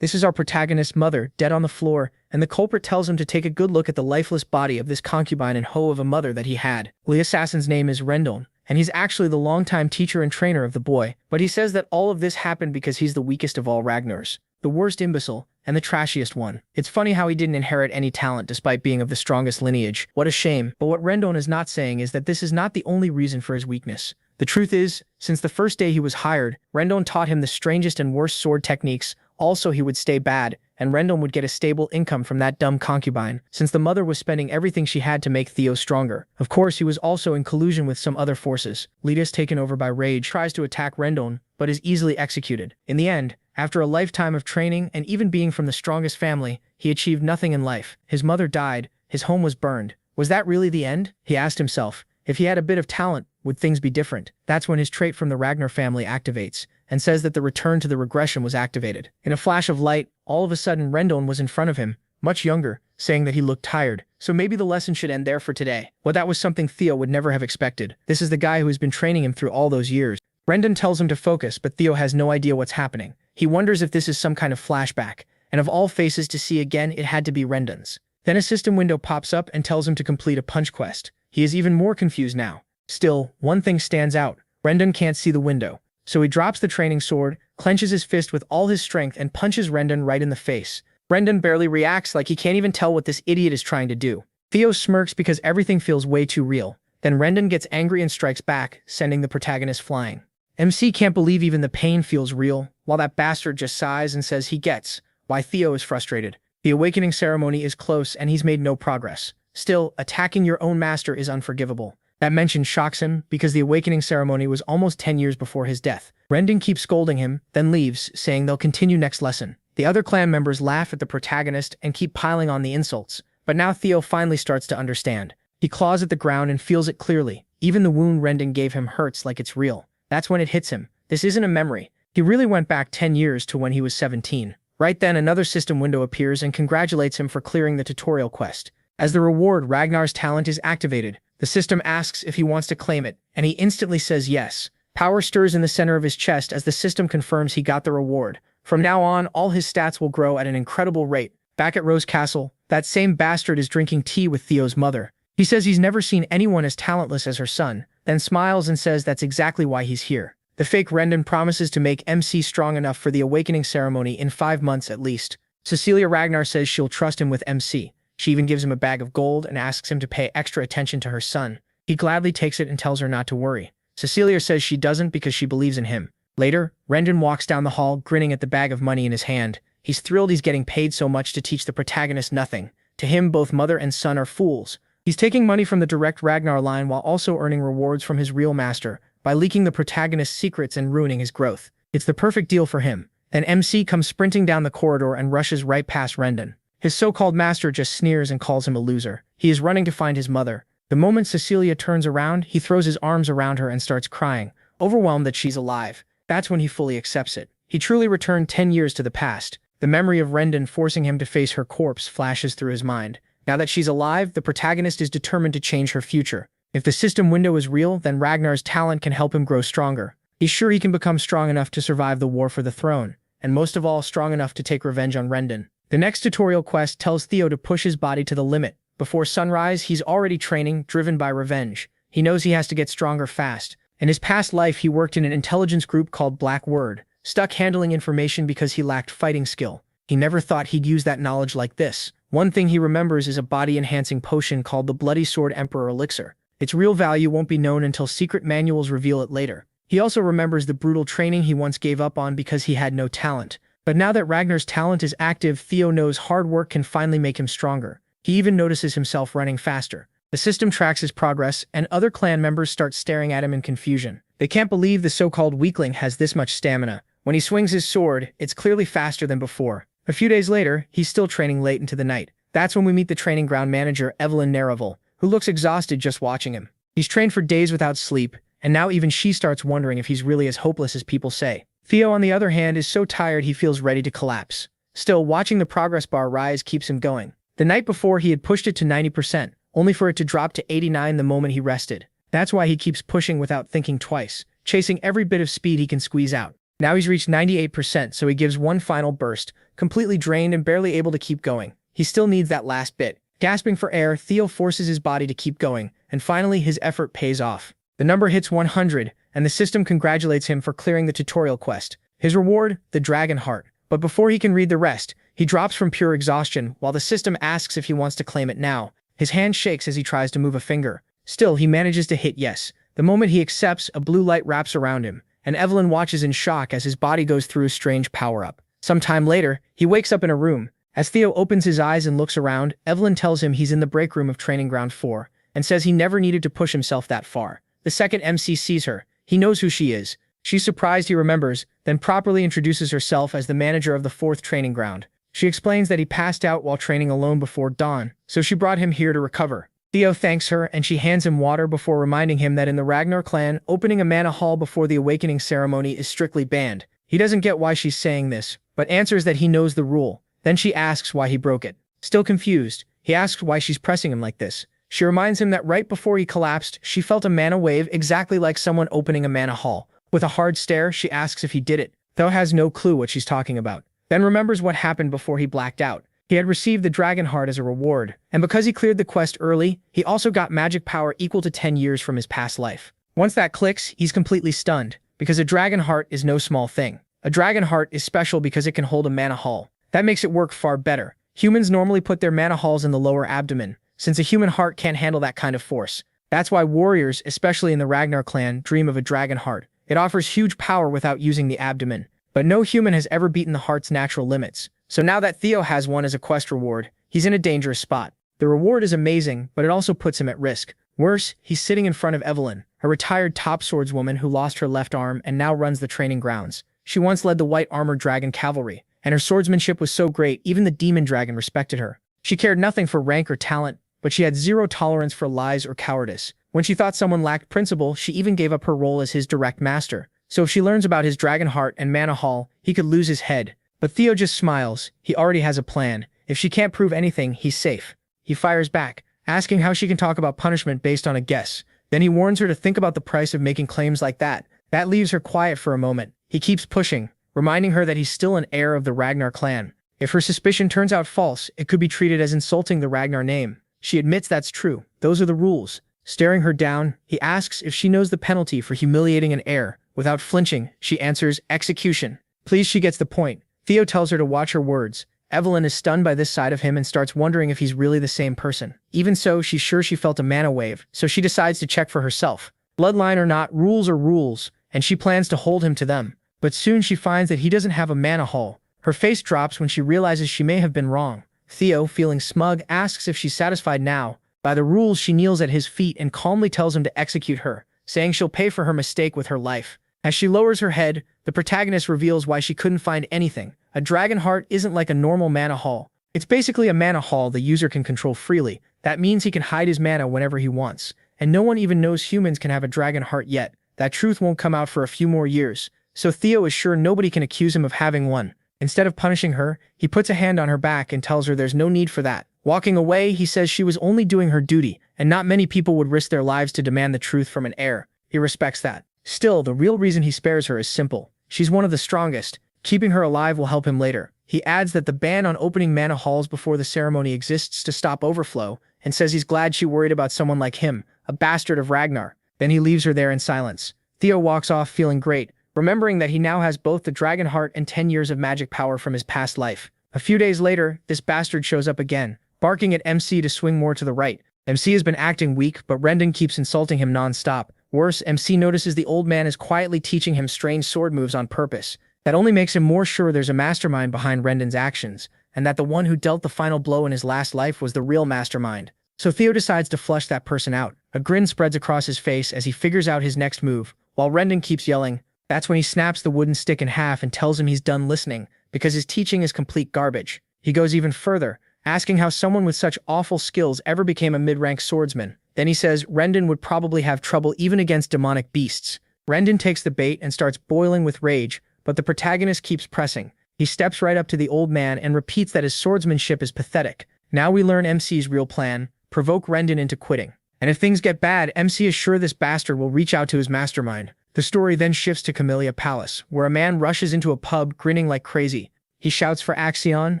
This is our protagonist's mother, dead on the floor, and the culprit tells him to take a good look at the lifeless body of this concubine and hoe of a mother that he had. The assassin's name is Rendon, and he's actually the longtime teacher and trainer of the boy, but he says that all of this happened because he's the weakest of all Ragnars, the worst imbecile, and the trashiest one. It's funny how he didn't inherit any talent despite being of the strongest lineage. What a shame. But what Rendon is not saying is that this is not the only reason for his weakness. The truth is, since the first day he was hired, Rendon taught him the strangest and worst sword techniques. Also, he would stay bad, and Rendon would get a stable income from that dumb concubine, since the mother was spending everything she had to make Theo stronger. Of course, he was also in collusion with some other forces. Lydia's taken over by rage, tries to attack Rendon, but is easily executed. In the end, after a lifetime of training and even being from the strongest family, he achieved nothing in life. His mother died, his home was burned. Was that really the end? He asked himself. If he had a bit of talent, would things be different? That's when his trait from the Ragnar family activates, and says that the return to the regression was activated. In a flash of light, all of a sudden Rendon was in front of him, much younger, saying that he looked tired. So maybe the lesson should end there for today. Well, that was something Theo would never have expected. This is the guy who has been training him through all those years. Rendon tells him to focus, but Theo has no idea what's happening. He wonders if this is some kind of flashback, and of all faces to see again, it had to be Rendon's. Then a system window pops up and tells him to complete a punch quest. He is even more confused now. Still, one thing stands out. Rendon can't see the window. So he drops the training sword, clenches his fist with all his strength and punches Rendon right in the face. Rendon barely reacts, like he can't even tell what this idiot is trying to do. Theo smirks because everything feels way too real. Then Rendon gets angry and strikes back, sending the protagonist flying. MC can't believe even the pain feels real, while that bastard just sighs and says he gets why Theo is frustrated. The awakening ceremony is close and he's made no progress. Still, attacking your own master is unforgivable. That mention shocks him because the awakening ceremony was almost 10 years before his death. Rendon keeps scolding him, then leaves, saying they'll continue next lesson. The other clan members laugh at the protagonist and keep piling on the insults. But now Theo finally starts to understand. He claws at the ground and feels it clearly. Even the wound Rendon gave him hurts like it's real. That's when it hits him. This isn't a memory. He really went back 10 years to when he was 17. Right then, another system window appears and congratulates him for clearing the tutorial quest. As the reward, Ragnar's talent is activated. The system asks if he wants to claim it, and he instantly says yes. Power stirs in the center of his chest as the system confirms he got the reward. From now on, all his stats will grow at an incredible rate. Back at Rose Castle, that same bastard is drinking tea with Theo's mother. He says he's never seen anyone as talentless as her son, then smiles and says that's exactly why he's here. The fake Rendon promises to make MC strong enough for the awakening ceremony in 5 months at least. Cecilia Ragnar says she'll trust him with MC. She even gives him a bag of gold and asks him to pay extra attention to her son. He gladly takes it and tells her not to worry. Cecilia says she doesn't because she believes in him. Later, Rendon walks down the hall grinning at the bag of money in his hand. He's thrilled he's getting paid so much to teach the protagonist nothing. To him, both mother and son are fools. He's taking money from the direct Ragnar line while also earning rewards from his real master by leaking the protagonist's secrets and ruining his growth. It's the perfect deal for him. Then MC comes sprinting down the corridor and rushes right past Rendon. His so-called master just sneers and calls him a loser. He is running to find his mother. The moment Cecilia turns around, he throws his arms around her and starts crying, overwhelmed that she's alive. That's when he fully accepts it. He truly returned 10 years to the past. The memory of Rendon forcing him to face her corpse flashes through his mind. Now that she's alive, the protagonist is determined to change her future. If the system window is real, then Ragnar's talent can help him grow stronger. He's sure he can become strong enough to survive the war for the throne, and most of all, strong enough to take revenge on Rendon. The next tutorial quest tells Theo to push his body to the limit. Before sunrise, he's already training, driven by revenge. He knows he has to get stronger fast. In his past life, he worked in an intelligence group called Black Word, stuck handling information because he lacked fighting skill. He never thought he'd use that knowledge like this. One thing he remembers is a body-enhancing potion called the Bloody Sword Emperor Elixir. Its real value won't be known until secret manuals reveal it later. He also remembers the brutal training he once gave up on because he had no talent. But now that Ragnar's talent is active, Theo knows hard work can finally make him stronger. He even notices himself running faster. The system tracks his progress, and other clan members start staring at him in confusion. They can't believe the so-called weakling has this much stamina. When he swings his sword, it's clearly faster than before. A few days later, he's still training late into the night. That's when we meet the training ground manager, Evelyn Naravel, who looks exhausted just watching him. He's trained for days without sleep, and now even she starts wondering if he's really as hopeless as people say. Theo, on the other hand, is so tired he feels ready to collapse. Still, watching the progress bar rise keeps him going. The night before, he had pushed it to 90%, only for it to drop to 89 the moment he rested. That's why he keeps pushing without thinking twice, chasing every bit of speed he can squeeze out. Now he's reached 98%, so he gives one final burst, completely drained and barely able to keep going. He still needs that last bit. Gasping for air, Theo forces his body to keep going, and finally his effort pays off. The number hits 100, and the system congratulates him for clearing the tutorial quest. His reward, the dragon heart. But before he can read the rest, he drops from pure exhaustion while the system asks if he wants to claim it now. His hand shakes as he tries to move a finger. Still, he manages to hit yes. The moment he accepts, a blue light wraps around him, and Evelyn watches in shock as his body goes through a strange power-up. Some time later, he wakes up in a room. As Theo opens his eyes and looks around, Evelyn tells him he's in the break room of Training Ground 4, and says he never needed to push himself that far. The second MC sees her. He knows who she is. She's surprised he remembers, then properly introduces herself as the manager of the 4th training ground. She explains that he passed out while training alone before dawn, so she brought him here to recover. Theo thanks her, and she hands him water before reminding him that in the Ragnar clan, opening a mana hall before the awakening ceremony is strictly banned. He doesn't get why she's saying this, but answers that he knows the rule. Then she asks why he broke it. Still confused, he asks why she's pressing him like this. She reminds him that right before he collapsed, she felt a mana wave exactly like someone opening a mana hall. With a hard stare, she asks if he did it. Theo has no clue what she's talking about. Then remembers what happened before he blacked out. He had received the dragon heart as a reward, and because he cleared the quest early, he also got magic power equal to 10 years from his past life. Once that clicks, he's completely stunned, because a dragon heart is no small thing. A dragon heart is special because it can hold a mana hall. That makes it work far better. Humans normally put their mana halls in the lower abdomen, since a human heart can't handle that kind of force. That's why warriors, especially in the Ragnar clan, dream of a dragon heart. It offers huge power without using the abdomen. But no human has ever beaten the heart's natural limits. So now that Theo has one as a quest reward, he's in a dangerous spot. The reward is amazing, but it also puts him at risk. Worse, he's sitting in front of Evelyn, a retired top swordswoman who lost her left arm and now runs the training grounds. She once led the white armored dragon cavalry, and her swordsmanship was so great even the demon dragon respected her. She cared nothing for rank or talent, but she had zero tolerance for lies or cowardice. When she thought someone lacked principle, she even gave up her role as his direct master. So if she learns about his dragon heart and mana hall, he could lose his head. But Theo just smiles. He already has a plan. If she can't prove anything, he's safe. He fires back, asking how she can talk about punishment based on a guess. Then he warns her to think about the price of making claims like that. That leaves her quiet for a moment. He keeps pushing, reminding her that he's still an heir of the Ragnar clan. If her suspicion turns out false, it could be treated as insulting the Ragnar name. She admits that's true. Those are the rules. Staring her down, he asks if she knows the penalty for humiliating an heir. Without flinching, she answers, execution. Pleased she gets the point, Theo tells her to watch her words. Evelyn is stunned by this side of him and starts wondering if he's really the same person. Even so, she's sure she felt a mana wave, so she decides to check for herself. Bloodline or not, rules are rules, and she plans to hold him to them. But soon she finds that he doesn't have a mana hall. Her face drops when she realizes she may have been wrong. Theo, feeling smug, asks if she's satisfied now. By the rules, she kneels at his feet and calmly tells him to execute her, saying she'll pay for her mistake with her life. As she lowers her head, the protagonist reveals why she couldn't find anything. A dragon heart isn't like a normal mana hall. It's basically a mana hall the user can control freely. That means he can hide his mana whenever he wants. And no one even knows humans can have a dragon heart yet. That truth won't come out for a few more years. So Theo is sure nobody can accuse him of having one. Instead of punishing her, he puts a hand on her back and tells her there's no need for that. Walking away, he says she was only doing her duty, and not many people would risk their lives to demand the truth from an heir. He respects that. Still, the real reason he spares her is simple. She's one of the strongest. Keeping her alive will help him later. He adds that the ban on opening mana halls before the ceremony exists to stop overflow, and says he's glad she worried about someone like him, a bastard of Ragnar. Then he leaves her there in silence. Theo walks off feeling great, remembering that he now has both the dragon heart and 10 years of magic power from his past life. A few days later, this bastard shows up again, barking at MC to swing more to the right. MC has been acting weak, but Rendon keeps insulting him non-stop. Worse, MC notices the old man is quietly teaching him strange sword moves on purpose. That only makes him more sure there's a mastermind behind Rendon's actions, and that the one who dealt the final blow in his last life was the real mastermind. So Theo decides to flush that person out. A grin spreads across his face as he figures out his next move, while Rendon keeps yelling. That's when he snaps the wooden stick in half and tells him he's done listening, because his teaching is complete garbage. He goes even further, asking how someone with such awful skills ever became a mid-rank swordsman. Then he says Rendon would probably have trouble even against demonic beasts. Rendon takes the bait and starts boiling with rage, but the protagonist keeps pressing. He steps right up to the old man and repeats that his swordsmanship is pathetic. Now we learn MC's real plan, provoke Rendon into quitting. And if things get bad, MC is sure this bastard will reach out to his mastermind. The story then shifts to Camellia Palace, where a man rushes into a pub grinning like crazy. He shouts for Axion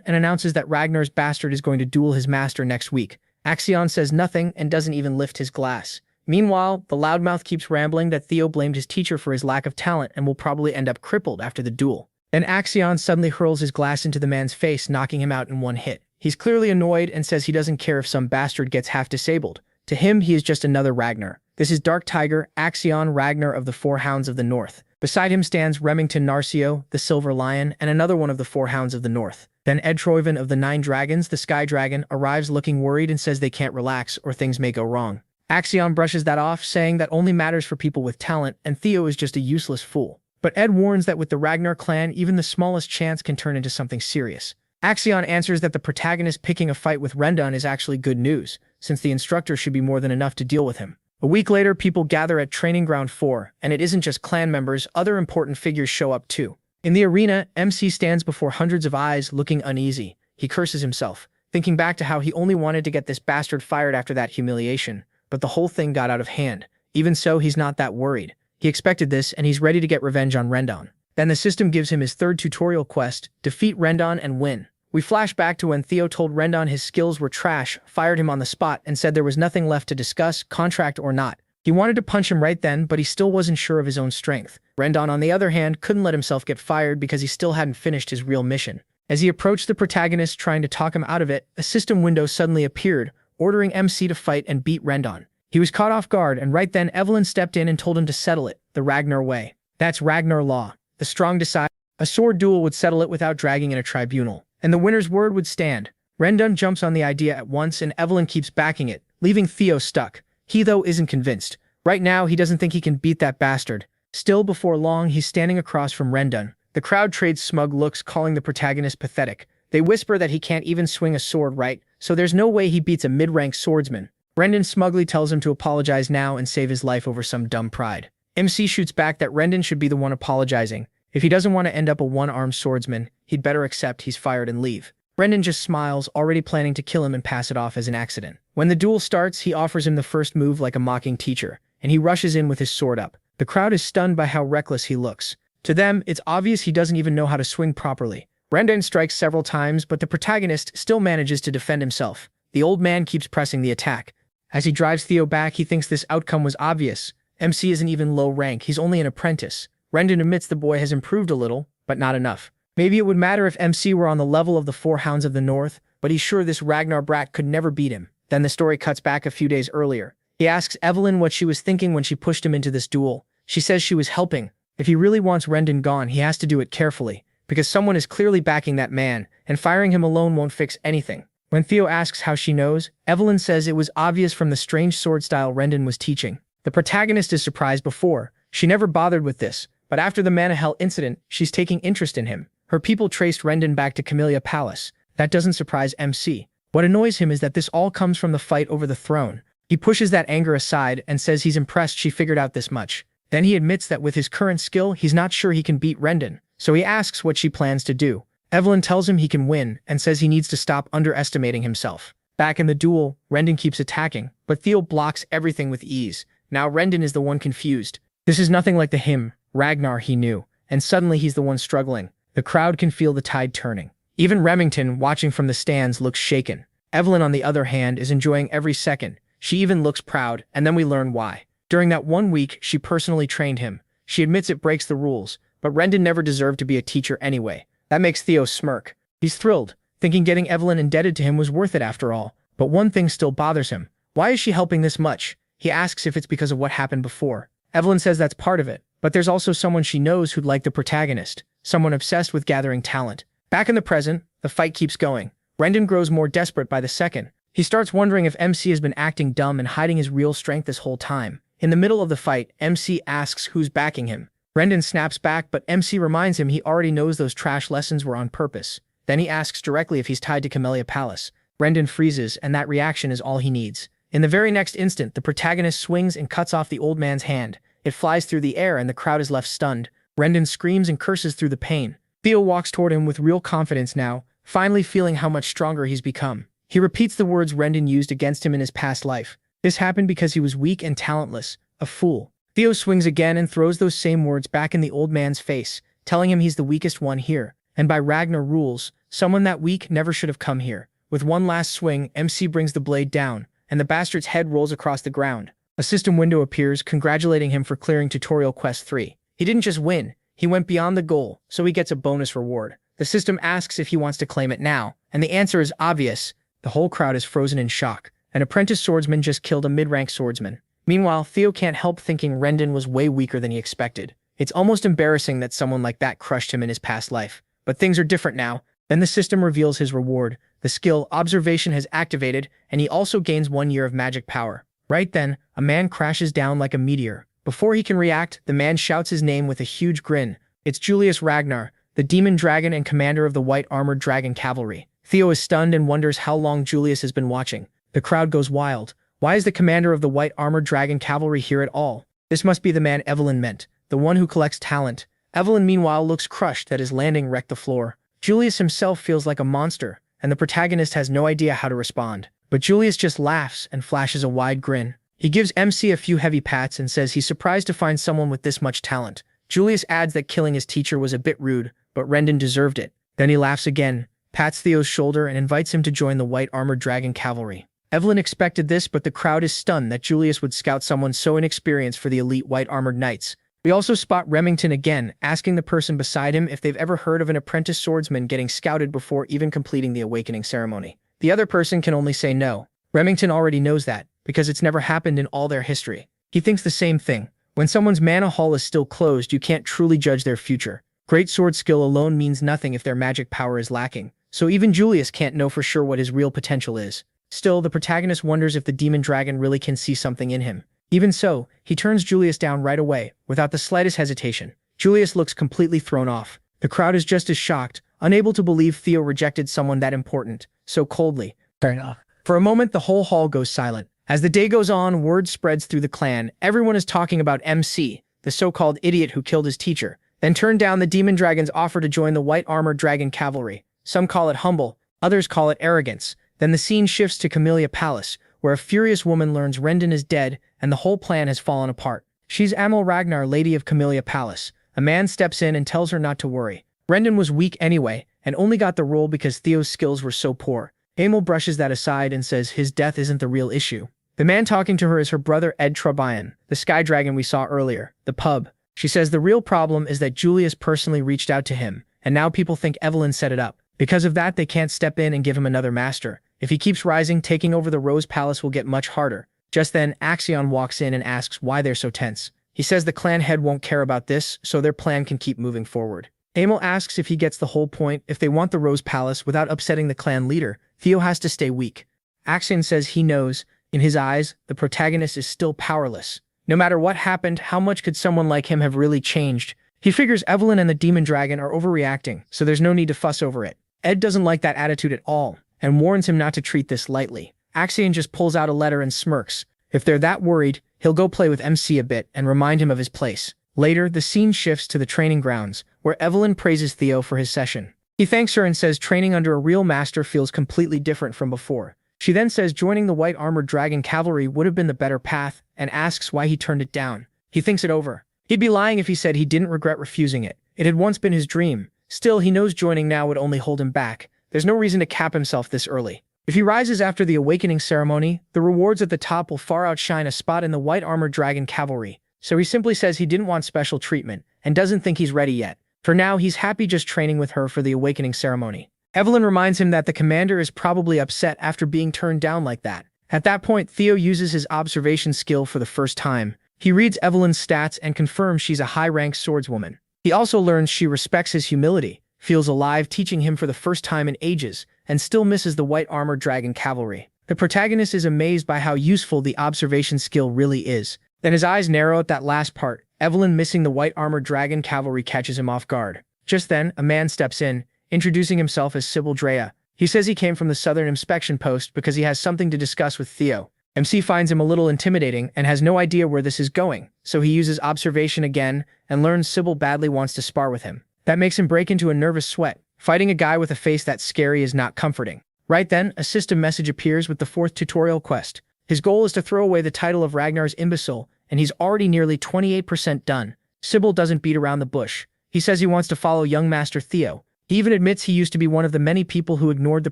and announces that Ragnar's bastard is going to duel his master next week. Axion says nothing and doesn't even lift his glass. Meanwhile, the loudmouth keeps rambling that Theo blamed his teacher for his lack of talent and will probably end up crippled after the duel. Then Axion suddenly hurls his glass into the man's face, knocking him out in one hit. He's clearly annoyed and says he doesn't care if some bastard gets half disabled. To him, he is just another Ragnar. This is Dark Tiger, Axion Ragnar of the Four Hounds of the North. Beside him stands Remington Narcio, the Silver Lion, and another one of the Four Hounds of the North. Then Edtroiven of the Nine Dragons, the Sky Dragon, arrives looking worried and says they can't relax or things may go wrong. Axion brushes that off, saying that only matters for people with talent and Theo is just a useless fool. But Ed warns that with the Ragnar clan, even the smallest chance can turn into something serious. Axion answers that the protagonist picking a fight with Rendon is actually good news, since the instructor should be more than enough to deal with him. A week later, people gather at Training Ground 4, and it isn't just clan members, other important figures show up too. In the arena, MC stands before hundreds of eyes, looking uneasy. He curses himself, thinking back to how he only wanted to get this bastard fired after that humiliation, but the whole thing got out of hand. Even so, he's not that worried. He expected this, and he's ready to get revenge on Rendon. Then the system gives him his third tutorial quest, defeat Rendon and win. We flash back to when Theo told Rendon his skills were trash, fired him on the spot, and said there was nothing left to discuss, contract or not. He wanted to punch him right then, but he still wasn't sure of his own strength. Rendon, on the other hand, couldn't let himself get fired because he still hadn't finished his real mission. As he approached the protagonist trying to talk him out of it, a system window suddenly appeared, ordering MC to fight and beat Rendon. He was caught off guard, and right then Evelyn stepped in and told him to settle it, the Ragnar way. That's Ragnar law. The strong decide. A sword duel would settle it without dragging in a tribunal, and the winner's word would stand. Rendon jumps on the idea at once, and Evelyn keeps backing it, leaving Theo stuck. He, though, isn't convinced. Right now, he doesn't think he can beat that bastard. Still, before long, he's standing across from Rendon. The crowd trades smug looks, calling the protagonist pathetic. They whisper that he can't even swing a sword right, so there's no way he beats a mid-rank swordsman. Rendon smugly tells him to apologize now and save his life over some dumb pride. MC shoots back that Rendon should be the one apologizing. If he doesn't want to end up a one-armed swordsman, he'd better accept he's fired and leave. Rendon just smiles, already planning to kill him and pass it off as an accident. When the duel starts, he offers him the first move like a mocking teacher, and he rushes in with his sword up. The crowd is stunned by how reckless he looks. To them, it's obvious he doesn't even know how to swing properly. Rendon strikes several times, but the protagonist still manages to defend himself. The old man keeps pressing the attack. As he drives Theo back, he thinks this outcome was obvious. MC isn't even low rank, he's only an apprentice. Rendon admits the boy has improved a little, but not enough. Maybe it would matter if MC were on the level of the Four Hounds of the North, but he's sure this Ragnar brat could never beat him. Then the story cuts back a few days earlier. He asks Evelyn what she was thinking when she pushed him into this duel. She says she was helping. If he really wants Rendon gone, he has to do it carefully, because someone is clearly backing that man, and firing him alone won't fix anything. When Theo asks how she knows, Evelyn says it was obvious from the strange sword style Rendon was teaching. The protagonist is surprised before. She never bothered with this, but after the Manhwa incident, she's taking interest in him. Her people traced Rendon back to Camellia Palace. That doesn't surprise MC. What annoys him is that this all comes from the fight over the throne. He pushes that anger aside and says he's impressed she figured out this much. Then he admits that with his current skill, he's not sure he can beat Rendon, so he asks what she plans to do. Evelyn tells him he can win and says he needs to stop underestimating himself. Back in the duel, Rendon keeps attacking, but Theo blocks everything with ease. Now Rendon is the one confused. This is nothing like the him, Ragnar, he knew, and suddenly he's the one struggling. The crowd can feel the tide turning. Even Remington, watching from the stands, looks shaken. Evelyn, on the other hand, is enjoying every second. She even looks proud, and then we learn why. During that 1 week, she personally trained him. She admits it breaks the rules, but Rendon never deserved to be a teacher anyway. That makes Theo smirk. He's thrilled, thinking getting Evelyn indebted to him was worth it after all. But one thing still bothers him. Why is she helping this much? He asks if it's because of what happened before. Evelyn says that's part of it, but there's also someone she knows who'd like the protagonist, someone obsessed with gathering talent. Back in the present, the fight keeps going. Rendon grows more desperate by the second. He starts wondering if MC has been acting dumb and hiding his real strength this whole time. In the middle of the fight, MC asks who's backing him. Rendon snaps back, but MC reminds him he already knows those trash lessons were on purpose. Then he asks directly if he's tied to Camellia Palace. Rendon freezes, and that reaction is all he needs. In the very next instant, the protagonist swings and cuts off the old man's hand. It flies through the air and the crowd is left stunned. Rendon screams and curses through the pain. Theo walks toward him with real confidence now, finally feeling how much stronger he's become. He repeats the words Rendon used against him in his past life. This happened because he was weak and talentless, a fool. Theo swings again and throws those same words back in the old man's face, telling him he's the weakest one here. and by Ragnar rules, someone that weak never should have come here. With one last swing, MC brings the blade down, and the bastard's head rolls across the ground. A system window appears, congratulating him for clearing Tutorial Quest 3. He didn't just win, he went beyond the goal, so he gets a bonus reward. The system asks if he wants to claim it now, and the answer is obvious. The whole crowd is frozen in shock. An apprentice swordsman just killed a mid-rank swordsman. Meanwhile, Theo can't help thinking Rendon was way weaker than he expected. It's almost embarrassing that someone like that crushed him in his past life. But things are different now. Then the system reveals his reward. The skill Observation has activated, and he also gains 1 year of magic power. Right then, a man crashes down like a meteor. Before he can react, the man shouts his name with a huge grin. It's Julius Ragnar, the demon dragon and commander of the white armored dragon cavalry. Theo is stunned and wonders how long Julius has been watching. The crowd goes wild. Why is the commander of the white armored dragon cavalry here at all? This must be the man Evelyn meant, the one who collects talent. Evelyn meanwhile looks crushed that his landing wrecked the floor. Julius himself feels like a monster, and the protagonist has no idea how to respond. But Julius just laughs and flashes a wide grin. He gives MC a few heavy pats and says he's surprised to find someone with this much talent. Julius adds that killing his teacher was a bit rude, but Rendon deserved it. Then he laughs again, pats Theo's shoulder and invites him to join the white armored dragon cavalry. Evelyn expected this, but the crowd is stunned that Julius would scout someone so inexperienced for the elite white armored knights. We also spot Remington again, asking the person beside him if they've ever heard of an apprentice swordsman getting scouted before even completing the awakening ceremony. The other person can only say no. Remington already knows that, because it's never happened in all their history. He thinks the same thing. When someone's mana hall is still closed, you can't truly judge their future. Great sword skill alone means nothing if their magic power is lacking, so even Julius can't know for sure what his real potential is. Still, the protagonist wonders if the demon dragon really can see something in him. Even so, he turns Julius down right away, without the slightest hesitation. Julius looks completely thrown off. The crowd is just as shocked, unable to believe Theo rejected someone that important, so coldly. Fair enough. For a moment, the whole hall goes silent. As the day goes on, word spreads through the clan. Everyone is talking about MC, the so-called idiot who killed his teacher, then turned down the demon dragon's offer to join the white armored dragon cavalry. Some call it humble, others call it arrogance. Then the scene shifts to Camellia Palace, where a furious woman learns Rendon is dead and the whole plan has fallen apart. She's Amel Ragnar, lady of Camellia Palace. A man steps in and tells her not to worry. Rendon was weak anyway, and only got the role because Theo's skills were so poor. Amel brushes that aside and says his death isn't the real issue. The man talking to her is her brother Ed Trabian, the sky dragon we saw earlier, the pub. She says the real problem is that Julius personally reached out to him, and now people think Evelyn set it up. Because of that, they can't step in and give him another master. If he keeps rising, taking over the Rose Palace will get much harder. Just then, Axion walks in and asks why they're so tense. He says the clan head won't care about this, so their plan can keep moving forward. Amel asks if he gets the whole point. If they want the Rose Palace without upsetting the clan leader, Theo has to stay weak. Axion says he knows. In his eyes, the protagonist is still powerless. No matter what happened, how much could someone like him have really changed? He figures Evelyn and the demon dragon are overreacting, so there's no need to fuss over it. Ed doesn't like that attitude at all, and warns him not to treat this lightly. Axion just pulls out a letter and smirks. If they're that worried, he'll go play with MC a bit and remind him of his place. Later, the scene shifts to the training grounds, where Evelyn praises Theo for his session. He thanks her and says training under a real master feels completely different from before. She then says joining the white armored dragon cavalry would have been the better path, and asks why he turned it down. He thinks it over. He'd be lying if he said he didn't regret refusing it. It had once been his dream. Still, he knows joining now would only hold him back. There's no reason to cap himself this early. If he rises after the awakening ceremony, the rewards at the top will far outshine a spot in the white armored dragon cavalry. So he simply says he didn't want special treatment, and doesn't think he's ready yet. For now, he's happy just training with her for the awakening ceremony. Evelyn reminds him that the commander is probably upset after being turned down like that. At that point, Theo uses his observation skill for the first time. He reads Evelyn's stats and confirms she's a high-ranked swordswoman. He also learns she respects his humility, feels alive teaching him for the first time in ages, and still misses the white armored dragon cavalry. The protagonist is amazed by how useful the observation skill really is. Then his eyes narrow at that last part. Evelyn missing the white armored dragon cavalry catches him off guard. Just then, a man steps in, introducing himself as Sybil Drea. He says he came from the Southern Inspection Post because he has something to discuss with Theo. MC finds him a little intimidating and has no idea where this is going, so he uses observation again and learns Sybil badly wants to spar with him. That makes him break into a nervous sweat. Fighting a guy with a face that scary is not comforting. Right then, a system message appears with the 4th tutorial quest. His goal is to throw away the title of Ragnar's imbecile, and he's already nearly 28% done. Sybil doesn't beat around the bush. He says he wants to follow young Master Theo. He even admits he used to be one of the many people who ignored the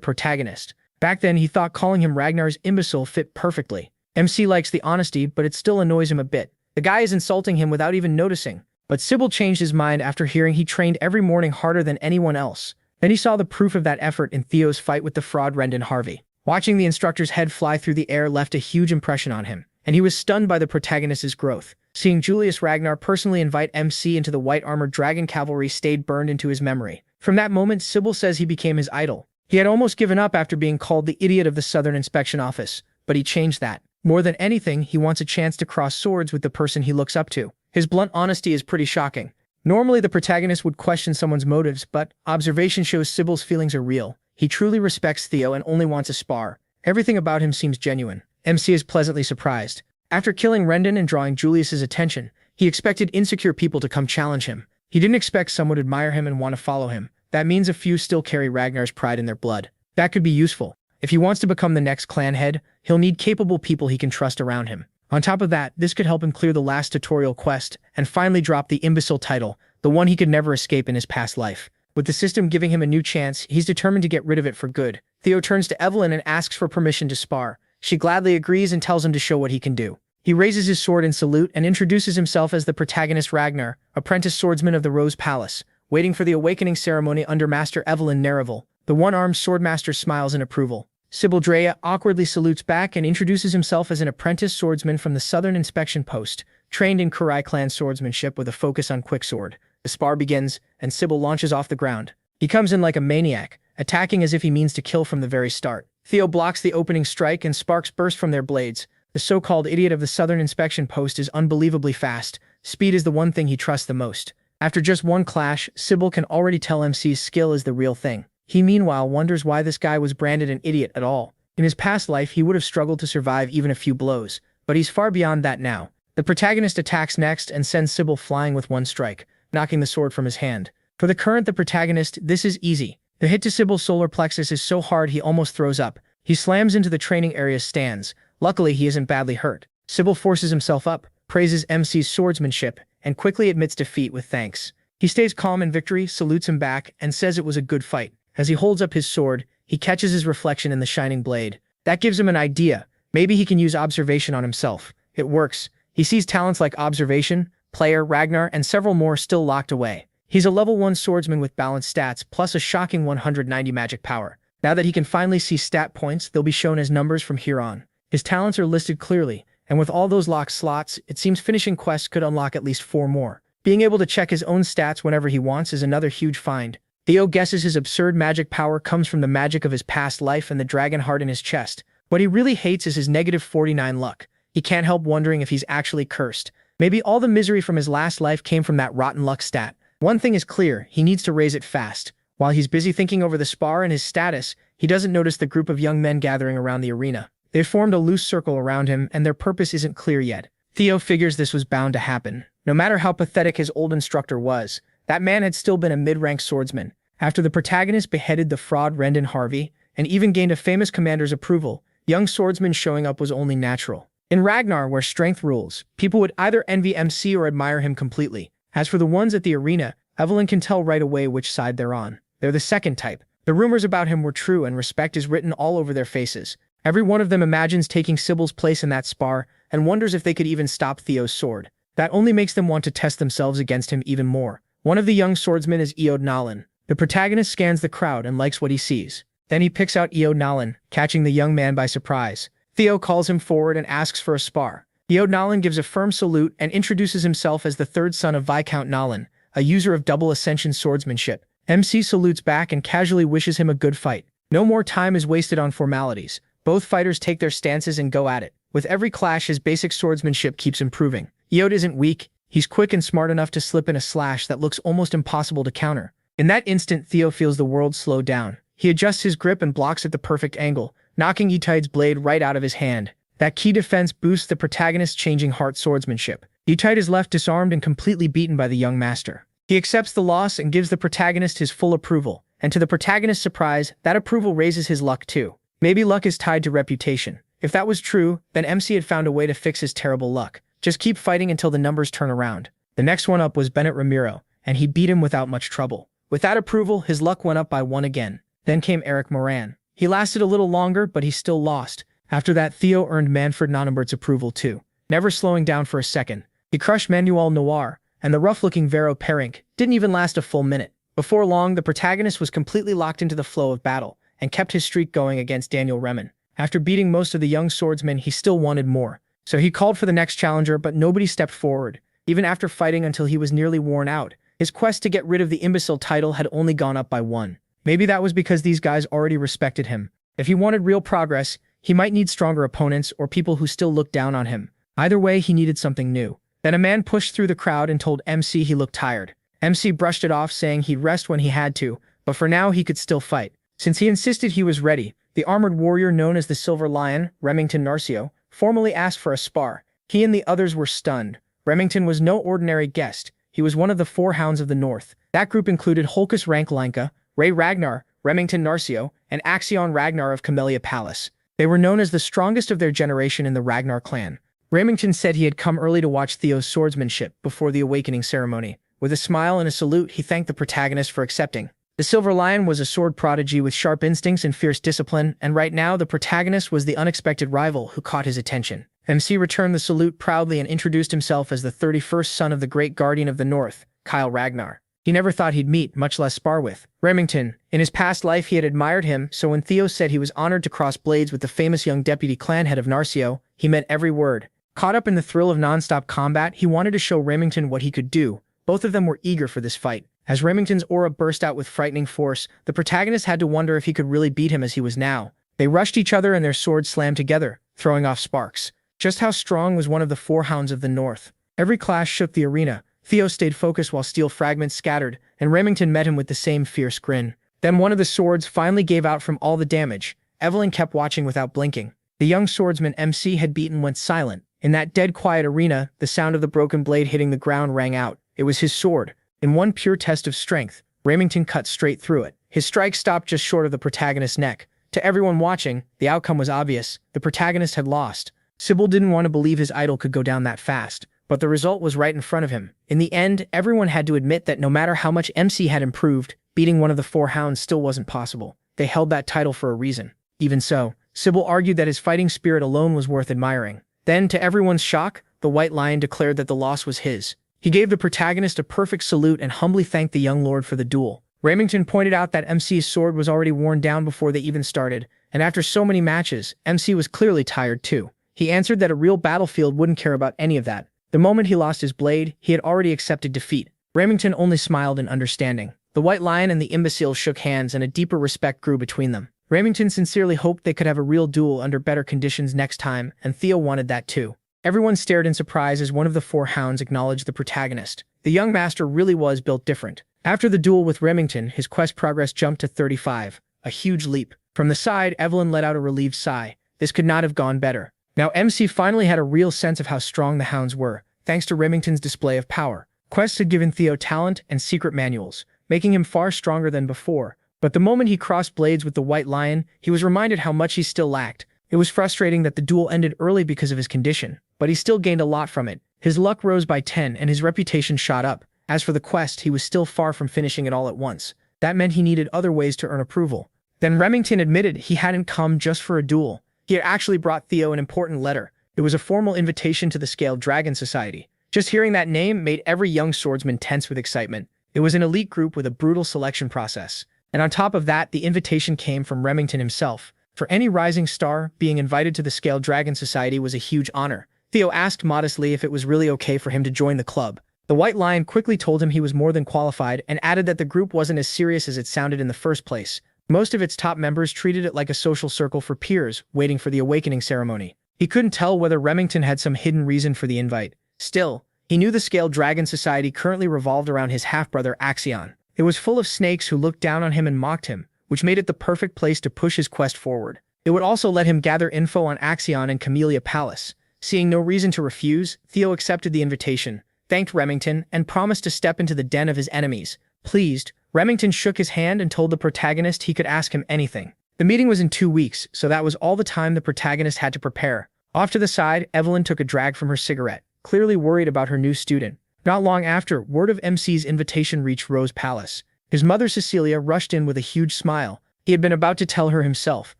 protagonist. Back then, he thought calling him Ragnar's imbecile fit perfectly. MC likes the honesty, but it still annoys him a bit. The guy is insulting him without even noticing. But Sybil changed his mind after hearing he trained every morning harder than anyone else. Then he saw the proof of that effort in Theo's fight with the fraud Rendon Harvey. Watching the instructor's head fly through the air left a huge impression on him, and he was stunned by the protagonist's growth. Seeing Julius Ragnar personally invite MC into the white-armored dragon cavalry stayed burned into his memory. From that moment, Sybil says he became his idol. He had almost given up after being called the idiot of the Southern Inspection Office, but he changed that. More than anything, he wants a chance to cross swords with the person he looks up to. His blunt honesty is pretty shocking. Normally, the protagonist would question someone's motives, but observation shows Sybil's feelings are real. He truly respects Theo and only wants a spar. Everything about him seems genuine. MC is pleasantly surprised. After killing Rendon and drawing Julius's attention, he expected insecure people to come challenge him. He didn't expect someone to admire him and want to follow him. That means a few still carry Ragnar's pride in their blood. That could be useful. If he wants to become the next clan head, he'll need capable people he can trust around him. On top of that, this could help him clear the last tutorial quest and finally drop the imbecile title, the one he could never escape in his past life. With the system giving him a new chance, he's determined to get rid of it for good. Theo turns to Evelyn and asks for permission to spar. She gladly agrees and tells him to show what he can do. He raises his sword in salute and introduces himself as the protagonist Ragnar, apprentice swordsman of the Rose Palace. Waiting for the awakening ceremony under Master Evelyn Nereville, the one-armed swordmaster smiles in approval. Sybil Drea awkwardly salutes back and introduces himself as an apprentice swordsman from the Southern Inspection Post, trained in Kurai clan swordsmanship with a focus on quicksword. The spar begins, and Sybil launches off the ground. He comes in like a maniac, attacking as if he means to kill from the very start. Theo blocks the opening strike and sparks burst from their blades. The so-called idiot of the Southern Inspection Post is unbelievably fast. Speed is the one thing he trusts the most. After just one clash, Sybil can already tell MC's skill is the real thing. He meanwhile wonders why this guy was branded an idiot at all. In his past life, he would have struggled to survive even a few blows, but he's far beyond that now. The protagonist attacks next and sends Sybil flying with one strike, knocking the sword from his hand. For the protagonist, this is easy. The hit to Sybil's solar plexus is so hard he almost throws up. He slams into the training area's stands. Luckily, he isn't badly hurt. Sybil forces himself up, praises MC's swordsmanship, and quickly admits defeat with thanks. He stays calm in victory, salutes him back, and says it was a good fight. As he holds up his sword, he catches his reflection in the shining blade. That gives him an idea. Maybe he can use observation on himself. It works. He sees talents like observation, player, Ragnar, and several more still locked away. He's a level 1 swordsman with balanced stats, plus a shocking 190 magic power. Now that he can finally see stat points, they'll be shown as numbers from here on. His talents are listed clearly, and with all those locked slots, it seems finishing quests could unlock at least 4 more. Being able to check his own stats whenever he wants is another huge find. Theo guesses his absurd magic power comes from the magic of his past life and the dragon heart in his chest. What he really hates is his negative 49 luck. He can't help wondering if he's actually cursed. Maybe all the misery from his last life came from that rotten luck stat. One thing is clear, he needs to raise it fast. While he's busy thinking over the spar and his status, he doesn't notice the group of young men gathering around the arena. They've formed a loose circle around him, and their purpose isn't clear yet. Theo figures this was bound to happen. No matter how pathetic his old instructor was, that man had still been a mid-rank swordsman. After the protagonist beheaded the fraud Rendon Harvey, and even gained a famous commander's approval, young swordsmen showing up was only natural. In Ragnar, where strength rules, people would either envy MC or admire him completely. As for the ones at the arena, Evelyn can tell right away which side they're on. They're the second type. The rumors about him were true, and respect is written all over their faces. Every one of them imagines taking Sybil's place in that spar, and wonders if they could even stop Theo's sword. That only makes them want to test themselves against him even more. One of the young swordsmen is Eod Nalan. The protagonist scans the crowd and likes what he sees. Then he picks out Eod Nalan, catching the young man by surprise. Theo calls him forward and asks for a spar. Eod Nalan gives a firm salute and introduces himself as the third son of Viscount Nalan, a user of double ascension swordsmanship. MC salutes back and casually wishes him a good fight. No more time is wasted on formalities. Both fighters take their stances and go at it. With every clash, his basic swordsmanship keeps improving. Eod isn't weak. He's quick and smart enough to slip in a slash that looks almost impossible to counter. In that instant, Theo feels the world slow down. He adjusts his grip and blocks at the perfect angle, knocking Etide's blade right out of his hand. That key defense boosts the protagonist's changing heart swordsmanship. Etide is left disarmed and completely beaten by the young master. He accepts the loss and gives the protagonist his full approval, and to the protagonist's surprise, that approval raises his luck too. Maybe luck is tied to reputation. If that was true, then MC had found a way to fix his terrible luck. Just keep fighting until the numbers turn around. The next one up was Bennett Ramiro, and he beat him without much trouble. With that approval, his luck went up by 1 again. Then came Eric Moran. He lasted a little longer, but he still lost. After that, Theo earned Manfred Nonumbert's approval too, never slowing down for a second. He crushed Manuel Noir, and the rough-looking Vero Perink didn't even last a full minute. Before long, the protagonist was completely locked into the flow of battle, and kept his streak going against Daniel Remen. After beating most of the young swordsmen, he still wanted more. So he called for the next challenger, but nobody stepped forward. Even after fighting until he was nearly worn out, his quest to get rid of the imbecile title had only gone up by 1. Maybe that was because these guys already respected him. If he wanted real progress, he might need stronger opponents or people who still looked down on him. Either way, he needed something new. Then a man pushed through the crowd and told MC he looked tired. MC brushed it off, saying he'd rest when he had to, but for now he could still fight. Since he insisted he was ready, the armored warrior known as the Silver Lion, Remington Narcio, formally asked for a spar. He and the others were stunned. Remington was no ordinary guest. He was one of the 4 Hounds of the North. That group included Holkus Ranklinka, Ray Ragnar, Remington Narcio, and Axion Ragnar of Camellia Palace. They were known as the strongest of their generation in the Ragnar clan. Remington said he had come early to watch Theo's swordsmanship before the awakening ceremony. With a smile and a salute, he thanked the protagonist for accepting. The Silver Lion was a sword prodigy with sharp instincts and fierce discipline, and right now the protagonist was the unexpected rival who caught his attention. MC returned the salute proudly and introduced himself as the 31st son of the great guardian of the North, Kyle Ragnar. He never thought he'd meet, much less spar with, Remington. In his past life he had admired him, so when Theo said he was honored to cross blades with the famous young deputy clan head of Narcio, he meant every word. Caught up in the thrill of non-stop combat, he wanted to show Remington what he could do. Both of them were eager for this fight. As Remington's aura burst out with frightening force, the protagonist had to wonder if he could really beat him as he was now. They rushed each other and their swords slammed together, throwing off sparks. Just how strong was one of the 4 Hounds of the North? Every clash shook the arena. Theo stayed focused while steel fragments scattered, and Remington met him with the same fierce grin. Then one of the swords finally gave out from all the damage. Evelyn kept watching without blinking. The young swordsman MC had beaten went silent. In that dead quiet arena, the sound of the broken blade hitting the ground rang out. It was his sword. In one pure test of strength, Remington cut straight through it. His strike stopped just short of the protagonist's neck. To everyone watching, the outcome was obvious. The protagonist had lost. Sybil didn't want to believe his idol could go down that fast, but the result was right in front of him. In the end, everyone had to admit that no matter how much MC had improved, beating one of the 4 Hounds still wasn't possible. They held that title for a reason. Even so, Sybil argued that his fighting spirit alone was worth admiring. Then, to everyone's shock, the White Lion declared that the loss was his. He gave the protagonist a perfect salute and humbly thanked the young lord for the duel. Remington pointed out that MC's sword was already worn down before they even started, and after so many matches, MC was clearly tired too. He answered that a real battlefield wouldn't care about any of that. The moment he lost his blade, he had already accepted defeat. Remington only smiled in understanding. The White Lion and the imbecile shook hands and a deeper respect grew between them. Remington sincerely hoped they could have a real duel under better conditions next time, and Theo wanted that too. Everyone stared in surprise as one of the 4 Hounds acknowledged the protagonist. The young master really was built different. After the duel with Remington, his quest progress jumped to 35, a huge leap. From the side, Evelyn let out a relieved sigh. This could not have gone better. Now MC finally had a real sense of how strong the Hounds were, thanks to Remington's display of power. Quests had given Theo talent and secret manuals, making him far stronger than before. But the moment he crossed blades with the White Lion, he was reminded how much he still lacked. It was frustrating that the duel ended early because of his condition, but he still gained a lot from it. His luck rose by 10 and his reputation shot up. As for the quest, he was still far from finishing it all at once. That meant he needed other ways to earn approval. Then Remington admitted he hadn't come just for a duel. He had actually brought Theo an important letter. It was a formal invitation to the Scaled Dragon Society. Just hearing that name made every young swordsman tense with excitement. It was an elite group with a brutal selection process. And on top of that, the invitation came from Remington himself. For any rising star, being invited to the Scaled Dragon Society was a huge honor. Theo asked modestly if it was really okay for him to join the club. The White Lion quickly told him he was more than qualified and added that the group wasn't as serious as it sounded in the first place. Most of its top members treated it like a social circle for peers, waiting for the awakening ceremony. He couldn't tell whether Remington had some hidden reason for the invite. Still, he knew the Scaled Dragon Society currently revolved around his half-brother Axion. It was full of snakes who looked down on him and mocked him, which made it the perfect place to push his quest forward. It would also let him gather info on Axion and Camellia Palace. Seeing no reason to refuse, Theo accepted the invitation, thanked Remington, and promised to step into the den of his enemies. Pleased, Remington shook his hand and told the protagonist he could ask him anything. The meeting was in 2 weeks, so that was all the time the protagonist had to prepare. Off to the side, Evelyn took a drag from her cigarette, clearly worried about her new student. Not long after, word of MC's invitation reached Rose Palace. His mother Cecilia rushed in with a huge smile. He had been about to tell her himself,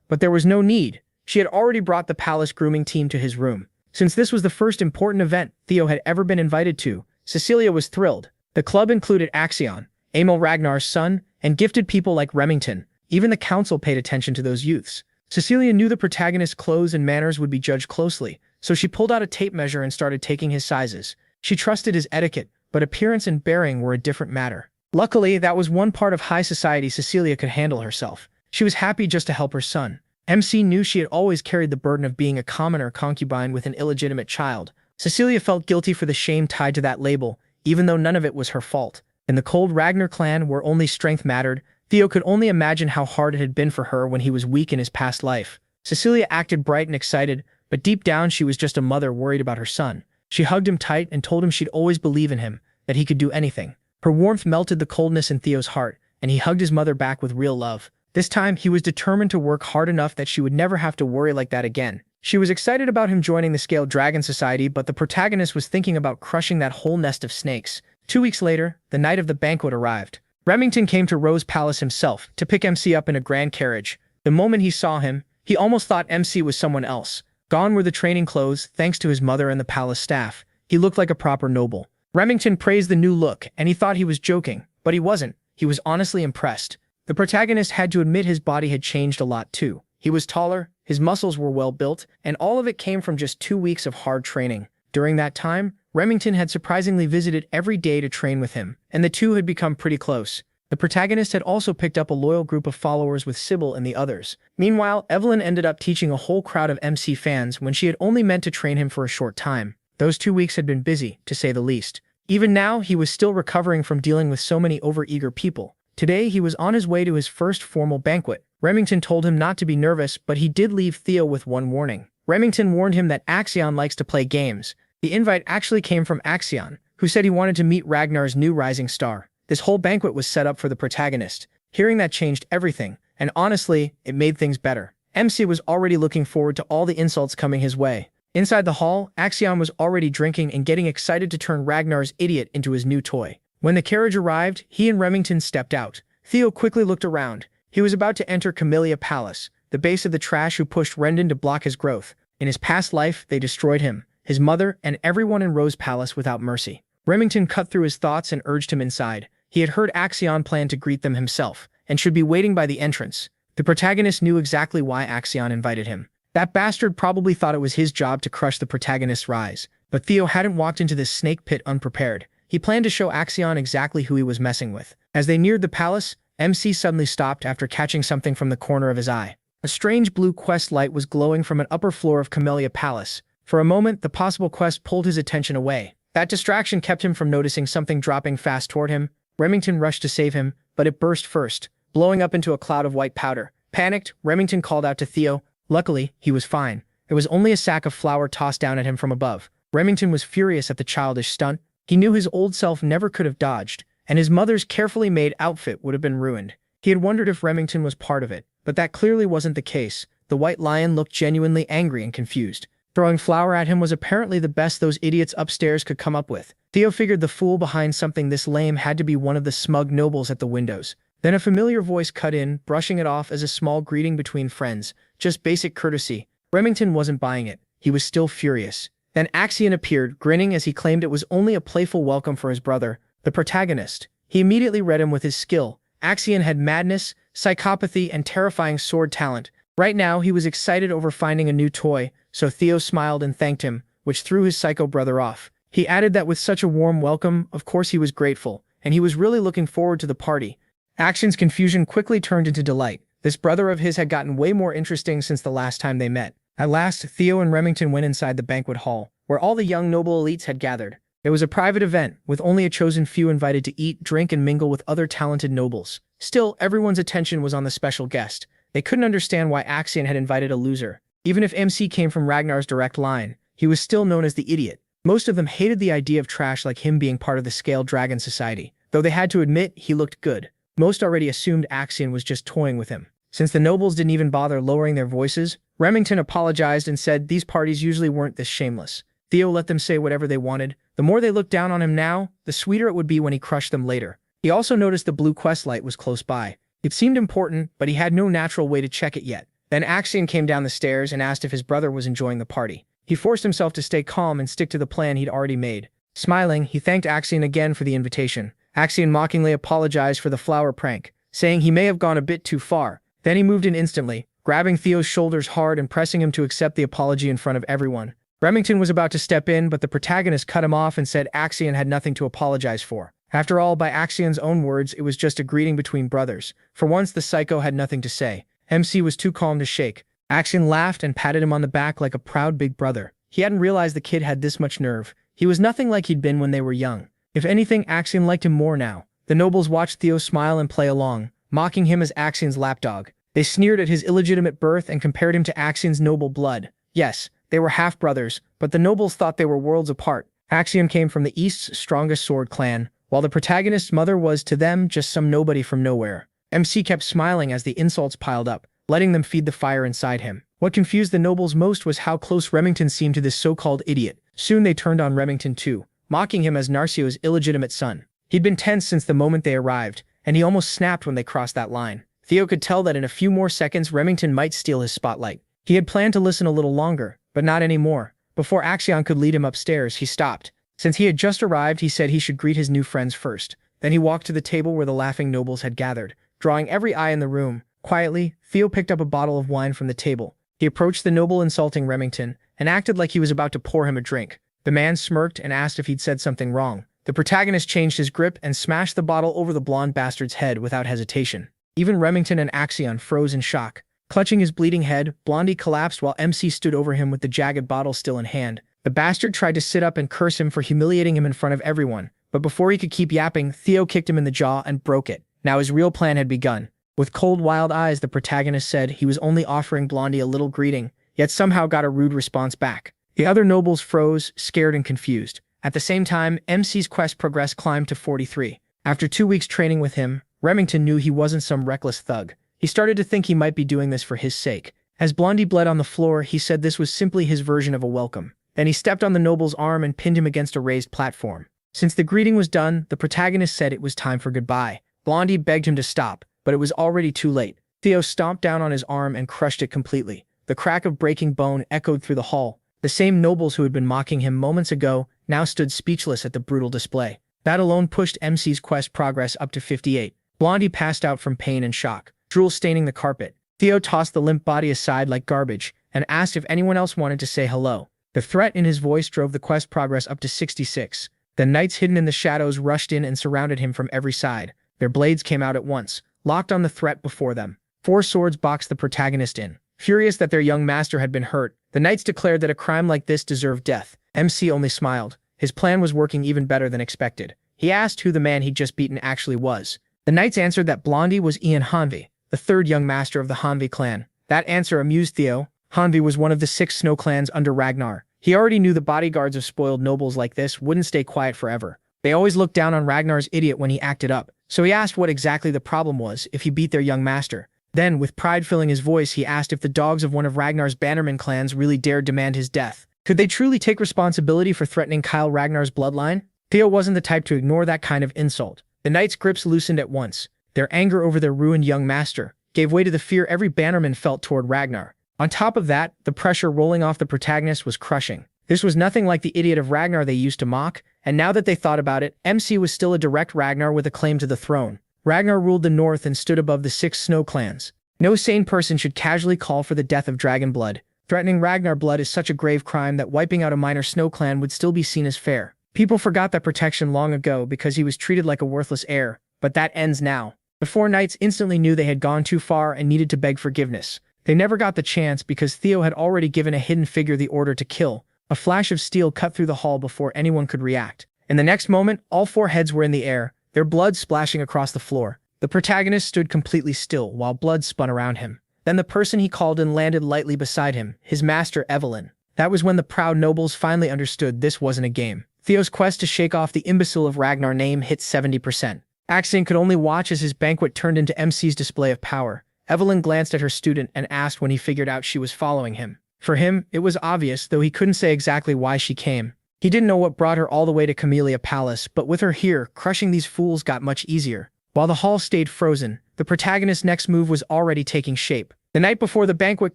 but there was no need. She had already brought the palace grooming team to his room. Since this was the first important event Theo had ever been invited to, Cecilia was thrilled. The club included Axion, Emil Ragnar's son, and gifted people like Remington. Even the council paid attention to those youths. Cecilia knew the protagonist's clothes and manners would be judged closely, so she pulled out a tape measure and started taking his sizes. She trusted his etiquette, but appearance and bearing were a different matter. Luckily, that was one part of high society Cecilia could handle herself. She was happy just to help her son. MC knew she had always carried the burden of being a commoner concubine with an illegitimate child. Cecilia felt guilty for the shame tied to that label, even though none of it was her fault. In the cold Ragnar clan where only strength mattered, Theo could only imagine how hard it had been for her when he was weak in his past life. Cecilia acted bright and excited, but deep down she was just a mother worried about her son. She hugged him tight and told him she'd always believe in him, that he could do anything. Her warmth melted the coldness in Theo's heart, and he hugged his mother back with real love. This time, he was determined to work hard enough that she would never have to worry like that again. She was excited about him joining the Scaled Dragon Society, but the protagonist was thinking about crushing that whole nest of snakes. 2 weeks later, the night of the banquet arrived. Remington came to Rose Palace himself to pick MC up in a grand carriage. The moment he saw him, he almost thought MC was someone else. Gone were the training clothes, thanks to his mother and the palace staff. He looked like a proper noble. Remington praised the new look, and he thought he was joking, but he wasn't. He was honestly impressed. The protagonist had to admit his body had changed a lot too. He was taller, his muscles were well built, and all of it came from just 2 weeks of hard training. During that time, Remington had surprisingly visited every day to train with him, and the two had become pretty close. The protagonist had also picked up a loyal group of followers with Sybil and the others. Meanwhile, Evelyn ended up teaching a whole crowd of MC fans when she had only meant to train him for a short time. Those 2 weeks had been busy, to say the least. Even now, he was still recovering from dealing with so many overeager people. Today, he was on his way to his first formal banquet. Remington told him not to be nervous, but he did leave Theo with one warning. Remington warned him that Axion likes to play games. The invite actually came from Axion, who said he wanted to meet Ragnar's new rising star. This whole banquet was set up for the protagonist. Hearing that changed everything, and honestly, it made things better. MC was already looking forward to all the insults coming his way. Inside the hall, Axion was already drinking and getting excited to turn Ragnar's idiot into his new toy. When the carriage arrived, he and Remington stepped out. Theo quickly looked around. He was about to enter Camellia Palace, the base of the trash who pushed Rendon to block his growth. In his past life, they destroyed him, his mother, and everyone in Rose Palace without mercy. Remington cut through his thoughts and urged him inside. He had heard Axion plan to greet them himself, and should be waiting by the entrance. The protagonist knew exactly why Axion invited him. That bastard probably thought it was his job to crush the protagonist's rise, but Theo hadn't walked into this snake pit unprepared. He planned to show Axion exactly who he was messing with. As they neared the palace, MC suddenly stopped after catching something from the corner of his eye. A strange blue quest light was glowing from an upper floor of Camellia Palace. For a moment, the possible quest pulled his attention away. That distraction kept him from noticing something dropping fast toward him. Remington rushed to save him, but it burst first, blowing up into a cloud of white powder. Panicked, Remington called out to Theo. Luckily, he was fine. It was only a sack of flour tossed down at him from above. Remington was furious at the childish stunt. He knew his old self never could have dodged, and his mother's carefully made outfit would have been ruined. He had wondered if Remington was part of it, but that clearly wasn't the case. The white lion looked genuinely angry and confused. Throwing flour at him was apparently the best those idiots upstairs could come up with. Theo figured the fool behind something this lame had to be one of the smug nobles at the windows. Then a familiar voice cut in, brushing it off as a small greeting between friends. Just basic courtesy. Remington wasn't buying it. He was still furious. Then Axion appeared, grinning as he claimed it was only a playful welcome for his brother, the protagonist. He immediately read him with his skill. Axion had madness, psychopathy, and terrifying sword talent. Right now, he was excited over finding a new toy, so Theo smiled and thanked him, which threw his psycho brother off. He added that with such a warm welcome, of course he was grateful, and he was really looking forward to the party. Axion's confusion quickly turned into delight. This brother of his had gotten way more interesting since the last time they met. At last, Theo and Remington went inside the banquet hall, where all the young noble elites had gathered. It was a private event, with only a chosen few invited to eat, drink, and mingle with other talented nobles. Still, everyone's attention was on the special guest. They couldn't understand why Axion had invited a loser. Even if MC came from Ragnar's direct line, he was still known as the idiot. Most of them hated the idea of trash like him being part of the Scaled Dragon Society, though they had to admit he looked good. Most already assumed Axion was just toying with him. Since the nobles didn't even bother lowering their voices, Remington apologized and said these parties usually weren't this shameless. Theo let them say whatever they wanted. The more they looked down on him now, the sweeter it would be when he crushed them later. He also noticed the blue quest light was close by. It seemed important, but he had no natural way to check it yet. Then Axion came down the stairs and asked if his brother was enjoying the party. He forced himself to stay calm and stick to the plan he'd already made. Smiling, he thanked Axion again for the invitation. Axion mockingly apologized for the flower prank, saying he may have gone a bit too far. Then he moved in instantly, grabbing Theo's shoulders hard and pressing him to accept the apology in front of everyone. Remington was about to step in, but the protagonist cut him off and said Axion had nothing to apologize for. After all, by Axion's own words, it was just a greeting between brothers. For once, the psycho had nothing to say. MC was too calm to shake. Axion laughed and patted him on the back like a proud big brother. He hadn't realized the kid had this much nerve. He was nothing like he'd been when they were young. If anything, Axion liked him more now. The nobles watched Theo smile and play along, mocking him as Axion's lapdog. They sneered at his illegitimate birth and compared him to Axion's noble blood. Yes, they were half-brothers, but the nobles thought they were worlds apart. Axion came from the East's strongest sword clan, while the protagonist's mother was, to them, just some nobody from nowhere. MC kept smiling as the insults piled up, letting them feed the fire inside him. What confused the nobles most was how close Remington seemed to this so-called idiot. Soon they turned on Remington too, mocking him as Narcio's illegitimate son. He'd been tense since the moment they arrived, and he almost snapped when they crossed that line. Theo could tell that in a few more seconds Remington might steal his spotlight. He had planned to listen a little longer, but not anymore. Before Axion could lead him upstairs, he stopped. Since he had just arrived, he said he should greet his new friends first. Then he walked to the table where the laughing nobles had gathered, drawing every eye in the room. Quietly, Theo picked up a bottle of wine from the table. He approached the noble insulting Remington and acted like he was about to pour him a drink. The man smirked and asked if he'd said something wrong. The protagonist changed his grip and smashed the bottle over the blonde bastard's head without hesitation. Even Remington and Axion froze in shock. Clutching his bleeding head, Blondie collapsed while MC stood over him with the jagged bottle still in hand. The bastard tried to sit up and curse him for humiliating him in front of everyone, but before he could keep yapping, Theo kicked him in the jaw and broke it. Now his real plan had begun. With cold, wild eyes, the protagonist said he was only offering Blondie a little greeting, yet somehow got a rude response back. The other nobles froze, scared and confused. At the same time, MC's quest progress climbed to 43. After 2 weeks training with him, Remington knew he wasn't some reckless thug. He started to think he might be doing this for his sake. As Blondie bled on the floor, he said this was simply his version of a welcome. Then he stepped on the noble's arm and pinned him against a raised platform. Since the greeting was done, the protagonist said it was time for goodbye. Blondie begged him to stop, but it was already too late. Theo stomped down on his arm and crushed it completely. The crack of breaking bone echoed through the hall. The same nobles who had been mocking him moments ago now stood speechless at the brutal display. That alone pushed MC's quest progress up to 58. Blondie passed out from pain and shock, drool staining the carpet. Theo tossed the limp body aside like garbage and asked if anyone else wanted to say hello. The threat in his voice drove the quest progress up to 66. The knights hidden in the shadows rushed in and surrounded him from every side. Their blades came out at once, locked on the threat before them. 4 swords boxed the protagonist in. Furious that their young master had been hurt, the knights declared that a crime like this deserved death. MC only smiled. His plan was working even better than expected. He asked who the man he'd just beaten actually was. The knights answered that Blondie was Ian Hanvi, the 3rd young master of the Hanvi clan. That answer amused Theo. Hanvi was one of the 6 snow clans under Ragnar. He already knew the bodyguards of spoiled nobles like this wouldn't stay quiet forever. They always looked down on Ragnar's idiot when he acted up, so he asked what exactly the problem was if he beat their young master. Then, with pride filling his voice, he asked if the dogs of one of Ragnar's bannerman clans really dared demand his death. Could they truly take responsibility for threatening Kyle Ragnar's bloodline? Theo wasn't the type to ignore that kind of insult. The knights' grips loosened at once. Their anger over their ruined young master gave way to the fear every bannerman felt toward Ragnar. On top of that, the pressure rolling off the protagonist was crushing. This was nothing like the idiot of Ragnar they used to mock, and now that they thought about it, MC was still a direct Ragnar with a claim to the throne. Ragnar ruled the north and stood above the 6 snow clans. No sane person should casually call for the death of dragon blood. Threatening Ragnar blood is such a grave crime that wiping out a minor snow clan would still be seen as fair. People forgot that protection long ago because he was treated like a worthless heir, but that ends now. The 4 knights instantly knew they had gone too far and needed to beg forgiveness. They never got the chance because Theo had already given a hidden figure the order to kill. A flash of steel cut through the hall before anyone could react. In the next moment, all 4 heads were in the air, their blood splashing across the floor. The protagonist stood completely still while blood spun around him. Then the person he called in landed lightly beside him, his master Evelyn. That was when the proud nobles finally understood this wasn't a game. Theo's quest to shake off the imbecile of Ragnar name hit 70%. Axion could only watch as his banquet turned into MC's display of power. Evelyn glanced at her student and asked when he figured out she was following him. For him, it was obvious, though he couldn't say exactly why she came. He didn't know what brought her all the way to Camellia Palace, but with her here, crushing these fools got much easier. While the hall stayed frozen, the protagonist's next move was already taking shape. The night before the banquet,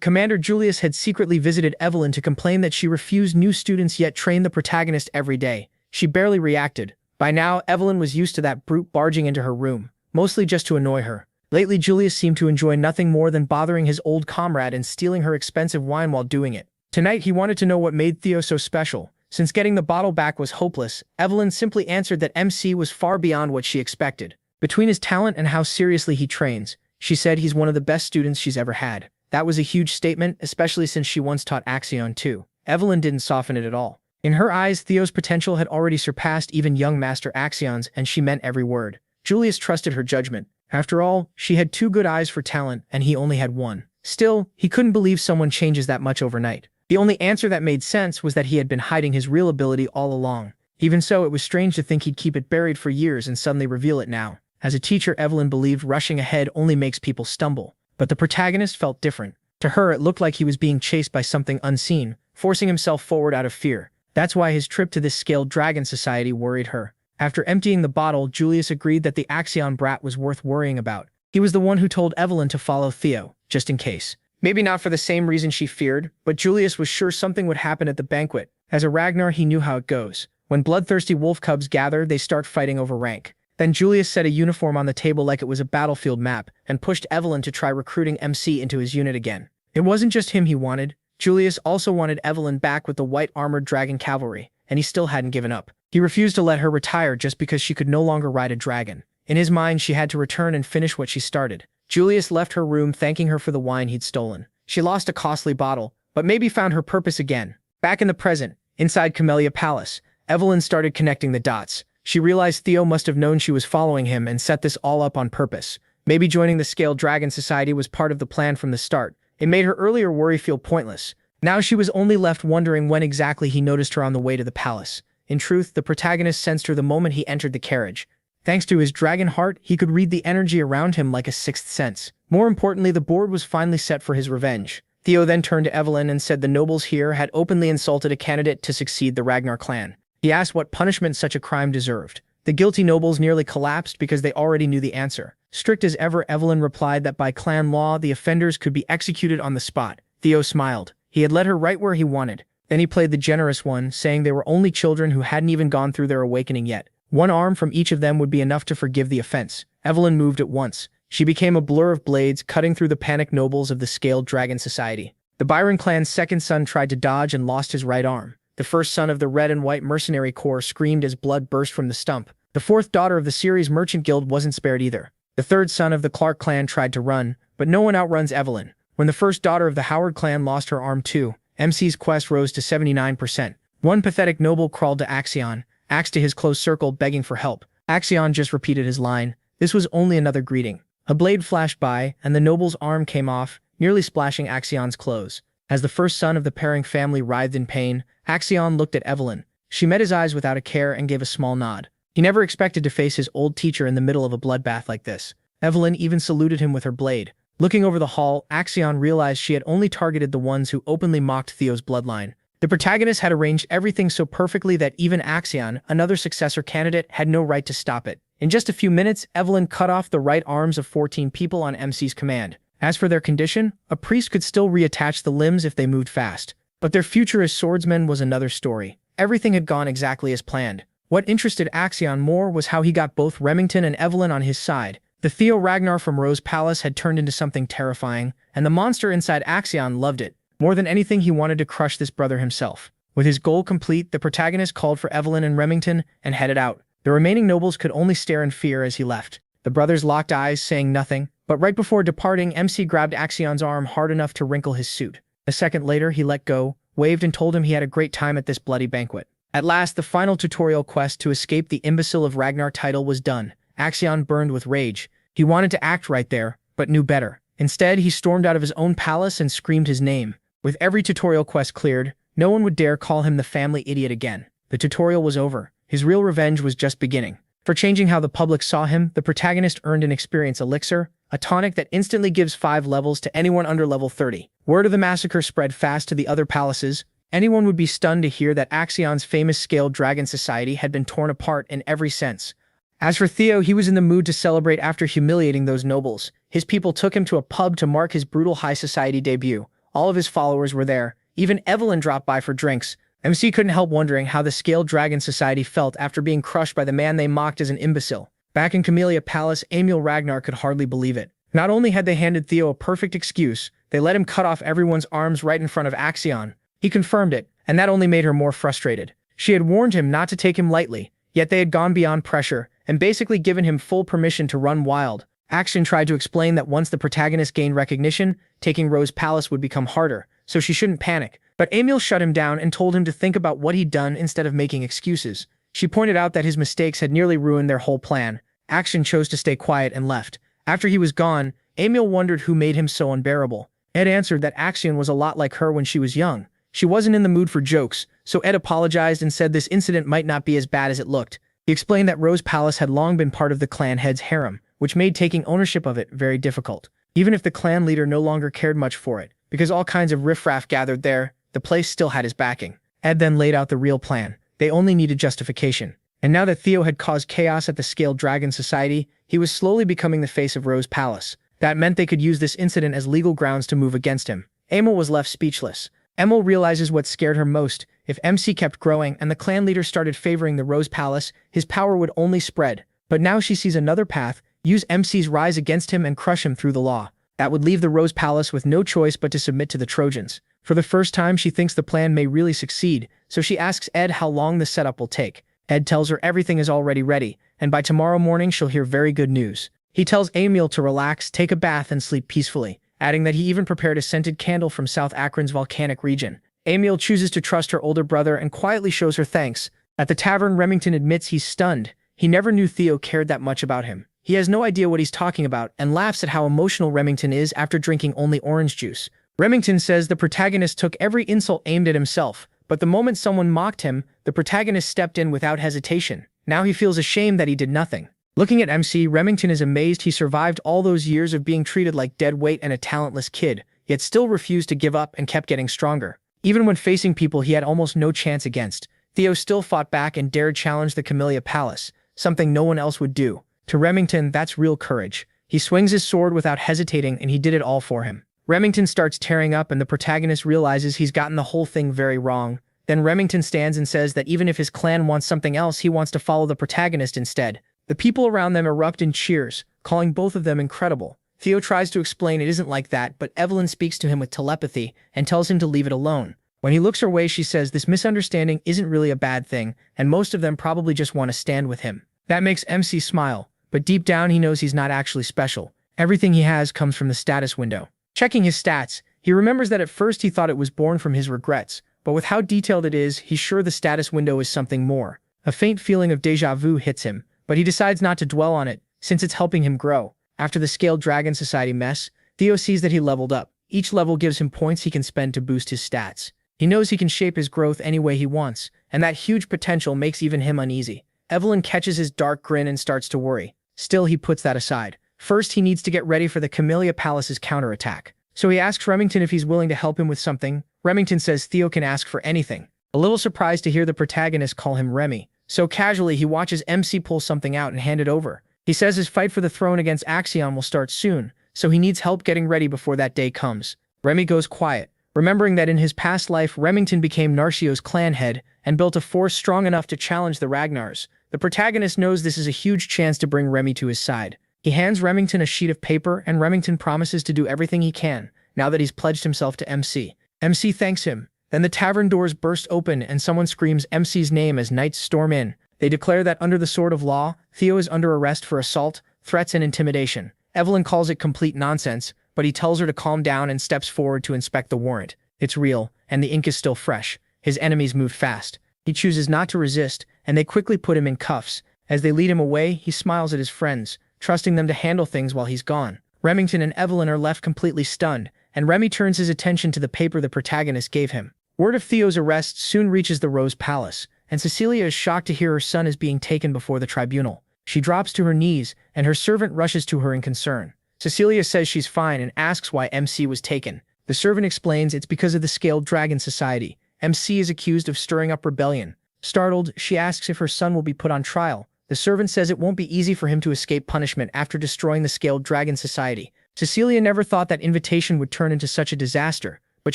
Commander Julius had secretly visited Evelyn to complain that she refused new students yet trained the protagonist every day. She barely reacted. By now, Evelyn was used to that brute barging into her room, mostly just to annoy her. Lately, Julius seemed to enjoy nothing more than bothering his old comrade and stealing her expensive wine while doing it. Tonight, he wanted to know what made Theo so special. Since getting the bottle back was hopeless, Evelyn simply answered that MC was far beyond what she expected. Between his talent and how seriously he trains, she said he's one of the best students she's ever had. That was a huge statement, especially since she once taught ActionToon too. Evelyn didn't soften it at all. In her eyes, Theo's potential had already surpassed even young Master Axion's, and she meant every word. Julius trusted her judgment. After all, she had 2 good eyes for talent, and he only had 1. Still, he couldn't believe someone changes that much overnight. The only answer that made sense was that he had been hiding his real ability all along. Even so, it was strange to think he'd keep it buried for years and suddenly reveal it now. As a teacher, Evelyn believed rushing ahead only makes people stumble. But the protagonist felt different. To her, it looked like he was being chased by something unseen, forcing himself forward out of fear. That's why his trip to this scaled dragon society worried her. After emptying the bottle, Julius agreed that the Axion brat was worth worrying about. He was the one who told Evelyn to follow Theo, just in case. Maybe not for the same reason she feared, but Julius was sure something would happen at the banquet. As a Ragnar, he knew how it goes. When bloodthirsty wolf cubs gather, they start fighting over rank. Then Julius set a uniform on the table like it was a battlefield map and pushed Evelyn to try recruiting MC into his unit again. It wasn't just him he wanted. Julius also wanted Evelyn back with the white armored dragon cavalry, and he still hadn't given up. He refused to let her retire just because she could no longer ride a dragon. In his mind, she had to return and finish what she started. Julius left her room thanking her for the wine he'd stolen. She lost a costly bottle, but maybe found her purpose again. Back in the present, inside Camellia Palace, Evelyn started connecting the dots. She realized Theo must have known she was following him and set this all up on purpose. Maybe joining the Scaled Dragon Society was part of the plan from the start. It made her earlier worry feel pointless. Now she was only left wondering when exactly he noticed her on the way to the palace. In truth, the protagonist sensed her the moment he entered the carriage. Thanks to his dragon heart, he could read the energy around him like a sixth sense. More importantly, the board was finally set for his revenge. Theo then turned to Evelyn and said the nobles here had openly insulted a candidate to succeed the Ragnar clan. He asked what punishment such a crime deserved. The guilty nobles nearly collapsed because they already knew the answer. Strict as ever, Evelyn replied that by clan law, the offenders could be executed on the spot. Theo smiled. He had led her right where he wanted. Then he played the generous one, saying they were only children who hadn't even gone through their awakening yet. One arm from each of them would be enough to forgive the offense. Evelyn moved at once. She became a blur of blades, cutting through the panicked nobles of the Scaled Dragon Society. The Byron clan's second son tried to dodge and lost his right arm. The first son of the Red and White Mercenary Corps screamed as blood burst from the stump. The fourth daughter of the Ceres Merchant Guild wasn't spared either. The third son of the Clark clan tried to run, but no one outruns Evelyn. When the first daughter of the Howard clan lost her arm too, MC's quest rose to 79%. One pathetic noble crawled to Axion, axe to his close circle begging for help. Axion just repeated his line. This was only another greeting. A blade flashed by, and the noble's arm came off, nearly splashing Axion's clothes. As the first son of the pairing family writhed in pain, Axion looked at Evelyn. She met his eyes without a care and gave a small nod. He never expected to face his old teacher in the middle of a bloodbath like this. Evelyn even saluted him with her blade. Looking over the hall, Axion realized she had only targeted the ones who openly mocked Theo's bloodline. The protagonist had arranged everything so perfectly that even Axion, another successor candidate, had no right to stop it. In just a few minutes, Evelyn cut off the right arms of 14 people on MC's command. As for their condition, a priest could still reattach the limbs if they moved fast. But their future as swordsmen was another story. Everything had gone exactly as planned. What interested Axion more was how he got both Remington and Evelyn on his side. The Theo Ragnar from Rose Palace had turned into something terrifying, and the monster inside Axion loved it. More than anything, he wanted to crush this brother himself. With his goal complete, the protagonist called for Evelyn and Remington and headed out. The remaining nobles could only stare in fear as he left. The brothers locked eyes, saying nothing, but right before departing, MC grabbed Axion's arm hard enough to wrinkle his suit. A second later, he let go, waved and told him he had a great time at this bloody banquet. At last, the final tutorial quest to escape the Imbecile of Ragnar title was done. Axion burned with rage. He wanted to act right there, but knew better. Instead, he stormed out of his own palace and screamed his name. With every tutorial quest cleared, no one would dare call him the family idiot again. The tutorial was over. His real revenge was just beginning. For changing how the public saw him, the protagonist earned an experience elixir, a tonic that instantly gives 5 levels to anyone under level 30. Word of the massacre spread fast to the other palaces. Anyone would be stunned to hear that Axion's famous scaled dragon society had been torn apart in every sense. As for Theo, he was in the mood to celebrate after humiliating those nobles. His people took him to a pub to mark his brutal high society debut. All of his followers were there. Even Evelyn dropped by for drinks. MC couldn't help wondering how the scaled dragon society felt after being crushed by the man they mocked as an imbecile. Back in Camellia Palace, Emil Ragnar could hardly believe it. Not only had they handed Theo a perfect excuse, they let him cut off everyone's arms right in front of Axion. He confirmed it, and that only made her more frustrated. She had warned him not to take him lightly, yet they had gone beyond pressure and basically given him full permission to run wild. Action tried to explain that once the protagonist gained recognition, taking Rose Palace would become harder, so she shouldn't panic. But Emil shut him down and told him to think about what he'd done instead of making excuses. She pointed out that his mistakes had nearly ruined their whole plan. Action chose to stay quiet and left. After he was gone, Emil wondered who made him so unbearable. Ed answered that Axion was a lot like her when she was young. She wasn't in the mood for jokes, so Ed apologized and said this incident might not be as bad as it looked. He explained that Rose Palace had long been part of the clan head's harem, which made taking ownership of it very difficult. Even if the clan leader no longer cared much for it, because all kinds of riffraff gathered there, the place still had his backing. Ed then laid out the real plan. They only needed justification. And now that Theo had caused chaos at the Scaled Dragon Society, he was slowly becoming the face of Rose Palace. That meant they could use this incident as legal grounds to move against him. Emil was left speechless. Emil realizes what scared her most. If MC kept growing and the clan leader started favoring the Rose Palace, his power would only spread. But now she sees another path: use MC's rise against him and crush him through the law. That would leave the Rose Palace with no choice but to submit to the Trojans. For the first time, she thinks the plan may really succeed, so she asks Ed how long the setup will take. Ed tells her everything is already ready, and by tomorrow morning she'll hear very good news. He tells Emil to relax, take a bath, and sleep peacefully, adding that he even prepared a scented candle from South Akron's volcanic region. Emil chooses to trust her older brother and quietly shows her thanks. At the tavern, Remington admits he's stunned. He never knew Theo cared that much about him. He has no idea what he's talking about and laughs at how emotional Remington is after drinking only orange juice. Remington says the protagonist took every insult aimed at himself, but the moment someone mocked him, the protagonist stepped in without hesitation. Now he feels ashamed that he did nothing. Looking at MC, Remington is amazed he survived all those years of being treated like dead weight and a talentless kid, yet still refused to give up and kept getting stronger. Even when facing people he had almost no chance against, Theo still fought back and dared challenge the Camellia Palace, something no one else would do. To Remington, that's real courage. He swings his sword without hesitating, and he did it all for him. Remington starts tearing up and the protagonist realizes he's gotten the whole thing very wrong. Then Remington stands and says that even if his clan wants something else, he wants to follow the protagonist instead. The people around them erupt in cheers, calling both of them incredible. Theo tries to explain it isn't like that, but Evelyn speaks to him with telepathy and tells him to leave it alone. When he looks her way, she says this misunderstanding isn't really a bad thing, and most of them probably just want to stand with him. That makes MC smile, but deep down he knows he's not actually special. Everything he has comes from the status window. Checking his stats, he remembers that at first he thought it was born from his regrets, but with how detailed it is, he's sure the status window is something more. A faint feeling of déjà vu hits him, but he decides not to dwell on it, since it's helping him grow. After the Scaled Dragon Society mess, Theo sees that he leveled up. Each level gives him points he can spend to boost his stats. He knows he can shape his growth any way he wants, and that huge potential makes even him uneasy. Evelyn catches his dark grin and starts to worry. Still, he puts that aside. First, he needs to get ready for the Camellia Palace's counterattack. So he asks Remington if he's willing to help him with something. Remington says Theo can ask for anything. A little surprised to hear the protagonist call him Remy. So casually, he watches MC pull something out and hand it over. He says his fight for the throne against Axion will start soon, so he needs help getting ready before that day comes. Remy goes quiet, remembering that in his past life, Remington became Narcio's clan head and built a force strong enough to challenge the Ragnars. The protagonist knows this is a huge chance to bring Remy to his side. He hands Remington a sheet of paper, and Remington promises to do everything he can, now that he's pledged himself to MC. MC thanks him. Then the tavern doors burst open and someone screams MC's name as knights storm in. They declare that under the sword of law, Theo is under arrest for assault, threats, and intimidation. Evelyn calls it complete nonsense, but he tells her to calm down and steps forward to inspect the warrant. It's real, and the ink is still fresh. His enemies move fast. He chooses not to resist, and they quickly put him in cuffs. As they lead him away, he smiles at his friends, trusting them to handle things while he's gone. Remington and Evelyn are left completely stunned, and Remy turns his attention to the paper the protagonist gave him. Word of Theo's arrest soon reaches the Rose Palace, and Cecilia is shocked to hear her son is being taken before the tribunal. She drops to her knees, and her servant rushes to her in concern. Cecilia says she's fine and asks why MC was taken. The servant explains it's because of the Scaled Dragon Society. MC is accused of stirring up rebellion. Startled, she asks if her son will be put on trial. The servant says it won't be easy for him to escape punishment after destroying the Scaled Dragon Society. Cecilia never thought that invitation would turn into such a disaster, but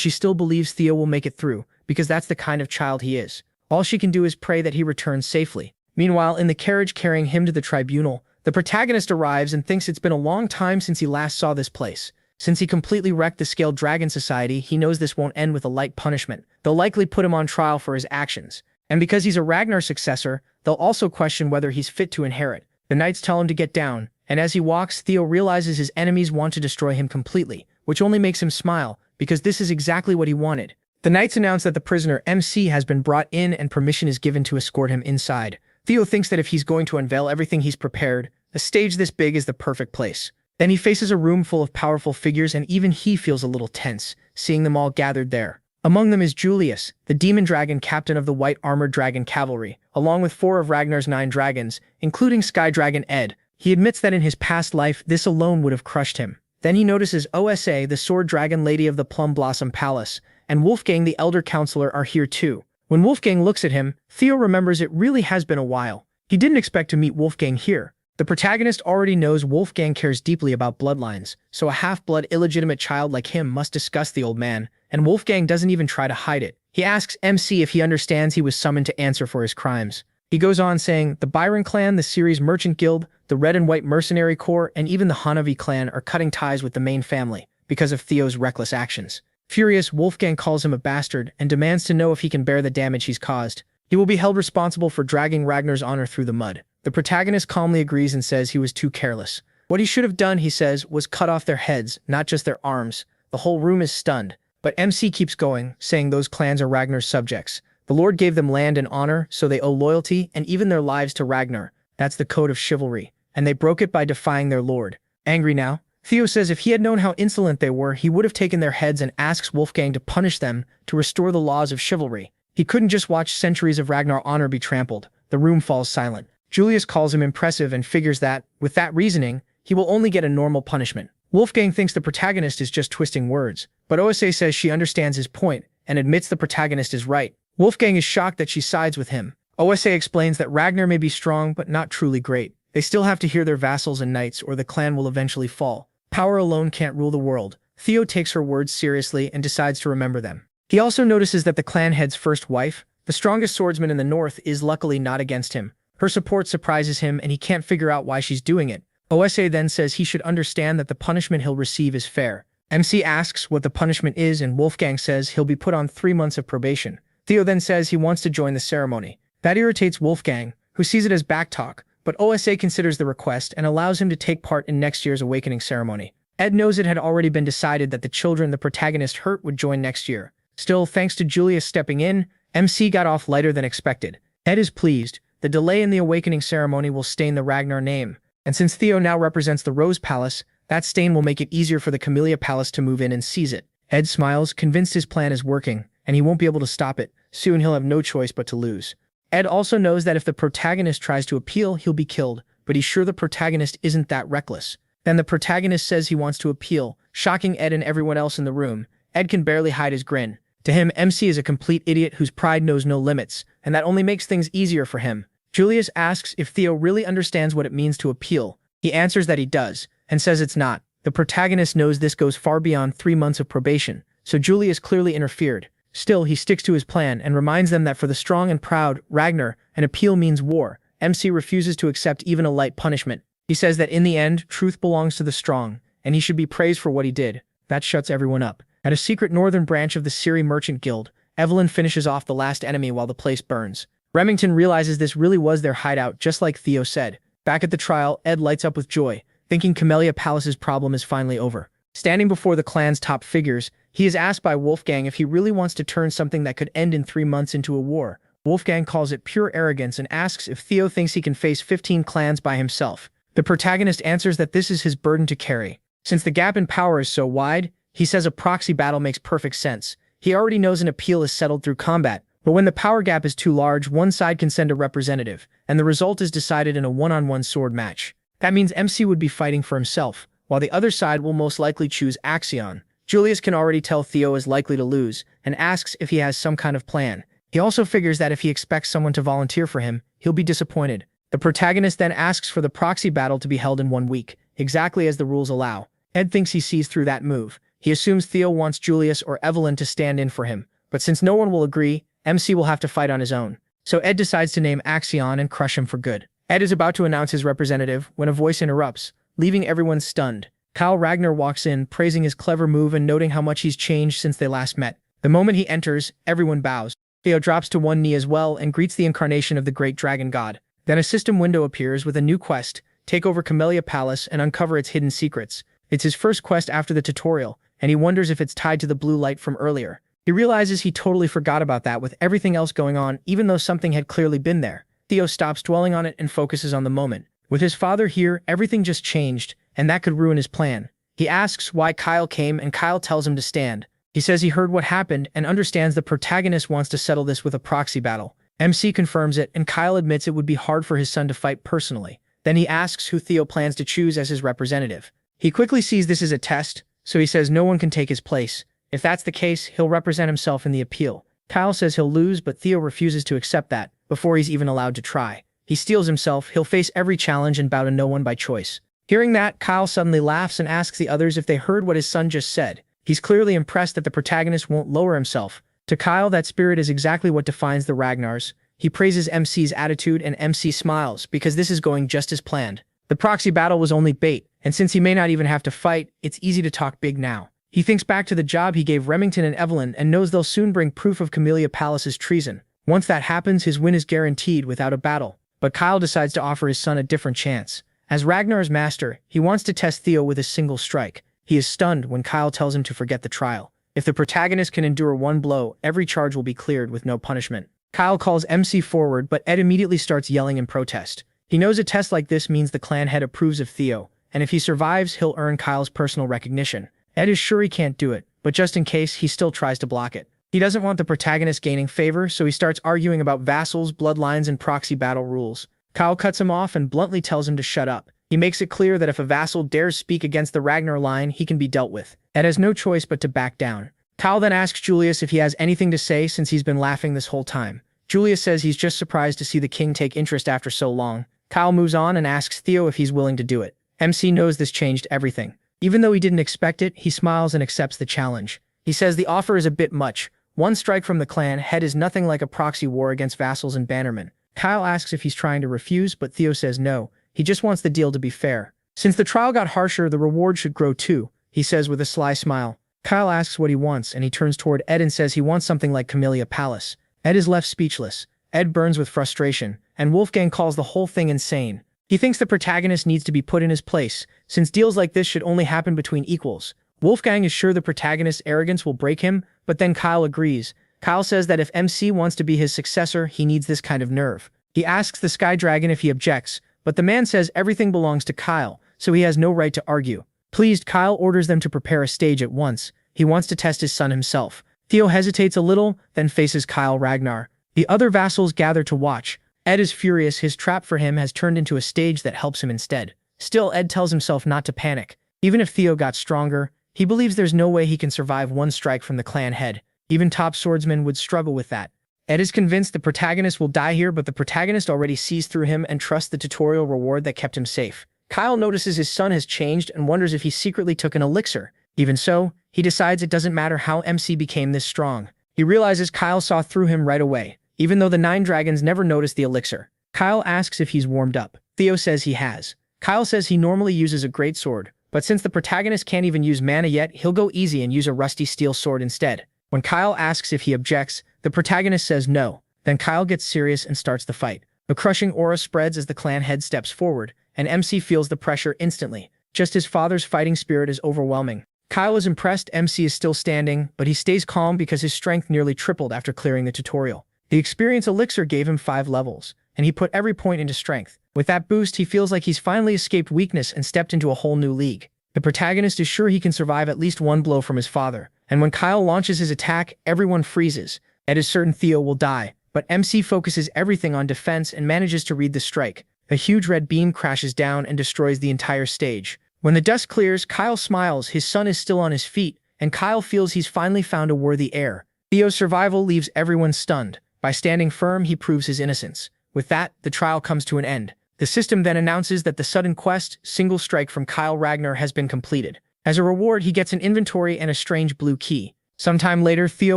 she still believes Theo will make it through, because that's the kind of child he is. All she can do is pray that he returns safely. Meanwhile, in the carriage carrying him to the tribunal, the protagonist arrives and thinks it's been a long time since he last saw this place. Since he completely wrecked the Scaled Dragon Society, he knows this won't end with a light punishment. They'll likely put him on trial for his actions. And because he's a Ragnar successor, they'll also question whether he's fit to inherit. The knights tell him to get down, and as he walks, Theo realizes his enemies want to destroy him completely, which only makes him smile, because this is exactly what he wanted. The knights announce that the prisoner MC has been brought in and permission is given to escort him inside. Theo thinks that if he's going to unveil everything he's prepared, a stage this big is the perfect place. Then he faces a room full of powerful figures and even he feels a little tense, seeing them all gathered there. Among them is Julius, the demon dragon captain of the white armored dragon cavalry, along with 4 of Ragnar's 9 dragons, including Sky Dragon Ed. He admits that in his past life, this alone would have crushed him. Then he notices Osa, the sword dragon lady of the Plum Blossom Palace, and Wolfgang the elder counselor are here too. When Wolfgang looks at him, Theo remembers it really has been a while. He didn't expect to meet Wolfgang here. The protagonist already knows Wolfgang cares deeply about bloodlines, so a half-blood illegitimate child like him must discuss the old man, and Wolfgang doesn't even try to hide it. He asks MC if he understands he was summoned to answer for his crimes. He goes on saying, the Byron clan, the Ceres Merchant Guild, the Red and White Mercenary Corps, and even the Hanavi clan are cutting ties with the main family because of Theo's reckless actions. Furious, Wolfgang calls him a bastard and demands to know if he can bear the damage he's caused. He will be held responsible for dragging Ragnar's honor through the mud. The protagonist calmly agrees and says he was too careless. What he should have done, he says, was cut off their heads, not just their arms. The whole room is stunned. But MC keeps going, saying those clans are Ragnar's subjects. The Lord gave them land and honor, so they owe loyalty and even their lives to Ragnar. That's the code of chivalry. And they broke it by defying their lord. Angry now, Theo says if he had known how insolent they were, he would have taken their heads and asks Wolfgang to punish them to restore the laws of chivalry. He couldn't just watch centuries of Ragnar honor be trampled. The room falls silent. Julius calls him impressive and figures that, with that reasoning, he will only get a normal punishment. Wolfgang thinks the protagonist is just twisting words, but Osa says she understands his point and admits the protagonist is right. Wolfgang is shocked that she sides with him. Osa explains that Ragnar may be strong but not truly great. They still have to hear their vassals and knights or the clan will eventually fall. Power alone can't rule the world. Theo takes her words seriously and decides to remember them. He also notices that the clan head's first wife, the strongest swordsman in the north, is luckily not against him. Her support surprises him and he can't figure out why she's doing it. Osa then says he should understand that the punishment he'll receive is fair. MC asks what the punishment is and Wolfgang says he'll be put on 3 months of probation. Theo then says he wants to join the ceremony. That irritates Wolfgang, who sees it as backtalk, but Osa considers the request and allows him to take part in next year's awakening ceremony. Ed knows it had already been decided that the children the protagonist hurt would join next year. Still, thanks to Julius stepping in, MC got off lighter than expected. Ed is pleased. The delay in the awakening ceremony will stain the Ragnar name, and since Theo now represents the Rose Palace, that stain will make it easier for the Camellia Palace to move in and seize it. Ed smiles, convinced his plan is working, and he won't be able to stop it. Soon he'll have no choice but to lose. Ed also knows that if the protagonist tries to appeal, he'll be killed, but he's sure the protagonist isn't that reckless. Then the protagonist says he wants to appeal, shocking Ed and everyone else in the room. Ed can barely hide his grin. To him, MC is a complete idiot whose pride knows no limits, and that only makes things easier for him. Julius asks if Theo really understands what it means to appeal. He answers that he does, and says it's not. The protagonist knows this goes far beyond 3 months of probation, so Julius clearly interfered. Still, he sticks to his plan and reminds them that for the strong and proud, Ragnar, an appeal means war. MC refuses to accept even a light punishment. He says that in the end, truth belongs to the strong, and he should be praised for what he did. That shuts everyone up. At a secret northern branch of the Ceres Merchant Guild, Evelyn finishes off the last enemy while the place burns. Remington realizes this really was their hideout, just like Theo said. Back at the trial, Ed lights up with joy, thinking Camellia Palace's problem is finally over. Standing before the clan's top figures, he is asked by Wolfgang if he really wants to turn something that could end in 3 months into a war. Wolfgang calls it pure arrogance and asks if Theo thinks he can face 15 clans by himself. The protagonist answers that this is his burden to carry. Since the gap in power is so wide, he says a proxy battle makes perfect sense. He already knows an appeal is settled through combat, but when the power gap is too large, one side can send a representative, and the result is decided in a one-on-one sword match. That means MC would be fighting for himself, while the other side will most likely choose Axion. Julius can already tell Theo is likely to lose, and asks if he has some kind of plan. He also figures that if he expects someone to volunteer for him, he'll be disappointed. The protagonist then asks for the proxy battle to be held in 1 week, exactly as the rules allow. Ed thinks he sees through that move. He assumes Theo wants Julius or Evelyn to stand in for him, but since no one will agree, MC will have to fight on his own. So Ed decides to name Axion and crush him for good. Ed is about to announce his representative when a voice interrupts, leaving everyone stunned. Kyle Ragnar walks in, praising his clever move and noting how much he's changed since they last met. The moment he enters, everyone bows. Theo drops to one knee as well and greets the incarnation of the great dragon god. Then a system window appears with a new quest: take over Camellia Palace and uncover its hidden secrets. It's his first quest after the tutorial, and he wonders if it's tied to the blue light from earlier. He realizes he totally forgot about that with everything else going on, even though something had clearly been there. Theo stops dwelling on it and focuses on the moment. With his father here, everything just changed, and that could ruin his plan. He asks why Kyle came, and Kyle tells him to stand. He says he heard what happened and understands the protagonist wants to settle this with a proxy battle. MC confirms it, and Kyle admits it would be hard for his son to fight personally. Then he asks who Theo plans to choose as his representative. He quickly sees this as a test, so he says no one can take his place. If that's the case, he'll represent himself in the appeal. Kyle says he'll lose, but Theo refuses to accept that, before he's even allowed to try. He steels himself, he'll face every challenge and bow to no one by choice. Hearing that, Kyle suddenly laughs and asks the others if they heard what his son just said. He's clearly impressed that the protagonist won't lower himself. To Kyle, that spirit is exactly what defines the Ragnars. He praises MC's attitude and MC smiles, because this is going just as planned. The proxy battle was only bait, and since he may not even have to fight, it's easy to talk big now. He thinks back to the job he gave Remington and Evelyn and knows they'll soon bring proof of Camellia Palace's treason. Once that happens, his win is guaranteed without a battle. But Kyle decides to offer his son a different chance. As Ragnar's master, he wants to test Theo with a single strike. He is stunned when Kyle tells him to forget the trial. If the protagonist can endure one blow, every charge will be cleared with no punishment. Kyle calls MC forward, but Ed immediately starts yelling in protest. He knows a test like this means the clan head approves of Theo, and if he survives, he'll earn Kyle's personal recognition. Ed is sure he can't do it, but just in case, he still tries to block it. He doesn't want the protagonist gaining favor, so he starts arguing about vassals, bloodlines, and proxy battle rules. Kyle cuts him off and bluntly tells him to shut up. He makes it clear that if a vassal dares speak against the Ragnar line, he can be dealt with. Ed has no choice but to back down. Kyle then asks Julius if he has anything to say since he's been laughing this whole time. Julius says he's just surprised to see the king take interest after so long. Kyle moves on and asks Theo if he's willing to do it. MC knows this changed everything. Even though he didn't expect it, he smiles and accepts the challenge. He says the offer is a bit much. One strike from the clan head is nothing like a proxy war against vassals and bannermen. Kyle asks if he's trying to refuse, but Theo says no. He just wants the deal to be fair. Since the trial got harsher, the reward should grow too, he says with a sly smile. Kyle asks what he wants, and he turns toward Ed and says he wants something like Camellia Palace. Ed is left speechless. Ed burns with frustration, and Wolfgang calls the whole thing insane. He thinks the protagonist needs to be put in his place, since deals like this should only happen between equals. Wolfgang is sure the protagonist's arrogance will break him, but then Kyle agrees. Kyle says that if MC wants to be his successor, he needs this kind of nerve. He asks the Sky Dragon if he objects, but the man says everything belongs to Kyle, so he has no right to argue. Pleased, Kyle orders them to prepare a stage at once. He wants to test his son himself. Theo hesitates a little, then faces Kyle Ragnar. The other vassals gather to watch. Ed is furious. His trap for him has turned into a stage that helps him instead. Still, Ed tells himself not to panic. Even if Theo got stronger, he believes there's no way he can survive one strike from the clan head. Even top swordsmen would struggle with that. Ed is convinced the protagonist will die here, but the protagonist already sees through him and trusts the tutorial reward that kept him safe. Kyle notices his son has changed and wonders if he secretly took an elixir. Even so, he decides it doesn't matter how MC became this strong. He realizes Kyle saw through him right away, even though the 9 dragons never noticed the elixir. Kyle asks if he's warmed up. Theo says he has. Kyle says he normally uses a greatsword, but since the protagonist can't even use mana yet, he'll go easy and use a rusty steel sword instead. When Kyle asks if he objects, the protagonist says no. Then Kyle gets serious and starts the fight. A crushing aura spreads as the clan head steps forward, and MC feels the pressure instantly. Just his father's fighting spirit is overwhelming. Kyle is impressed. MC is still standing, but he stays calm because his strength nearly tripled after clearing the tutorial. The experience elixir gave him 5 levels, and he put every point into strength. With that boost, he feels like he's finally escaped weakness and stepped into a whole new league. The protagonist is sure he can survive at least one blow from his father, and when Kyle launches his attack, everyone freezes. Ed is certain Theo will die, but MC focuses everything on defense and manages to read the strike. A huge red beam crashes down and destroys the entire stage. When the dust clears, Kyle smiles. His son is still on his feet, and Kyle feels he's finally found a worthy heir. Theo's survival leaves everyone stunned. By standing firm, he proves his innocence. With that, the trial comes to an end. The system then announces that the sudden quest, Single Strike from Kyle Ragnar, has been completed. As a reward, he gets an inventory and a strange blue key. Sometime later, Theo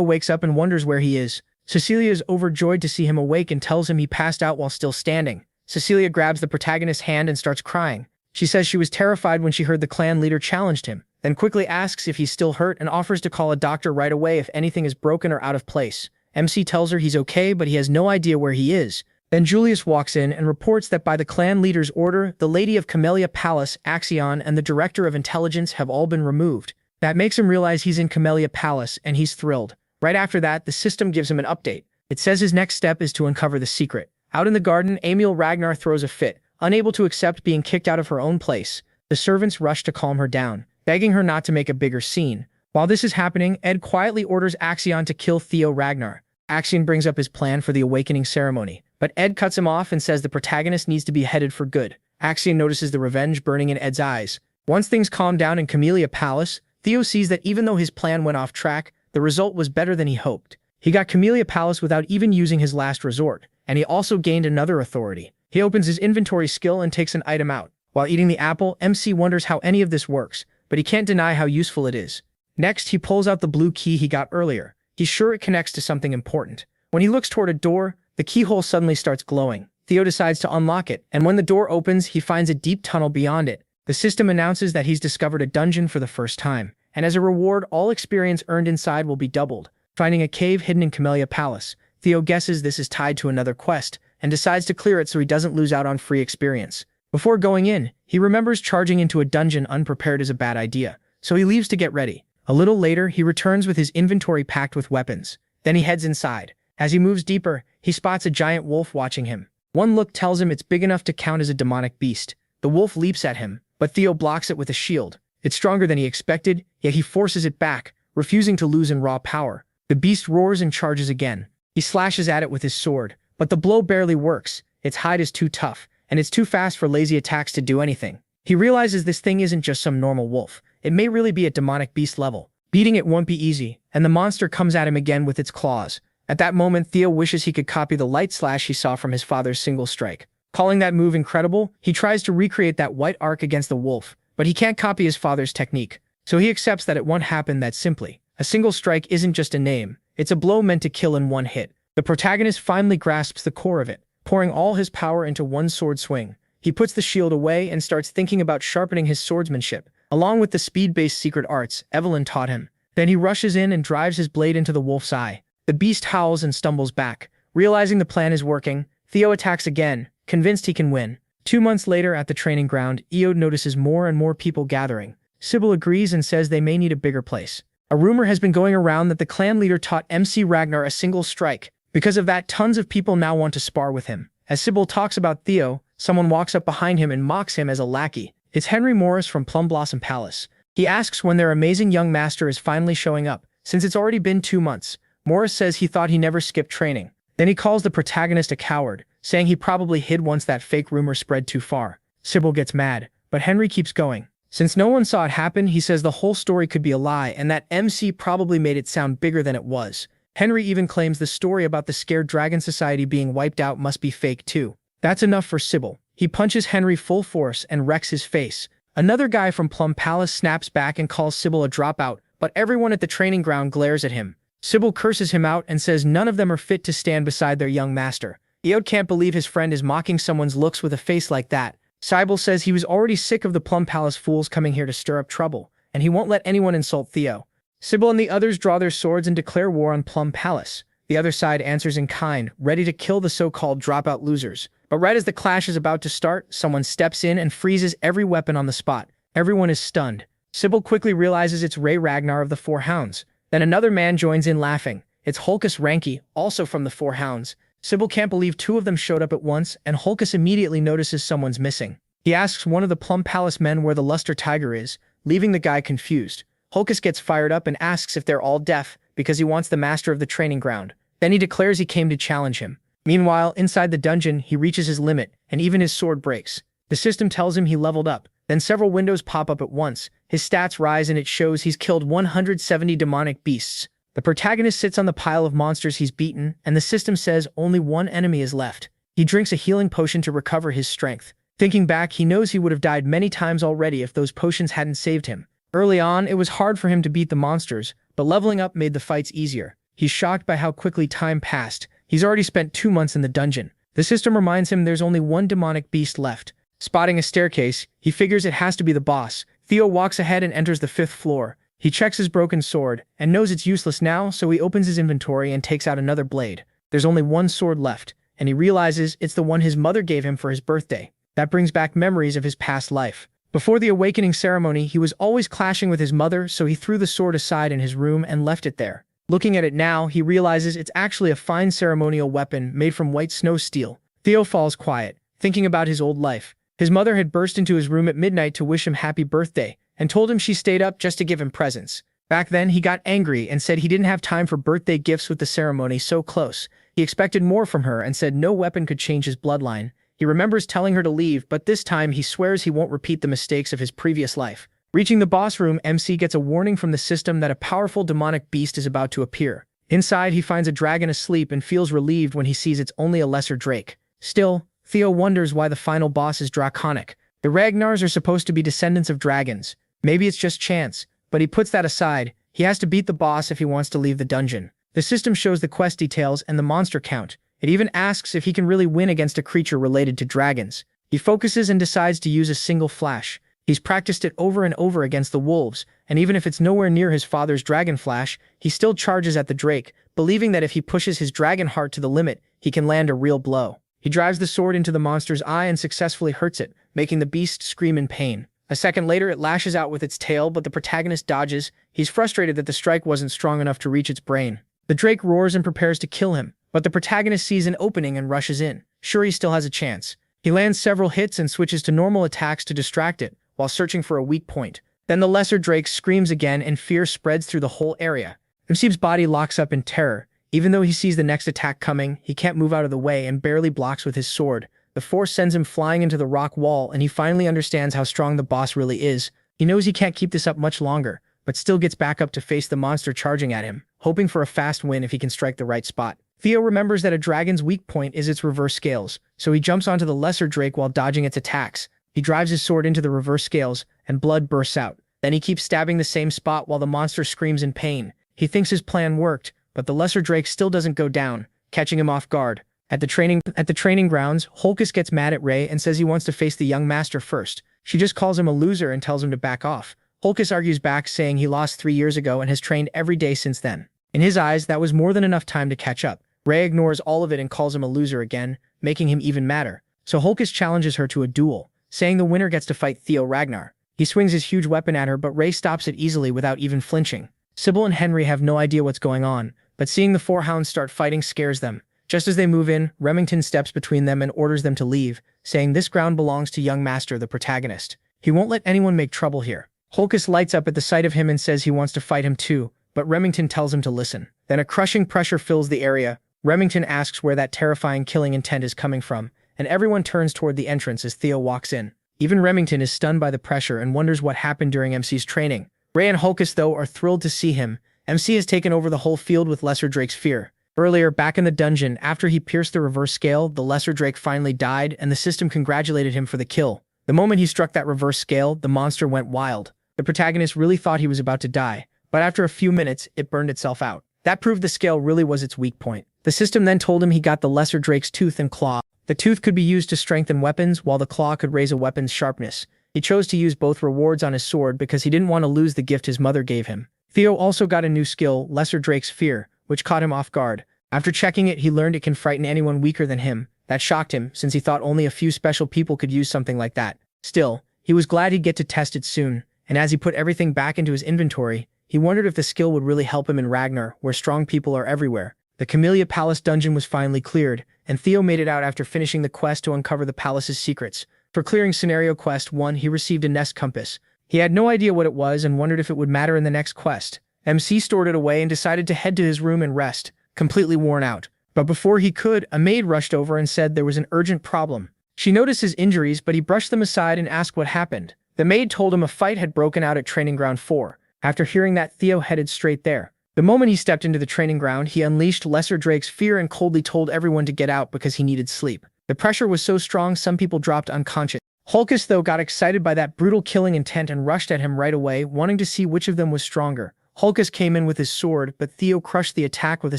wakes up and wonders where he is. Cecilia is overjoyed to see him awake and tells him he passed out while still standing. Cecilia grabs the protagonist's hand and starts crying. She says she was terrified when she heard the clan leader challenged him, then quickly asks if he's still hurt and offers to call a doctor right away if anything is broken or out of place. MC tells her he's okay, but he has no idea where he is. Then Julius walks in and reports that by the clan leader's order, the Lady of Camellia Palace, Axion, and the Director of Intelligence have all been removed. That makes him realize he's in Camellia Palace, and he's thrilled. Right after that, the system gives him an update. It says his next step is to uncover the secret. Out in the garden, Emil Ragnar throws a fit, unable to accept being kicked out of her own place. The servants rush to calm her down, begging her not to make a bigger scene. While this is happening, Ed quietly orders Axion to kill Theo Ragnar. Axion brings up his plan for the awakening ceremony, but Ed cuts him off and says the protagonist needs to be headed for good. Axion notices the revenge burning in Ed's eyes. Once things calm down in Camellia Palace, Theo sees that even though his plan went off track, the result was better than he hoped. He got Camellia Palace without even using his last resort, and he also gained another authority. He opens his inventory skill and takes an item out. While eating the apple, MC wonders how any of this works, but he can't deny how useful it is. Next, he pulls out the blue key he got earlier. He's sure it connects to something important. When he looks toward a door, the keyhole suddenly starts glowing. Theo decides to unlock it, and when the door opens, he finds a deep tunnel beyond it. The system announces that he's discovered a dungeon for the first time, and as a reward, all experience earned inside will be doubled. Finding a cave hidden in Camellia Palace, Theo guesses this is tied to another quest, and decides to clear it so he doesn't lose out on free experience. Before going in, he remembers charging into a dungeon unprepared is a bad idea, so he leaves to get ready. A little later, he returns with his inventory packed with weapons. Then he heads inside. As he moves deeper, he spots a giant wolf watching him. One look tells him it's big enough to count as a demonic beast. The wolf leaps at him, but Theo blocks it with a shield. It's stronger than he expected, yet he forces it back, refusing to lose in raw power. The beast roars and charges again. He slashes at it with his sword, but the blow barely works. Its hide is too tough, and it's too fast for lazy attacks to do anything. He realizes this thing isn't just some normal wolf. It may really be at demonic beast level. Beating it won't be easy, and the monster comes at him again with its claws. At that moment, Theo wishes he could copy the light slash he saw from his father's Single Strike. Calling that move incredible, he tries to recreate that white arc against the wolf, but he can't copy his father's technique. So he accepts that it won't happen that simply. A Single Strike isn't just a name, it's a blow meant to kill in one hit. The protagonist finally grasps the core of it, pouring all his power into one sword swing. He puts the shield away and starts thinking about sharpening his swordsmanship, along with the speed-based secret arts Evelyn taught him. Then he rushes in and drives his blade into the wolf's eye. The beast howls and stumbles back. Realizing the plan is working, Theo attacks again, convinced he can win. 2 months later at the training ground, Eode notices more and more people gathering. Sybil agrees and says they may need a bigger place. A rumor has been going around that the clan leader taught MC Ragnar a single strike. Because of that, tons of people now want to spar with him. As Sybil talks about Theo, someone walks up behind him and mocks him as a lackey. It's Henry Morris from Plum Blossom Palace. He asks when their amazing young master is finally showing up, since it's already been 2 months. Morris says he thought he never skipped training. Then he calls the protagonist a coward, saying he probably hid once that fake rumor spread too far. Sybil gets mad, but Henry keeps going. Since no one saw it happen, he says the whole story could be a lie and that MC probably made it sound bigger than it was. Henry even claims the story about the scared dragon society being wiped out must be fake too. That's enough for Sybil. He punches Henry full force and wrecks his face. Another guy from Plum Palace snaps back and calls Sybil a dropout, but everyone at the training ground glares at him. Sybil curses him out and says none of them are fit to stand beside their young master. Eode can't believe his friend is mocking someone's looks with a face like that. Sybil says he was already sick of the Plum Palace fools coming here to stir up trouble, and he won't let anyone insult Theo. Sybil and the others draw their swords and declare war on Plum Palace. The other side answers in kind, ready to kill the so-called dropout losers. But right as the clash is about to start, someone steps in and freezes every weapon on the spot. Everyone is stunned. Sybil quickly realizes it's Ray Ragnar of the Four Hounds. Then another man joins in laughing. It's Hulkus Ranky, also from the Four Hounds. Sybil can't believe 2 of them showed up at once, and Hulkus immediately notices someone's missing. He asks one of the Plum Palace men where the Luster Tiger is, leaving the guy confused. Hulkus gets fired up and asks if they're all deaf, because he wants the master of the training ground. Then he declares he came to challenge him. Meanwhile, inside the dungeon, he reaches his limit, and even his sword breaks. The system tells him he leveled up. Then several windows pop up at once. his stats rise and it shows he's killed 170 demonic beasts. The protagonist sits on the pile of monsters he's beaten, and the system says only one enemy is left. He drinks a healing potion to recover his strength. Thinking back, he knows he would have died many times already if those potions hadn't saved him. Early on, it was hard for him to beat the monsters, but leveling up made the fights easier. He's shocked by how quickly time passed. He's already spent 2 months in the dungeon. The system reminds him there's only one demonic beast left. Spotting a staircase, he figures it has to be the boss. Theo walks ahead and enters the 5th floor. He checks his broken sword, and knows it's useless now, so he opens his inventory and takes out another blade. There's only one sword left, and he realizes it's the one his mother gave him for his birthday. That brings back memories of his past life. Before the awakening ceremony, he was always clashing with his mother, so he threw the sword aside in his room and left it there. Looking at it now, he realizes it's actually a fine ceremonial weapon made from white snow steel. Theo falls quiet, thinking about his old life. His mother had burst into his room at midnight to wish him happy birthday, and told him she stayed up just to give him presents. Back then, he got angry and said he didn't have time for birthday gifts with the ceremony so close. He expected more from her and said no weapon could change his bloodline. He remembers telling her to leave, but this time he swears he won't repeat the mistakes of his previous life. Reaching the boss room, MC gets a warning from the system that a powerful demonic beast is about to appear. Inside, he finds a dragon asleep and feels relieved when he sees it's only a lesser drake. Still, Theo wonders why the final boss is draconic. The Ragnars are supposed to be descendants of dragons. Maybe it's just chance, but he puts that aside. He has to beat the boss if he wants to leave the dungeon. The system shows the quest details and the monster count. It even asks if he can really win against a creature related to dragons. He focuses and decides to use a single flash. He's practiced it over and over against the wolves, and even if it's nowhere near his father's dragon flash, he still charges at the drake, believing that if he pushes his dragon heart to the limit, he can land a real blow. He drives the sword into the monster's eye and successfully hurts it, making the beast scream in pain. A second later, it lashes out with its tail, but the protagonist dodges. He's frustrated that the strike wasn't strong enough to reach its brain. The drake roars and prepares to kill him, but the protagonist sees an opening and rushes in. Sure, he still has a chance. He lands several hits and switches to normal attacks to distract it, while searching for a weak point. Then the lesser drake screams again and fear spreads through the whole area. Msib's body locks up in terror. Even though he sees the next attack coming, he can't move out of the way and barely blocks with his sword. The force sends him flying into the rock wall, and he finally understands how strong the boss really is. He knows he can't keep this up much longer, but still gets back up to face the monster charging at him, hoping for a fast win if he can strike the right spot. Theo remembers that a dragon's weak point is its reverse scales, so he jumps onto the lesser drake while dodging its attacks. He drives his sword into the reverse scales, and blood bursts out. Then he keeps stabbing the same spot while the monster screams in pain. He thinks his plan worked, but the lesser drake still doesn't go down, catching him off guard. At the training grounds, Holkis gets mad at Ray and says he wants to face the young master first. She just calls him a loser and tells him to back off. Holkis argues back, saying he lost 3 years ago and has trained every day since then. In his eyes, that was more than enough time to catch up. Ray ignores all of it and calls him a loser again, making him even madder. So Holkis challenges her to a duel, saying the winner gets to fight Theo Ragnar. He swings his huge weapon at her, but Ray stops it easily without even flinching. Sybil and Henry have no idea what's going on, but seeing the 4 hounds start fighting scares them. Just as they move in, Remington steps between them and orders them to leave, saying this ground belongs to young master, the protagonist. He won't let anyone make trouble here. Holkis lights up at the sight of him and says he wants to fight him too, but Remington tells him to listen. Then a crushing pressure fills the area. Remington asks where that terrifying killing intent is coming from, and everyone turns toward the entrance as Theo walks in. Even Remington is stunned by the pressure and wonders what happened during MC's training. Ray and Holkis, though, are thrilled to see him. MC has taken over the whole field with Lesser Drake's fear. Earlier, back in the dungeon, after he pierced the reverse scale, the Lesser Drake finally died, and the system congratulated him for the kill. The moment he struck that reverse scale, the monster went wild. The protagonist really thought he was about to die, but after a few minutes, it burned itself out. That proved the scale really was its weak point. The system then told him he got the Lesser Drake's tooth and claw. The tooth could be used to strengthen weapons, while the claw could raise a weapon's sharpness. He chose to use both rewards on his sword because he didn't want to lose the gift his mother gave him. Theo also got a new skill, Lesser Drake's Fear, which caught him off guard. After checking it, he learned it can frighten anyone weaker than him. That shocked him, since he thought only a few special people could use something like that. Still, he was glad he'd get to test it soon, and as he put everything back into his inventory, he wondered if the skill would really help him in Ragnar, where strong people are everywhere. The Camellia Palace dungeon was finally cleared, and Theo made it out after finishing the quest to uncover the palace's secrets. For clearing Scenario Quest 1, he received a Nest Compass. He had no idea what it was and wondered if it would matter in the next quest. MC stored it away and decided to head to his room and rest, completely worn out. But before he could, a maid rushed over and said there was an urgent problem. She noticed his injuries, but he brushed them aside and asked what happened. The maid told him a fight had broken out at Training Ground 4. After hearing that, Theo headed straight there. The moment he stepped into the training ground, he unleashed Lesser Drake's fear and coldly told everyone to get out because he needed sleep. The pressure was so strong some people dropped unconscious. Hulkus, though, got excited by that brutal killing intent and rushed at him right away, wanting to see which of them was stronger. Hulkus came in with his sword, but Theo crushed the attack with a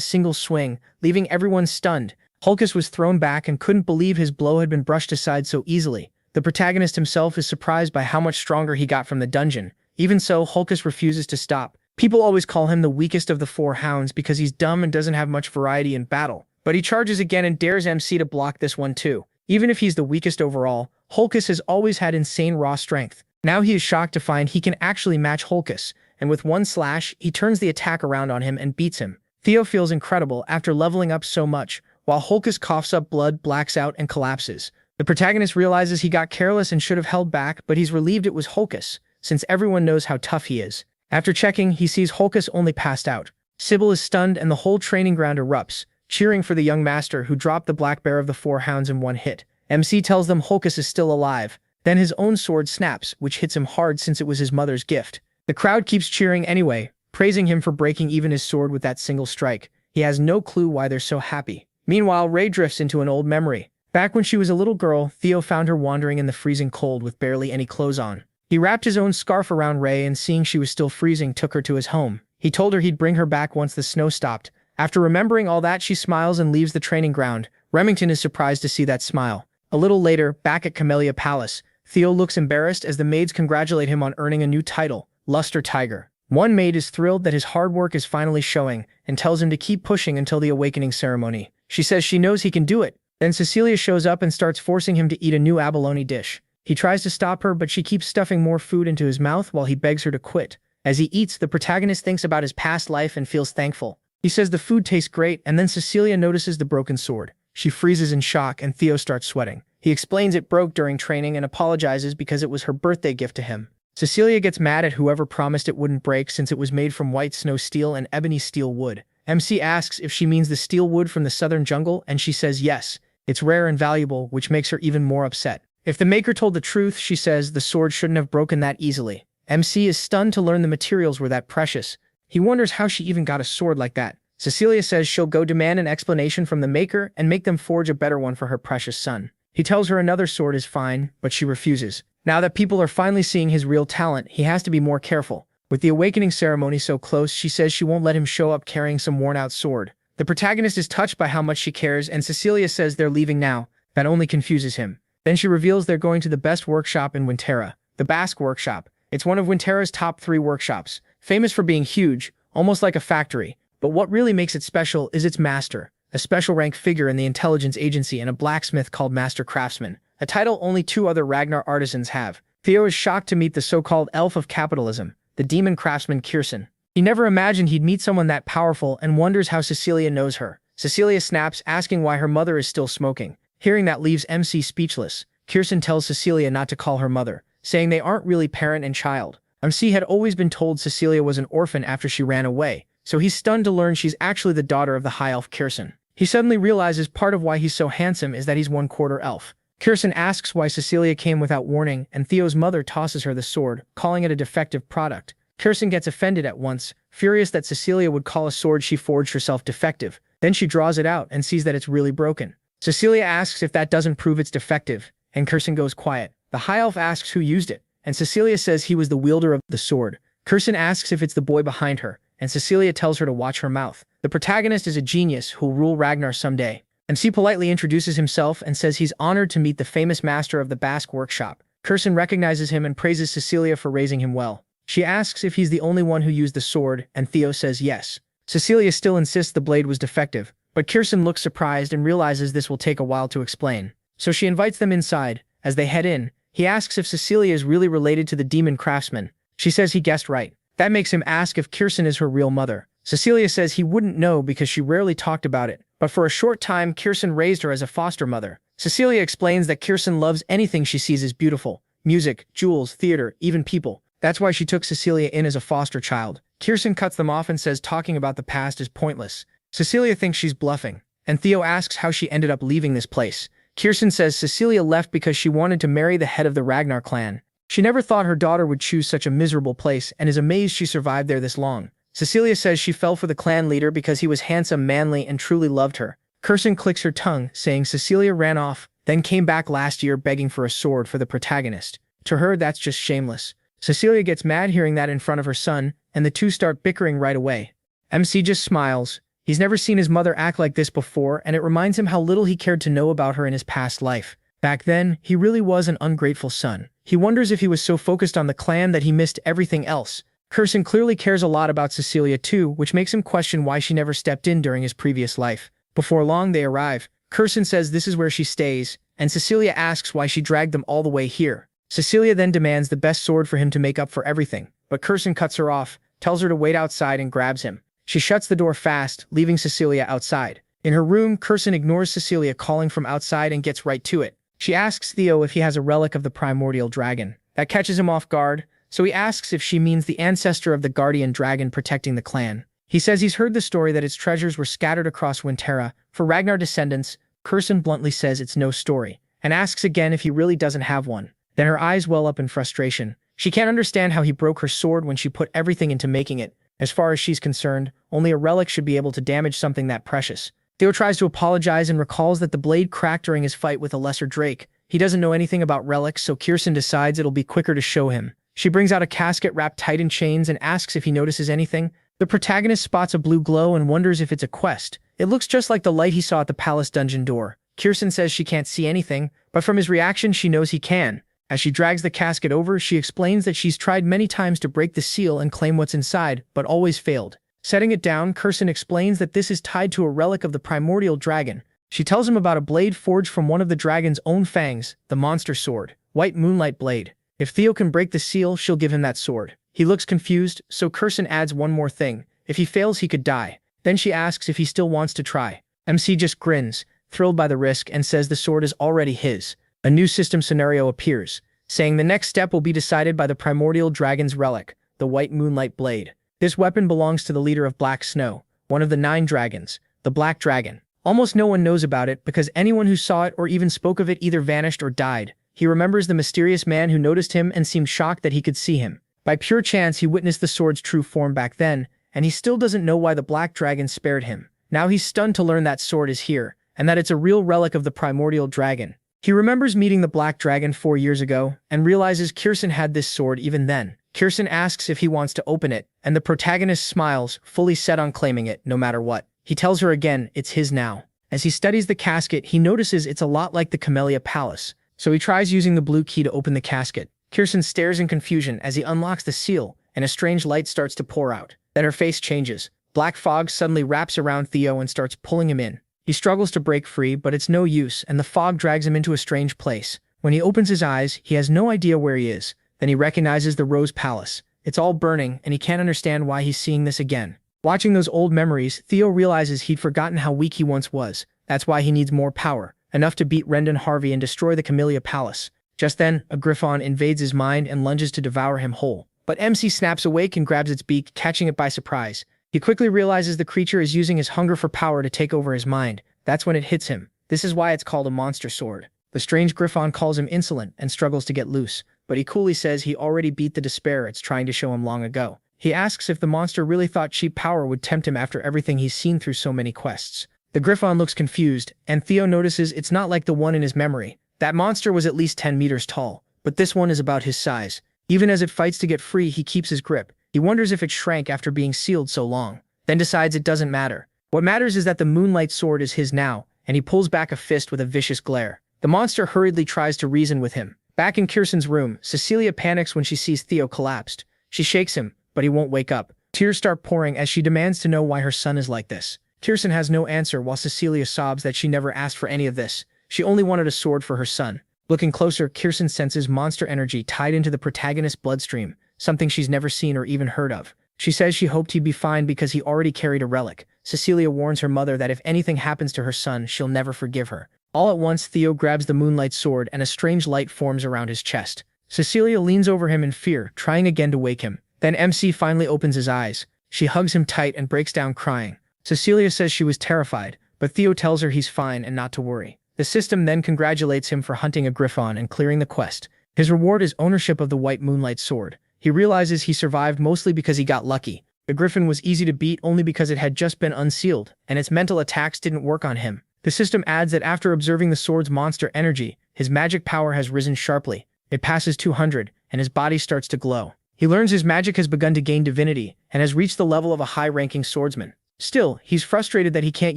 single swing, leaving everyone stunned. Hulkus was thrown back and couldn't believe his blow had been brushed aside so easily. The protagonist himself is surprised by how much stronger he got from the dungeon. Even so, Hulkus refuses to stop. People always call him the weakest of the 4 hounds because he's dumb and doesn't have much variety in battle. But he charges again and dares MC to block this one too. Even if he's the weakest overall, Hulkus has always had insane raw strength. Now he is shocked to find he can actually match Hulkus, and with one slash, he turns the attack around on him and beats him. Theo feels incredible after leveling up so much, while Hulkus coughs up blood, blacks out, and collapses. The protagonist realizes he got careless and should have held back, but he's relieved it was Hulkus, since everyone knows how tough he is. After checking, he sees Hulkus only passed out. Sybil is stunned and the whole training ground erupts, cheering for the young master who dropped the black bear of the 4 hounds in one hit. MC tells them Hulkus is still alive. Then his own sword snaps, which hits him hard since it was his mother's gift. The crowd keeps cheering anyway, praising him for breaking even his sword with that single strike. He has no clue why they're so happy. Meanwhile, Rei drifts into an old memory. Back when she was a little girl, Theo found her wandering in the freezing cold with barely any clothes on. He wrapped his own scarf around Rei and seeing she was still freezing took her to his home. He told her he'd bring her back once the snow stopped. After remembering all that, she smiles and leaves the training ground. Remington is surprised to see that smile. A little later, back at Camellia Palace, Theo looks embarrassed as the maids congratulate him on earning a new title, Luster Tiger. One maid is thrilled that his hard work is finally showing and tells him to keep pushing until the awakening ceremony. She says she knows he can do it. Then Cecilia shows up and starts forcing him to eat a new abalone dish. He tries to stop her, but she keeps stuffing more food into his mouth while he begs her to quit. As he eats, the protagonist thinks about his past life and feels thankful. He says the food tastes great, and then Cecilia notices the broken sword. She freezes in shock, and Theo starts sweating. He explains it broke during training and apologizes because it was her birthday gift to him. Cecilia gets mad at whoever promised it wouldn't break since it was made from white snow steel and ebony steel wood. MC asks if she means the steel wood from the southern jungle, and she says yes. It's rare and valuable, which makes her even more upset. If the maker told the truth, she says the sword shouldn't have broken that easily. MC is stunned to learn the materials were that precious. He wonders how she even got a sword like that. Cecilia says she'll go demand an explanation from the maker and make them forge a better one for her precious son. He tells her another sword is fine, but she refuses. Now that people are finally seeing his real talent, he has to be more careful. With the awakening ceremony so close, she says she won't let him show up carrying some worn-out sword. The protagonist is touched by how much she cares, and Cecilia says they're leaving now. That only confuses him. Then she reveals they're going to the best workshop in Winterra, the Basque Workshop. It's one of Winterra's top 3 workshops, famous for being huge, almost like a factory. But what really makes it special is its master, a special rank figure in the intelligence agency and a blacksmith called Master Craftsman, a title only 2 other Ragnar artisans have. Theo is shocked to meet the so-called elf of capitalism, the demon craftsman Kirsten. He never imagined he'd meet someone that powerful and wonders how Cecilia knows her. Cecilia snaps, asking why her mother is still smoking. Hearing that leaves MC speechless. Kirsten tells Cecilia not to call her mother, saying they aren't really parent and child. MC had always been told Cecilia was an orphan after she ran away, so he's stunned to learn she's actually the daughter of the high elf Kirsten. He suddenly realizes part of why he's so handsome is that he's 1/4 elf. Kirsten asks why Cecilia came without warning, and Theo's mother tosses her the sword, calling it a defective product. Kirsten gets offended at once, furious that Cecilia would call a sword she forged herself defective. Then she draws it out and sees that it's really broken. Cecilia asks if that doesn't prove it's defective, and Kirsten goes quiet. The high elf asks who used it, and Cecilia says he was the wielder of the sword. Kirsten asks if it's the boy behind her, and Cecilia tells her to watch her mouth. The protagonist is a genius who'll rule Ragnar someday. MC politely introduces himself and says he's honored to meet the famous master of the Basque Workshop. Kirsten recognizes him and praises Cecilia for raising him well. She asks if he's the only one who used the sword, and Theo says yes. Cecilia still insists the blade was defective, but Kirsten looks surprised and realizes this will take a while to explain. So she invites them inside. As they head in, he asks if Cecilia is really related to the demon craftsman. She says he guessed right. That makes him ask if Kirsten is her real mother. Cecilia says he wouldn't know because she rarely talked about it, but for a short time Kirsten raised her as a foster mother. Cecilia explains that Kirsten loves anything she sees as beautiful. Music, jewels, theater, even people. That's why she took Cecilia in as a foster child. Kirsten cuts them off and says talking about the past is pointless. Cecilia thinks she's bluffing, and Theo asks how she ended up leaving this place. Kirsten says Cecilia left because she wanted to marry the head of the Ragnar clan. She never thought her daughter would choose such a miserable place and is amazed she survived there this long. Cecilia says she fell for the clan leader because he was handsome, manly, and truly loved her. Kirsten clicks her tongue, saying Cecilia ran off, then came back last year begging for a sword for the protagonist. To her, that's just shameless. Cecilia gets mad hearing that in front of her son, and the two start bickering right away. MC just smiles. He's never seen his mother act like this before, and it reminds him how little he cared to know about her in his past life. Back then, he really was an ungrateful son. He wonders if he was so focused on the clan that he missed everything else. Kirsten clearly cares a lot about Cecilia too, which makes him question why she never stepped in during his previous life. Before long, they arrive. Kirsten says this is where she stays, and Cecilia asks why she dragged them all the way here. Cecilia then demands the best sword for him to make up for everything, but Kirsten cuts her off, tells her to wait outside and grabs him. She shuts the door fast, leaving Cecilia outside. In her room, Kirsten ignores Cecilia calling from outside and gets right to it. She asks Theo if he has a relic of the primordial dragon. That catches him off guard, so he asks if she means the ancestor of the guardian dragon protecting the clan. He says he's heard the story that its treasures were scattered across Winterra for Ragnar descendants. Kirsten bluntly says it's no story, and asks again if he really doesn't have one. Then her eyes well up in frustration. She can't understand how he broke her sword when she put everything into making it. As far as she's concerned, only a relic should be able to damage something that precious. Theo tries to apologize and recalls that the blade cracked during his fight with a lesser drake. He doesn't know anything about relics, so Kirsten decides it'll be quicker to show him. She brings out a casket wrapped tight in chains and asks if he notices anything. The protagonist spots a blue glow and wonders if it's a quest. It looks just like the light he saw at the palace dungeon door. Kirsten says she can't see anything, but from his reaction she knows he can. As she drags the casket over, she explains that she's tried many times to break the seal and claim what's inside, but always failed. Setting it down, Kirsten explains that this is tied to a relic of the primordial dragon. She tells him about a blade forged from one of the dragon's own fangs, the monster sword, White Moonlight Blade. If Theo can break the seal, she'll give him that sword. He looks confused, so Kirsten adds one more thing. If he fails, he could die. Then she asks if he still wants to try. MC just grins, thrilled by the risk, and says the sword is already his. A new system scenario appears, saying the next step will be decided by the primordial dragon's relic, the White Moonlight Blade. This weapon belongs to the leader of Black Snow, one of the 9 dragons, the Black Dragon. Almost no one knows about it because anyone who saw it or even spoke of it either vanished or died. He remembers the mysterious man who noticed him and seemed shocked that he could see him. By pure chance, he witnessed the sword's true form back then, and he still doesn't know why the Black Dragon spared him. Now he's stunned to learn that sword is here, and that it's a real relic of the primordial dragon. He remembers meeting the Black Dragon 4 years ago, and realizes Kirsten had this sword even then. Kirsten asks if he wants to open it, and the protagonist smiles, fully set on claiming it, no matter what. He tells her again it's his now. As he studies the casket, he notices it's a lot like the Camellia Palace, so he tries using the blue key to open the casket. Kirsten stares in confusion as he unlocks the seal, and a strange light starts to pour out. Then her face changes. Black fog suddenly wraps around Theo and starts pulling him in. He struggles to break free, but it's no use, and the fog drags him into a strange place. When he opens his eyes, he has no idea where he is. Then he recognizes the Rose Palace. It's all burning, and he can't understand why he's seeing this again. Watching those old memories, Theo realizes he'd forgotten how weak he once was. That's why he needs more power, enough to beat Rendon Harvey and destroy the Camellia Palace. Just then, a griffon invades his mind and lunges to devour him whole. But MC snaps awake and grabs its beak, catching it by surprise. He quickly realizes the creature is using his hunger for power to take over his mind. That's when it hits him. This is why it's called a monster sword. The strange griffon calls him insolent and struggles to get loose, but he coolly says he already beat the despair it's trying to show him long ago. He asks if the monster really thought cheap power would tempt him after everything he's seen through so many quests. The griffon looks confused, and Theo notices it's not like the one in his memory. That monster was at least 10 meters tall, but this one is about his size. Even as it fights to get free, he keeps his grip. He wonders if it shrank after being sealed so long, then decides it doesn't matter. What matters is that the Moonlight Sword is his now, and he pulls back a fist with a vicious glare. The monster hurriedly tries to reason with him. Back in Kirsten's room, Cecilia panics when she sees Theo collapsed. She shakes him, but he won't wake up. Tears start pouring as she demands to know why her son is like this. Kirsten has no answer while Cecilia sobs that she never asked for any of this. She only wanted a sword for her son. Looking closer, Kirsten senses monster energy tied into the protagonist's bloodstream, something she's never seen or even heard of. She says she hoped he'd be fine because he already carried a relic. Cecilia warns her mother that if anything happens to her son, she'll never forgive her. All at once, Theo grabs the Moonlight Sword and a strange light forms around his chest. Cecilia leans over him in fear, trying again to wake him. Then MC finally opens his eyes. She hugs him tight and breaks down crying. Cecilia says she was terrified, but Theo tells her he's fine and not to worry. The system then congratulates him for hunting a griffon and clearing the quest. His reward is ownership of the white moonlight sword. He realizes he survived mostly because he got lucky. The griffin was easy to beat only because it had just been unsealed, and its mental attacks didn't work on him. The system adds that after observing the sword's monster energy, his magic power has risen sharply. It passes 200, and his body starts to glow. He learns his magic has begun to gain divinity, and has reached the level of a high-ranking swordsman. Still, he's frustrated that he can't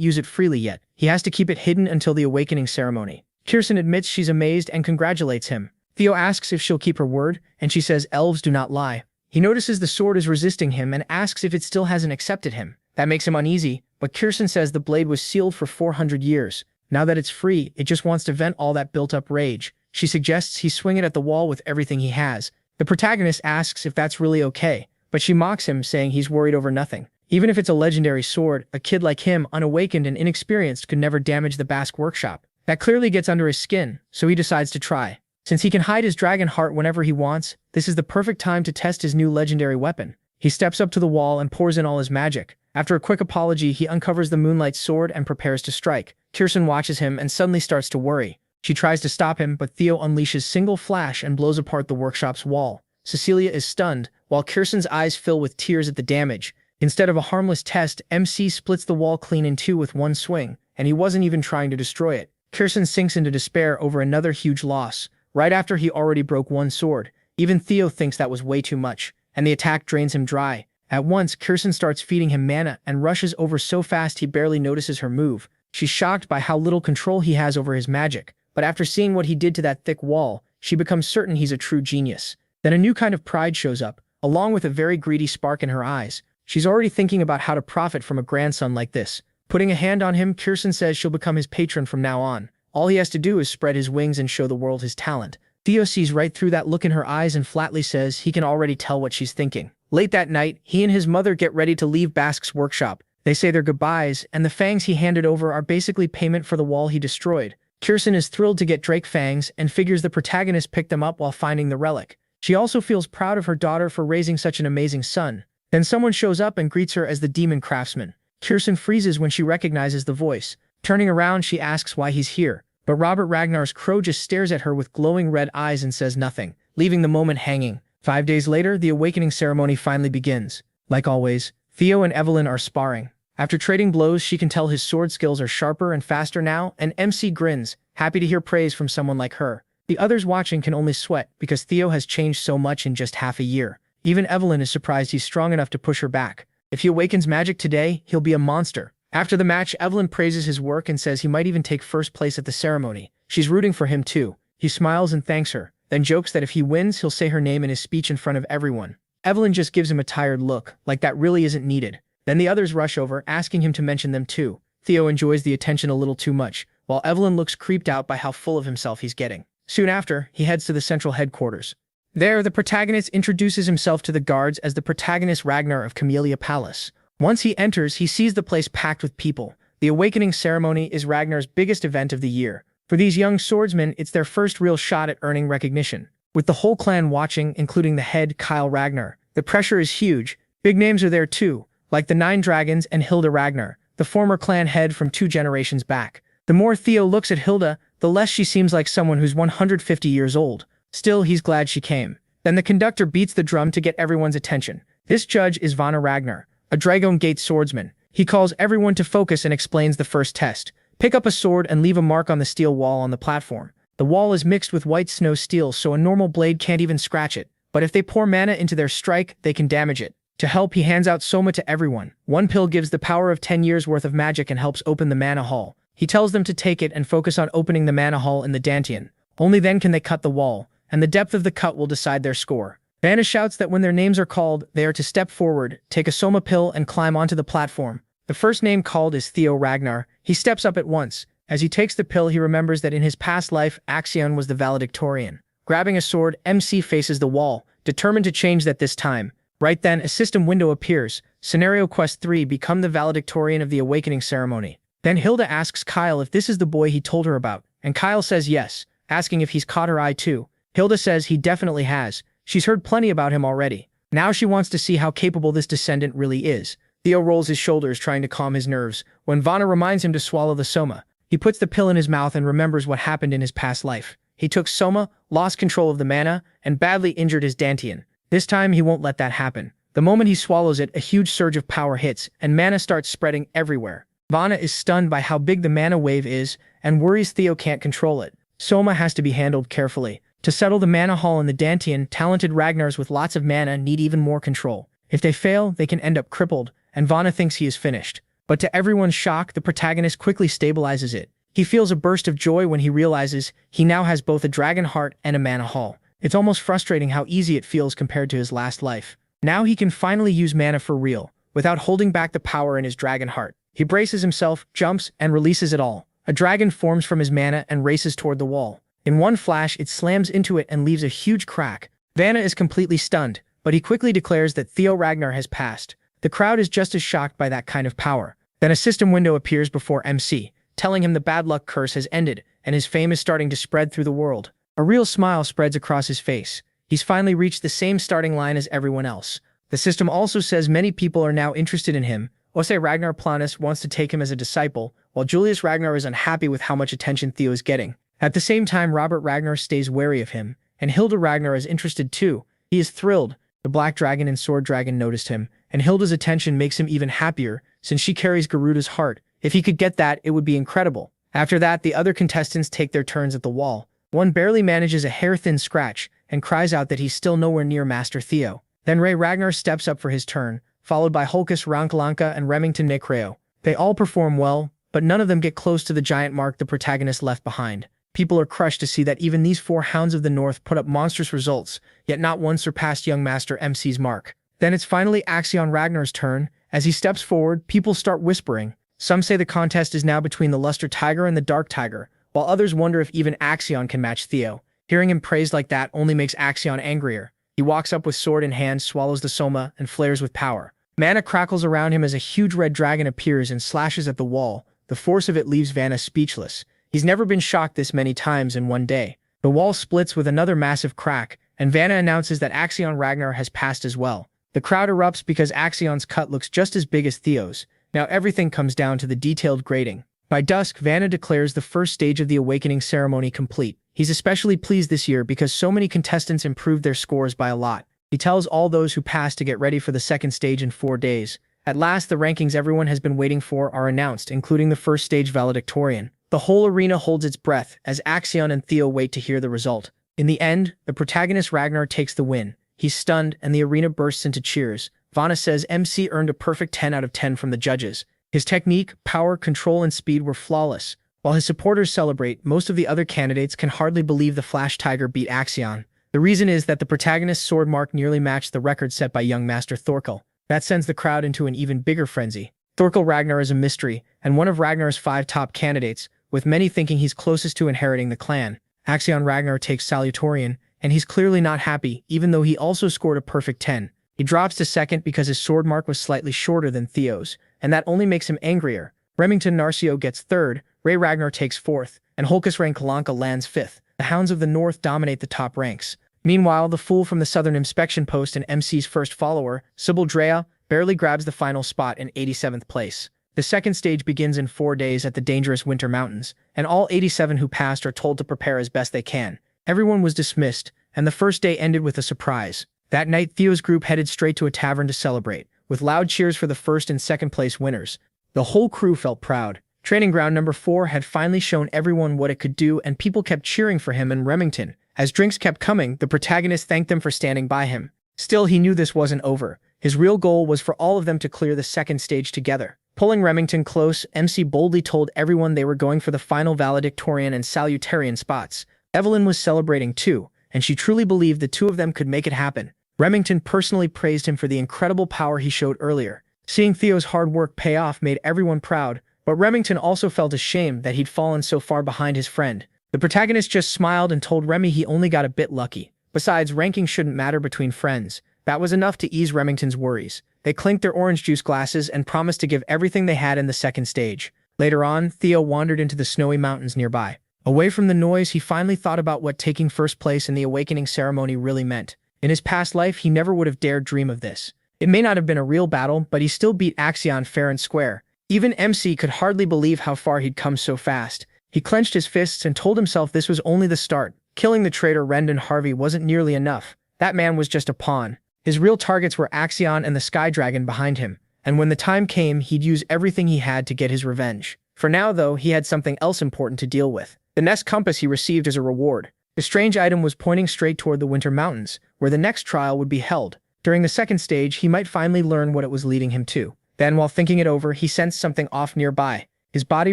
use it freely yet. He has to keep it hidden until the awakening ceremony. Kirsten admits she's amazed and congratulates him. Theo asks if she'll keep her word, and she says elves do not lie. He notices the sword is resisting him and asks if it still hasn't accepted him. That makes him uneasy, but Kirsten says the blade was sealed for 400 years. Now that it's free, it just wants to vent all that built-up rage. She suggests he swing it at the wall with everything he has. The protagonist asks if that's really okay, but she mocks him, saying he's worried over nothing. Even if it's a legendary sword, a kid like him, unawakened and inexperienced, could never damage the Basque workshop. That clearly gets under his skin, so he decides to try. Since he can hide his dragon heart whenever he wants, this is the perfect time to test his new legendary weapon. He steps up to the wall and pours in all his magic. After a quick apology, he uncovers the moonlight sword and prepares to strike. Kirsten watches him and suddenly starts to worry. She tries to stop him, but Theo unleashes single flash and blows apart the workshop's wall. Cecilia is stunned, while Kirsten's eyes fill with tears at the damage. Instead of a harmless test, MC splits the wall clean in two with one swing, and he wasn't even trying to destroy it. Kirsten sinks into despair over another huge loss. Right after he already broke one sword, even Theo thinks that was way too much, and the attack drains him dry. At once, Kirsten starts feeding him mana and rushes over so fast he barely notices her move. She's shocked by how little control he has over his magic, but after seeing what he did to that thick wall, she becomes certain he's a true genius. Then a new kind of pride shows up, along with a very greedy spark in her eyes. She's already thinking about how to profit from a grandson like this. Putting a hand on him, Kirsten says she'll become his patron from now on. All he has to do is spread his wings and show the world his talent. Theo sees right through that look in her eyes and flatly says he can already tell what she's thinking. Late that night, he and his mother get ready to leave Basque's workshop. They say their goodbyes, and the fangs he handed over are basically payment for the wall he destroyed. Kirsten is thrilled to get Drake fangs and figures the protagonist picked them up while finding the relic. She also feels proud of her daughter for raising such an amazing son. Then someone shows up and greets her as the demon craftsman. Kirsten freezes when she recognizes the voice. Turning around, she asks why he's here, but Robert Ragnar's crow just stares at her with glowing red eyes and says nothing, leaving the moment hanging. 5 days later, the awakening ceremony finally begins. Like always, Theo and Evelyn are sparring. After trading blows, she can tell his sword skills are sharper and faster now, and MC grins, happy to hear praise from someone like her. The others watching can only sweat because Theo has changed so much in just half a year. Even Evelyn is surprised he's strong enough to push her back. If he awakens magic today, he'll be a monster. After the match, Evelyn praises his work and says he might even take first place at the ceremony. She's rooting for him too. He smiles and thanks her, then jokes that if he wins, he'll say her name in his speech in front of everyone. Evelyn just gives him a tired look, like that really isn't needed. Then the others rush over, asking him to mention them too. Theo enjoys the attention a little too much, while Evelyn looks creeped out by how full of himself he's getting. Soon after, he heads to the central headquarters. There, the protagonist introduces himself to the guards as the protagonist Ragnar of Camellia Palace. Once he enters, he sees the place packed with people. The awakening ceremony is Ragnar's biggest event of the year. For these young swordsmen, it's their first real shot at earning recognition. With the whole clan watching, including the head, Kyle Ragnar, the pressure is huge. Big names are there too, like the Nine Dragons and Hilda Ragnar, the former clan head from 2 generations back. The more Theo looks at Hilda, the less she seems like someone who's 150 years old. Still, he's glad she came. Then the conductor beats the drum to get everyone's attention. This judge is Vana Ragnar, a Dragon Gate swordsman. He calls everyone to focus and explains the first test. Pick up a sword and leave a mark on the steel wall on the platform. The wall is mixed with white snow steel, so a normal blade can't even scratch it. But if they pour mana into their strike, they can damage it. To help, he hands out Soma to everyone. One pill gives the power of 10 years worth of magic and helps open the mana hall. He tells them to take it and focus on opening the mana hall in the Dantian. Only then can they cut the wall, and the depth of the cut will decide their score. Vanna shouts that when their names are called, they are to step forward, take a Soma pill, and climb onto the platform. The first name called is Theo Ragnar. He steps up at once. As he takes the pill, he remembers that in his past life, Axion was the valedictorian. Grabbing a sword, MC faces the wall, determined to change that this time. Right then, a system window appears. Scenario Quest 3, become the valedictorian of the awakening ceremony. Then Hilda asks Kyle if this is the boy he told her about, and Kyle says yes, asking if he's caught her eye too. Hilda says he definitely has. She's heard plenty about him already. Now she wants to see how capable this descendant really is. Theo rolls his shoulders, trying to calm his nerves, when Vana reminds him to swallow the Soma. He puts the pill in his mouth and remembers what happened in his past life. he took Soma, lost control of the mana, and badly injured his Dantian. This time he won't let that happen. The moment he swallows it, a huge surge of power hits, and mana starts spreading everywhere. Vanna is stunned by how big the mana wave is, and worries Theo can't control it. Soma has to be handled carefully. To settle the mana haul in the Dantian, talented Ragnars with lots of mana need even more control. If they fail, they can end up crippled, and Vanna thinks he is finished. But to everyone's shock, the protagonist quickly stabilizes it. He feels a burst of joy when he realizes he now has both a dragon heart and a mana haul. It's almost frustrating how easy it feels compared to his last life. Now he can finally use mana for real, without holding back the power in his dragon heart. He braces himself, jumps, and releases it all. A dragon forms from his mana and races toward the wall. In one flash, it slams into it and leaves a huge crack. Vanna is completely stunned, but he quickly declares that Theo Ragnar has passed. The crowd is just as shocked by that kind of power. Then a system window appears before MC, telling him the bad luck curse has ended, and his fame is starting to spread through the world. A real smile spreads across his face. He's finally reached the same starting line as everyone else. The system also says many people are now interested in him. Ose Ragnar Planus wants to take him as a disciple, while Julius Ragnar is unhappy with how much attention Theo is getting. At the same time, Robert Ragnar stays wary of him, and Hilda Ragnar is interested too. He is thrilled. The Black Dragon and Sword Dragon noticed him, and Hilda's attention makes him even happier, since she carries Garuda's heart. If he could get that, it would be incredible. After that, the other contestants take their turns at the wall. One barely manages a hair-thin scratch, and cries out that he's still nowhere near Master Theo. Then Ray Ragnar steps up for his turn, followed by Hulkus Rankalanka and Remington Necreo. They all perform well, but none of them get close to the giant mark the protagonist left behind. People are crushed to see that even these 4 Hounds of the North put up monstrous results, yet not one surpassed young Master MC's mark. Then it's finally Axion Ragnar's turn. As he steps forward, people start whispering. Some say the contest is now between the Luster Tiger and the Dark Tiger, while others wonder if even Axion can match Theo. Hearing him praised like that only makes Axion angrier. He walks up with sword in hand, swallows the Soma, and flares with power. Mana crackles around him as a huge red dragon appears and slashes at the wall. The force of it leaves Vanna speechless. He's never been shocked this many times in one day. The wall splits with another massive crack, and Vanna announces that Axion Ragnar has passed as well. The crowd erupts because Axion's cut looks just as big as Theo's. Now everything comes down to the detailed grading. By dusk, Vanna declares the first stage of the awakening ceremony complete. He's especially pleased this year because so many contestants improved their scores by a lot. He tells all those who passed to get ready for the second stage in 4 days. At last, the rankings everyone has been waiting for are announced, including the first stage valedictorian. The whole arena holds its breath as Axion and Theo wait to hear the result. In the end, the protagonist Ragnar takes the win. He's stunned, and the arena bursts into cheers. Vanna says MC earned a perfect 10 out of 10 from the judges. His technique, power, control, and speed were flawless. While his supporters celebrate, most of the other candidates can hardly believe the Flash Tiger beat Axion. The reason is that the protagonist's sword mark nearly matched the record set by young Master Thorkel. That sends the crowd into an even bigger frenzy. Thorkel Ragnar is a mystery, and one of Ragnar's 5 top candidates, with many thinking he's closest to inheriting the clan. Axion Ragnar takes Salutorian, and he's clearly not happy, even though he also scored a perfect 10. He drops to second because his sword mark was slightly shorter than Theo's, and that only makes him angrier. Remington Narcio gets third, Ray Ragnar takes fourth, and Hulkus Rankalanka lands fifth. The Hounds of the North dominate the top ranks. Meanwhile, the fool from the Southern Inspection Post and MC's first follower, Sybil Drea, barely grabs the final spot in 87th place. The second stage begins in 4 days at the dangerous Winter Mountains, and all 87 who passed are told to prepare as best they can. Everyone was dismissed, and the first day ended with a surprise. That night, Theo's group headed straight to a tavern to celebrate, with loud cheers for the first and second place winners. The whole crew felt proud. Training ground number 4 had finally shown everyone what it could do, and people kept cheering for him and Remington. As drinks kept coming, the protagonist thanked them for standing by him. Still, he knew this wasn't over. His real goal was for all of them to clear the second stage together. Pulling Remington close, MC boldly told everyone they were going for the final valedictorian and salutarian spots. Evelyn was celebrating too, and she truly believed the two of them could make it happen. Remington personally praised him for the incredible power he showed earlier. Seeing Theo's hard work pay off made everyone proud, but Remington also felt ashamed that he'd fallen so far behind his friend. The protagonist just smiled and told Remy he only got a bit lucky. Besides, ranking shouldn't matter between friends. That was enough to ease Remington's worries. They clinked their orange juice glasses and promised to give everything they had in the second stage. Later on, Theo wandered into the snowy mountains nearby. Away from the noise, he finally thought about what taking first place in the awakening ceremony really meant. In his past life, he never would have dared dream of this. It may not have been a real battle, but he still beat Axion fair and square. Even MC could hardly believe how far he'd come so fast. He clenched his fists and told himself this was only the start. Killing the traitor Rendon Harvey wasn't nearly enough. That man was just a pawn. His real targets were Axion and the Sky Dragon behind him, and when the time came, he'd use everything he had to get his revenge. For now, though, he had something else important to deal with. The Nest Compass he received as a reward. The strange item was pointing straight toward the Winter Mountains, where the next trial would be held. During the second stage, he might finally learn what it was leading him to. Then, while thinking it over, he sensed something off nearby. His body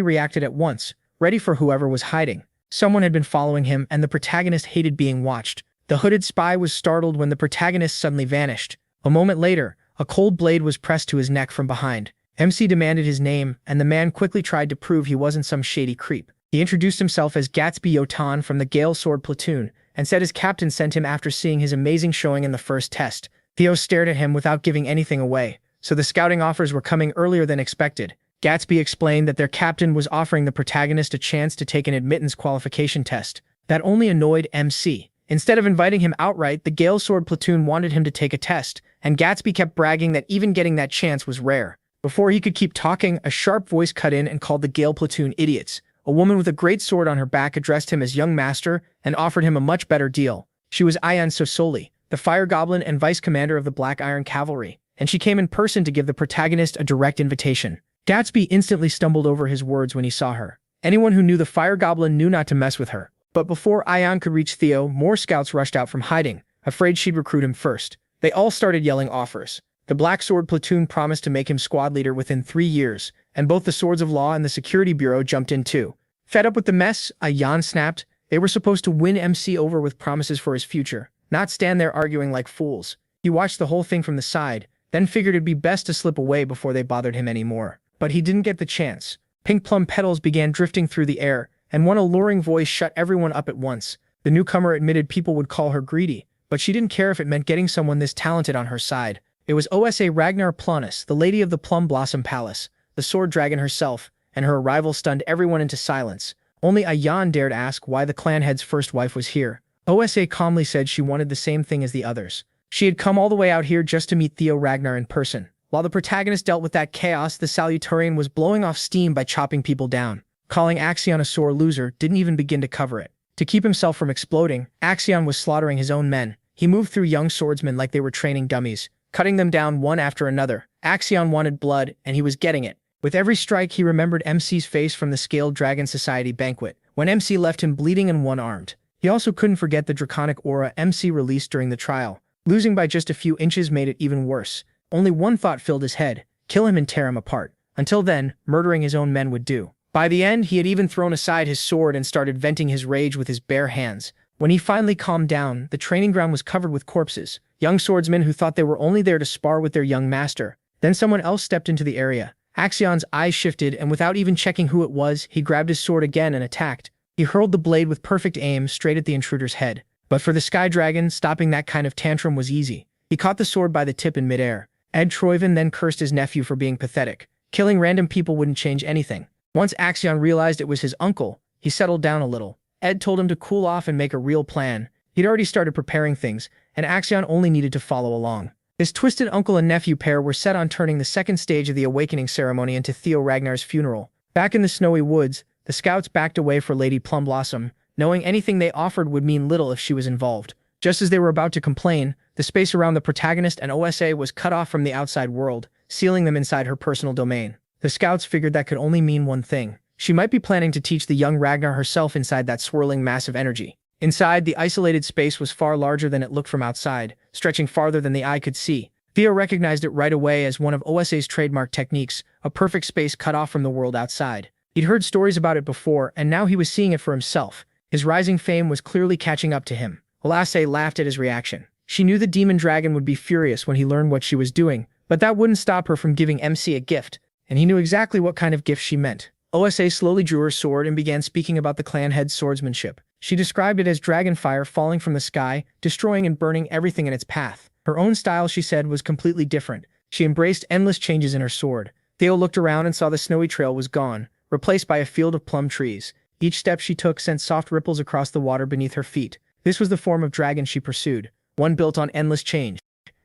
reacted at once, ready for whoever was hiding. Someone had been following him, and the protagonist hated being watched. The hooded spy was startled when the protagonist suddenly vanished. A moment later, a cold blade was pressed to his neck from behind. MC demanded his name, and the man quickly tried to prove he wasn't some shady creep. He introduced himself as Gatsby Yotan from the Gale Sword Platoon, and said his captain sent him after seeing his amazing showing in the first test. Theo stared at him without giving anything away, so the scouting offers were coming earlier than expected. Gatsby explained that their captain was offering the protagonist a chance to take an admittance qualification test. That only annoyed MC. Instead of inviting him outright, the Gale Sword Platoon wanted him to take a test, and Gatsby kept bragging that even getting that chance was rare. Before he could keep talking, a sharp voice cut in and called the Gale Platoon idiots. A woman with a great sword on her back addressed him as young master and offered him a much better deal. She was Ayan Sosoli, the fire goblin and vice commander of the Black Iron Cavalry, and she came in person to give the protagonist a direct invitation. Gatsby instantly stumbled over his words when he saw her. Anyone who knew the fire goblin knew not to mess with her. But before Ayan could reach Theo, more scouts rushed out from hiding, afraid she'd recruit him first. They all started yelling offers. The Black Sword Platoon promised to make him squad leader within 3 years, and both the Swords of Law and the Security Bureau jumped in too. Fed up with the mess, Ayan snapped. They were supposed to win MC over with promises for his future, not stand there arguing like fools. He watched the whole thing from the side, then figured it'd be best to slip away before they bothered him anymore. But he didn't get the chance. Pink plum petals began drifting through the air, and one alluring voice shut everyone up at once. The newcomer admitted people would call her greedy, but she didn't care if it meant getting someone this talented on her side. It was Osa Ragnar Planus, the lady of the Plum Blossom Palace, the sword dragon herself, and her arrival stunned everyone into silence. Only Ayan dared ask why the clan head's first wife was here. Osa calmly said she wanted the same thing as the others. She had come all the way out here just to meet Theo Ragnar in person. While the protagonist dealt with that chaos, the Salutarian was blowing off steam by chopping people down. Calling Axion a sore loser didn't even begin to cover it. To keep himself from exploding, Axion was slaughtering his own men. He moved through young swordsmen like they were training dummies, cutting them down one after another. Axion wanted blood, and he was getting it. With every strike, he remembered MC's face from the Scaled Dragon Society banquet, when MC left him bleeding and one-armed. He also couldn't forget the draconic aura MC released during the trial. Losing by just a few inches made it even worse. Only one thought filled his head: kill him and tear him apart. Until then, murdering his own men would do. By the end, he had even thrown aside his sword and started venting his rage with his bare hands. When he finally calmed down, the training ground was covered with corpses, young swordsmen who thought they were only there to spar with their young master. Then someone else stepped into the area. Axion's eyes shifted, and without even checking who it was, he grabbed his sword again and attacked. He hurled the blade with perfect aim straight at the intruder's head. But for the Sky Dragon, stopping that kind of tantrum was easy. He caught the sword by the tip in midair. Ed Troyven then cursed his nephew for being pathetic. Killing random people wouldn't change anything. Once Axion realized it was his uncle, he settled down a little. Ed told him to cool off and make a real plan. He'd already started preparing things, and Axion only needed to follow along. This twisted uncle and nephew pair were set on turning the second stage of the awakening ceremony into Theo Ragnar's funeral. Back in the snowy woods, the scouts backed away for Lady Plumblossom, knowing anything they offered would mean little if she was involved. Just as they were about to complain, the space around the protagonist and Osa was cut off from the outside world, sealing them inside her personal domain. The scouts figured that could only mean one thing. She might be planning to teach the young Ragnar herself inside that swirling mass of energy. Inside, the isolated space was far larger than it looked from outside, stretching farther than the eye could see. Theo recognized it right away as one of Osa's trademark techniques, a perfect space cut off from the world outside. He'd heard stories about it before, and now he was seeing it for himself. His rising fame was clearly catching up to him. Osa laughed at his reaction. She knew the demon dragon would be furious when he learned what she was doing, but that wouldn't stop her from giving MC a gift, and he knew exactly what kind of gift she meant. Osa slowly drew her sword and began speaking about the clan head's swordsmanship. She described it as dragon fire falling from the sky, destroying and burning everything in its path. Her own style, she said, was completely different. She embraced endless changes in her sword. Theo looked around and saw the snowy trail was gone, replaced by a field of plum trees. Each step she took sent soft ripples across the water beneath her feet. This was the form of dragon she pursued, one built on endless change.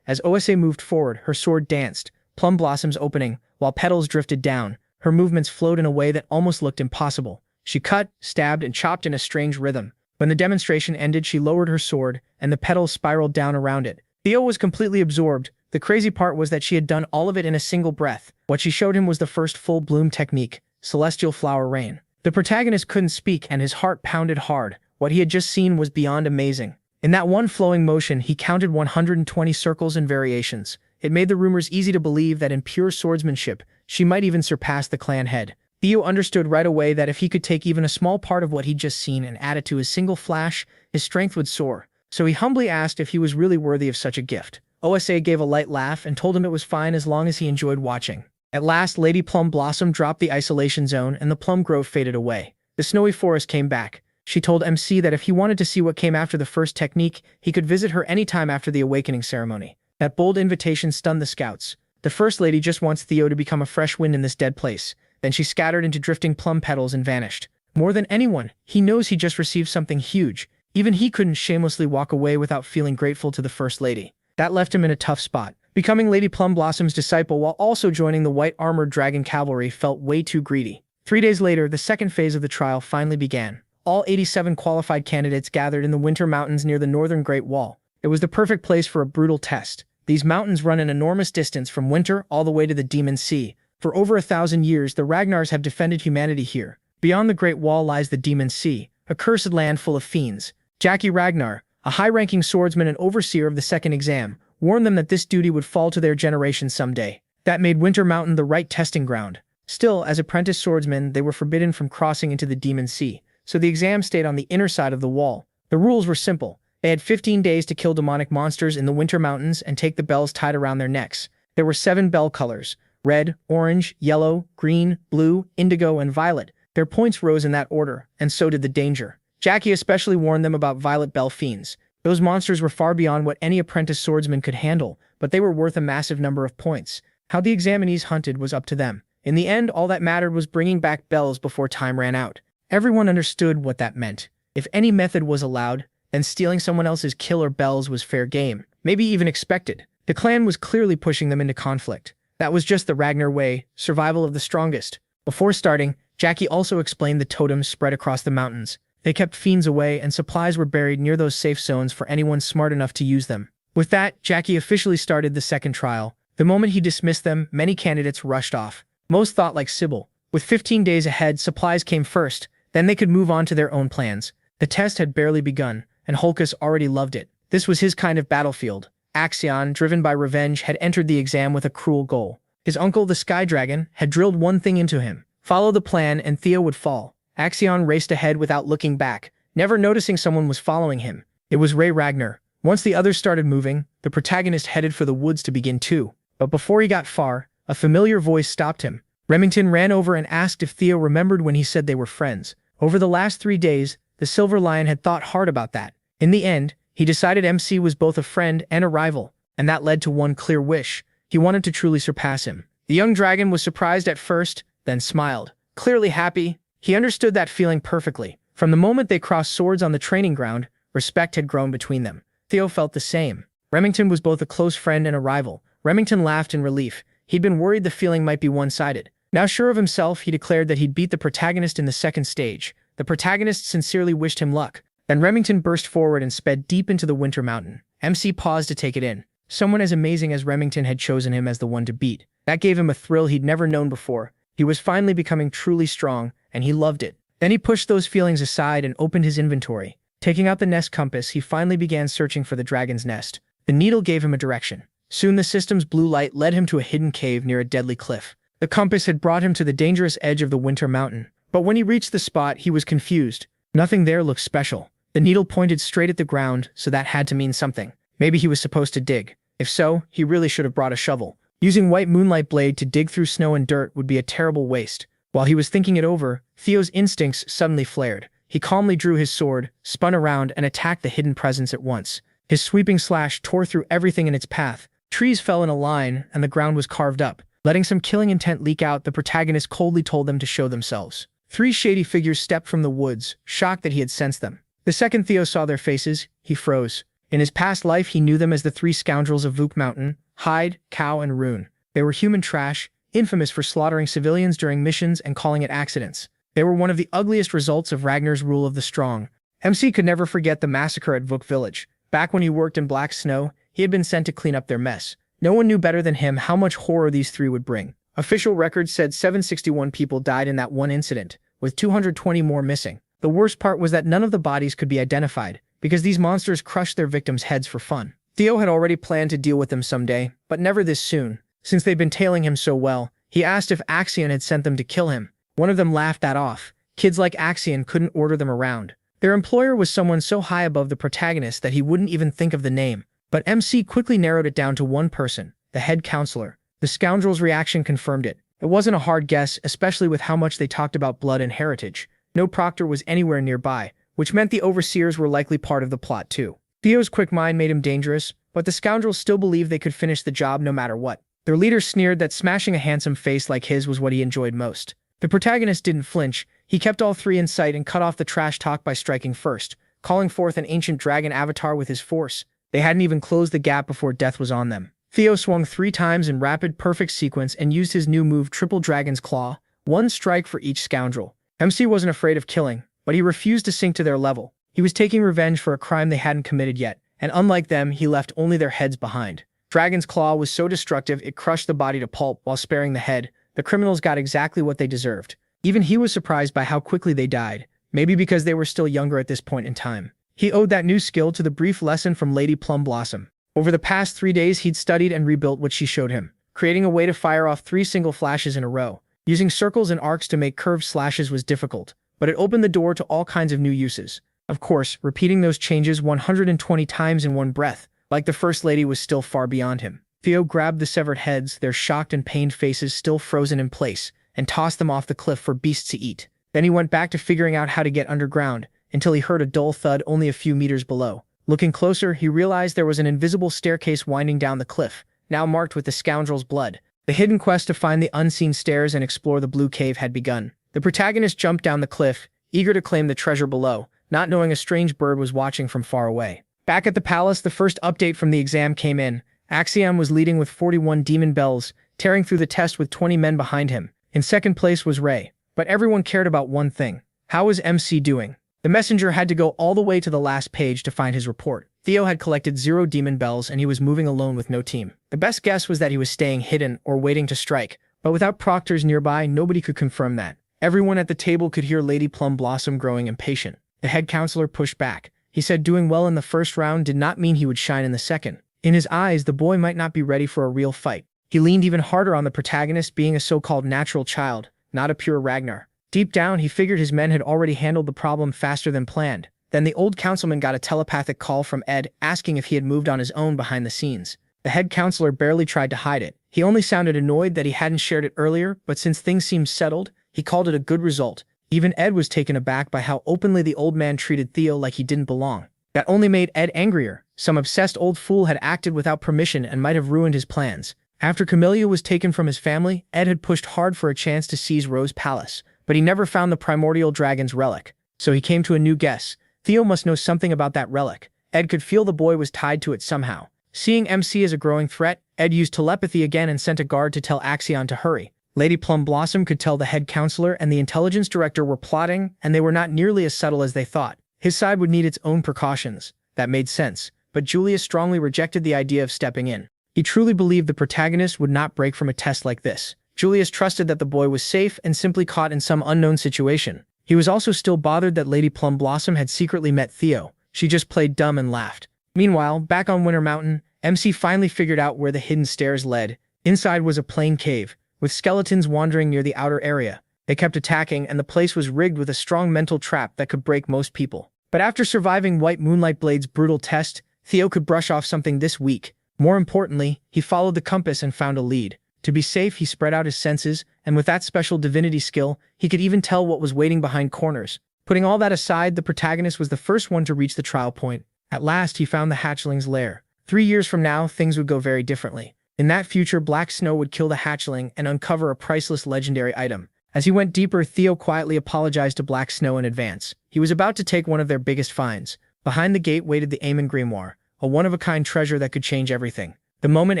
As Osa moved forward, her sword danced, plum blossoms opening, while petals drifted down. Her movements flowed in a way that almost looked impossible. She cut, stabbed, and chopped in a strange rhythm. When the demonstration ended, she lowered her sword, and the petals spiraled down around it. Theo was completely absorbed. The crazy part was that she had done all of it in a single breath. What she showed him was the first full-bloom technique, Celestial Flower Rain. The protagonist couldn't speak, and his heart pounded hard. What he had just seen was beyond amazing. In that one flowing motion, he counted 120 circles and variations. It made the rumors easy to believe that in pure swordsmanship, she might even surpass the clan head. Theo understood right away that if he could take even a small part of what he'd just seen and add it to his single flash, his strength would soar. So he humbly asked if he was really worthy of such a gift. OSA gave a light laugh and told him it was fine as long as he enjoyed watching. At last, Lady Plum Blossom dropped the isolation zone and the plum grove faded away. The snowy forest came back. She told MC that if he wanted to see what came after the first technique, he could visit her anytime after the awakening ceremony. That bold invitation stunned the scouts. The First Lady just wants Theo to become a fresh wind in this dead place. Then she scattered into drifting plum petals and vanished. More than anyone, he knows he just received something huge. Even he couldn't shamelessly walk away without feeling grateful to the First Lady. That left him in a tough spot. Becoming Lady Plum Blossom's disciple while also joining the white-armored dragon cavalry felt way too greedy. 3 days later, the second phase of the trial finally began. All 87 qualified candidates gathered in the Winter Mountains near the northern Great Wall. It was the perfect place for a brutal test. These mountains run an enormous distance from winter all the way to the Demon Sea. For over 1,000 years, the Ragnars have defended humanity here. Beyond the Great Wall lies the Demon Sea, a cursed land full of fiends. Jackie Ragnar, a high-ranking swordsman and overseer of the second exam, warned them that this duty would fall to their generation someday. That made Winter Mountain the right testing ground. Still, as apprentice swordsmen, they were forbidden from crossing into the Demon Sea, so the exam stayed on the inner side of the wall. The rules were simple. They had 15 days to kill demonic monsters in the Winter Mountains and take the bells tied around their necks. There were 7 bell colors: red, orange, yellow, green, blue, indigo, and violet. Their points rose in that order, and so did the danger. Jackie especially warned them about violet bell fiends. Those monsters were far beyond what any apprentice swordsman could handle, but they were worth a massive number of points. How the examinees hunted was up to them. In the end, all that mattered was bringing back bells before time ran out. Everyone understood what that meant. If any method was allowed, then stealing someone else's killer bells was fair game, maybe even expected. The clan was clearly pushing them into conflict. That was just the Ragnar way, survival of the strongest. Before starting, Jackie also explained the totems spread across the mountains. They kept fiends away, and supplies were buried near those safe zones for anyone smart enough to use them. With that, Jackie officially started the second trial. The moment he dismissed them, many candidates rushed off. Most thought like Sybil. With 15 days ahead, supplies came first. Then they could move on to their own plans. The test had barely begun, and Holkus already loved it. This was his kind of battlefield. Axion, driven by revenge, had entered the exam with a cruel goal. His uncle, the Sky Dragon, had drilled one thing into him: follow the plan and Theo would fall. Axion raced ahead without looking back, never noticing someone was following him. It was Ray Ragnar. Once the others started moving, the protagonist headed for the woods to begin too. But before he got far, a familiar voice stopped him. Remington ran over and asked if Theo remembered when he said they were friends. Over the last 3 days, the Silver Lion had thought hard about that. In the end, he decided MC was both a friend and a rival, and that led to one clear wish. He wanted to truly surpass him. The young dragon was surprised at first, then smiled. Clearly happy, he understood that feeling perfectly. From the moment they crossed swords on the training ground, respect had grown between them. Theo felt the same. Remington was both a close friend and a rival. Remington laughed in relief. He'd been worried the feeling might be one-sided. Now sure of himself, he declared that he'd beat the protagonist in the second stage. The protagonist sincerely wished him luck. Then Remington burst forward and sped deep into the Winter Mountain. MC paused to take it in. Someone as amazing as Remington had chosen him as the one to beat. That gave him a thrill he'd never known before. He was finally becoming truly strong, and he loved it. Then he pushed those feelings aside and opened his inventory. Taking out the nest compass, he finally began searching for the dragon's nest. The needle gave him a direction. Soon the system's blue light led him to a hidden cave near a deadly cliff. The compass had brought him to the dangerous edge of the Winter Mountain. But when he reached the spot, he was confused. Nothing there looked special. The needle pointed straight at the ground, so that had to mean something. Maybe he was supposed to dig. If so, he really should have brought a shovel. Using White Moonlight Blade to dig through snow and dirt would be a terrible waste. While he was thinking it over, Theo's instincts suddenly flared. He calmly drew his sword, spun around, and attacked the hidden presence at once. His sweeping slash tore through everything in its path. Trees fell in a line, and the ground was carved up. Letting some killing intent leak out, the protagonist coldly told them to show themselves. 3 shady figures stepped from the woods, shocked that he had sensed them. The second Theo saw their faces, he froze. In his past life, he knew them as the 3 scoundrels of Vuk Mountain: Hyde, Cow, and Rune. They were human trash, infamous for slaughtering civilians during missions and calling it accidents. They were one of the ugliest results of Ragnar's rule of the strong, MC could never forget the massacre at Vuk village. Back when he worked in Black Snow, he had been sent to clean up their mess. No one knew better than him how much horror these three would bring. Official records said 761 people died in that one incident, with 220 more missing. The worst part was that none of the bodies could be identified, because these monsters crushed their victims' heads for fun. Theo had already planned to deal with them someday, but never this soon. Since they'd been tailing him so well, he asked if Axion had sent them to kill him. One of them laughed that off. Kids like Axion couldn't order them around. Their employer was someone so high above the protagonist that he wouldn't even think of the name. But MC quickly narrowed it down to one person, the head counselor. The scoundrel's reaction confirmed it. It wasn't a hard guess, especially with how much they talked about blood and heritage. No proctor was anywhere nearby, which meant the overseers were likely part of the plot too. Theo's quick mind made him dangerous, but the scoundrels still believed they could finish the job no matter what. Their leader sneered that smashing a handsome face like his was what he enjoyed most. The protagonist didn't flinch. He kept all three in sight and cut off the trash talk by striking first, calling forth an ancient dragon avatar with his force. They hadn't even closed the gap before death was on them. Theo swung 3 times in rapid, perfect sequence and used his new move Triple Dragon's Claw, 1 strike for each scoundrel. MC wasn't afraid of killing, but he refused to sink to their level. He was taking revenge for a crime they hadn't committed yet, and unlike them, he left only their heads behind. Dragon's Claw was so destructive it crushed the body to pulp while sparing the head. The criminals got exactly what they deserved. Even he was surprised by how quickly they died, maybe because they were still younger at this point in time. He owed that new skill to the brief lesson from Lady Plum Blossom. Over the past 3 days, he'd studied and rebuilt what she showed him, creating a way to fire off 3 single flashes in a row. Using circles and arcs to make curved slashes was difficult, but it opened the door to all kinds of new uses. Of course, repeating those changes 120 times in one breath, like the First Lady, was still far beyond him. Theo grabbed the severed heads, their shocked and pained faces still frozen in place, and tossed them off the cliff for beasts to eat. Then he went back to figuring out how to get underground, until he heard a dull thud only a few meters below. Looking closer, he realized there was an invisible staircase winding down the cliff, now marked with the scoundrel's blood. The hidden quest to find the unseen stairs and explore the blue cave had begun. The protagonist jumped down the cliff, eager to claim the treasure below, not knowing a strange bird was watching from far away. Back at the palace, the first update from the exam came in. Axiom was leading with 41 demon bells, tearing through the test with 20 men behind him. In second place was Ray. But everyone cared about one thing. How was MC doing? The messenger had to go all the way to the last page to find his report. Theo had collected 0 demon bells and he was moving alone with no team. The best guess was that he was staying hidden or waiting to strike, but without proctors nearby, nobody could confirm that. Everyone at the table could hear Lady Plum Blossom growing impatient. The head counselor pushed back. He said doing well in the first round did not mean he would shine in the second. In his eyes, the boy might not be ready for a real fight. He leaned even harder on the protagonist being a so-called natural child, not a pure Ragnar. Deep down, he figured his men had already handled the problem faster than planned. Then the old councilman got a telepathic call from Ed asking if he had moved on his own behind the scenes. The head counselor barely tried to hide it. He only sounded annoyed that he hadn't shared it earlier, but since things seemed settled, he called it a good result. Even Ed was taken aback by how openly the old man treated Theo like he didn't belong. That only made Ed angrier. Some obsessed old fool had acted without permission and might have ruined his plans. After Camellia was taken from his family, Ed had pushed hard for a chance to seize Rose Palace, but he never found the primordial dragon's relic. So he came to a new guess. Theo must know something about that relic. Ed could feel the boy was tied to it somehow. Seeing MC as a growing threat, Ed used telepathy again and sent a guard to tell Axion to hurry. Lady Plum Blossom could tell the head counselor and the intelligence director were plotting, and they were not nearly as subtle as they thought. His side would need its own precautions. That made sense, but Julius strongly rejected the idea of stepping in. He truly believed the protagonist would not break from a test like this. Julius trusted that the boy was safe and simply caught in some unknown situation. He was also still bothered that Lady Plum Blossom had secretly met Theo. She just played dumb and laughed. Meanwhile, back on Winter Mountain, MC finally figured out where the hidden stairs led. Inside was a plain cave, with skeletons wandering near the outer area. They kept attacking, and the place was rigged with a strong mental trap that could break most people. But after surviving White Moonlight Blade's brutal test, Theo could brush off something this week. More importantly, he followed the compass and found a lead. To be safe, he spread out his senses, and with that special divinity skill, he could even tell what was waiting behind corners. Putting all that aside, the protagonist was the first one to reach the trial point. At last, he found the hatchling's lair. 3 years from now, things would go very differently. In that future, Black Snow would kill the hatchling and uncover a priceless legendary item. As he went deeper, Theo quietly apologized to Black Snow in advance. He was about to take one of their biggest finds. Behind the gate waited the Aemon Grimoire, a one-of-a-kind treasure that could change everything. The moment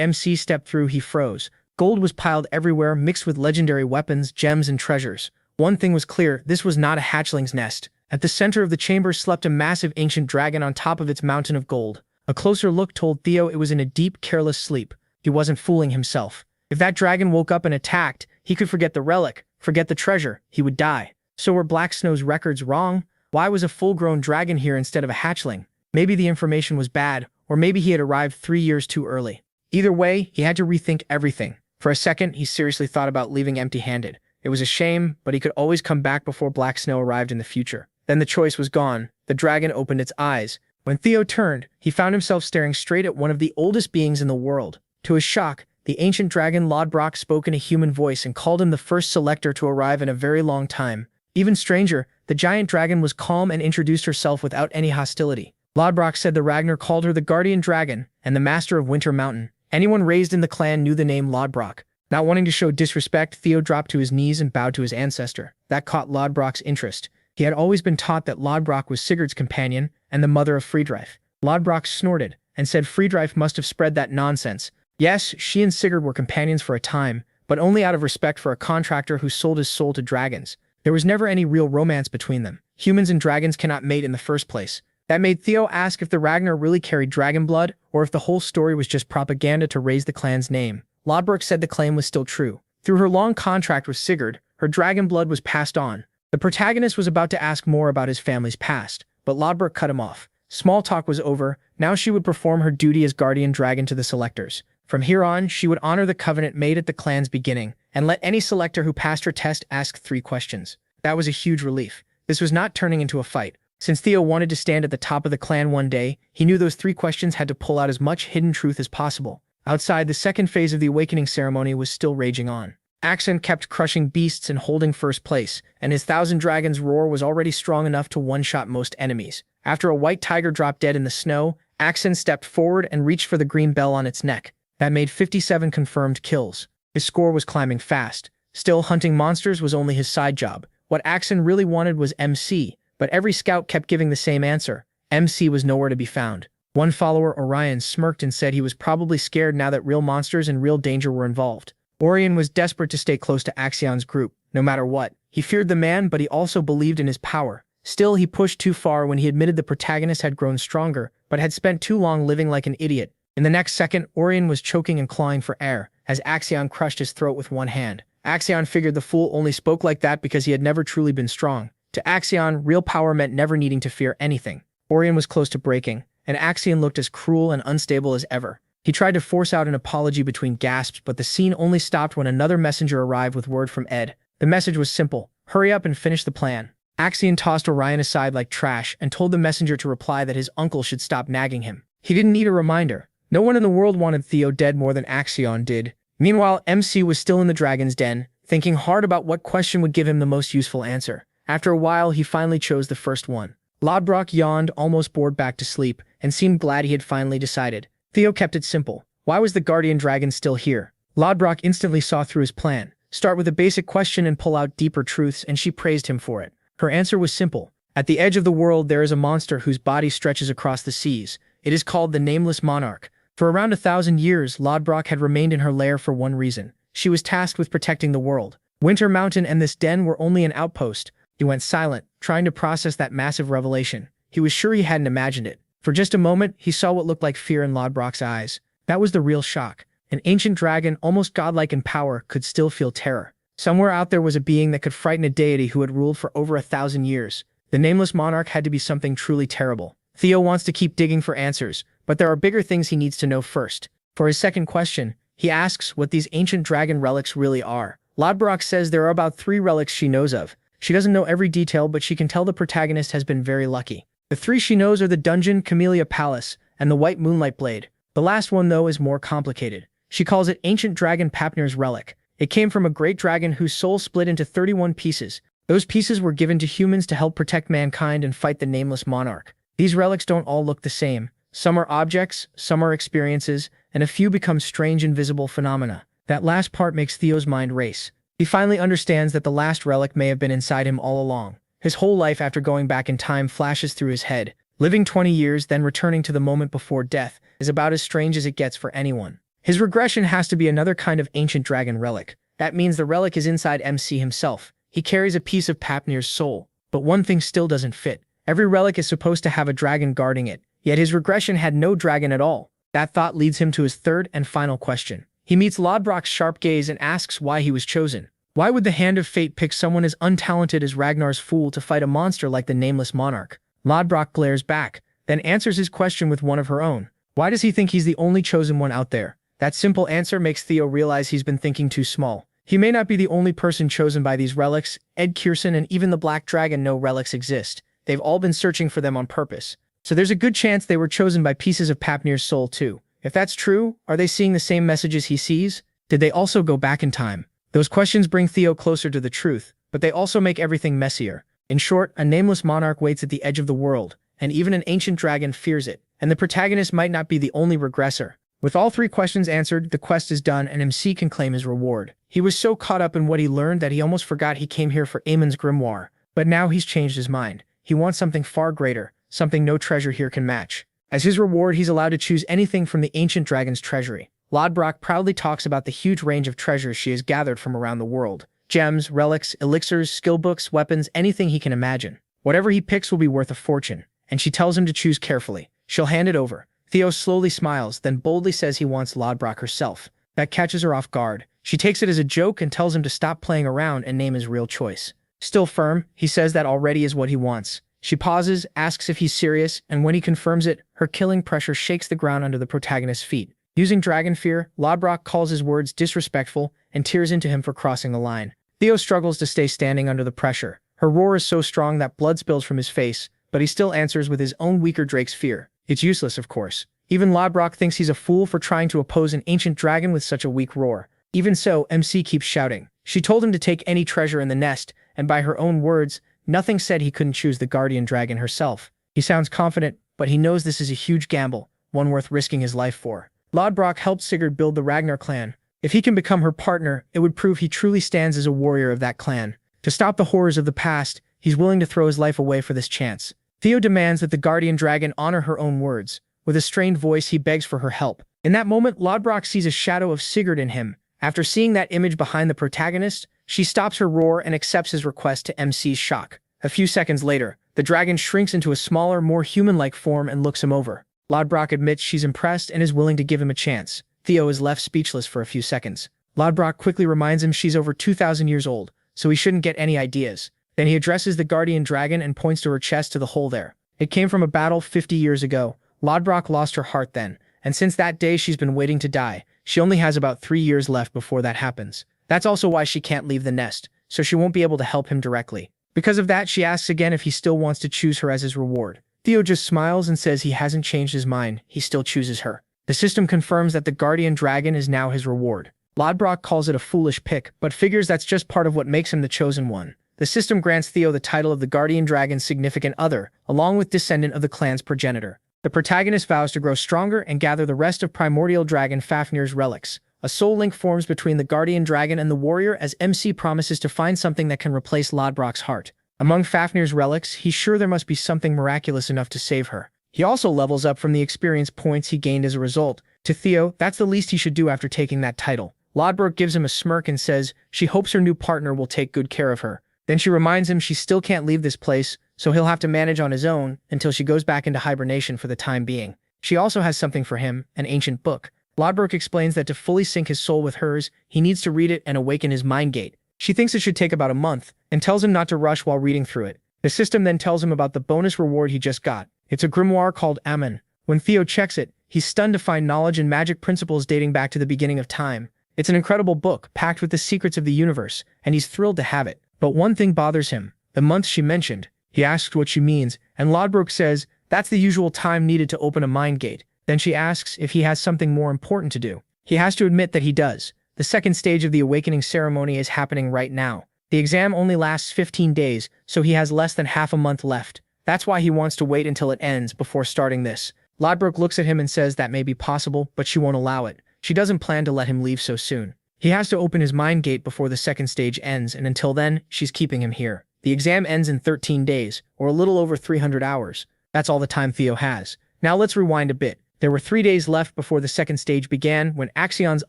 MC stepped through, he froze. Gold was piled everywhere, mixed with legendary weapons, gems, and treasures. One thing was clear, this was not a hatchling's nest. At the center of the chamber slept a massive ancient dragon on top of its mountain of gold. A closer look told Theo it was in a deep, careless sleep. He wasn't fooling himself. If that dragon woke up and attacked, he could forget the relic, forget the treasure, he would die. So were Black Snow's records wrong? Why was a full-grown dragon here instead of a hatchling? Maybe the information was bad, or maybe he had arrived 3 years too early. Either way, he had to rethink everything. For a second, he seriously thought about leaving empty-handed. It was a shame, but he could always come back before Black Snow arrived in the future. Then the choice was gone. The dragon opened its eyes. When Theo turned, he found himself staring straight at one of the oldest beings in the world. To his shock, the ancient dragon Lodbrok spoke in a human voice and called him the first selector to arrive in a very long time. Even stranger, the giant dragon was calm and introduced herself without any hostility. Lodbrok said the Ragnar called her the guardian dragon and the master of Winter Mountain. Anyone raised in the clan knew the name Lodbrok. Not wanting to show disrespect, Theo dropped to his knees and bowed to his ancestor. That caught Lodbrok's interest. He had always been taught that Lodbrok was Sigurd's companion and the mother of Friedreich. Lodbrok snorted and said Friedreich must have spread that nonsense. Yes, she and Sigurd were companions for a time, but only out of respect for a contractor who sold his soul to dragons. There was never any real romance between them. Humans and dragons cannot mate in the first place. That made Theo ask if the Ragnar really carried dragon blood, or if the whole story was just propaganda to raise the clan's name. Lodbrok said the claim was still true. Through her long contract with Sigurd, her dragon blood was passed on. The protagonist was about to ask more about his family's past, but Lodbrok cut him off. Small talk was over. Now she would perform her duty as guardian dragon to the selectors. From here on, she would honor the covenant made at the clan's beginning, and let any selector who passed her test ask 3 questions. That was a huge relief. This was not turning into a fight. Since Theo wanted to stand at the top of the clan one day, he knew those 3 questions had to pull out as much hidden truth as possible. Outside, the second phase of the awakening ceremony was still raging on. Axon kept crushing beasts and holding first place, and his 1,000 dragons roar was already strong enough to one-shot most enemies. After a white tiger dropped dead in the snow, Axon stepped forward and reached for the green bell on its neck. That made 57 confirmed kills. His score was climbing fast. Still, hunting monsters was only his side job. What Axon really wanted was MC, but every scout kept giving the same answer. MC was nowhere to be found. One follower, Orion, smirked and said he was probably scared now that real monsters and real danger were involved. Orion was desperate to stay close to Axion's group, no matter what. He feared the man, but he also believed in his power. Still, he pushed too far when he admitted the protagonist had grown stronger, but had spent too long living like an idiot. In the next second, Orion was choking and clawing for air, as Axion crushed his throat with one hand. Axion figured the fool only spoke like that because he had never truly been strong. To Axion, real power meant never needing to fear anything. Orion was close to breaking, and Axion looked as cruel and unstable as ever. He tried to force out an apology between gasps, but the scene only stopped when another messenger arrived with word from Ed. The message was simple: hurry up and finish the plan. Axion tossed Orion aside like trash and told the messenger to reply that his uncle should stop nagging him. He didn't need a reminder. No one in the world wanted Theo dead more than Axion did. Meanwhile, MC was still in the dragon's den, thinking hard about what question would give him the most useful answer. After a while, he finally chose the first one. Lodbrok yawned, almost bored back to sleep, and seemed glad he had finally decided. Theo kept it simple. Why was the guardian dragon still here? Lodbrok instantly saw through his plan. Start with a basic question and pull out deeper truths, and she praised him for it. Her answer was simple. At the edge of the world there is a monster whose body stretches across the seas. It is called the Nameless Monarch. For around 1,000 years, Lodbrok had remained in her lair for one reason. She was tasked with protecting the world. Winter Mountain and this den were only an outpost. He went silent, trying to process that massive revelation. He was sure he hadn't imagined it. For just a moment, he saw what looked like fear in Lodbrok's eyes. That was the real shock. An ancient dragon, almost godlike in power, could still feel terror. Somewhere out there was a being that could frighten a deity who had ruled for over 1,000 years. The Nameless Monarch had to be something truly terrible. Theo wants to keep digging for answers, but there are bigger things he needs to know first. For his second question, he asks what these ancient dragon relics really are. Lodbrok says there are about 3 relics she knows of. She doesn't know every detail, but she can tell the protagonist has been very lucky. The 3 she knows are the Dungeon Camellia Palace and the White Moonlight Blade. The last one, though, is more complicated. She calls it Ancient Dragon Papnir's Relic. It came from a great dragon whose soul split into 31 pieces. Those pieces were given to humans to help protect mankind and fight the Nameless Monarch. These relics don't all look the same. Some are objects, some are experiences, and a few become strange invisible phenomena. That last part makes Theo's mind race. He finally understands that the last relic may have been inside him all along. His whole life after going back in time flashes through his head. Living 20 years, then returning to the moment before death, is about as strange as it gets for anyone. His regression has to be another kind of ancient dragon relic. That means the relic is inside MC himself. He carries a piece of Papnir's soul. But one thing still doesn't fit. Every relic is supposed to have a dragon guarding it, yet his regression had no dragon at all. That thought leads him to his third and final question. He meets Lodbrok's sharp gaze and asks why he was chosen. Why would the hand of fate pick someone as untalented as Ragnar's fool to fight a monster like the nameless monarch? Lodbrok glares back, then answers his question with one of her own. Why does he think he's the only chosen one out there? That simple answer makes Theo realize he's been thinking too small. He may not be the only person chosen by these relics. Ed Kierson and even the Black Dragon know relics exist. They've all been searching for them on purpose. So there's a good chance they were chosen by pieces of Papnir's soul too. If that's true, are they seeing the same messages he sees? Did they also go back in time? Those questions bring Theo closer to the truth, but they also make everything messier. In short, a nameless monarch waits at the edge of the world, and even an ancient dragon fears it, and the protagonist might not be the only regressor. With all three questions answered, the quest is done and MC can claim his reward. He was so caught up in what he learned that he almost forgot he came here for Amon's grimoire, but now he's changed his mind. He wants something far greater, something no treasure here can match. As his reward, he's allowed to choose anything from the ancient dragon's treasury. Lodbrok proudly talks about the huge range of treasures she has gathered from around the world. Gems, relics, elixirs, skill books, weapons, anything he can imagine. Whatever he picks will be worth a fortune, and she tells him to choose carefully. She'll hand it over. Theo slowly smiles, then boldly says he wants Lodbrok herself. That catches her off guard. She takes it as a joke and tells him to stop playing around and name his real choice. Still firm, he says that already is what he wants. She pauses, asks if he's serious, and when he confirms it, her killing pressure shakes the ground under the protagonist's feet. Using dragon fear, Lodbrok calls his words disrespectful and tears into him for crossing the line. Theo struggles to stay standing under the pressure. Her roar is so strong that blood spills from his face, but he still answers with his own weaker drake's fear. It's useless, of course. Even Lodbrok thinks he's a fool for trying to oppose an ancient dragon with such a weak roar. Even so, MC keeps shouting. She told him to take any treasure in the nest, and by her own words, nothing said he couldn't choose the guardian dragon herself. He sounds confident, but he knows this is a huge gamble, one worth risking his life for. Lodbrok helped Sigurd build the Ragnar clan. If he can become her partner, it would prove he truly stands as a warrior of that clan. To stop the horrors of the past, he's willing to throw his life away for this chance. Theo demands that the guardian dragon honor her own words. With a strained voice, he begs for her help. In that moment, Lodbrok sees a shadow of Sigurd in him. After seeing that image behind the protagonist, she stops her roar and accepts his request to MC's shock. A few seconds later, the dragon shrinks into a smaller, more human-like form and looks him over. Lodbrok admits she's impressed and is willing to give him a chance. Theo is left speechless for a few seconds. Lodbrok quickly reminds him she's over 2,000 years old, so he shouldn't get any ideas. Then he addresses the guardian dragon and points to her chest to the hole there. It came from a battle 50 years ago. Lodbrok lost her heart then, and since that day she's been waiting to die. She only has about 3 years left before that happens. That's also why she can't leave the nest, so she won't be able to help him directly. Because of that, she asks again if he still wants to choose her as his reward. Theo just smiles and says he hasn't changed his mind, he still chooses her. The system confirms that the guardian dragon is now his reward. Lodbrok calls it a foolish pick, but figures that's just part of what makes him the chosen one. The system grants Theo the title of the guardian dragon's significant other, along with descendant of the clan's progenitor. The protagonist vows to grow stronger and gather the rest of primordial dragon Fafnir's relics. A soul link forms between the guardian dragon and the warrior as MC promises to find something that can replace Lodbrok's heart. Among Fafnir's relics, he's sure there must be something miraculous enough to save her. He also levels up from the experience points he gained as a result. To Theo, that's the least he should do after taking that title. Lodbrok gives him a smirk and says she hopes her new partner will take good care of her. Then she reminds him she still can't leave this place, so he'll have to manage on his own until she goes back into hibernation for the time being. She also has something for him, an ancient book. Lodbrok explains that to fully sync his soul with hers, he needs to read it and awaken his mind gate. She thinks it should take about a month, and tells him not to rush while reading through it. The system then tells him about the bonus reward he just got. It's a grimoire called Amon. When Theo checks it, he's stunned to find knowledge and magic principles dating back to the beginning of time. It's an incredible book, packed with the secrets of the universe, and he's thrilled to have it. But one thing bothers him, the month she mentioned. He asks what she means, and Lodbrok says that's the usual time needed to open a mind gate. Then she asks if he has something more important to do. He has to admit that he does. The second stage of the awakening ceremony is happening right now. The exam only lasts 15 days, so he has less than half a month left. That's why he wants to wait until it ends before starting this. Lodbrok looks at him and says that may be possible, but she won't allow it. She doesn't plan to let him leave so soon. He has to open his mind gate before the second stage ends, and until then, she's keeping him here. The exam ends in 13 days, or a little over 300 hours. That's all the time Theo has. Now let's rewind a bit. There were 3 days left before the second stage began when Axion's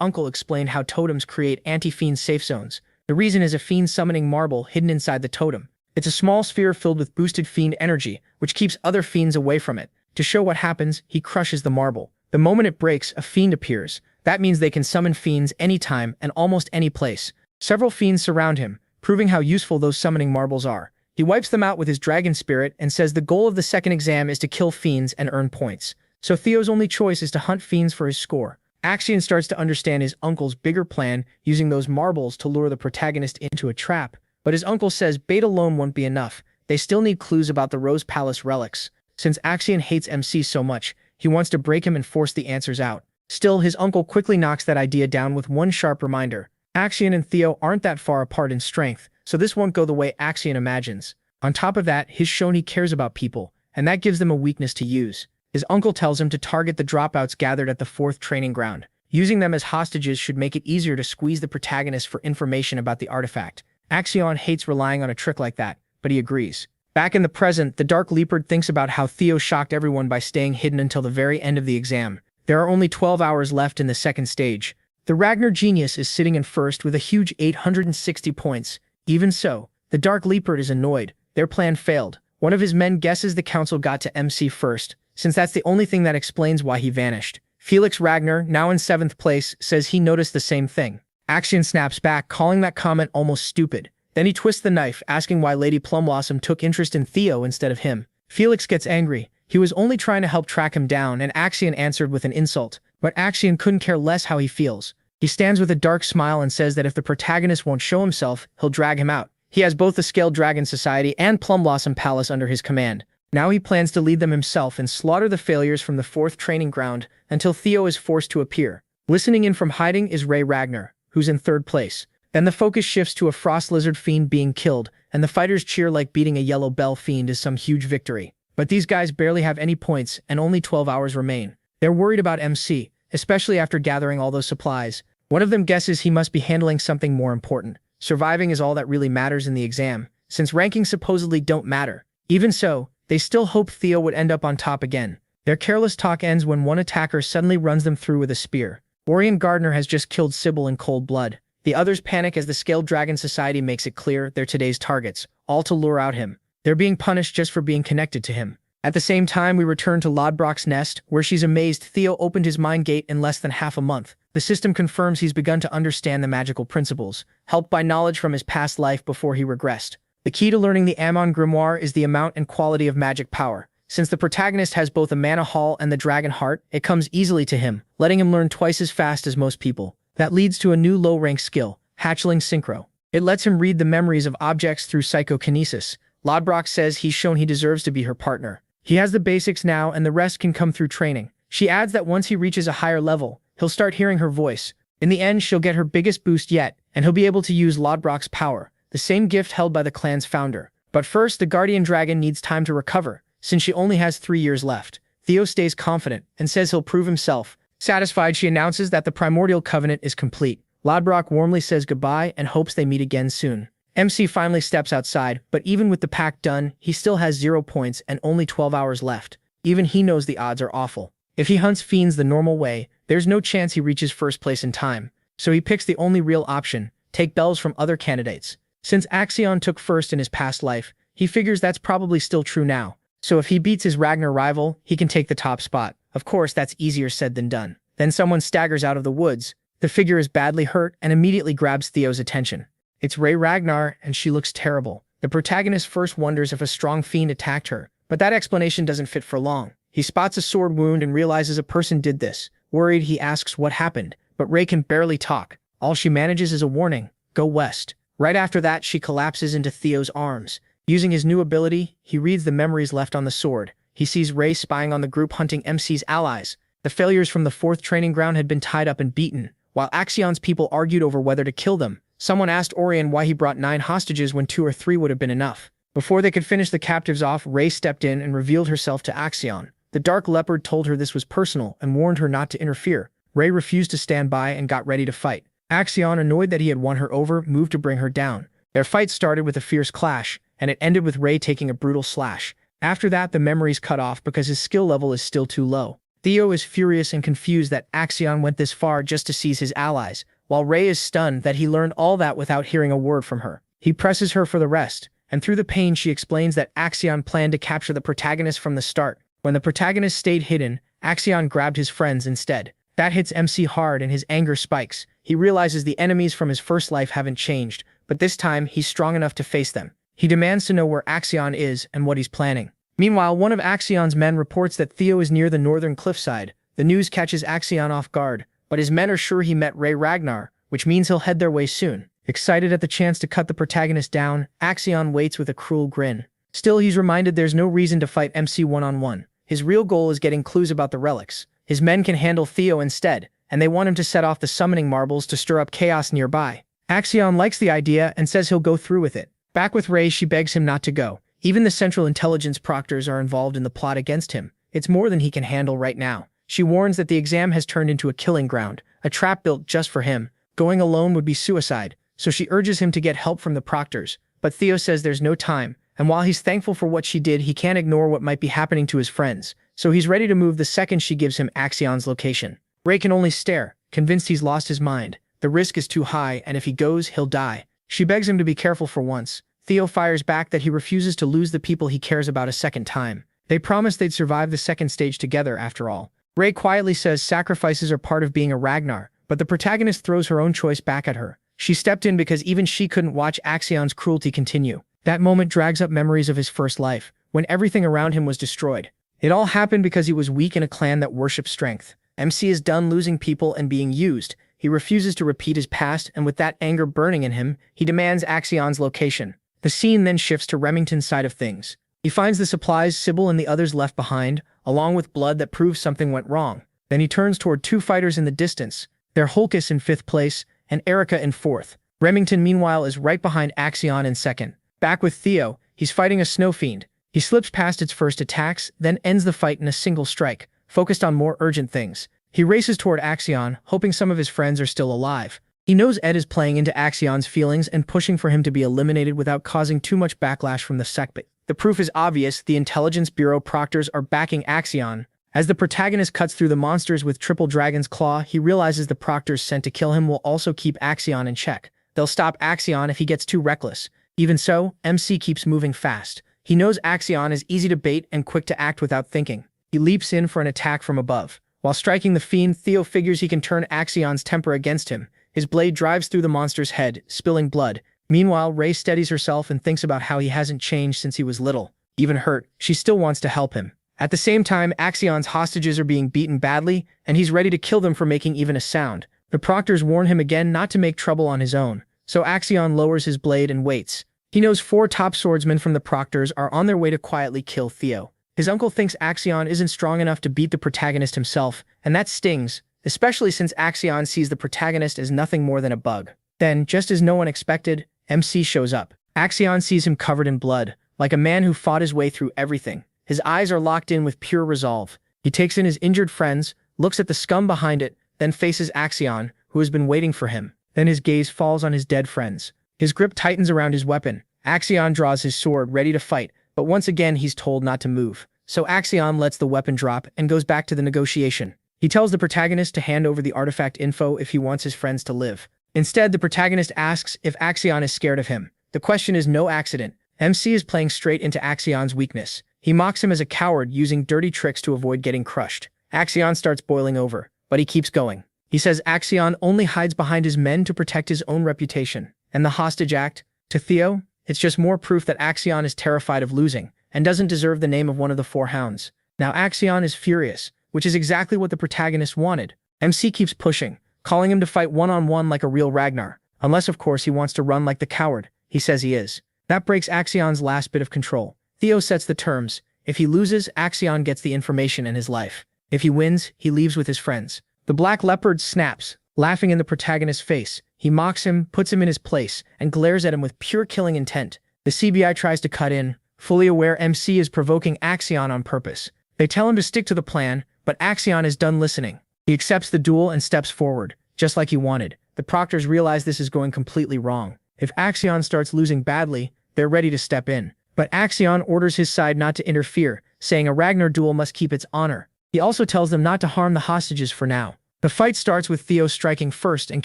uncle explained how totems create anti-fiend safe zones. The reason is a fiend summoning marble hidden inside the totem. It's a small sphere filled with boosted fiend energy, which keeps other fiends away from it. To show what happens, he crushes the marble. The moment it breaks, a fiend appears. That means they can summon fiends anytime and almost any place. Several fiends surround him, proving how useful those summoning marbles are. He wipes them out with his dragon spirit and says the goal of the second exam is to kill fiends and earn points. So Theo's only choice is to hunt fiends for his score. Axion starts to understand his uncle's bigger plan, using those marbles to lure the protagonist into a trap. But his uncle says bait alone won't be enough. They still need clues about the Rose Palace relics. Since Axion hates MC so much, he wants to break him and force the answers out. Still, his uncle quickly knocks that idea down with one sharp reminder. Axion and Theo aren't that far apart in strength, so this won't go the way Axion imagines. On top of that, he's shown he cares about people, and that gives them a weakness to use. His uncle tells him to target the dropouts gathered at the 4th training ground. Using them as hostages should make it easier to squeeze the protagonist for information about the artifact. Axion hates relying on a trick like that, but he agrees. Back in the present, the Dark Leopard thinks about how Theo shocked everyone by staying hidden until the very end of the exam. There are only 12 hours left in the second stage. The Ragnar Genius is sitting in first with a huge 860 points. Even so, the Dark Leopard is annoyed. Their plan failed. One of his men guesses the council got to MC first, since that's the only thing that explains why he vanished. Felix Ragnar, now in 7th place, says he noticed the same thing. Axion snaps back, calling that comment almost stupid. Then he twists the knife, asking why Lady Plumblossom took interest in Theo instead of him. Felix gets angry. He was only trying to help track him down, and Axion answered with an insult. But Axion couldn't care less how he feels. He stands with a dark smile and says that if the protagonist won't show himself, he'll drag him out. He has both the Scaled Dragon Society and Plumblossom Palace under his command. Now he plans to lead them himself and slaughter the failures from the 4th training ground until Theo is forced to appear. Listening in from hiding is Ray Ragnar, who's in 3rd place. Then the focus shifts to a frost lizard fiend being killed, and the fighters cheer like beating a yellow bell fiend is some huge victory. But these guys barely have any points, and only 12 hours remain. They're worried about MC, especially after gathering all those supplies. One of them guesses he must be handling something more important. Surviving is all that really matters in the exam, since rankings supposedly don't matter. Even so, they still hope Theo would end up on top again. Their careless talk ends when one attacker suddenly runs them through with a spear. Orion Gardner has just killed Sybil in cold blood. The others panic as the Scaled Dragon Society makes it clear they're today's targets, all to lure out him. They're being punished just for being connected to him. At the same time, we return to Lodbrok's nest, where she's amazed Theo opened his mind gate in less than half a month. The system confirms he's begun to understand the magical principles, helped by knowledge from his past life before he regressed. The key to learning the Ammon Grimoire is the amount and quality of magic power. Since the protagonist has both a mana haul and the dragon heart, it comes easily to him, letting him learn twice as fast as most people. That leads to a new low-rank skill, Hatchling Synchro. It lets him read the memories of objects through psychokinesis. Lodbrok says he's shown he deserves to be her partner. He has the basics now, and the rest can come through training. She adds that once he reaches a higher level, he'll start hearing her voice. In the end, she'll get her biggest boost yet, and he'll be able to use Lodbrok's power, the same gift held by the clan's founder. But first, the Guardian Dragon needs time to recover, since she only has 3 years left. Theo stays confident, and says he'll prove himself. Satisfied, she announces that the Primordial Covenant is complete. Lodbrok warmly says goodbye and hopes they meet again soon. MC finally steps outside, but even with the pact done, he still has 0 points and only 12 hours left. Even he knows the odds are awful. If he hunts fiends the normal way, there's no chance he reaches first place in time. So he picks the only real option, take bells from other candidates. Since Axion took first in his past life, he figures that's probably still true now. So if he beats his Ragnar rival, he can take the top spot. Of course, that's easier said than done. Then someone staggers out of the woods. The figure is badly hurt and immediately grabs Theo's attention. It's Ray Ragnar, and she looks terrible. The protagonist first wonders if a strong fiend attacked her, but that explanation doesn't fit for long. He spots a sword wound and realizes a person did this. Worried, he asks what happened, but Ray can barely talk. All she manages is a warning, go west. Right after that, she collapses into Theo's arms. Using his new ability, he reads the memories left on the sword. He sees Ray spying on the group hunting MC's allies. The failures from the 4th training ground had been tied up and beaten, while Axion's people argued over whether to kill them. Someone asked Orion why he brought 9 hostages when 2 or 3 would have been enough. Before they could finish the captives off, Ray stepped in and revealed herself to Axion. The Dark Leopard told her this was personal and warned her not to interfere. Ray refused to stand by and got ready to fight. Axion, annoyed that he had won her over, moved to bring her down. Their fight started with a fierce clash, and it ended with Ray taking a brutal slash. After that, the memories cut off because his skill level is still too low. Theo is furious and confused that Axion went this far just to seize his allies, while Ray is stunned that he learned all that without hearing a word from her. He presses her for the rest, and through the pain she explains that Axion planned to capture the protagonist from the start. When the protagonist stayed hidden, Axion grabbed his friends instead. That hits MC hard and his anger spikes. He realizes the enemies from his first life haven't changed, but this time he's strong enough to face them. He demands to know where Axion is and what he's planning. Meanwhile, one of Axion's men reports that Theo is near the northern cliffside. The news catches Axion off guard, but his men are sure he met Ray Ragnar, which means he'll head their way soon. Excited at the chance to cut the protagonist down, Axion waits with a cruel grin. Still, he's reminded there's no reason to fight MC one-on-one. His real goal is getting clues about the relics. His men can handle Theo instead, and they want him to set off the summoning marbles to stir up chaos nearby. Axion likes the idea and says he'll go through with it. Back with Ray, she begs him not to go. Even the Central Intelligence proctors are involved in the plot against him. It's more than he can handle right now. She warns that the exam has turned into a killing ground, a trap built just for him. Going alone would be suicide, so she urges him to get help from the proctors. But Theo says there's no time, and while he's thankful for what she did, he can't ignore what might be happening to his friends. So he's ready to move the second she gives him Axion's location. Ray can only stare, convinced he's lost his mind. The risk is too high, and if he goes, he'll die. She begs him to be careful for once. Theo fires back that he refuses to lose the people he cares about a second time. They promised they'd survive the second stage together after all. Ray quietly says sacrifices are part of being a Ragnar, but the protagonist throws her own choice back at her. She stepped in because even she couldn't watch Axion's cruelty continue. That moment drags up memories of his first life, when everything around him was destroyed. It all happened because he was weak in a clan that worships strength. MC is done losing people and being used. He refuses to repeat his past, and with that anger burning in him, he demands Axion's location. The scene then shifts to Remington's side of things. He finds the supplies Sybil and the others left behind, along with blood that proves something went wrong. Then he turns toward two fighters in the distance. They're Hulkus in 5th place, and Erica in 4th. Remington, meanwhile, is right behind Axion in 2nd. Back with Theo, he's fighting a snow fiend. He slips past its first attacks, then ends the fight in a single strike, focused on more urgent things. He races toward Axion, hoping some of his friends are still alive. He knows Ed is playing into Axion's feelings and pushing for him to be eliminated without causing too much backlash from the sect. The proof is obvious: the Intelligence Bureau proctors are backing Axion. As the protagonist cuts through the monsters with Triple Dragon's Claw, he realizes the proctors sent to kill him will also keep Axion in check. They'll stop Axion if he gets too reckless. Even so, MC keeps moving fast. He knows Axion is easy to bait and quick to act without thinking. He leaps in for an attack from above. While striking the fiend, Theo figures he can turn Axion's temper against him. His blade drives through the monster's head, spilling blood. Meanwhile, Ray steadies herself and thinks about how he hasn't changed since he was little. Even hurt, she still wants to help him. At the same time, Axion's hostages are being beaten badly, and he's ready to kill them for making even a sound. The proctors warn him again not to make trouble on his own, so Axion lowers his blade and waits. He knows 4 top swordsmen from the proctors are on their way to quietly kill Theo. His uncle thinks Axion isn't strong enough to beat the protagonist himself, and that stings, especially since Axion sees the protagonist as nothing more than a bug. Then, just as no one expected, MC shows up. Axion sees him covered in blood, like a man who fought his way through everything. His eyes are locked in with pure resolve. He takes in his injured friends, looks at the scum behind it, then faces Axion, who has been waiting for him. Then his gaze falls on his dead friends. His grip tightens around his weapon. Axion draws his sword, ready to fight, but once again he's told not to move. So Axion lets the weapon drop and goes back to the negotiation. He tells the protagonist to hand over the artifact info if he wants his friends to live. Instead, the protagonist asks if Axion is scared of him. The question is no accident. MC is playing straight into Axion's weakness. He mocks him as a coward, using dirty tricks to avoid getting crushed. Axion starts boiling over, but he keeps going. He says Axion only hides behind his men to protect his own reputation. And the hostage act? To Theo, it's just more proof that Axion is terrified of losing, and doesn't deserve the name of one of the 4 hounds. Now Axion is furious, which is exactly what the protagonist wanted. MC keeps pushing, calling him to fight one-on-one like a real Ragnar. Unless, of course, he wants to run like the coward he says he is. That breaks Axion's last bit of control. Theo sets the terms. If he loses, Axion gets the information and his life. If he wins, he leaves with his friends. The Black Leopard snaps, laughing in the protagonist's face. He mocks him, puts him in his place, and glares at him with pure killing intent. The CBI tries to cut in, fully aware MC is provoking Axion on purpose. They tell him to stick to the plan, but Axion is done listening. He accepts the duel and steps forward, just like he wanted. The proctors realize this is going completely wrong. If Axion starts losing badly, they're ready to step in. But Axion orders his side not to interfere, saying a Ragnar duel must keep its honor. He also tells them not to harm the hostages for now. The fight starts with Theo striking first and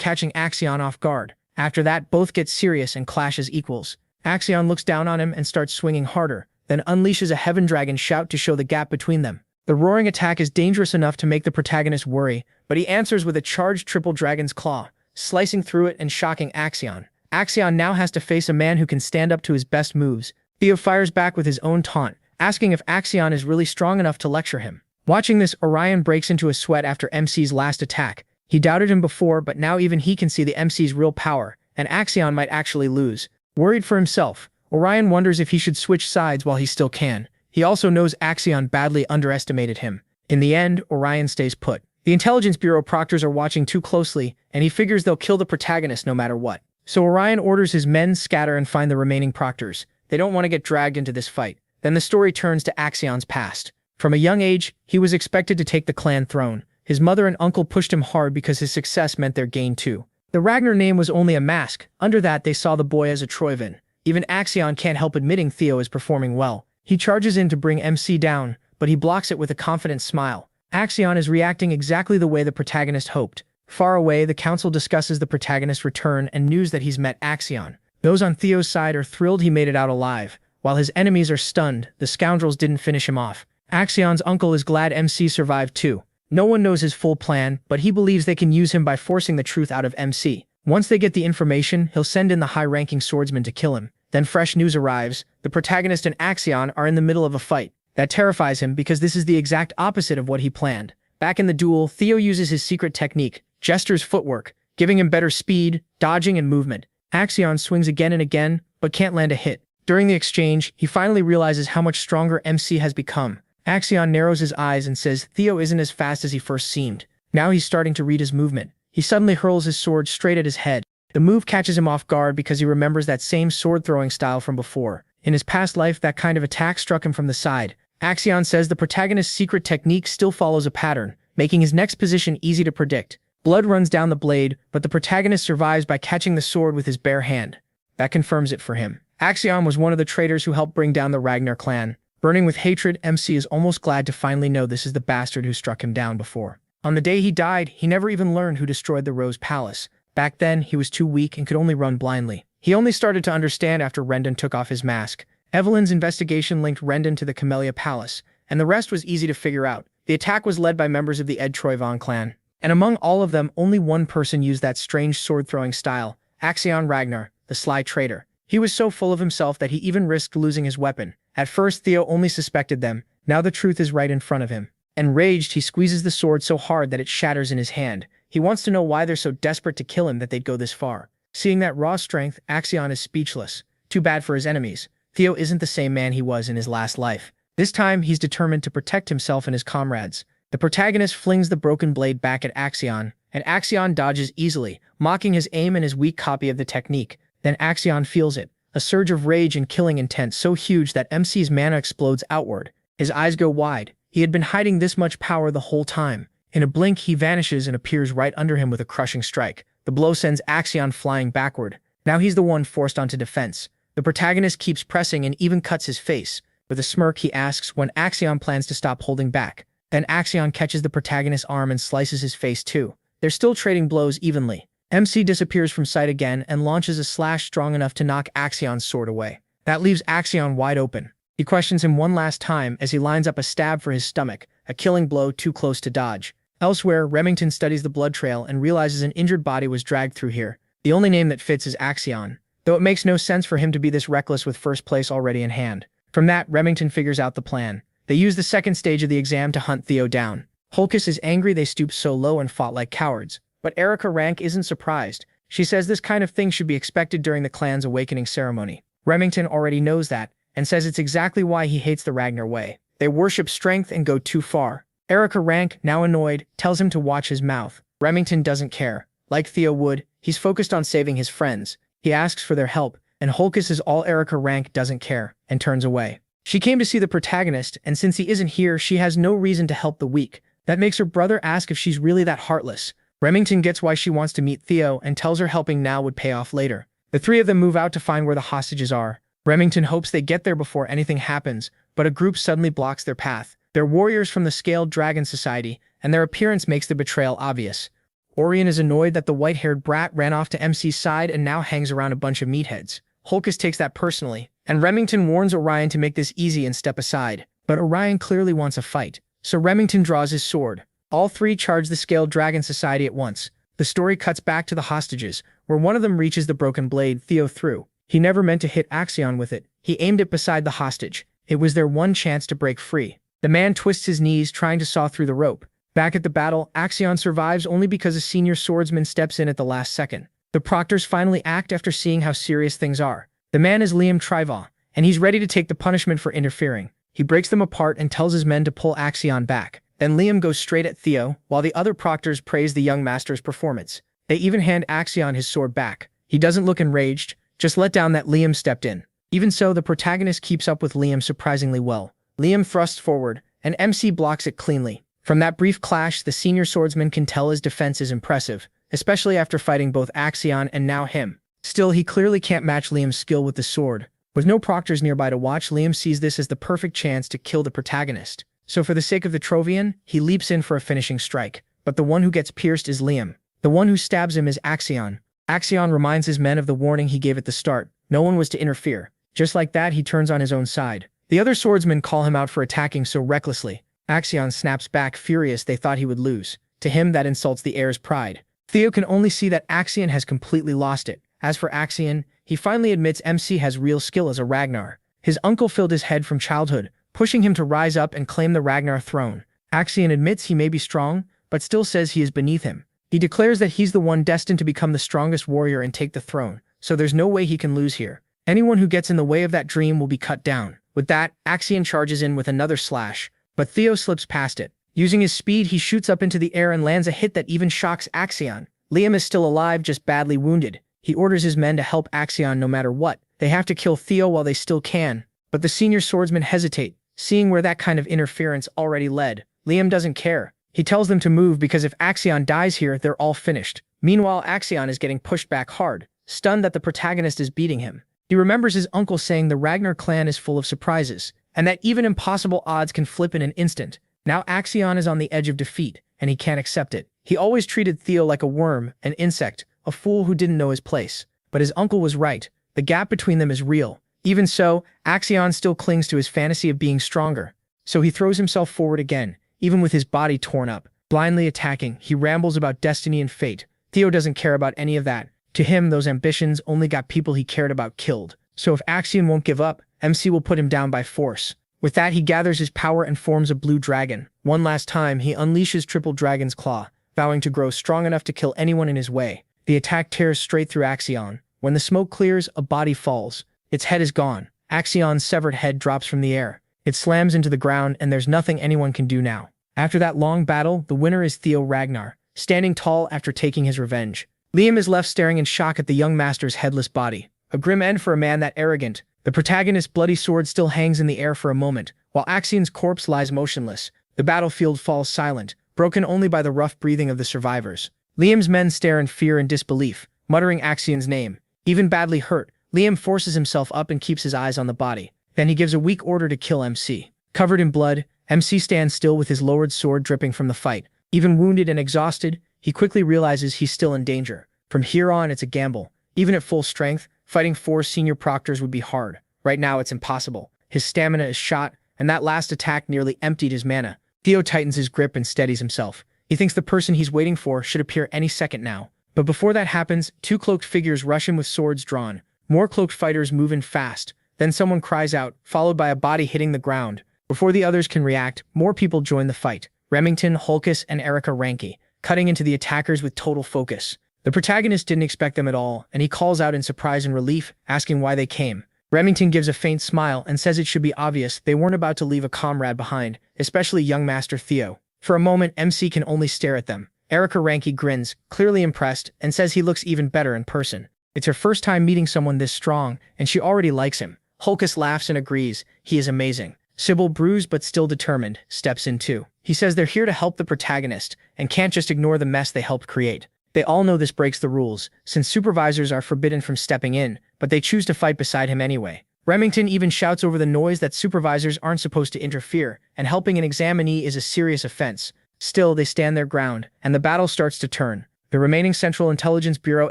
catching Axion off guard. After that, both get serious and clash as equals. Axion looks down on him and starts swinging harder, then unleashes a heaven dragon shout to show the gap between them. The roaring attack is dangerous enough to make the protagonist worry, but he answers with a charged triple dragon's claw, slicing through it and shocking Axion. Axion now has to face a man who can stand up to his best moves. Theo fires back with his own taunt, asking if Axion is really strong enough to lecture him. Watching this, Orion breaks into a sweat after MC's last attack. He doubted him before, but now even he can see the MC's real power, and Axion might actually lose. Worried for himself, Orion wonders if he should switch sides while he still can. He also knows Axion badly underestimated him. In the end, Orion stays put. The Intelligence Bureau proctors are watching too closely, and he figures they'll kill the protagonist no matter what. So Orion orders his men scatter and find the remaining proctors. They don't want to get dragged into this fight. Then the story turns to Axion's past. From a young age, he was expected to take the clan throne. His mother and uncle pushed him hard because his success meant their gain too. The Ragnar name was only a mask. Under that, they saw the boy as a Troivin. Even Axion can't help admitting Theo is performing well. He charges in to bring MC down, but he blocks it with a confident smile. Axion is reacting exactly the way the protagonist hoped. Far away, the council discusses the protagonist's return and news that he's met Axion. Those on Theo's side are thrilled he made it out alive. While his enemies are stunned, the scoundrels didn't finish him off. Axion's uncle is glad MC survived too. No one knows his full plan, but he believes they can use him by forcing the truth out of MC. Once they get the information, he'll send in the high-ranking swordsman to kill him. Then fresh news arrives. The protagonist and Axion are in the middle of a fight. That terrifies him because this is the exact opposite of what he planned. Back in the duel, Theo uses his secret technique, Jester's footwork, giving him better speed, dodging, and movement. Axion swings again and again, but can't land a hit. During the exchange, he finally realizes how much stronger MC has become. Axion narrows his eyes and says Theo isn't as fast as he first seemed. Now he's starting to read his movement. He suddenly hurls his sword straight at his head. The move catches him off guard because he remembers that same sword-throwing style from before. In his past life, that kind of attack struck him from the side. Axion says the protagonist's secret technique still follows a pattern, making his next position easy to predict. Blood runs down the blade, but the protagonist survives by catching the sword with his bare hand. That confirms it for him. Axion was one of the traitors who helped bring down the Ragnar clan. Burning with hatred, MC is almost glad to finally know this is the bastard who struck him down before. On the day he died, he never even learned who destroyed the Rose Palace. Back then, he was too weak and could only run blindly. He only started to understand after Rendon took off his mask. Evelyn's investigation linked Rendon to the Camellia Palace, and the rest was easy to figure out. The attack was led by members of the Ed Troivon clan, and among all of them, only one person used that strange sword-throwing style, Axion Ragnar, the sly traitor. He was so full of himself that he even risked losing his weapon. At first, Theo only suspected them. Now the truth is right in front of him. Enraged, he squeezes the sword so hard that it shatters in his hand. He wants to know why they're so desperate to kill him that they'd go this far. Seeing that raw strength, Axion is speechless. Too bad for his enemies. Theo isn't the same man he was in his last life. This time, he's determined to protect himself and his comrades. The protagonist flings the broken blade back at Axion, and Axion dodges easily, mocking his aim and his weak copy of the technique. Then Axion feels it. A surge of rage and killing intent so huge that MC's mana explodes outward. His eyes go wide. He had been hiding this much power the whole time. In a blink, he vanishes and appears right under him with a crushing strike. The blow sends Axion flying backward. Now he's the one forced onto defense. The protagonist keeps pressing and even cuts his face. With a smirk, he asks when Axion plans to stop holding back. Then Axion catches the protagonist's arm and slices his face too. They're still trading blows evenly. MC disappears from sight again and launches a slash strong enough to knock Axion's sword away. That leaves Axion wide open. He questions him one last time as he lines up a stab for his stomach, a killing blow too close to dodge. Elsewhere, Remington studies the blood trail and realizes an injured body was dragged through here. The only name that fits is Axion, though it makes no sense for him to be this reckless with first place already in hand. From that, Remington figures out the plan. They use the second stage of the exam to hunt Theo down. Holkis is angry they stooped so low and fought like cowards. But Erica Rank isn't surprised. She says this kind of thing should be expected during the clan's awakening ceremony. Remington already knows that, and says it's exactly why he hates the Ragnar way. They worship strength and go too far. Erica Rank, now annoyed, tells him to watch his mouth. Remington doesn't care. Like Theo would, he's focused on saving his friends. He asks for their help, and Holkis is all Erica Rank doesn't care, and turns away. She came to see the protagonist, and since he isn't here, she has no reason to help the weak. That makes her brother ask if she's really that heartless. Remington gets why she wants to meet Theo and tells her helping now would pay off later. The three of them move out to find where the hostages are. Remington hopes they get there before anything happens, but a group suddenly blocks their path. They're warriors from the Scaled Dragon Society, and their appearance makes the betrayal obvious. Orion is annoyed that the white-haired brat ran off to MC's side and now hangs around a bunch of meatheads. Holkis takes that personally, and Remington warns Orion to make this easy and step aside. But Orion clearly wants a fight, so Remington draws his sword. All three charge the Scaled Dragon Society at once. The story cuts back to the hostages, where one of them reaches the broken blade Theo threw. He never meant to hit Axion with it. He aimed it beside the hostage. It was their one chance to break free. The man twists his knees, trying to saw through the rope. Back at the battle, Axion survives only because a senior swordsman steps in at the last second. The proctors finally act after seeing how serious things are. The man is Liam Trivaw, and he's ready to take the punishment for interfering. He breaks them apart and tells his men to pull Axion back. Then Liam goes straight at Theo, while the other proctors praise the young master's performance. They even hand Axion his sword back. He doesn't look enraged, just let down that Liam stepped in. Even so, the protagonist keeps up with Liam surprisingly well. Liam thrusts forward, and MC blocks it cleanly. From that brief clash, the senior swordsman can tell his defense is impressive, especially after fighting both Axion and now him. Still, he clearly can't match Liam's skill with the sword. With no proctors nearby to watch, Liam sees this as the perfect chance to kill the protagonist. So for the sake of the Trovian, he leaps in for a finishing strike. But the one who gets pierced is Liam. The one who stabs him is Axion. Axion reminds his men of the warning he gave at the start. No one was to interfere. Just like that, he turns on his own side. The other swordsmen call him out for attacking so recklessly. Axion snaps back, furious they thought he would lose. To him, that insults the heir's pride. Theo can only see that Axion has completely lost it. As for Axion, he finally admits MC has real skill as a Ragnar. His uncle filled his head from childhood, pushing him to rise up and claim the Ragnar throne. Axion admits he may be strong, but still says he is beneath him. He declares that he's the one destined to become the strongest warrior and take the throne, so there's no way he can lose here. Anyone who gets in the way of that dream will be cut down. With that, Axion charges in with another slash, but Theo slips past it. Using his speed, he shoots up into the air and lands a hit that even shocks Axion. Liam is still alive, just badly wounded. He orders his men to help Axion no matter what. They have to kill Theo while they still can. But the senior swordsmen hesitate, seeing where that kind of interference already led. Liam doesn't care. He tells them to move because if Axion dies here, they're all finished. Meanwhile, Axion is getting pushed back hard, stunned that the protagonist is beating him. He remembers his uncle saying the Ragnar clan is full of surprises, and that even impossible odds can flip in an instant. Now Axion is on the edge of defeat, and he can't accept it. He always treated Theo like a worm, an insect, a fool who didn't know his place. But his uncle was right. The gap between them is real. Even so, Axion still clings to his fantasy of being stronger. So he throws himself forward again, even with his body torn up. Blindly attacking, he rambles about destiny and fate. Theo doesn't care about any of that. To him, those ambitions only got people he cared about killed. So if Axion won't give up, MC will put him down by force. With that, he gathers his power and forms a blue dragon. One last time, he unleashes Triple Dragon's Claw, vowing to grow strong enough to kill anyone in his way. The attack tears straight through Axion. When the smoke clears, a body falls. Its head is gone. Axion's severed head drops from the air. It slams into the ground, and there's nothing anyone can do now. After that long battle, the winner is Theo Ragnar, standing tall after taking his revenge. Liam is left staring in shock at the young master's headless body. A grim end for a man that arrogant. The protagonist's bloody sword still hangs in the air for a moment, while Axion's corpse lies motionless. The battlefield falls silent, broken only by the rough breathing of the survivors. Liam's men stare in fear and disbelief, muttering Axion's name. Even badly hurt, Liam forces himself up and keeps his eyes on the body. Then he gives a weak order to kill MC. Covered in blood, MC stands still with his lowered sword dripping from the fight. Even wounded and exhausted, he quickly realizes he's still in danger. From here on, it's a gamble. Even at full strength, fighting 4 senior proctors would be hard. Right now, it's impossible. His stamina is shot, and that last attack nearly emptied his mana. Theo tightens his grip and steadies himself. He thinks the person he's waiting for should appear any second now. But before that happens, 2 cloaked figures rush in with swords drawn. More cloaked fighters move in fast. Then someone cries out, followed by a body hitting the ground. Before the others can react, more people join the fight. Remington, Holkis, and Erica Ranke, cutting into the attackers with total focus. The protagonist didn't expect them at all, and he calls out in surprise and relief, asking why they came. Remington gives a faint smile and says it should be obvious they weren't about to leave a comrade behind, especially young Master Theo. For a moment, MC can only stare at them. Erica Ranke grins, clearly impressed, and says he looks even better in person. It's her first time meeting someone this strong, and she already likes him. Holkis laughs and agrees. He is amazing. Sybil, bruised but still determined, steps in too. He says they're here to help the protagonist, and can't just ignore the mess they helped create. They all know this breaks the rules, since supervisors are forbidden from stepping in, but they choose to fight beside him anyway. Remington even shouts over the noise that supervisors aren't supposed to interfere, and helping an examinee is a serious offense. Still, they stand their ground, and the battle starts to turn. The remaining Central Intelligence Bureau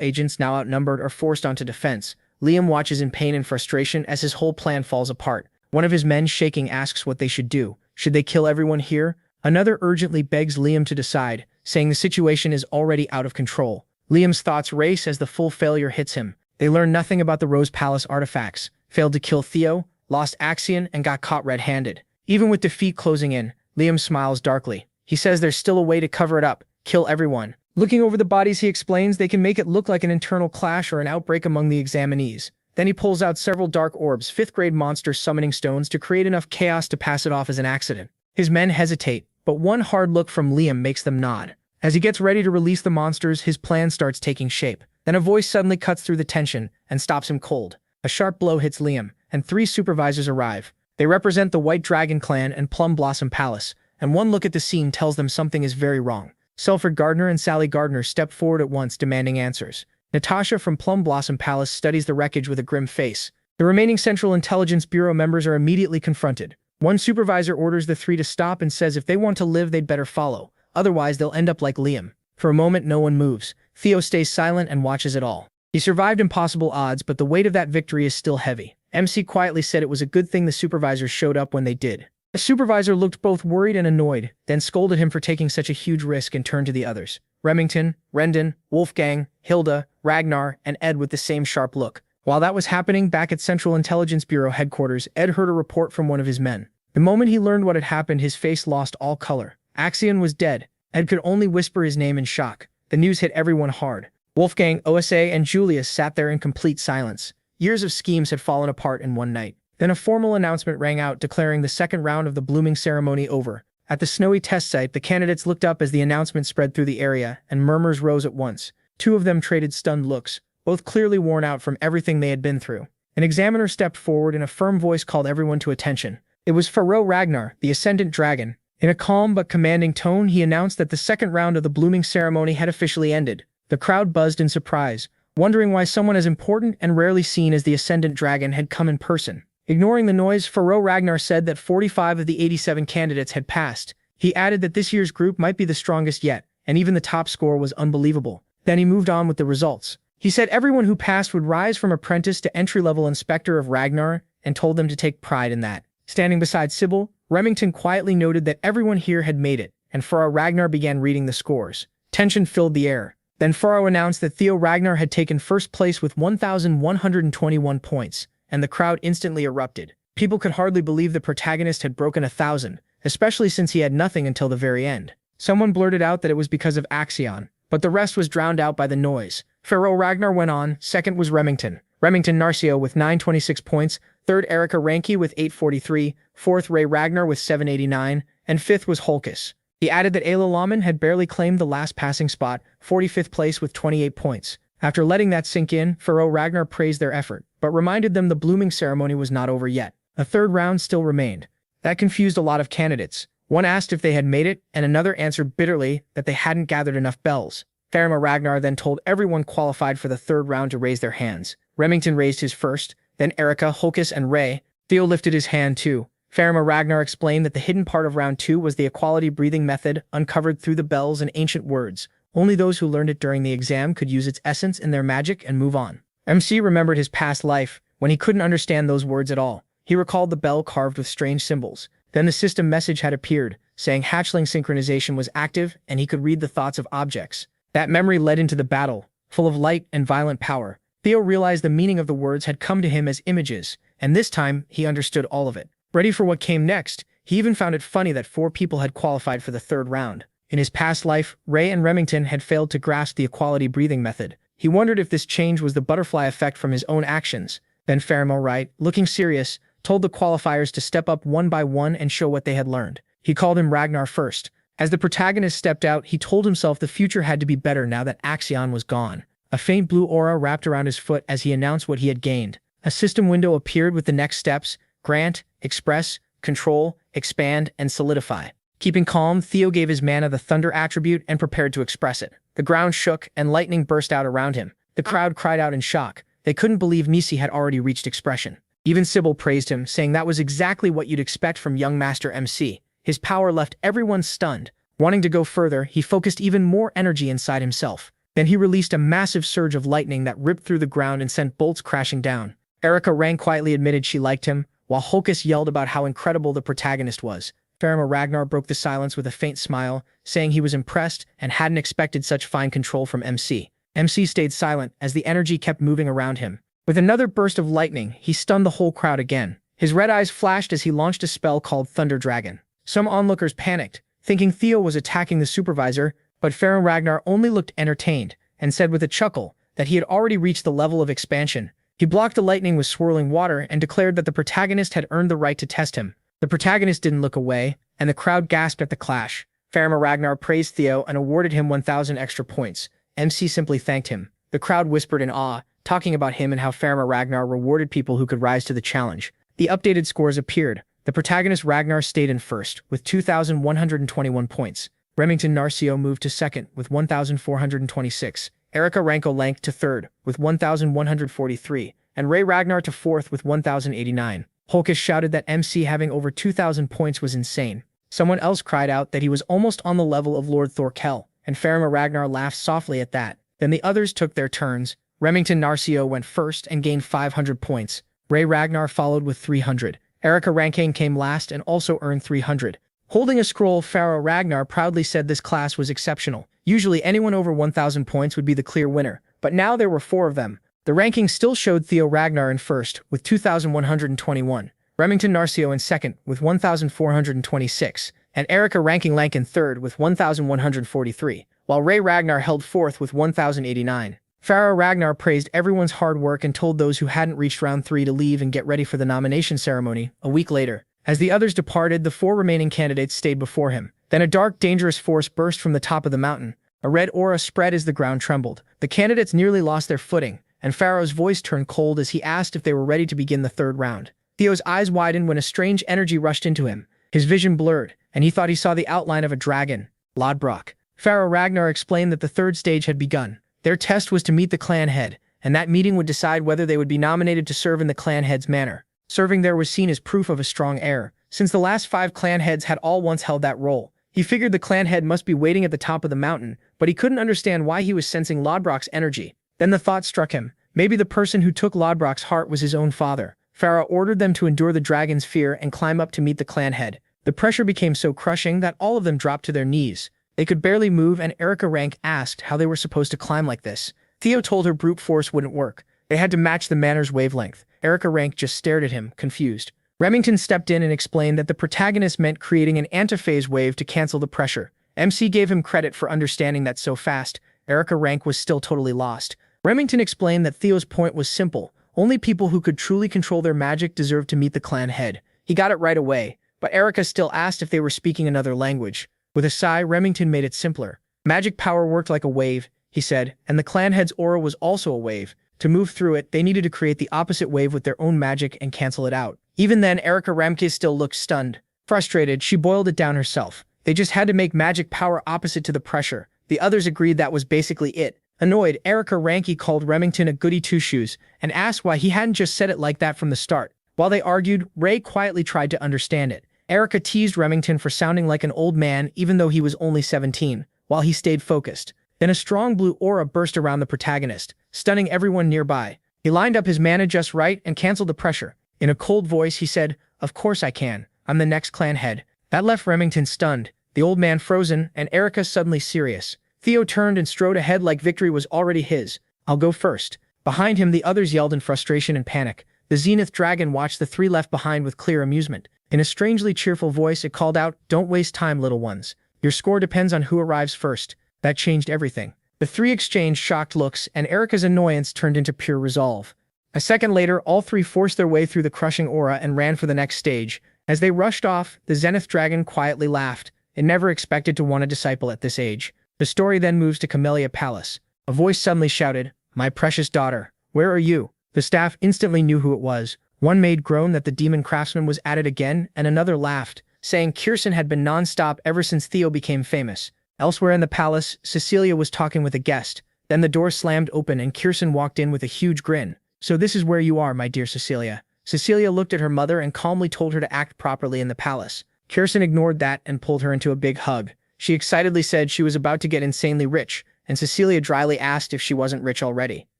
agents, now outnumbered, are forced onto defense, Liam watches in pain and frustration as his whole plan falls apart. One of his men, shaking, asks what they should do. Should they kill everyone here? Another urgently begs Liam to decide, saying the situation is already out of control. Liam's thoughts race as the full failure hits him. They learn nothing about the Rose Palace artifacts, failed to kill Theo, lost Axion, and got caught red-handed. Even with defeat closing in, Liam smiles darkly. He says there's still a way to cover it up, kill everyone. Looking over the bodies, he explains they can make it look like an internal clash or an outbreak among the examinees. Then he pulls out several dark orbs, 5th-grade monster summoning stones, to create enough chaos to pass it off as an accident. His men hesitate, but one hard look from Liam makes them nod. As he gets ready to release the monsters, his plan starts taking shape. Then a voice suddenly cuts through the tension and stops him cold. A sharp blow hits Liam, and 3 supervisors arrive. They represent the White Dragon Clan and Plum Blossom Palace, and one look at the scene tells them something is very wrong. Selfrid Gardner and Sally Gardner step forward at once, demanding answers. Natasha from Plum Blossom Palace studies the wreckage with a grim face. The remaining Central Intelligence Bureau members are immediately confronted. One supervisor orders the 3 to stop and says if they want to live, they'd better follow. Otherwise, they'll end up like Liam. For a moment, no one moves. Theo stays silent and watches it all. He survived impossible odds, but the weight of that victory is still heavy. MC quietly said it was a good thing the supervisors showed up when they did. The supervisor looked both worried and annoyed, then scolded him for taking such a huge risk and turned to the others. Remington, Rendon, Wolfgang, Hilda, Ragnar, and Ed with the same sharp look. While that was happening back at Central Intelligence Bureau headquarters, Ed heard a report from one of his men. The moment he learned what had happened, his face lost all color. Axion was dead. Ed could only whisper his name in shock. The news hit everyone hard. Wolfgang, OSA, and Julius sat there in complete silence. Years of schemes had fallen apart in one night. Then a formal announcement rang out declaring the second round of the blooming ceremony over. At the snowy test site, the candidates looked up as the announcement spread through the area, and murmurs rose at once. 2 of them traded stunned looks, both clearly worn out from everything they had been through. An examiner stepped forward and a firm voice called everyone to attention. It was Pharaoh Ragnar, the Ascendant Dragon. In a calm but commanding tone, he announced that the second round of the blooming ceremony had officially ended. The crowd buzzed in surprise, wondering why someone as important and rarely seen as the Ascendant Dragon had come in person. Ignoring the noise, Pharaoh Ragnar said that 45 of the 87 candidates had passed. He added that this year's group might be the strongest yet, and even the top score was unbelievable. Then he moved on with the results. He said everyone who passed would rise from apprentice to entry-level inspector of Ragnar, and told them to take pride in that. Standing beside Sybil, Remington quietly noted that everyone here had made it, and Pharaoh Ragnar began reading the scores. Tension filled the air. Then Pharaoh announced that Theo Ragnar had taken first place with 1,121 points, and the crowd instantly erupted. People could hardly believe the protagonist had broken 1,000, especially since he had nothing until the very end. Someone blurted out that it was because of Axion, but the rest was drowned out by the noise. Pharaoh Ragnar went on. Second was Remington Narcio with 926 points, third Erica Ranke with 843, fourth Ray Ragnar with 789, and fifth was Holkis. He added that Ayla Laman had barely claimed the last passing spot, 45th place with 28 points. After letting that sink in, Pharaoh Ragnar praised their effort, but reminded them the blooming ceremony was not over yet. A third round still remained. That confused a lot of candidates. One asked if they had made it, and another answered bitterly that they hadn't gathered enough bells. Faramir Ragnar then told everyone qualified for the third round to raise their hands. Remington raised his first, then Erica, Holkis, and Ray. Theo lifted his hand too. Faramir Ragnar explained that the hidden part of round 2 was the equality breathing method uncovered through the bells and ancient words. Only those who learned it during the exam could use its essence in their magic and move on. MC remembered his past life, when he couldn't understand those words at all. He recalled the bell carved with strange symbols. Then the system message had appeared, saying hatchling synchronization was active and he could read the thoughts of objects. That memory led into the battle, full of light and violent power. Theo realized the meaning of the words had come to him as images, and this time he understood all of it. Ready for what came next, he even found it funny that 4 people had qualified for the third round. In his past life, Ray and Remington had failed to grasp the equality breathing method. He wondered if this change was the butterfly effect from his own actions. Then Faramir Wright, looking serious, told the qualifiers to step up one by one and show what they had learned. He called him Ragnar first. As the protagonist stepped out, he told himself the future had to be better now that Axion was gone. A faint blue aura wrapped around his foot as he announced what he had gained. A system window appeared with the next steps: grant, express, control, expand, and solidify. Keeping calm, Theo gave his mana the thunder attribute and prepared to express it. The ground shook and lightning burst out around him. The crowd cried out in shock. They couldn't believe Nisi had already reached expression. Even Sybil praised him, saying that was exactly what you'd expect from young Master MC. His power left everyone stunned. Wanting to go further, he focused even more energy inside himself. Then he released a massive surge of lightning that ripped through the ground and sent bolts crashing down. Erika Rank quietly admitted she liked him, while Hulkus yelled about how incredible the protagonist was. Faramir Ragnar broke the silence with a faint smile, saying he was impressed and hadn't expected such fine control from MC. MC stayed silent as the energy kept moving around him. With another burst of lightning, he stunned the whole crowd again. His red eyes flashed as he launched a spell called Thunder Dragon. Some onlookers panicked, thinking Theo was attacking the supervisor, but Faramir Ragnar only looked entertained and said with a chuckle that he had already reached the level of expansion. He blocked the lightning with swirling water and declared that the protagonist had earned the right to test him. The protagonist didn't look away, and the crowd gasped at the clash. Faramir Ragnar praised Theo and awarded him 1,000 extra points. MC simply thanked him. The crowd whispered in awe, talking about him and how Faramir Ragnar rewarded people who could rise to the challenge. The updated scores appeared. The protagonist Ragnar stayed in first, with 2,121 points. Remington Narcio moved to second, with 1,426. Erika Ranko lanked to third, with 1,143, and Ray Ragnar to fourth with 1,089. Hulkus shouted that MC having over 2,000 points was insane. Someone else cried out that he was almost on the level of Lord Thorkel, and Faramir Ragnar laughed softly at that. Then the others took their turns. Remington Narcio went first and gained 500 points. Ray Ragnar followed with 300. Erika Rankin came last and also earned 300. Holding a scroll, Faramir Ragnar proudly said this class was exceptional. Usually anyone over 1,000 points would be the clear winner, but now there were 4 of them. The ranking still showed Theo Ragnar in first, with 2,121, Remington Narcio in second, with 1,426, and Erika ranking Lank in third, with 1,143, while Ray Ragnar held fourth with 1,089. Faramir Ragnar praised everyone's hard work and told those who hadn't reached round 3 to leave and get ready for the nomination ceremony. A week later, as the others departed, the 4 remaining candidates stayed before him. Then a dark, dangerous force burst from the top of the mountain. A red aura spread as the ground trembled. The candidates nearly lost their footing, and Pharaoh's voice turned cold as he asked if they were ready to begin the 3rd round. Theo's eyes widened when a strange energy rushed into him. His vision blurred, and he thought he saw the outline of a dragon. Lodbrok. Faramir Ragnar explained that the 3rd stage had begun. Their test was to meet the clan head, and that meeting would decide whether they would be nominated to serve in the clan head's manor. Serving there was seen as proof of a strong heir, since the last 5 clan heads had all once held that role. He figured the clan head must be waiting at the top of the mountain, but he couldn't understand why he was sensing Lodbrok's energy. Then the thought struck him. Maybe the person who took Lodbrok's heart was his own father. Faramir ordered them to endure the dragon's fear and climb up to meet the clan head. The pressure became so crushing that all of them dropped to their knees. They could barely move, and Erika Rank asked how they were supposed to climb like this. Theo told her brute force wouldn't work. They had to match the manor's wavelength. Erika Rank just stared at him, confused. Remington stepped in and explained that the protagonist meant creating an antiphase wave to cancel the pressure. MC gave him credit for understanding that so fast. Erika Rank was still totally lost. Remington explained that Theo's point was simple. Only people who could truly control their magic deserved to meet the clan head. He got it right away, but Erika still asked if they were speaking another language. With a sigh, Remington made it simpler. Magic power worked like a wave, he said, and the clan head's aura was also a wave. To move through it, they needed to create the opposite wave with their own magic and cancel it out. Even then, Erika Ramke still looked stunned. Frustrated, she boiled it down herself. They just had to make magic power opposite to the pressure. The others agreed that was basically it. Annoyed, Erika Ranke called Remington a goody two-shoes and asked why he hadn't just said it like that from the start. While they argued, Ray quietly tried to understand it. Erika teased Remington for sounding like an old man even though he was only 17, while he stayed focused. Then a strong blue aura burst around the protagonist, stunning everyone nearby. He lined up his mana just right and canceled the pressure. In a cold voice, he said, "Of course I can. I'm the next clan head." That left Remington stunned, the old man frozen, and Erika suddenly serious. Theo turned and strode ahead like victory was already his. "I'll go first." Behind him, the others yelled in frustration and panic. The Zenith Dragon watched the 3 left behind with clear amusement. In a strangely cheerful voice, it called out, "Don't waste time, little ones. Your score depends on who arrives first." That changed everything. The 3 exchanged shocked looks, and Erika's annoyance turned into pure resolve. A second later, all 3 forced their way through the crushing aura and ran for the next stage. As they rushed off, the Zenith Dragon quietly laughed. It never expected to want a disciple at this age. The story then moves to Camellia Palace. A voice suddenly shouted, "My precious daughter, where are you?" The staff instantly knew who it was. One maid groaned that the demon craftsman was at it again, and another laughed, saying Kirsten had been non-stop ever since Theo became famous. Elsewhere in the palace, Cecilia was talking with a guest. Then the door slammed open and Kirsten walked in with a huge grin. "So this is where you are, my dear Cecilia." Cecilia looked at her mother and calmly told her to act properly in the palace. Kirsten ignored that and pulled her into a big hug. She excitedly said she was about to get insanely rich, and Cecilia dryly asked if she wasn't rich already.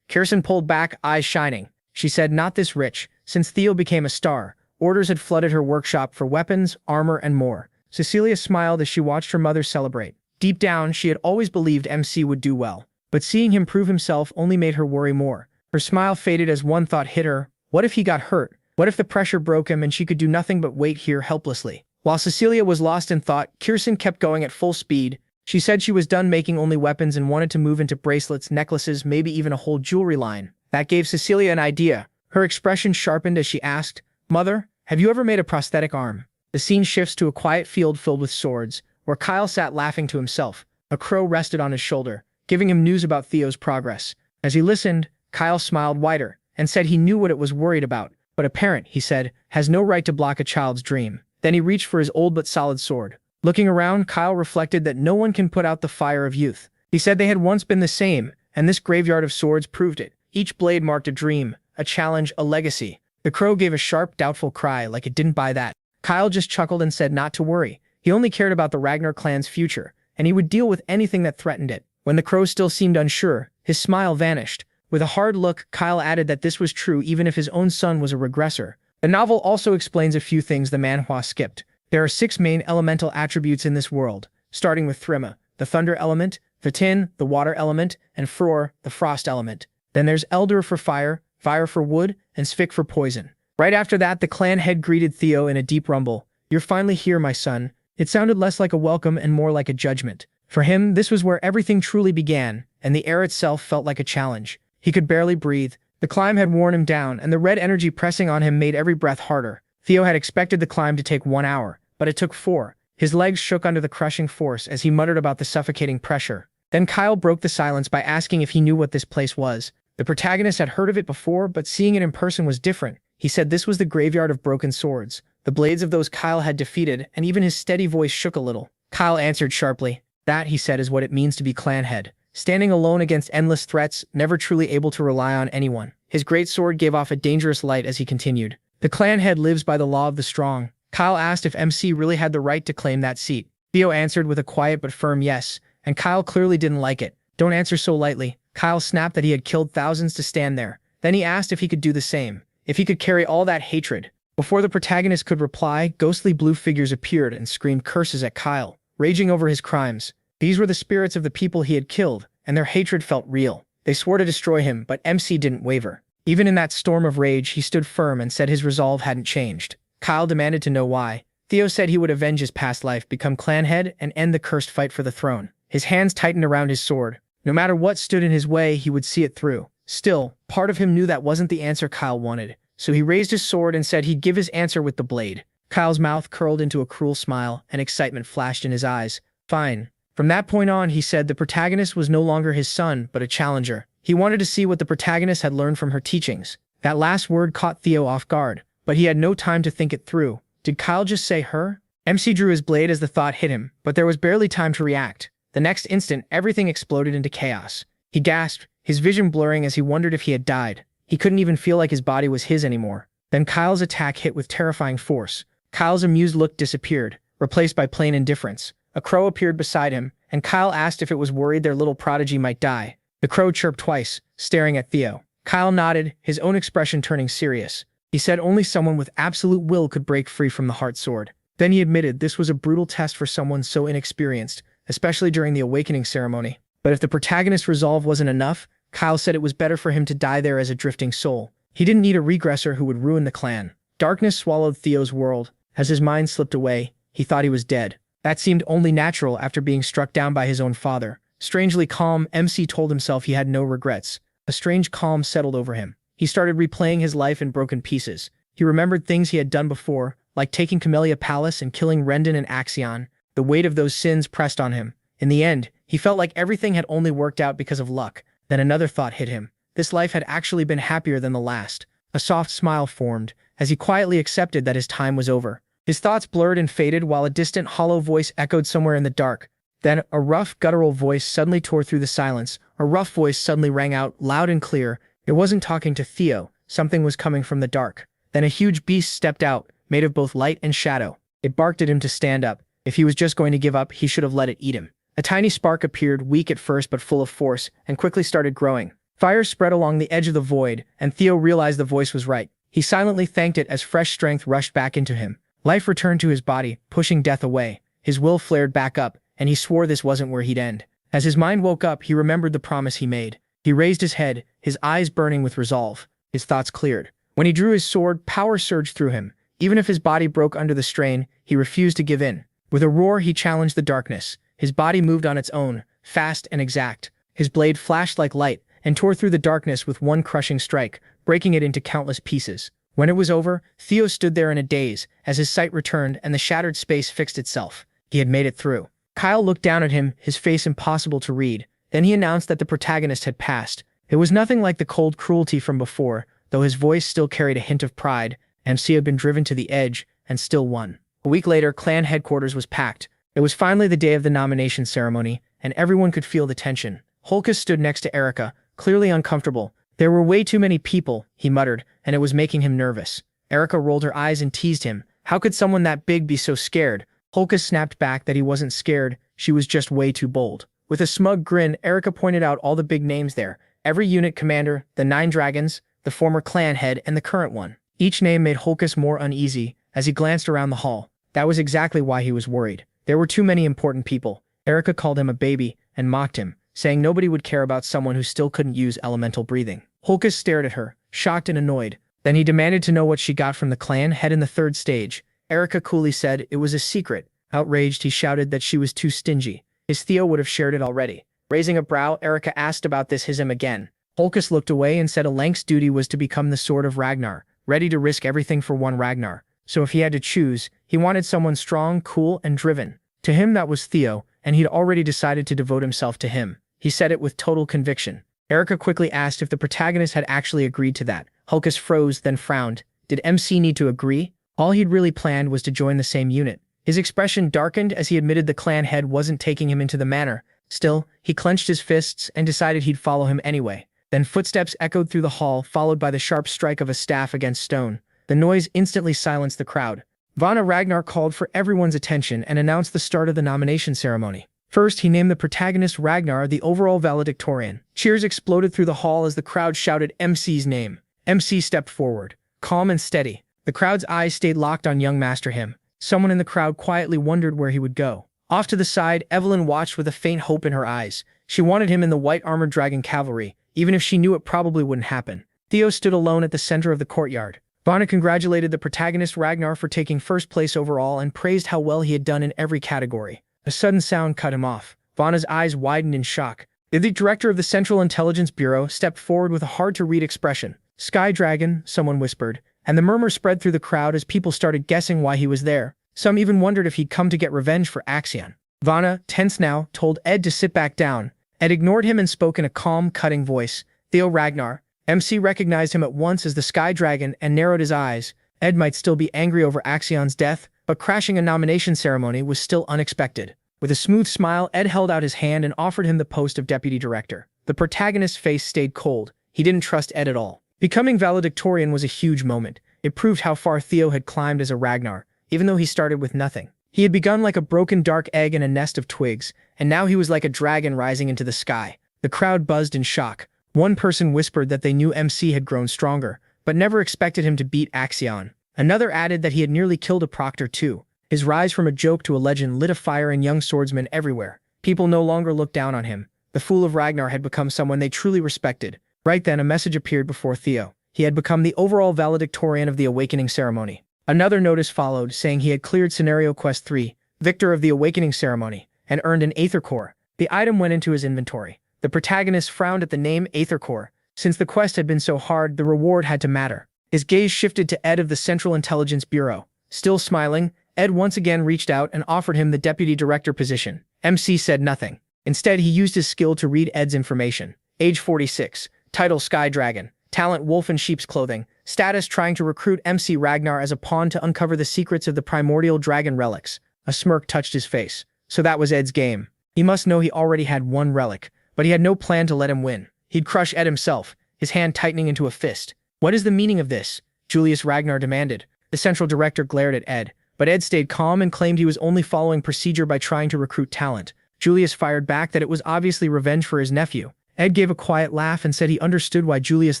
Kirsten pulled back, eyes shining. She said, "Not this rich." Since Theo became a star, orders had flooded her workshop for weapons, armor, and more. Cecilia smiled as she watched her mother celebrate. Deep down, she had always believed MC would do well, but seeing him prove himself only made her worry more. Her smile faded as one thought hit her. What if he got hurt? What if the pressure broke him and she could do nothing but wait here helplessly? While Cecilia was lost in thought, Kirsten kept going at full speed. She said she was done making only weapons and wanted to move into bracelets, necklaces, maybe even a whole jewelry line. That gave Cecilia an idea. Her expression sharpened as she asked, "Mother, have you ever made a prosthetic arm?" The scene shifts to a quiet field filled with swords, where Kyle sat laughing to himself. A crow rested on his shoulder, giving him news about Theo's progress. As he listened, Kyle smiled wider and said he knew what it was worried about. But a parent, he said, has no right to block a child's dream. Then he reached for his old but solid sword. Looking around, Kyle reflected that no one can put out the fire of youth. He said they had once been the same, and this graveyard of swords proved it. Each blade marked a dream, a challenge, a legacy. The crow gave a sharp, doubtful cry like it didn't buy that. Kyle just chuckled and said not to worry. He only cared about the Ragnar clan's future, and he would deal with anything that threatened it. When the crow still seemed unsure, his smile vanished. With a hard look, Kyle added that this was true even if his own son was a regressor. The novel also explains a few things the manhwa skipped. There are 6 main elemental attributes in this world, starting with Thrima, the thunder element, Vatin, the water element, and Fror, the frost element. Then there's Eldur for fire, Fire for wood, and Svik for poison. Right after that, the clan head greeted Theo in a deep rumble. "You're finally here, my son." It sounded less like a welcome and more like a judgment. For him, this was where everything truly began, and the air itself felt like a challenge. He could barely breathe. The climb had worn him down, and the red energy pressing on him made every breath harder. Theo had expected the climb to take 1 hour, but it took 4. His legs shook under the crushing force as he muttered about the suffocating pressure. Then Kyle broke the silence by asking if he knew what this place was. The protagonist had heard of it before, but seeing it in person was different. He said this was the graveyard of broken swords, the blades of those Kyle had defeated, and even his steady voice shook a little. Kyle answered sharply. "That," he said, "is what it means to be clan head. Standing alone against endless threats, never truly able to rely on anyone." His great sword gave off a dangerous light as he continued. "The clan head lives by the law of the strong." Kyle asked if MC really had the right to claim that seat. Theo answered with a quiet but firm yes, and Kyle clearly didn't like it. "Don't answer so lightly." Kyle snapped that he had killed thousands to stand there. Then he asked if he could do the same, if he could carry all that hatred. Before the protagonist could reply, ghostly blue figures appeared and screamed curses at Kyle, raging over his crimes. These were the spirits of the people he had killed, and their hatred felt real. They swore to destroy him, but MC didn't waver. Even in that storm of rage, he stood firm and said his resolve hadn't changed. Kyle demanded to know why. Theo said he would avenge his past life, become clan head, and end the cursed fight for the throne. His hands tightened around his sword. No matter what stood in his way, he would see it through. Still, part of him knew that wasn't the answer Kyle wanted, so he raised his sword and said he'd give his answer with the blade. Kyle's mouth curled into a cruel smile, and excitement flashed in his eyes. "Fine." From that point on, he said the protagonist was no longer his son, but a challenger. He wanted to see what the protagonist had learned from her teachings. That last word caught Theo off guard, but he had no time to think it through. Did Kyle just say her? MC drew his blade as the thought hit him, but there was barely time to react. The next instant, everything exploded into chaos. He gasped, his vision blurring as he wondered if he had died. He couldn't even feel like his body was his anymore. Then Kyle's attack hit with terrifying force. Kyle's amused look disappeared, replaced by plain indifference. A crow appeared beside him, and Kyle asked if it was worried their little prodigy might die. The crow chirped twice, staring at Theo. Kyle nodded, his own expression turning serious. He said only someone with absolute will could break free from the heart sword. Then he admitted this was a brutal test for someone so inexperienced, especially during the awakening ceremony. But if the protagonist's resolve wasn't enough, Kyle said it was better for him to die there as a drifting soul. He didn't need a regressor who would ruin the clan. Darkness swallowed Theo's world. As his mind slipped away, he thought he was dead. That seemed only natural after being struck down by his own father. Strangely calm, MC told himself he had no regrets. A strange calm settled over him. He started replaying his life in broken pieces. He remembered things he had done before, like taking Camellia Palace and killing Rendon and Axion. The weight of those sins pressed on him. In the end, he felt like everything had only worked out because of luck. Then another thought hit him. This life had actually been happier than the last. A soft smile formed, as he quietly accepted that his time was over. His thoughts blurred and faded while a distant hollow voice echoed somewhere in the dark. Then a rough, guttural voice suddenly tore through the silence. A rough voice suddenly rang out, loud and clear. It wasn't talking to Theo. Something was coming from the dark. Then a huge beast stepped out, made of both light and shadow. It barked at him to stand up. If he was just going to give up, he should have let it eat him. A tiny spark appeared, weak at first but full of force, and quickly started growing. Fire spread along the edge of the void, and Theo realized the voice was right. He silently thanked it as fresh strength rushed back into him. Life returned to his body, pushing death away. His will flared back up, and he swore this wasn't where he'd end. As his mind woke up, he remembered the promise he made. He raised his head, his eyes burning with resolve. His thoughts cleared. When he drew his sword, power surged through him. Even if his body broke under the strain, he refused to give in. With a roar, he challenged the darkness. His body moved on its own, fast and exact. His blade flashed like light and tore through the darkness with one crushing strike, breaking it into countless pieces. When it was over, Theo stood there in a daze as his sight returned and the shattered space fixed itself. He had made it through. Kyle looked down at him, his face impossible to read. Then he announced that the protagonist had passed. It was nothing like the cold cruelty from before, though his voice still carried a hint of pride. MC had been driven to the edge and still won. A week later, clan headquarters was packed. It was finally the day of the nomination ceremony, and everyone could feel the tension. Holkus stood next to Erica, clearly uncomfortable. There were way too many people, he muttered, and it was making him nervous. Erica rolled her eyes and teased him. How could someone that big be so scared? Holkus snapped back that he wasn't scared, she was just way too bold. With a smug grin, Erica pointed out all the big names there. Every unit commander, the 9 dragons, the former clan head, and the current one. Each name made Holkus more uneasy as he glanced around the hall. That was exactly why he was worried. There were too many important people. Erica called him a baby and mocked him, saying nobody would care about someone who still couldn't use elemental breathing. Holkus stared at her, shocked and annoyed. Then he demanded to know what she got from the clan head in the 3rd stage. Erica coolly said it was a secret. Outraged, he shouted that she was too stingy. His Theo would have shared it already. Raising a brow, Erica asked about this him again. Holkus looked away and said Alank's duty was to become the Sword of Ragnar, ready to risk everything for one Ragnar. So if he had to choose, he wanted someone strong, cool, and driven. To him that was Theo, and he'd already decided to devote himself to him. He said it with total conviction. Erica quickly asked if the protagonist had actually agreed to that. Holkus froze, then frowned. Did MC need to agree? All he'd really planned was to join the same unit. His expression darkened as he admitted the clan head wasn't taking him into the manor. Still, he clenched his fists and decided he'd follow him anyway. Then footsteps echoed through the hall, followed by the sharp strike of a staff against stone. The noise instantly silenced the crowd. Vana Ragnar called for everyone's attention and announced the start of the nomination ceremony. First, he named the protagonist Ragnar the overall valedictorian. Cheers exploded through the hall as the crowd shouted MC's name. MC stepped forward, calm and steady. The crowd's eyes stayed locked on young Master Him. Someone in the crowd quietly wondered where he would go. Off to the side, Evelyn watched with a faint hope in her eyes. She wanted him in the white armored dragon cavalry, even if she knew it probably wouldn't happen. Theo stood alone at the center of the courtyard. Vana congratulated the protagonist Ragnar for taking first place overall and praised how well he had done in every category. A sudden sound cut him off. Vana's eyes widened in shock. The director of the Central Intelligence Bureau stepped forward with a hard-to-read expression. Sky Dragon, someone whispered, and the murmur spread through the crowd as people started guessing why he was there. Some even wondered if he'd come to get revenge for Axion. Vana, tense now, told Ed to sit back down. Ed ignored him and spoke in a calm, cutting voice. Theo Ragnar. MC recognized him at once as the Sky Dragon and narrowed his eyes. Ed might still be angry over Axion's death, but crashing a nomination ceremony was still unexpected. With a smooth smile, Ed held out his hand and offered him the post of deputy director. The protagonist's face stayed cold. He didn't trust Ed at all. Becoming valedictorian was a huge moment. It proved how far Theo had climbed as a Ragnar, even though he started with nothing. He had begun like a broken dark egg in a nest of twigs, and now he was like a dragon rising into the sky. The crowd buzzed in shock. One person whispered that they knew MC had grown stronger, but never expected him to beat Axion. Another added that he had nearly killed a proctor too. His rise from a joke to a legend lit a fire in young swordsmen everywhere. People no longer looked down on him. The Fool of Ragnar had become someone they truly respected. Right then, a message appeared before Theo. He had become the overall valedictorian of the Awakening Ceremony. Another notice followed, saying he had cleared Scenario Quest 3, Victor of the Awakening Ceremony, and earned an Aether Core. The item went into his inventory. The protagonist frowned at the name Aether Core. Since the quest had been so hard, the reward had to matter. His gaze shifted to Ed of the Central Intelligence Bureau. Still smiling, Ed once again reached out and offered him the deputy director position. MC said nothing. Instead, he used his skill to read Ed's information. Age 46, title Sky Dragon, talent Wolf in Sheep's Clothing, status trying to recruit MC Ragnar as a pawn to uncover the secrets of the primordial dragon relics. A smirk touched his face. So that was Ed's game. He must know he already had one relic, but he had no plan to let him win. He'd crush Ed himself, his hand tightening into a fist. What is the meaning of this? Julius Ragnar demanded. The central director glared at Ed, but Ed stayed calm and claimed he was only following procedure by trying to recruit talent. Julius fired back that it was obviously revenge for his nephew. Ed gave a quiet laugh and said he understood why Julius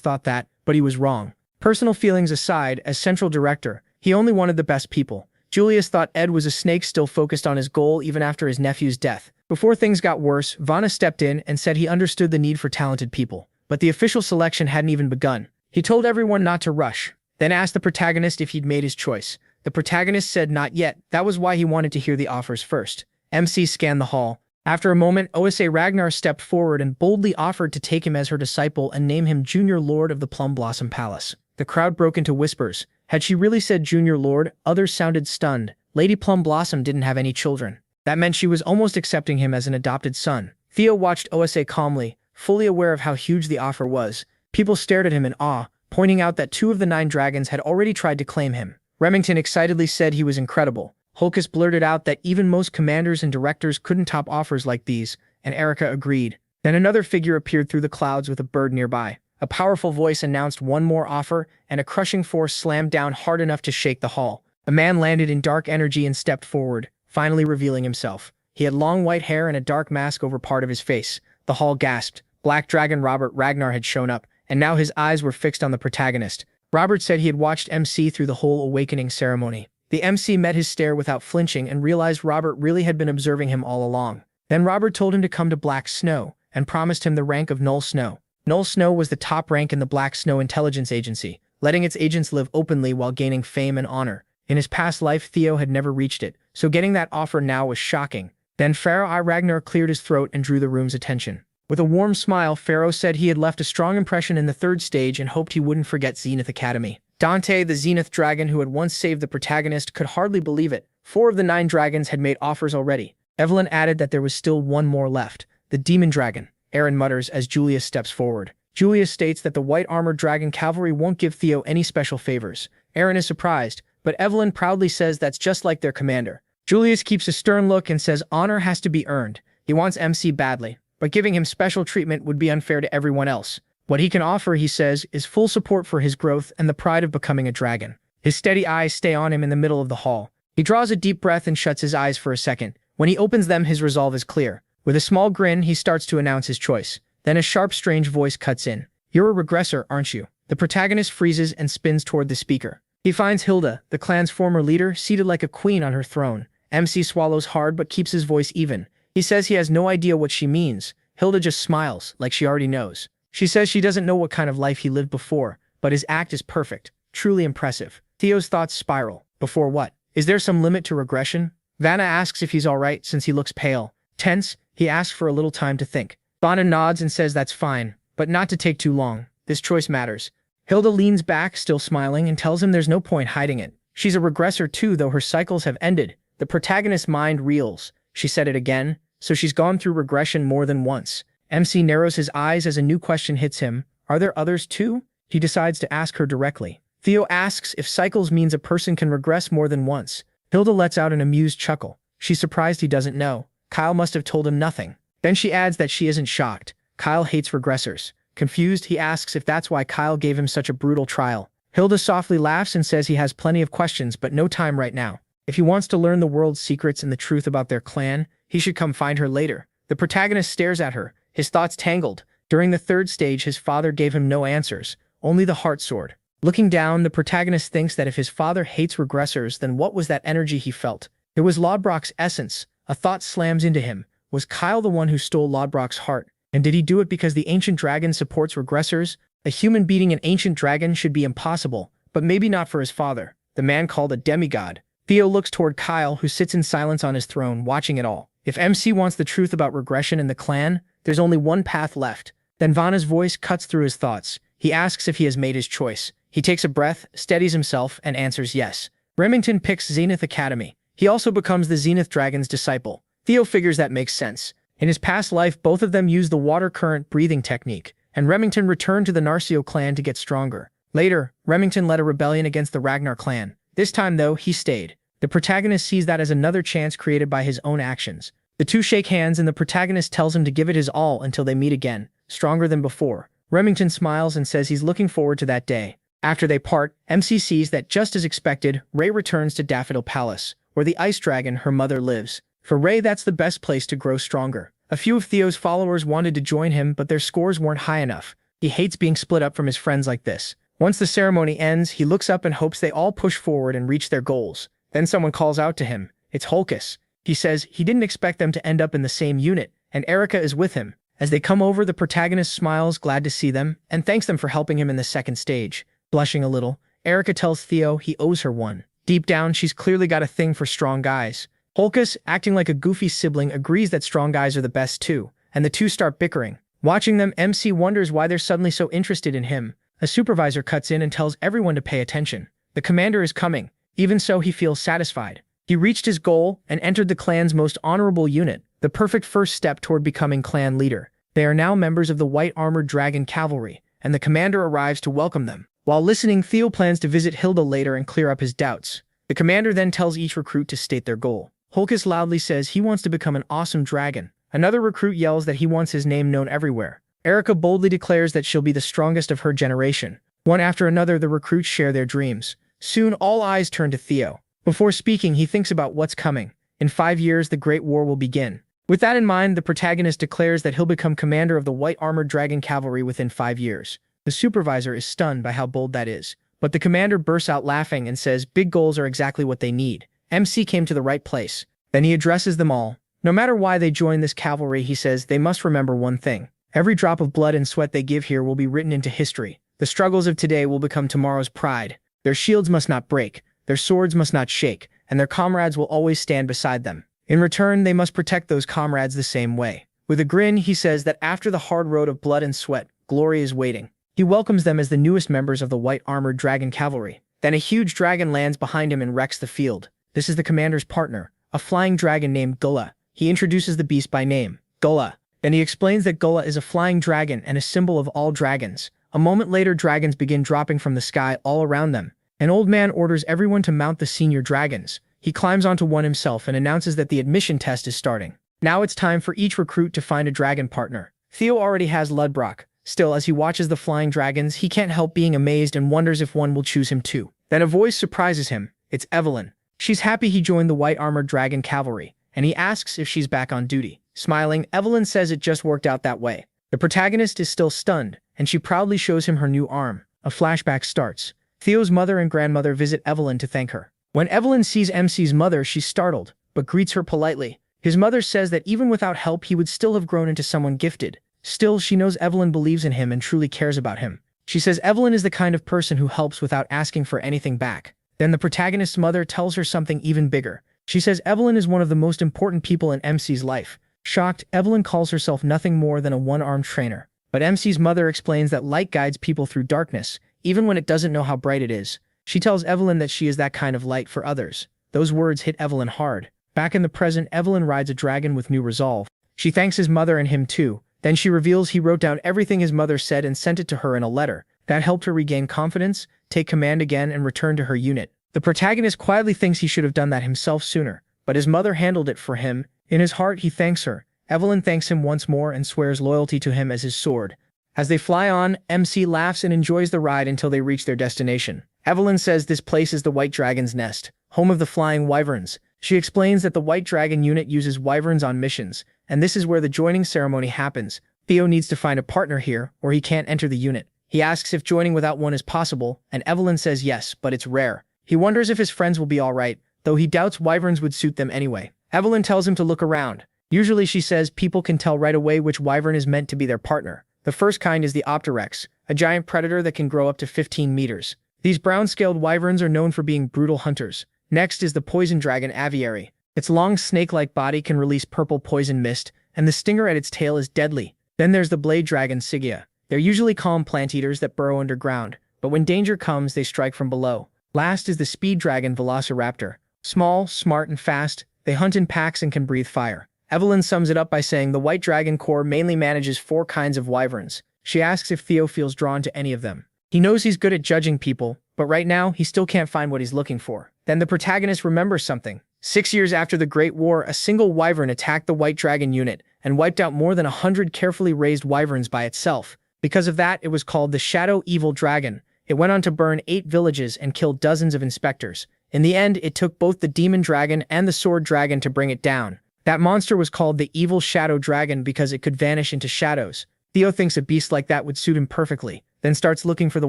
thought that, but he was wrong. Personal feelings aside, as central director, he only wanted the best people. Julius thought Ed was a snake still focused on his goal even after his nephew's death. Before things got worse, Vanna stepped in and said he understood the need for talented people. But the official selection hadn't even begun. He told everyone not to rush, then asked the protagonist if he'd made his choice. The protagonist said not yet. That was why he wanted to hear the offers first. MC scanned the hall. After a moment, Osa Ragnar stepped forward and boldly offered to take him as her disciple and name him Junior Lord of the Plum Blossom Palace. The crowd broke into whispers. Had she really said Junior Lord? Others sounded stunned. Lady Plum Blossom didn't have any children. That meant she was almost accepting him as an adopted son. Theo watched Osa calmly, fully aware of how huge the offer was. People stared at him in awe, pointing out that 2 of the 9 dragons had already tried to claim him. Remington excitedly said he was incredible. Hulkus blurted out that even most commanders and directors couldn't top offers like these, and Erica agreed. Then another figure appeared through the clouds with a bird nearby. A powerful voice announced one more offer, and a crushing force slammed down hard enough to shake the hall. A man landed in dark energy and stepped forward, finally revealing himself. He had long white hair and a dark mask over part of his face. The hall gasped. Black Dragon Robert Ragnar had shown up, and now his eyes were fixed on the protagonist. Robert said he had watched MC through the whole awakening ceremony. The MC met his stare without flinching and realized Robert really had been observing him all along. Then Robert told him to come to Black Snow, and promised him the rank of Null Snow. Null Snow was the top rank in the Black Snow Intelligence Agency, letting its agents live openly while gaining fame and honor. In his past life, Theo had never reached it, so getting that offer now was shocking. Then Pharaoh Ragnar cleared his throat and drew the room's attention. With a warm smile, Pharaoh said he had left a strong impression in the 3rd stage and hoped he wouldn't forget Zenith Academy. Dante, the Zenith dragon who had once saved the protagonist, could hardly believe it. 4 of the 9 dragons had made offers already. Evelyn added that there was still one more left, the demon dragon. Aaron mutters as Julius steps forward. Julius states that the white armored dragon cavalry won't give Theo any special favors. Aaron is surprised, but Evelyn proudly says that's just like their commander. Julius keeps a stern look and says honor has to be earned. He wants MC badly, but giving him special treatment would be unfair to everyone else. What he can offer, he says, is full support for his growth and the pride of becoming a dragon. His steady eyes stay on him in the middle of the hall. He draws a deep breath and shuts his eyes for a second. When he opens them, his resolve is clear. With a small grin, he starts to announce his choice. Then a sharp, strange voice cuts in. You're a regressor, aren't you? The protagonist freezes and spins toward the speaker. He finds Hilda, the clan's former leader, seated like a queen on her throne. MC swallows hard but keeps his voice even. He says he has no idea what she means. Hilda just smiles, like she already knows. She says she doesn't know what kind of life he lived before, but his act is perfect, truly impressive. Theo's thoughts spiral. Before what? Is there some limit to regression? Vanna asks if he's alright since he looks pale. Tense, he asks for a little time to think. Vanna nods and says that's fine, but not to take too long. This choice matters. Hilda leans back, still smiling, and tells him there's no point hiding it. She's a regressor too, though her cycles have ended. The protagonist's mind reels. She said it again, so she's gone through regression more than once. MC narrows his eyes as a new question hits him. Are there others too? He decides to ask her directly. Theo asks if cycles means a person can regress more than once. Hilda lets out an amused chuckle. She's surprised he doesn't know. Kyle must have told him nothing. Then she adds that she isn't shocked. Kyle hates regressors. Confused, he asks if that's why Kyle gave him such a brutal trial. Hilda softly laughs and says he has plenty of questions but no time right now. If he wants to learn the world's secrets and the truth about their clan, he should come find her later. The protagonist stares at her, his thoughts tangled. During the 3rd stage, his father gave him no answers, only the heart sword. Looking down, the protagonist thinks that if his father hates regressors, then what was that energy he felt? It was Lodbrok's essence. A thought slams into him. Was Kyle the one who stole Lodbrok's heart? And did he do it because the ancient dragon supports regressors? A human beating an ancient dragon should be impossible, but maybe not for his father, the man called a demigod. Theo looks toward Kyle, who sits in silence on his throne, watching it all. If MC wants the truth about regression in the clan, there's only one path left. Then Vanna's voice cuts through his thoughts. He asks if he has made his choice. He takes a breath, steadies himself, and answers yes. Remington picks Zenith Academy. He also becomes the Zenith Dragon's disciple. Theo figures that makes sense. In his past life, both of them used the water current breathing technique, and Remington returned to the Narcio clan to get stronger. Later, Remington led a rebellion against the Ragnar clan. This time, though, he stayed. The protagonist sees that as another chance created by his own actions. The two shake hands and the protagonist tells him to give it his all until they meet again, stronger than before. Remington smiles and says he's looking forward to that day. After they part, MC sees that just as expected, Ray returns to Daffodil Palace, where the ice dragon, her mother, lives. For Ray, that's the best place to grow stronger. A few of Theo's followers wanted to join him, but their scores weren't high enough. He hates being split up from his friends like this. Once the ceremony ends, he looks up and hopes they all push forward and reach their goals. Then someone calls out to him. It's Holkus. He says he didn't expect them to end up in the same unit, and Erica is with him. As they come over, the protagonist smiles, glad to see them, and thanks them for helping him in the second stage. Blushing a little, Erica tells Theo he owes her one. Deep down, she's clearly got a thing for strong guys. Holkus, acting like a goofy sibling, agrees that strong guys are the best too, and the two start bickering. Watching them, MC wonders why they're suddenly so interested in him. A supervisor cuts in and tells everyone to pay attention. The commander is coming. Even so, he feels satisfied. He reached his goal and entered the clan's most honorable unit, the perfect first step toward becoming clan leader. They are now members of the White Armored Dragon Cavalry, and the commander arrives to welcome them. While listening, Theo plans to visit Hilda later and clear up his doubts. The commander then tells each recruit to state their goal. Holkus loudly says he wants to become an awesome dragon. Another recruit yells that he wants his name known everywhere. Erica boldly declares that she'll be the strongest of her generation. One after another, the recruits share their dreams. Soon, all eyes turn to Theo. Before speaking, he thinks about what's coming. In 5 years, the Great War will begin. With that in mind, the protagonist declares that he'll become commander of the White Armored Dragon Cavalry within 5 years. The supervisor is stunned by how bold that is. But the commander bursts out laughing and says big goals are exactly what they need. MC came to the right place. Then he addresses them all. No matter why they join this cavalry, he says they must remember one thing. Every drop of blood and sweat they give here will be written into history. The struggles of today will become tomorrow's pride. Their shields must not break, their swords must not shake, and their comrades will always stand beside them. In return, they must protect those comrades the same way. With a grin, he says that after the hard road of blood and sweat, glory is waiting. He welcomes them as the newest members of the White Armored Dragon Cavalry. Then a huge dragon lands behind him and wrecks the field. This is the commander's partner, a flying dragon named Gullah. He introduces the beast by name, Gullah. Then he explains that Gullah is a flying dragon and a symbol of all dragons. A moment later, dragons begin dropping from the sky all around them. An old man orders everyone to mount the senior dragons. He climbs onto one himself and announces that the admission test is starting. Now it's time for each recruit to find a dragon partner. Theo already has Ludbrock. Still, as he watches the flying dragons, he can't help being amazed and wonders if one will choose him too. Then a voice surprises him. It's Evelyn. She's happy he joined the White Armored Dragon Cavalry, and he asks if she's back on duty. Smiling, Evelyn says it just worked out that way. The protagonist is still stunned, and she proudly shows him her new arm. A flashback starts. Theo's mother and grandmother visit Evelyn to thank her. When Evelyn sees MC's mother, she's startled, but greets her politely. His mother says that even without help, he would still have grown into someone gifted. Still, she knows Evelyn believes in him and truly cares about him. She says Evelyn is the kind of person who helps without asking for anything back. Then the protagonist's mother tells her something even bigger. She says Evelyn is one of the most important people in MC's life. Shocked, Evelyn calls herself nothing more than a one-armed trainer. But MC's mother explains that light guides people through darkness, even when it doesn't know how bright it is. She tells Evelyn that she is that kind of light for others. Those words hit Evelyn hard. Back in the present, Evelyn rides a dragon with new resolve. She thanks his mother and him too. Then she reveals he wrote down everything his mother said and sent it to her in a letter. That helped her regain confidence, take command again, and return to her unit. The protagonist quietly thinks he should have done that himself sooner, but his mother handled it for him. In his heart, he thanks her. Evelyn thanks him once more and swears loyalty to him as his sword. As they fly on, MC laughs and enjoys the ride until they reach their destination. Evelyn says this place is the White Dragon's Nest, home of the Flying Wyverns. She explains that the White Dragon unit uses wyverns on missions, and this is where the joining ceremony happens. Theo needs to find a partner here, or he can't enter the unit. He asks if joining without one is possible, and Evelyn says yes, but it's rare. He wonders if his friends will be alright, though he doubts wyverns would suit them anyway. Evelyn tells him to look around. Usually, she says, people can tell right away which wyvern is meant to be their partner. The first kind is the Opterex, a giant predator that can grow up to 15 meters. These brown-scaled wyverns are known for being brutal hunters. Next is the poison dragon aviary. Its long snake-like body can release purple poison mist, and the stinger at its tail is deadly. Then there's the blade dragon Sigia. They're usually calm plant eaters that burrow underground, but when danger comes, they strike from below. Last is the speed dragon Velociraptor. Small, smart, and fast, they hunt in packs and can breathe fire. Evelyn sums it up by saying the White Dragon Corps mainly manages 4 kinds of wyverns. She asks if Theo feels drawn to any of them. He knows he's good at judging people, but right now, he still can't find what he's looking for. Then the protagonist remembers something. 6 years after the Great War, a single wyvern attacked the White Dragon unit and wiped out more than 100 carefully raised wyverns by itself. Because of that, it was called the Shadow Evil Dragon. It went on to burn 8 villages and kill dozens of inspectors. In the end, it took both the Demon Dragon and the Sword Dragon to bring it down. That monster was called the Evil Shadow Dragon because it could vanish into shadows. Theo thinks a beast like that would suit him perfectly, then starts looking for the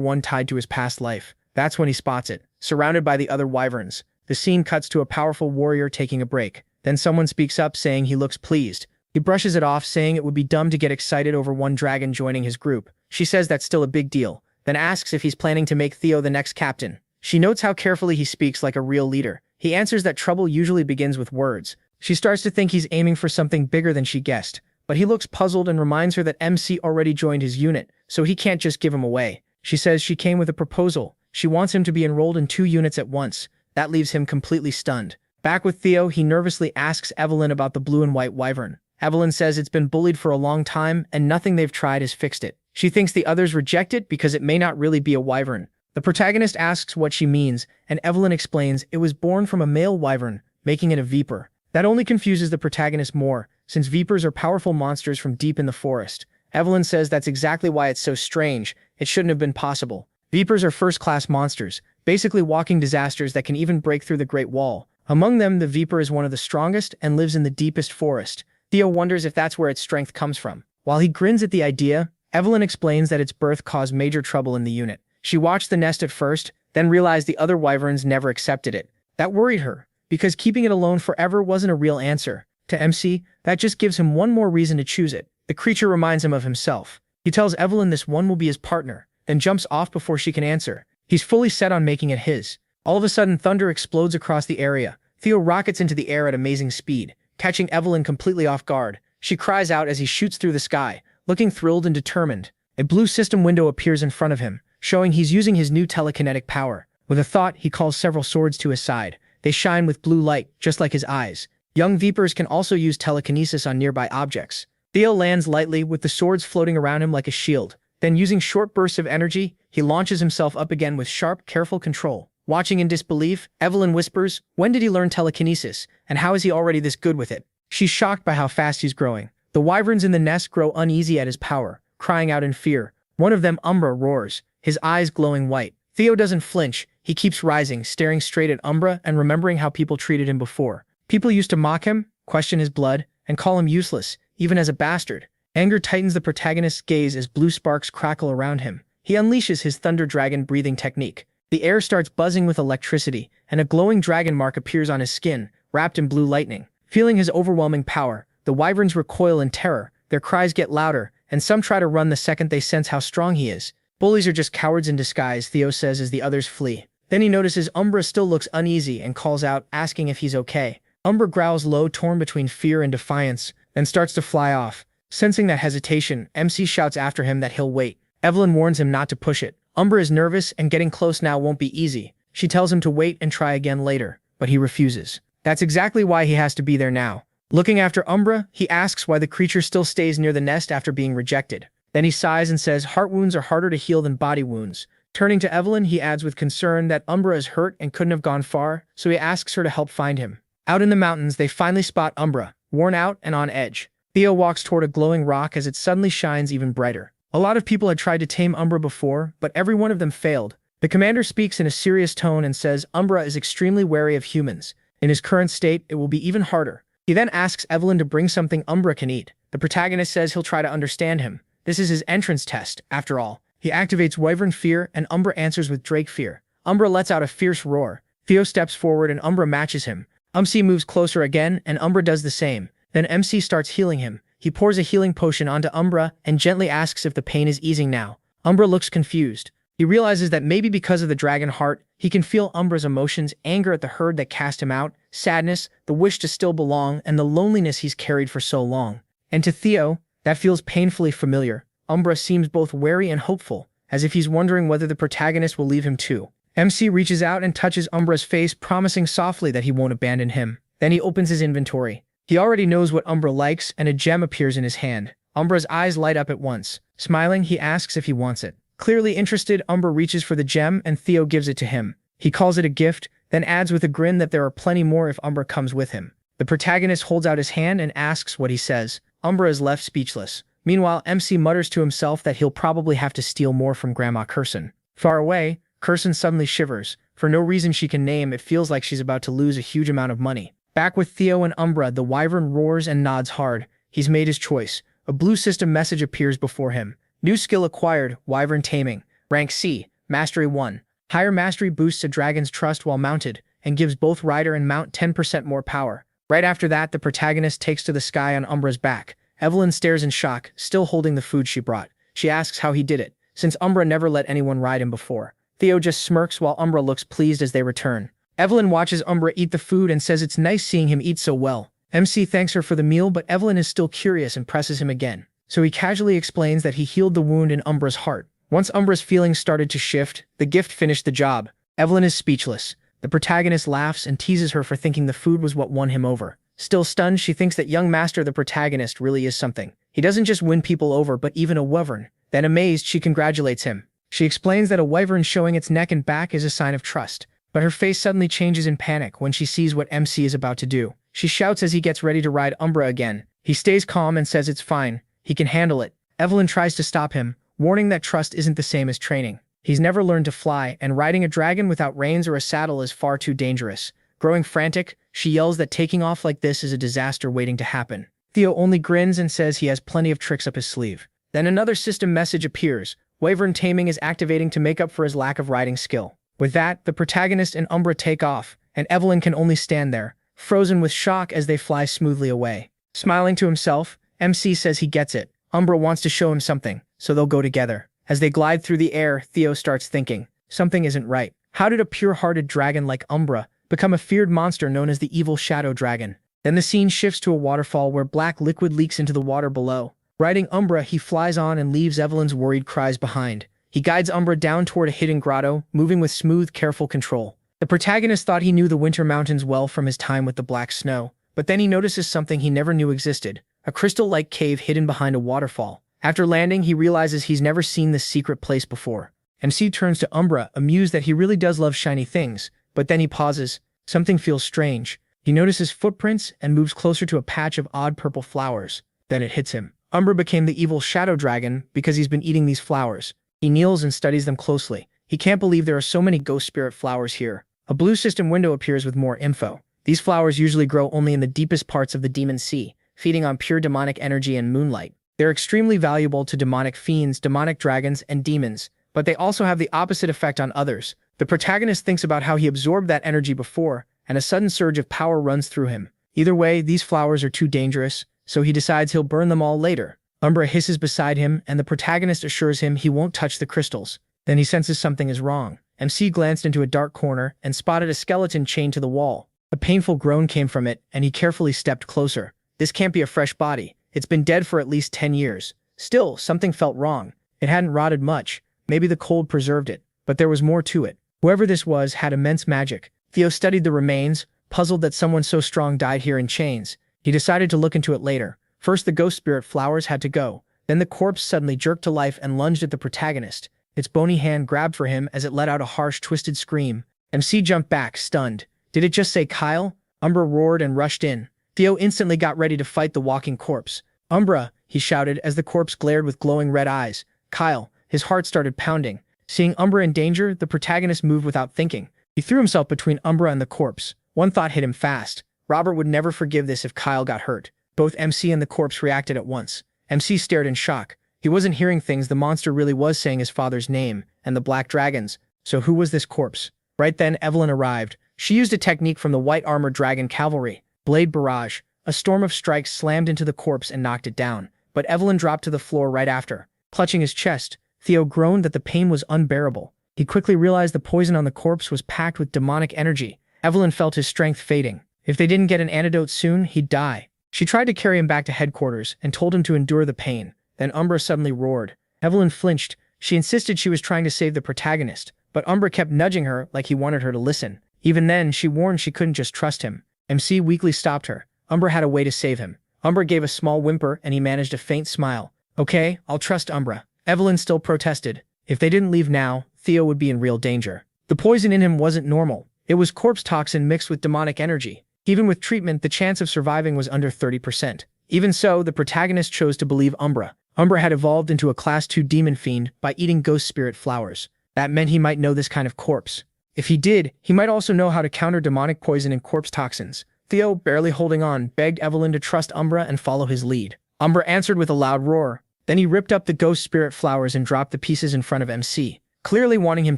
one tied to his past life. That's when he spots it, surrounded by the other wyverns. The scene cuts to a powerful warrior taking a break. Then someone speaks up saying he looks pleased. He brushes it off, saying it would be dumb to get excited over one dragon joining his group. She says that's still a big deal, then asks if he's planning to make Theo the next captain. She notes how carefully he speaks like a real leader. He answers that trouble usually begins with words. She starts to think he's aiming for something bigger than she guessed, but he looks puzzled and reminds her that MC already joined his unit, so he can't just give him away. She says she came with a proposal. She wants him to be enrolled in 2 units at once. That leaves him completely stunned. Back with Theo, he nervously asks Evelyn about the blue and white wyvern. Evelyn says it's been bullied for a long time and nothing they've tried has fixed it. She thinks the others reject it because it may not really be a wyvern. The protagonist asks what she means, and Evelyn explains it was born from a male wyvern, making it a viper. That only confuses the protagonist more, since vipers are powerful monsters from deep in the forest. Evelyn says that's exactly why it's so strange. It shouldn't have been possible. Vipers are first-class monsters, basically walking disasters that can even break through the Great Wall. Among them, the viper is one of the strongest and lives in the deepest forest. Theo wonders if that's where its strength comes from. While he grins at the idea, Evelyn explains that its birth caused major trouble in the unit. She watched the nest at first, then realized the other wyverns never accepted it. That worried her, because keeping it alone forever wasn't a real answer. To MC, that just gives him one more reason to choose it. The creature reminds him of himself. He tells Evelyn this one will be his partner, then jumps off before she can answer. He's fully set on making it his. All of a sudden, thunder explodes across the area. Theo rockets into the air at amazing speed, catching Evelyn completely off guard. She cries out as he shoots through the sky, looking thrilled and determined. A blue system window appears in front of him, showing he's using his new telekinetic power. With a thought, he calls several swords to his side. They shine with blue light, just like his eyes. Young vipers can also use telekinesis on nearby objects. Theo lands lightly with the swords floating around him like a shield. Then, using short bursts of energy, he launches himself up again with sharp, careful control. Watching in disbelief, Evelyn whispers, when did he learn telekinesis, and how is he already this good with it? She's shocked by how fast he's growing. The wyverns in the nest grow uneasy at his power, crying out in fear. One of them, Umbra, roars, his eyes glowing white. Theo doesn't flinch. He keeps rising, staring straight at Umbra and remembering how people treated him before. People used to mock him, question his blood, and call him useless, even as a bastard. Anger tightens the protagonist's gaze as blue sparks crackle around him. He unleashes his thunder dragon breathing technique. The air starts buzzing with electricity, and a glowing dragon mark appears on his skin, wrapped in blue lightning. Feeling his overwhelming power, the wyverns recoil in terror. Their cries get louder, and some try to run the second they sense how strong he is. Bullies are just cowards in disguise, Theo says as the others flee. Then he notices Umbra still looks uneasy and calls out, asking if he's okay. Umbra growls low, torn between fear and defiance, then starts to fly off. Sensing that hesitation, MC shouts after him that he'll wait. Evelyn warns him not to push it. Umbra is nervous, and getting close now won't be easy. She tells him to wait and try again later, but he refuses. That's exactly why he has to be there now. Looking after Umbra, he asks why the creature still stays near the nest after being rejected. Then he sighs and says heart wounds are harder to heal than body wounds. Turning to Evelyn, he adds with concern that Umbra is hurt and couldn't have gone far, so he asks her to help find him. Out in the mountains, they finally spot Umbra, worn out and on edge. Theo walks toward a glowing rock as it suddenly shines even brighter. A lot of people had tried to tame Umbra before, but every one of them failed. The commander speaks in a serious tone and says Umbra is extremely wary of humans. In his current state, it will be even harder. He then asks Evelyn to bring something Umbra can eat. The protagonist says he'll try to understand him. This is his entrance test, after all. He activates Wyvern Fear, and Umbra answers with Drake Fear. Umbra lets out a fierce roar. Theo steps forward and Umbra matches him. MC moves closer again, and Umbra does the same. Then MC starts healing him. He pours a healing potion onto Umbra and gently asks if the pain is easing now. Umbra looks confused. He realizes that maybe because of the dragon heart, he can feel Umbra's emotions, anger at the herd that cast him out, sadness, the wish to still belong, and the loneliness he's carried for so long. And to Theo, that feels painfully familiar. Umbra seems both wary and hopeful, as if he's wondering whether the protagonist will leave him too. MC reaches out and touches Umbra's face, promising softly that he won't abandon him. Then he opens his inventory. He already knows what Umbra likes, and a gem appears in his hand. Umbra's eyes light up at once. Smiling, he asks if he wants it. Clearly interested, Umbra reaches for the gem, and Theo gives it to him. He calls it a gift, then adds with a grin that there are plenty more if Umbra comes with him. The protagonist holds out his hand and asks what he says. Umbra is left speechless. Meanwhile, MC mutters to himself that he'll probably have to steal more from Grandma Curson. Far away, Curson suddenly shivers. For no reason she can name, it feels like she's about to lose a huge amount of money. Back with Theo and Umbra, the wyvern roars and nods hard. He's made his choice. A blue system message appears before him. New skill acquired, Wyvern Taming. Rank C, Mastery 1. Higher mastery boosts a dragon's trust while mounted, and gives both rider and mount 10% more power. Right after that, the protagonist takes to the sky on Umbra's back. Evelyn stares in shock, still holding the food she brought. She asks how he did it, since Umbra never let anyone ride him before. Theo just smirks while Umbra looks pleased as they return. Evelyn watches Umbra eat the food and says it's nice seeing him eat so well. MC thanks her for the meal, but Evelyn is still curious and presses him again. So he casually explains that he healed the wound in Umbra's heart. Once Umbra's feelings started to shift, the gift finished the job. Evelyn is speechless. The protagonist laughs and teases her for thinking the food was what won him over. Still stunned, she thinks that young master the protagonist really is something. He doesn't just win people over, but even a wyvern. Then amazed, she congratulates him. She explains that a wyvern showing its neck and back is a sign of trust. But her face suddenly changes in panic when she sees what MC is about to do. She shouts as he gets ready to ride Umbra again. He stays calm and says it's fine. He can handle it. Evelyn tries to stop him, warning that trust isn't the same as training. He's never learned to fly, and riding a dragon without reins or a saddle is far too dangerous. Growing frantic, she yells that taking off like this is a disaster waiting to happen. Theo only grins and says he has plenty of tricks up his sleeve. Then another system message appears. Wyvern Taming is activating to make up for his lack of riding skill. With that, the protagonist and Umbra take off, and Evelyn can only stand there, frozen with shock as they fly smoothly away. Smiling to himself, MC says he gets it. Umbra wants to show him something, so they'll go together. As they glide through the air, Theo starts thinking, something isn't right. How did a pure-hearted dragon like Umbra become a feared monster known as the evil shadow dragon? Then the scene shifts to a waterfall where black liquid leaks into the water below. Riding Umbra, he flies on and leaves Evelyn's worried cries behind. He guides Umbra down toward a hidden grotto, moving with smooth, careful control. The protagonist thought he knew the winter mountains well from his time with the black snow, but then he notices something he never knew existed, a crystal-like cave hidden behind a waterfall. After landing, he realizes he's never seen this secret place before. MC turns to Umbra, amused that he really does love shiny things, but then he pauses. Something feels strange. He notices footprints and moves closer to a patch of odd purple flowers. Then it hits him. Umbra became the evil shadow dragon because he's been eating these flowers. He kneels and studies them closely. He can't believe there are so many ghost spirit flowers here. A blue system window appears with more info. These flowers usually grow only in the deepest parts of the demon sea, feeding on pure demonic energy and moonlight. They're extremely valuable to demonic fiends, demonic dragons, and demons, but they also have the opposite effect on others. The protagonist thinks about how he absorbed that energy before, and a sudden surge of power runs through him. Either way, these flowers are too dangerous, so he decides he'll burn them all later. Umbra hisses beside him, and the protagonist assures him he won't touch the crystals. Then he senses something is wrong. MC glanced into a dark corner and spotted a skeleton chained to the wall. A painful groan came from it, and he carefully stepped closer. This can't be a fresh body. It's been dead for at least 10 years. Still, something felt wrong. It hadn't rotted much. Maybe the cold preserved it. But there was more to it. Whoever this was had immense magic. Theo studied the remains, puzzled that someone so strong died here in chains. He decided to look into it later. First, the ghost spirit flowers had to go. Then the corpse suddenly jerked to life and lunged at the protagonist. Its bony hand grabbed for him as it let out a harsh, twisted scream. MC jumped back, stunned. Did it just say Kyle? Umbra roared and rushed in. Theo instantly got ready to fight the walking corpse. Umbra, he shouted as the corpse glared with glowing red eyes. Kyle. His heart started pounding. Seeing Umbra in danger, the protagonist moved without thinking. He threw himself between Umbra and the corpse. One thought hit him fast. Robert would never forgive this if Kyle got hurt. Both MC and the corpse reacted at once. MC stared in shock. He wasn't hearing things. The monster really was saying his father's name, and the black dragons. So who was this corpse? Right then, Evelyn arrived. She used a technique from the white armored dragon cavalry. Blade barrage. A storm of strikes slammed into the corpse and knocked it down. But Evelyn dropped to the floor right after. Clutching his chest, Theo groaned that the pain was unbearable. He quickly realized the poison on the corpse was packed with demonic energy. Evelyn felt his strength fading. If they didn't get an antidote soon, he'd die. She tried to carry him back to headquarters and told him to endure the pain. Then Umbra suddenly roared. Evelyn flinched. She insisted she was trying to save the protagonist, but Umbra kept nudging her like he wanted her to listen. Even then, she warned she couldn't just trust him. MC weakly stopped her. Umbra had a way to save him. Umbra gave a small whimper and he managed a faint smile. Okay, I'll trust Umbra. Evelyn still protested. If they didn't leave now, Theo would be in real danger. The poison in him wasn't normal. It was corpse toxin mixed with demonic energy. Even with treatment, the chance of surviving was under 30%. Even so, the protagonist chose to believe Umbra. Umbra had evolved into a Class 2 demon fiend by eating ghost spirit flowers. That meant he might know this kind of corpse. If he did, he might also know how to counter demonic poison and corpse toxins. Theo, barely holding on, begged Evelyn to trust Umbra and follow his lead. Umbra answered with a loud roar. Then he ripped up the ghost spirit flowers and dropped the pieces in front of MC, clearly wanting him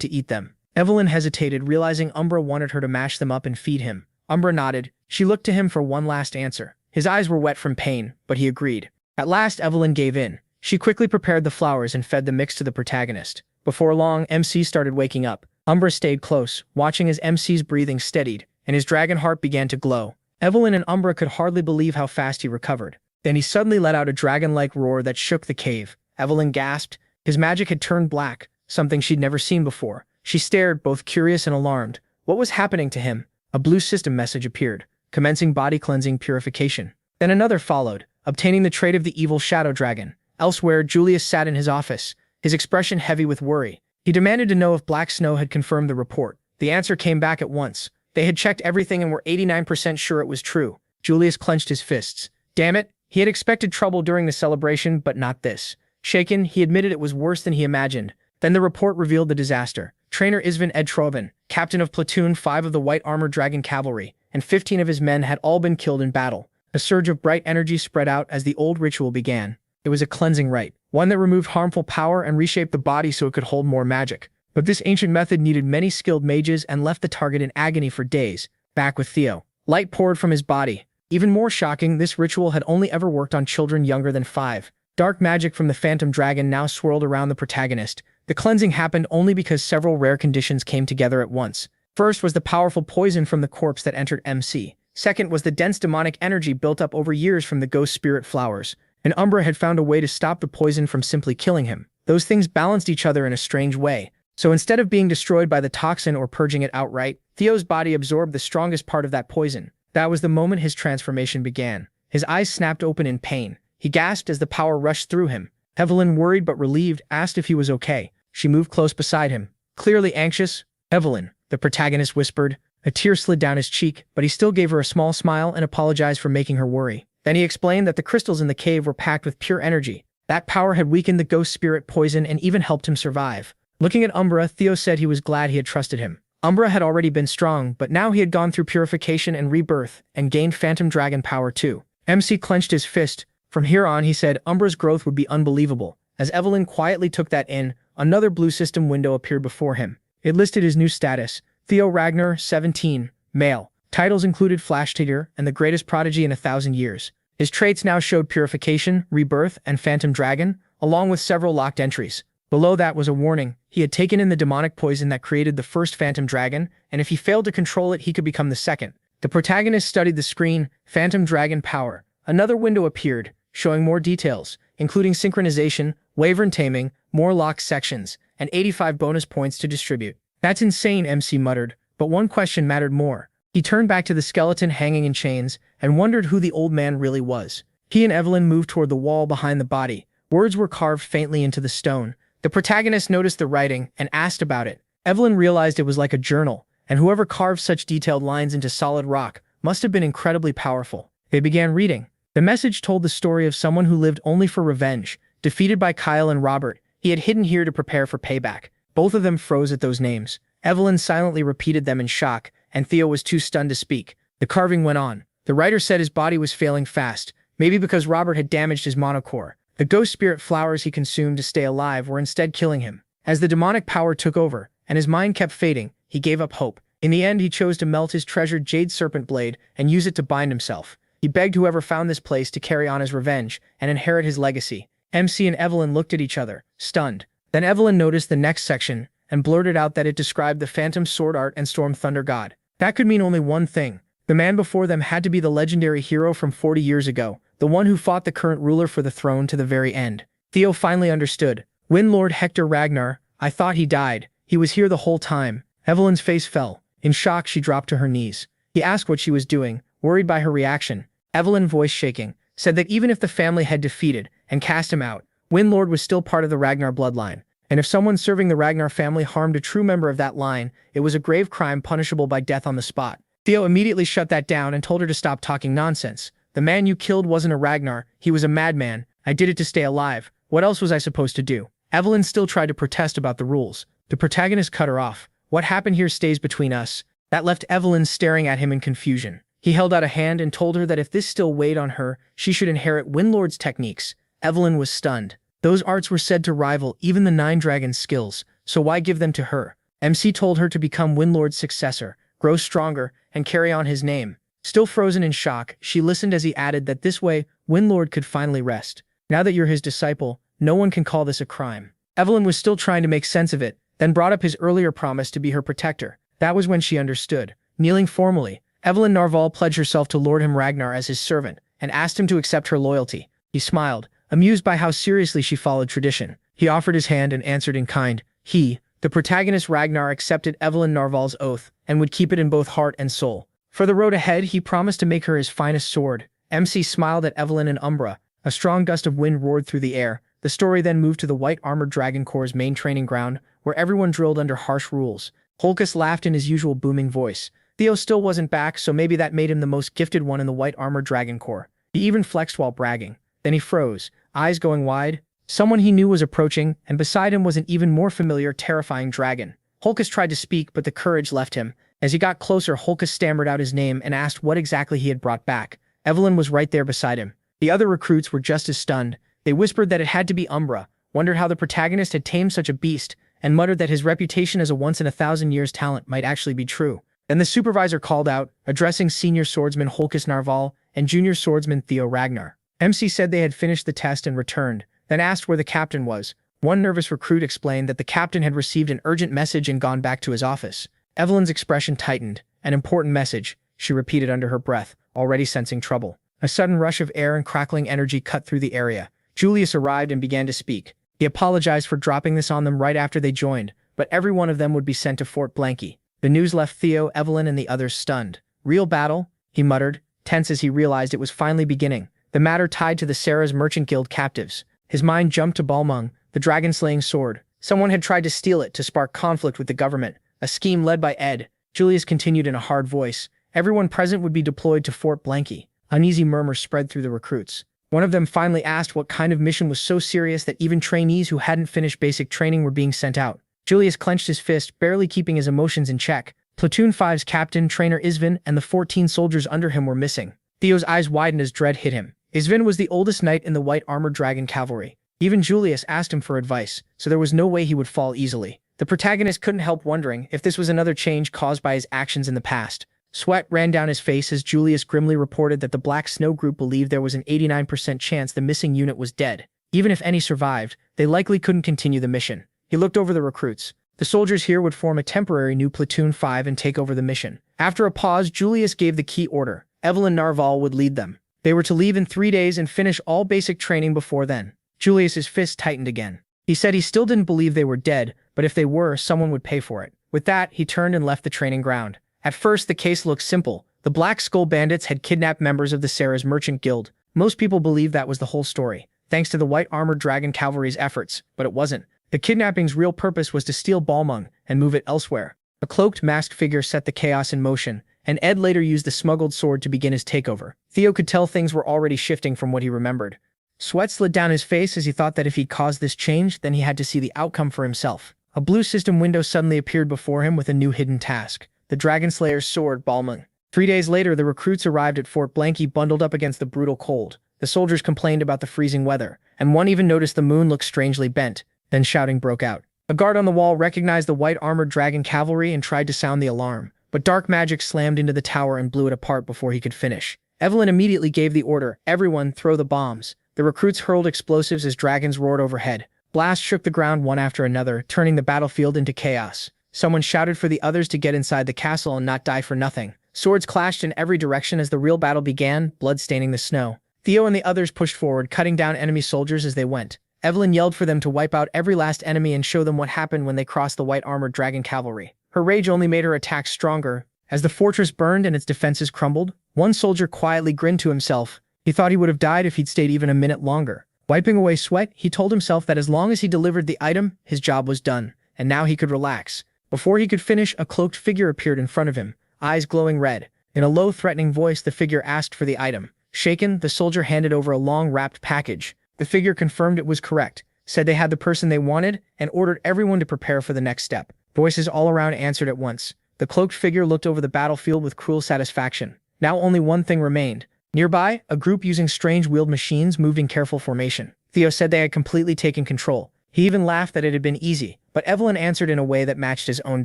to eat them. Evelyn hesitated, realizing Umbra wanted her to mash them up and feed him. Umbra nodded. She looked to him for one last answer. His eyes were wet from pain, but he agreed. At last, Evelyn gave in. She quickly prepared the flowers and fed the mix to the protagonist. Before long, MC started waking up. Umbra stayed close, watching as MC's breathing steadied, and his dragon heart began to glow. Evelyn and Umbra could hardly believe how fast he recovered. Then he suddenly let out a dragon-like roar that shook the cave. Evelyn gasped. His magic had turned black, something she'd never seen before. She stared, both curious and alarmed. What was happening to him? A blue system message appeared, commencing body cleansing purification. Then another followed, obtaining the trait of the evil shadow dragon. Elsewhere, Julius sat in his office, his expression heavy with worry. He demanded to know if Black Snow had confirmed the report. The answer came back at once. They had checked everything and were 89% sure it was true. Julius clenched his fists. Damn it, he had expected trouble during the celebration, but not this. Shaken, he admitted it was worse than he imagined. Then the report revealed the disaster. Trainer Isvin Edtroven, captain of Platoon 5 of the White Armored Dragon Cavalry, and 15 of his men had all been killed in battle. A surge of bright energy spread out as the old ritual began. It was a cleansing rite, one that removed harmful power and reshaped the body so it could hold more magic. But this ancient method needed many skilled mages and left the target in agony for days. Back with Theo. Light poured from his body. Even more shocking, this ritual had only ever worked on children younger than 5. Dark magic from the Phantom Dragon now swirled around the protagonist. The cleansing happened only because several rare conditions came together at once. First was the powerful poison from the corpse that entered MC. Second was the dense demonic energy built up over years from the ghost spirit flowers. And Umbra had found a way to stop the poison from simply killing him. Those things balanced each other in a strange way. So instead of being destroyed by the toxin or purging it outright, Theo's body absorbed the strongest part of that poison. That was the moment his transformation began. His eyes snapped open in pain. He gasped as the power rushed through him. Evelyn, worried but relieved, asked if he was okay. She moved close beside him, clearly anxious. Evelyn, the protagonist whispered. A tear slid down his cheek, but he still gave her a small smile and apologized for making her worry. Then he explained that the crystals in the cave were packed with pure energy. That power had weakened the ghost spirit poison and even helped him survive. Looking at Umbra, Theo said he was glad he had trusted him. Umbra had already been strong, but now he had gone through purification and rebirth, and gained phantom dragon power too. MC clenched his fist. From here on, he said, Umbra's growth would be unbelievable. As Evelyn quietly took that in, another blue system window appeared before him. It listed his new status, Theo Ragnar, 17, male. Titles included Flash Tiger and the greatest prodigy in 1,000 years. His traits now showed purification, rebirth, and phantom dragon, along with several locked entries. Below that was a warning. He had taken in the demonic poison that created the first phantom dragon, and if he failed to control it, he could become the second. The protagonist studied the screen, phantom dragon power. Another window appeared, showing more details, including synchronization, wyvern taming, more locked sections, and 85 bonus points to distribute. That's insane, MC muttered, but one question mattered more. He turned back to the skeleton hanging in chains and wondered who the old man really was. He and Evelyn moved toward the wall behind the body. Words were carved faintly into the stone. The protagonist noticed the writing and asked about it. Evelyn realized it was like a journal, and whoever carved such detailed lines into solid rock must have been incredibly powerful. They began reading. The message told the story of someone who lived only for revenge. Defeated by Kyle and Robert, he had hidden here to prepare for payback. Both of them froze at those names. Evelyn silently repeated them in shock, and Theo was too stunned to speak. The carving went on. The writer said his body was failing fast, maybe because Robert had damaged his monocore. The ghost spirit flowers he consumed to stay alive were instead killing him. As the demonic power took over, and his mind kept fading, he gave up hope. In the end, he chose to melt his treasured jade serpent blade and use it to bind himself. He begged whoever found this place to carry on his revenge and inherit his legacy. MC and Evelyn looked at each other, stunned. Then Evelyn noticed the next section and blurted out that it described the Phantom Sword Art and Storm Thunder God. That could mean only one thing. The man before them had to be the legendary hero from 40 years ago, the one who fought the current ruler for the throne to the very end. Theo finally understood. Wind Lord Hector Ragnar, I thought he died. He was here the whole time. Evelyn's face fell. In shock, she dropped to her knees. He asked what she was doing, worried by her reaction. Evelyn, voice shaking, said that even if the family had defeated and cast him out, Windlord was still part of the Ragnar bloodline. And if someone serving the Ragnar family harmed a true member of that line, it was a grave crime punishable by death on the spot. Theo immediately shut that down and told her to stop talking nonsense. The man you killed wasn't a Ragnar, he was a madman. I did it to stay alive. What else was I supposed to do? Evelyn still tried to protest about the rules. The protagonist cut her off. What happened here stays between us. That left Evelyn staring at him in confusion. He held out a hand and told her that if this still weighed on her, she should inherit Windlord's techniques. Evelyn was stunned. Those arts were said to rival even the Nine Dragons' skills, so why give them to her? MC told her to become Windlord's successor, grow stronger, and carry on his name. Still frozen in shock, she listened as he added that this way, Windlord could finally rest. Now that you're his disciple, no one can call this a crime. Evelyn was still trying to make sense of it, then brought up his earlier promise to be her protector. That was when she understood. Kneeling formally, Evelyn Narval pledged herself to Lord Him Ragnar as his servant, and asked him to accept her loyalty. He smiled, amused by how seriously she followed tradition. He offered his hand and answered in kind. He, the protagonist Ragnar, accepted Evelyn Narval's oath, and would keep it in both heart and soul. For the road ahead, he promised to make her his finest sword. MC smiled at Evelyn and Umbra. A strong gust of wind roared through the air. The story then moved to the White Armored Dragon Corps' main training ground, where everyone drilled under harsh rules. Holkus laughed in his usual booming voice. Theo still wasn't back, so maybe that made him the most gifted one in the White Armored Dragon Corps. He even flexed while bragging. Then he froze, eyes going wide. Someone he knew was approaching, and beside him was an even more familiar, terrifying dragon. Holkus tried to speak, but the courage left him. As he got closer, Holkus stammered out his name and asked what exactly he had brought back. Evelyn was right there beside him. The other recruits were just as stunned. They whispered that it had to be Umbra, wondered how the protagonist had tamed such a beast, and muttered that his reputation as a once-in-a-thousand-years talent might actually be true. Then the supervisor called out, addressing senior swordsman Holkus Narval and junior swordsman Theo Ragnar. MC said they had finished the test and returned, then asked where the captain was. One nervous recruit explained that the captain had received an urgent message and gone back to his office. Evelyn's expression tightened. An important message, she repeated under her breath, already sensing trouble. A sudden rush of air and crackling energy cut through the area. Julius arrived and began to speak. He apologized for dropping this on them right after they joined, but every one of them would be sent to Fort Blanky. The news left Theo, Evelyn, and the others stunned. Real battle? He muttered, tense as he realized it was finally beginning. The matter tied to the Sarah's Merchant Guild captives. His mind jumped to Balmung, the dragon-slaying sword. Someone had tried to steal it to spark conflict with the government, a scheme led by Ed. Julius continued in a hard voice. Everyone present would be deployed to Fort Blanky. Uneasy murmurs spread through the recruits. One of them finally asked what kind of mission was so serious that even trainees who hadn't finished basic training were being sent out. Julius clenched his fist, barely keeping his emotions in check. Platoon 5's captain, trainer Isvin, and the 14 soldiers under him were missing. Theo's eyes widened as dread hit him. Isvin was the oldest knight in the White Armored Dragon Cavalry. Even Julius asked him for advice, so there was no way he would fall easily. The protagonist couldn't help wondering if this was another change caused by his actions in the past. Sweat ran down his face as Julius grimly reported that the Black Snow Group believed there was an 89% chance the missing unit was dead. Even if any survived, they likely couldn't continue the mission. He looked over the recruits. The soldiers here would form a temporary new Platoon 5 and take over the mission. After a pause, Julius gave the key order. Evelyn Narval would lead them. They were to leave in 3 days and finish all basic training before then. Julius's fist tightened again. He said he still didn't believe they were dead, but if they were, someone would pay for it. With that, he turned and left the training ground. At first, the case looked simple. The Black Skull Bandits had kidnapped members of the Sarah's Merchant Guild. Most people believed that was the whole story, thanks to the White Armored Dragon Cavalry's efforts, but it wasn't. The kidnapping's real purpose was to steal Balmung and move it elsewhere. A cloaked, masked figure set the chaos in motion, and Ed later used the smuggled sword to begin his takeover. Theo could tell things were already shifting from what he remembered. Sweat slid down his face as he thought that if he'd caused this change, then he had to see the outcome for himself. A blue system window suddenly appeared before him with a new hidden task. The Dragon Slayer's sword, Balmung. 3 days later, the recruits arrived at Fort Blanky bundled up against the brutal cold. The soldiers complained about the freezing weather, and one even noticed the moon looked strangely bent. Then shouting broke out. A guard on the wall recognized the White Armored Dragon Cavalry and tried to sound the alarm, but dark magic slammed into the tower and blew it apart before he could finish. Evelyn immediately gave the order, everyone throw the bombs. The recruits hurled explosives as dragons roared overhead. Blasts shook the ground one after another, turning the battlefield into chaos. Someone shouted for the others to get inside the castle and not die for nothing. Swords clashed in every direction as the real battle began, blood staining the snow. Theo and the others pushed forward, cutting down enemy soldiers as they went. Evelyn yelled for them to wipe out every last enemy and show them what happened when they crossed the White Armored Dragon Cavalry. Her rage only made her attacks stronger. As the fortress burned and its defenses crumbled, one soldier quietly grinned to himself. He thought he would have died if he'd stayed even a minute longer. Wiping away sweat, he told himself that as long as he delivered the item, his job was done, and now he could relax. Before he could finish, a cloaked figure appeared in front of him, eyes glowing red. In a low, threatening voice, the figure asked for the item. Shaken, the soldier handed over a long, wrapped package. The figure confirmed it was correct, said they had the person they wanted, and ordered everyone to prepare for the next step. Voices all around answered at once. The cloaked figure looked over the battlefield with cruel satisfaction. Now only one thing remained. Nearby, a group using strange wheeled machines moved in careful formation. Theo said they had completely taken control. He even laughed that it had been easy, but Evelyn answered in a way that matched his own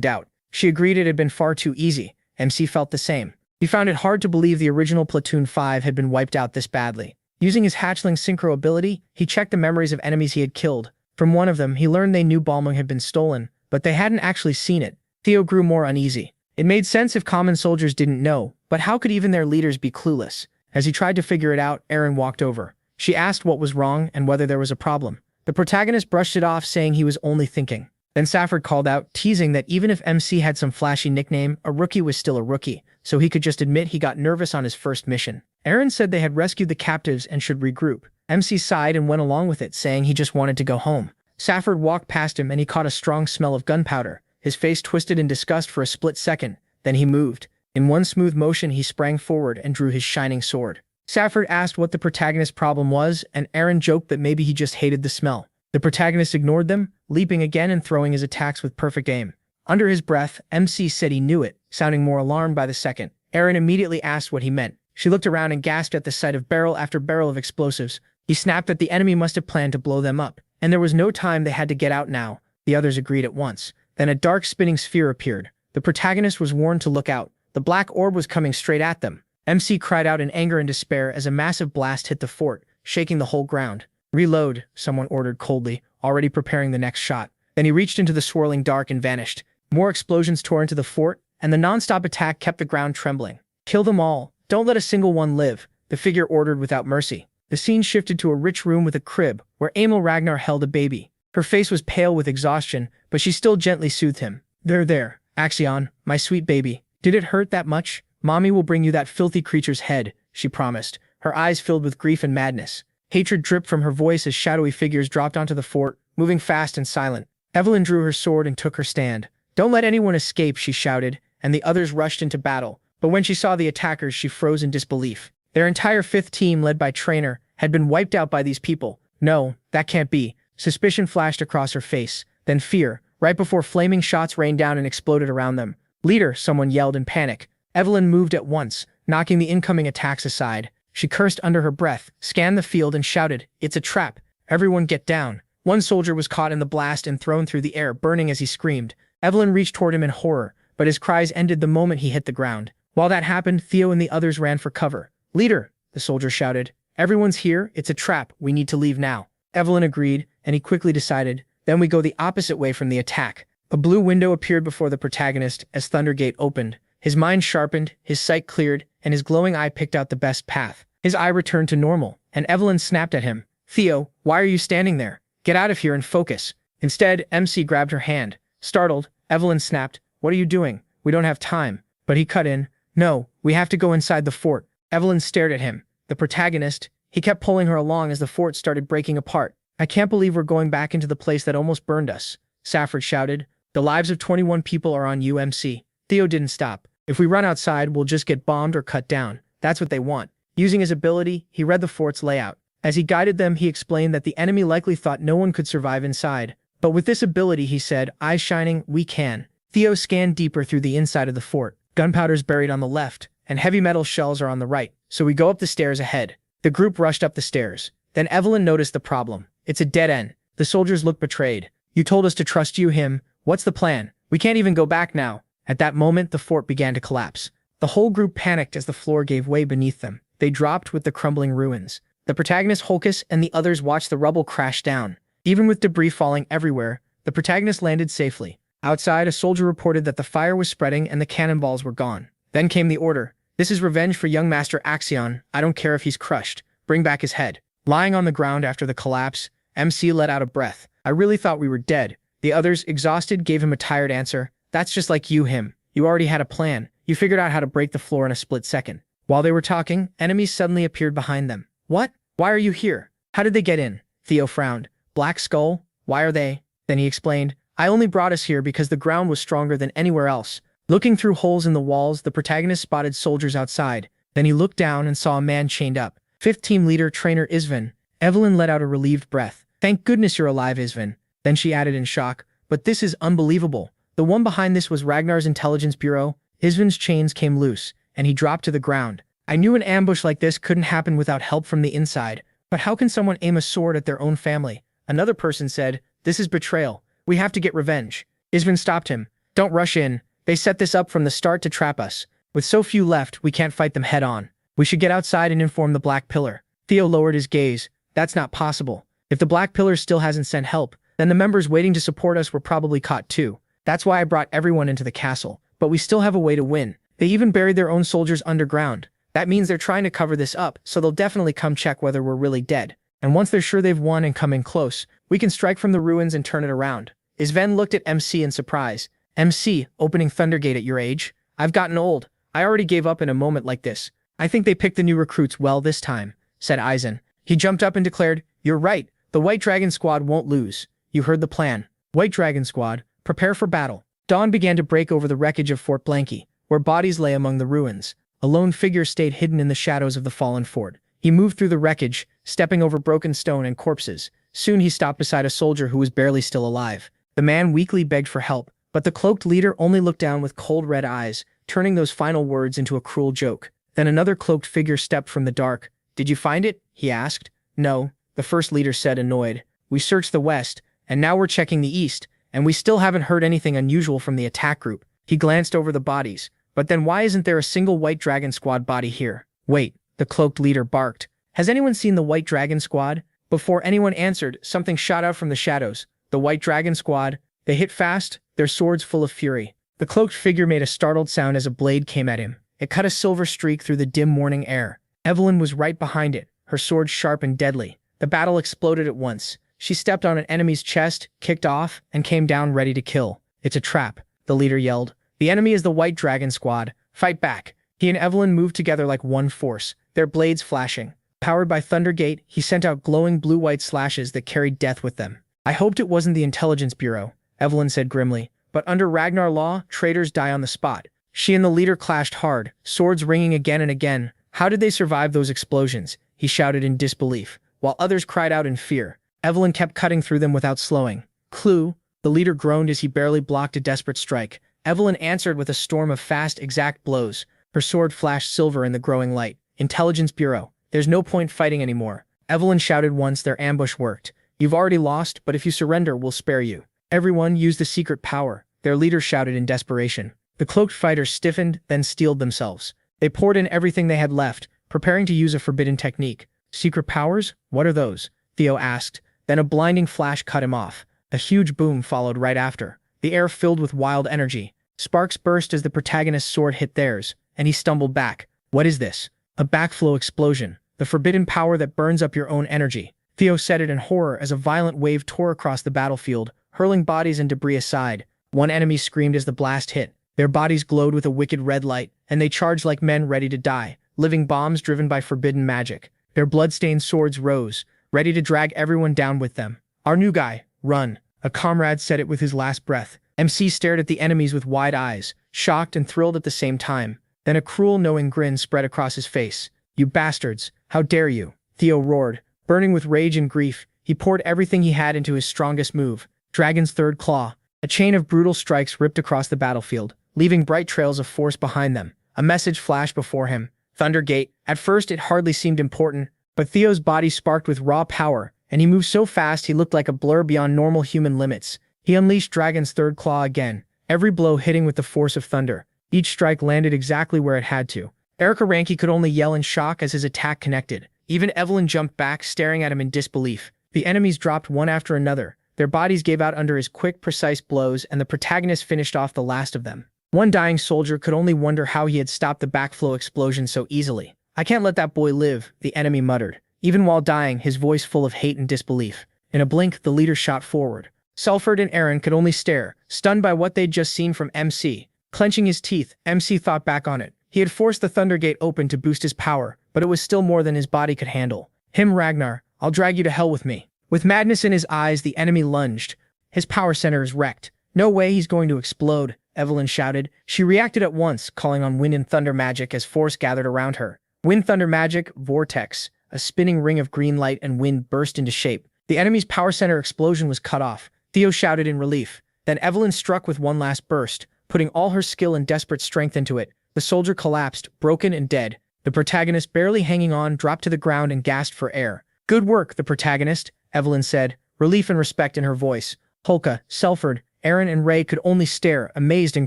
doubt. She agreed it had been far too easy. MC felt the same. He found it hard to believe the original Platoon 5 had been wiped out this badly. Using his hatchling synchro ability, he checked the memories of enemies he had killed. From one of them, he learned they knew Balmung had been stolen, but they hadn't actually seen it. Theo grew more uneasy. It made sense if common soldiers didn't know, but how could even their leaders be clueless? As he tried to figure it out, Erin walked over. She asked what was wrong and whether there was a problem. The protagonist brushed it off, saying he was only thinking. Then Safford called out, teasing that even if MC had some flashy nickname, a rookie was still a rookie, so he could just admit he got nervous on his first mission. Erin said they had rescued the captives and should regroup. MC sighed and went along with it, saying he just wanted to go home. Safford walked past him and he caught a strong smell of gunpowder. His face twisted in disgust for a split second. Then he moved. In one smooth motion, he sprang forward and drew his shining sword. Safford asked what the protagonist's problem was, and Erin joked that maybe he just hated the smell. The protagonist ignored them, leaping again and throwing his attacks with perfect aim. Under his breath, MC said he knew it, sounding more alarmed by the second. Erin immediately asked what he meant. She looked around and gasped at the sight of barrel after barrel of explosives. He snapped that the enemy must have planned to blow them up, and there was no time, they had to get out now. The others agreed at once. Then a dark spinning sphere appeared. The protagonist was warned to look out. The black orb was coming straight at them. MC cried out in anger and despair as a massive blast hit the fort, shaking the whole ground. Reload, someone ordered coldly, already preparing the next shot. Then he reached into the swirling dark and vanished. More explosions tore into the fort, and the non-stop attack kept the ground trembling. Kill them all. Don't let a single one live, the figure ordered without mercy. The scene shifted to a rich room with a crib, where Emil Ragnar held a baby. Her face was pale with exhaustion, but she still gently soothed him. There, Axion, my sweet baby. Did it hurt that much? Mommy will bring you that filthy creature's head, she promised, her eyes filled with grief and madness. Hatred dripped from her voice as shadowy figures dropped onto the fort, moving fast and silent. Evelyn drew her sword and took her stand. Don't let anyone escape, she shouted, and the others rushed into battle. But when she saw the attackers, she froze in disbelief. Their entire 5th team, led by Trainer, had been wiped out by these people. No, that can't be. Suspicion flashed across her face, then fear, right before flaming shots rained down and exploded around them. Leader, someone yelled in panic. Evelyn moved at once, knocking the incoming attacks aside. She cursed under her breath, scanned the field and shouted, "It's a trap. Everyone get down." One soldier was caught in the blast and thrown through the air, burning as he screamed. Evelyn reached toward him in horror, but his cries ended the moment he hit the ground. While that happened, Theo and the others ran for cover. "Leader," the soldier shouted, "everyone's here. It's a trap. We need to leave now." Evelyn agreed, and he quickly decided, "Then we go the opposite way from the attack." A blue window appeared before the protagonist as Thundergate opened. His mind sharpened, his sight cleared, and his glowing eye picked out the best path. His eye returned to normal, and Evelyn snapped at him. "Theo, why are you standing there? Get out of here and focus." Instead, MC grabbed her hand. Startled, Evelyn snapped, "What are you doing? We don't have time." But he cut in, "No, we have to go inside the fort." Evelyn stared at him. The protagonist, he kept pulling her along as the fort started breaking apart. "I can't believe we're going back into the place that almost burned us," Safford shouted. "The lives of 21 people are on you, MC." Theo didn't stop. "If we run outside, we'll just get bombed or cut down. That's what they want." Using his ability, he read the fort's layout. As he guided them, he explained that the enemy likely thought no one could survive inside. But with this ability, he said, eyes shining, we can. Theo scanned deeper through the inside of the fort. Gunpowder's buried on the left, and heavy metal shells are on the right, so we go up the stairs ahead. The group rushed up the stairs. Then Evelyn noticed the problem. It's a dead end. The soldiers looked betrayed. "You told us to trust you, him. What's the plan? We can't even go back now." At that moment, the fort began to collapse. The whole group panicked as the floor gave way beneath them. They dropped with the crumbling ruins. The protagonist Holkus and the others watched the rubble crash down. Even with debris falling everywhere, the protagonist landed safely. Outside, a soldier reported that the fire was spreading and the cannonballs were gone. Then came the order. "This is revenge for young Master Axion. I don't care if he's crushed. Bring back his head." Lying on the ground after the collapse, MC let out a breath. "I really thought we were dead." The others, exhausted, gave him a tired answer. "That's just like you, him. You already had a plan. You figured out how to break the floor in a split second." While they were talking, enemies suddenly appeared behind them. "What? Why are you here? How did they get in?" Theo frowned. "Black Skull? Why are they?" Then he explained, "I only brought us here because the ground was stronger than anywhere else." Looking through holes in the walls, the protagonist spotted soldiers outside. Then he looked down and saw a man chained up. 5th team leader Trainer Isvin. Evelyn let out a relieved breath. "Thank goodness you're alive, Isvin." Then she added in shock, "But this is unbelievable. The one behind this was Ragnar's intelligence bureau." Isvin's chains came loose, and he dropped to the ground. I knew an ambush like this couldn't happen without help from the inside. But how can someone aim a sword at their own family? Another person said, this is betrayal. We have to get revenge. Isvin stopped him. Don't rush in. They set this up from the start to trap us. With so few left, we can't fight them head on. We should get outside and inform the Black Pillar. Theo lowered his gaze. That's not possible. If the Black Pillar still hasn't sent help, then the members waiting to support us were probably caught too. That's why I brought everyone into the castle. But we still have a way to win. They even buried their own soldiers underground. That means they're trying to cover this up, so they'll definitely come check whether we're really dead. And once they're sure they've won and come in close, we can strike from the ruins and turn it around. Isven looked at MC in surprise. MC, opening Thundergate at your age? I've gotten old. I already gave up in a moment like this. I think they picked the new recruits well this time, said Aizen. He jumped up and declared, you're right. The White Dragon Squad won't lose. You heard the plan. White Dragon Squad, prepare for battle. Dawn began to break over the wreckage of Fort Blanky, where bodies lay among the ruins. A lone figure stayed hidden in the shadows of the fallen fort. He moved through the wreckage, stepping over broken stone and corpses. Soon he stopped beside a soldier who was barely still alive. The man weakly begged for help, but the cloaked leader only looked down with cold red eyes, turning those final words into a cruel joke. Then another cloaked figure stepped from the dark. Did you find it? He asked. No, the first leader said, annoyed. We searched the west, and now we're checking the east, and we still haven't heard anything unusual from the attack group. He glanced over the bodies. But then why isn't there a single White Dragon Squad body here? Wait, the cloaked leader barked. Has anyone seen the White Dragon Squad? Before anyone answered, something shot out from the shadows. The White Dragon Squad. They hit fast, their swords full of fury. The cloaked figure made a startled sound as a blade came at him. It cut a silver streak through the dim morning air. Evelyn was right behind it, her sword sharp and deadly. The battle exploded at once. She stepped on an enemy's chest, kicked off, and came down ready to kill. It's a trap, the leader yelled. The enemy is the White Dragon Squad. Fight back. He and Evelyn moved together like one force, their blades flashing. Powered by Thundergate, he sent out glowing blue-white slashes that carried death with them. I hoped it wasn't the Intelligence Bureau, Evelyn said grimly. But under Ragnar law, traitors die on the spot. She and the leader clashed hard, swords ringing again and again. How did they survive those explosions? He shouted in disbelief, while others cried out in fear. Evelyn kept cutting through them without slowing. Clue, the leader groaned as he barely blocked a desperate strike. Evelyn answered with a storm of fast, exact blows. Her sword flashed silver in the growing light. Intelligence Bureau. There's no point fighting anymore. Evelyn shouted once their ambush worked. You've already lost, but if you surrender, we'll spare you. Everyone used the secret power, their leader shouted in desperation. The cloaked fighters stiffened, then steeled themselves. They poured in everything they had left, preparing to use a forbidden technique. Secret powers? What are those? Theo asked. Then a blinding flash cut him off. A huge boom followed right after. The air filled with wild energy. Sparks burst as the protagonist's sword hit theirs, and he stumbled back. What is this? A backflow explosion. The forbidden power that burns up your own energy. Theo said it in horror as a violent wave tore across the battlefield, hurling bodies and debris aside. One enemy screamed as the blast hit. Their bodies glowed with a wicked red light, and they charged like men ready to die, living bombs driven by forbidden magic. Their blood-stained swords rose, ready to drag everyone down with them. Our new guy, run. A comrade said it with his last breath. MC stared at the enemies with wide eyes, shocked and thrilled at the same time. Then a cruel, knowing grin spread across his face. You bastards, how dare you? Theo roared. Burning with rage and grief, he poured everything he had into his strongest move, Dragon's Third Claw. A chain of brutal strikes ripped across the battlefield, leaving bright trails of force behind them. A message flashed before him. Thundergate. At first it hardly seemed important, but Theo's body sparked with raw power, and he moved so fast he looked like a blur beyond normal human limits. He unleashed Dragon's Third Claw again, every blow hitting with the force of thunder. Each strike landed exactly where it had to. Erica Ranky could only yell in shock as his attack connected. Even Evelyn jumped back, staring at him in disbelief. The enemies dropped one after another. Their bodies gave out under his quick, precise blows, and the protagonist finished off the last of them. One dying soldier could only wonder how he had stopped the backflow explosion so easily. I can't let that boy live, the enemy muttered. Even while dying, his voice full of hate and disbelief. In a blink, the leader shot forward. Selford and Aaron could only stare, stunned by what they'd just seen from MC. Clenching his teeth, MC thought back on it. He had forced the Thundergate open to boost his power, but it was still more than his body could handle. Him, Ragnar, I'll drag you to hell with me. With madness in his eyes, the enemy lunged. His power center is wrecked. No way he's going to explode, Evelyn shouted. She reacted at once, calling on wind and thunder magic as force gathered around her. Wind thunder magic, vortex. A spinning ring of green light and wind burst into shape. The enemy's power center explosion was cut off. Theo shouted in relief. Then Evelyn struck with one last burst, putting all her skill and desperate strength into it. The soldier collapsed, broken and dead. The protagonist, barely hanging on, dropped to the ground and gasped for air. "Good work, the protagonist," Evelyn said, relief and respect in her voice. Holka, Selford, Aaron and Ray could only stare, amazed and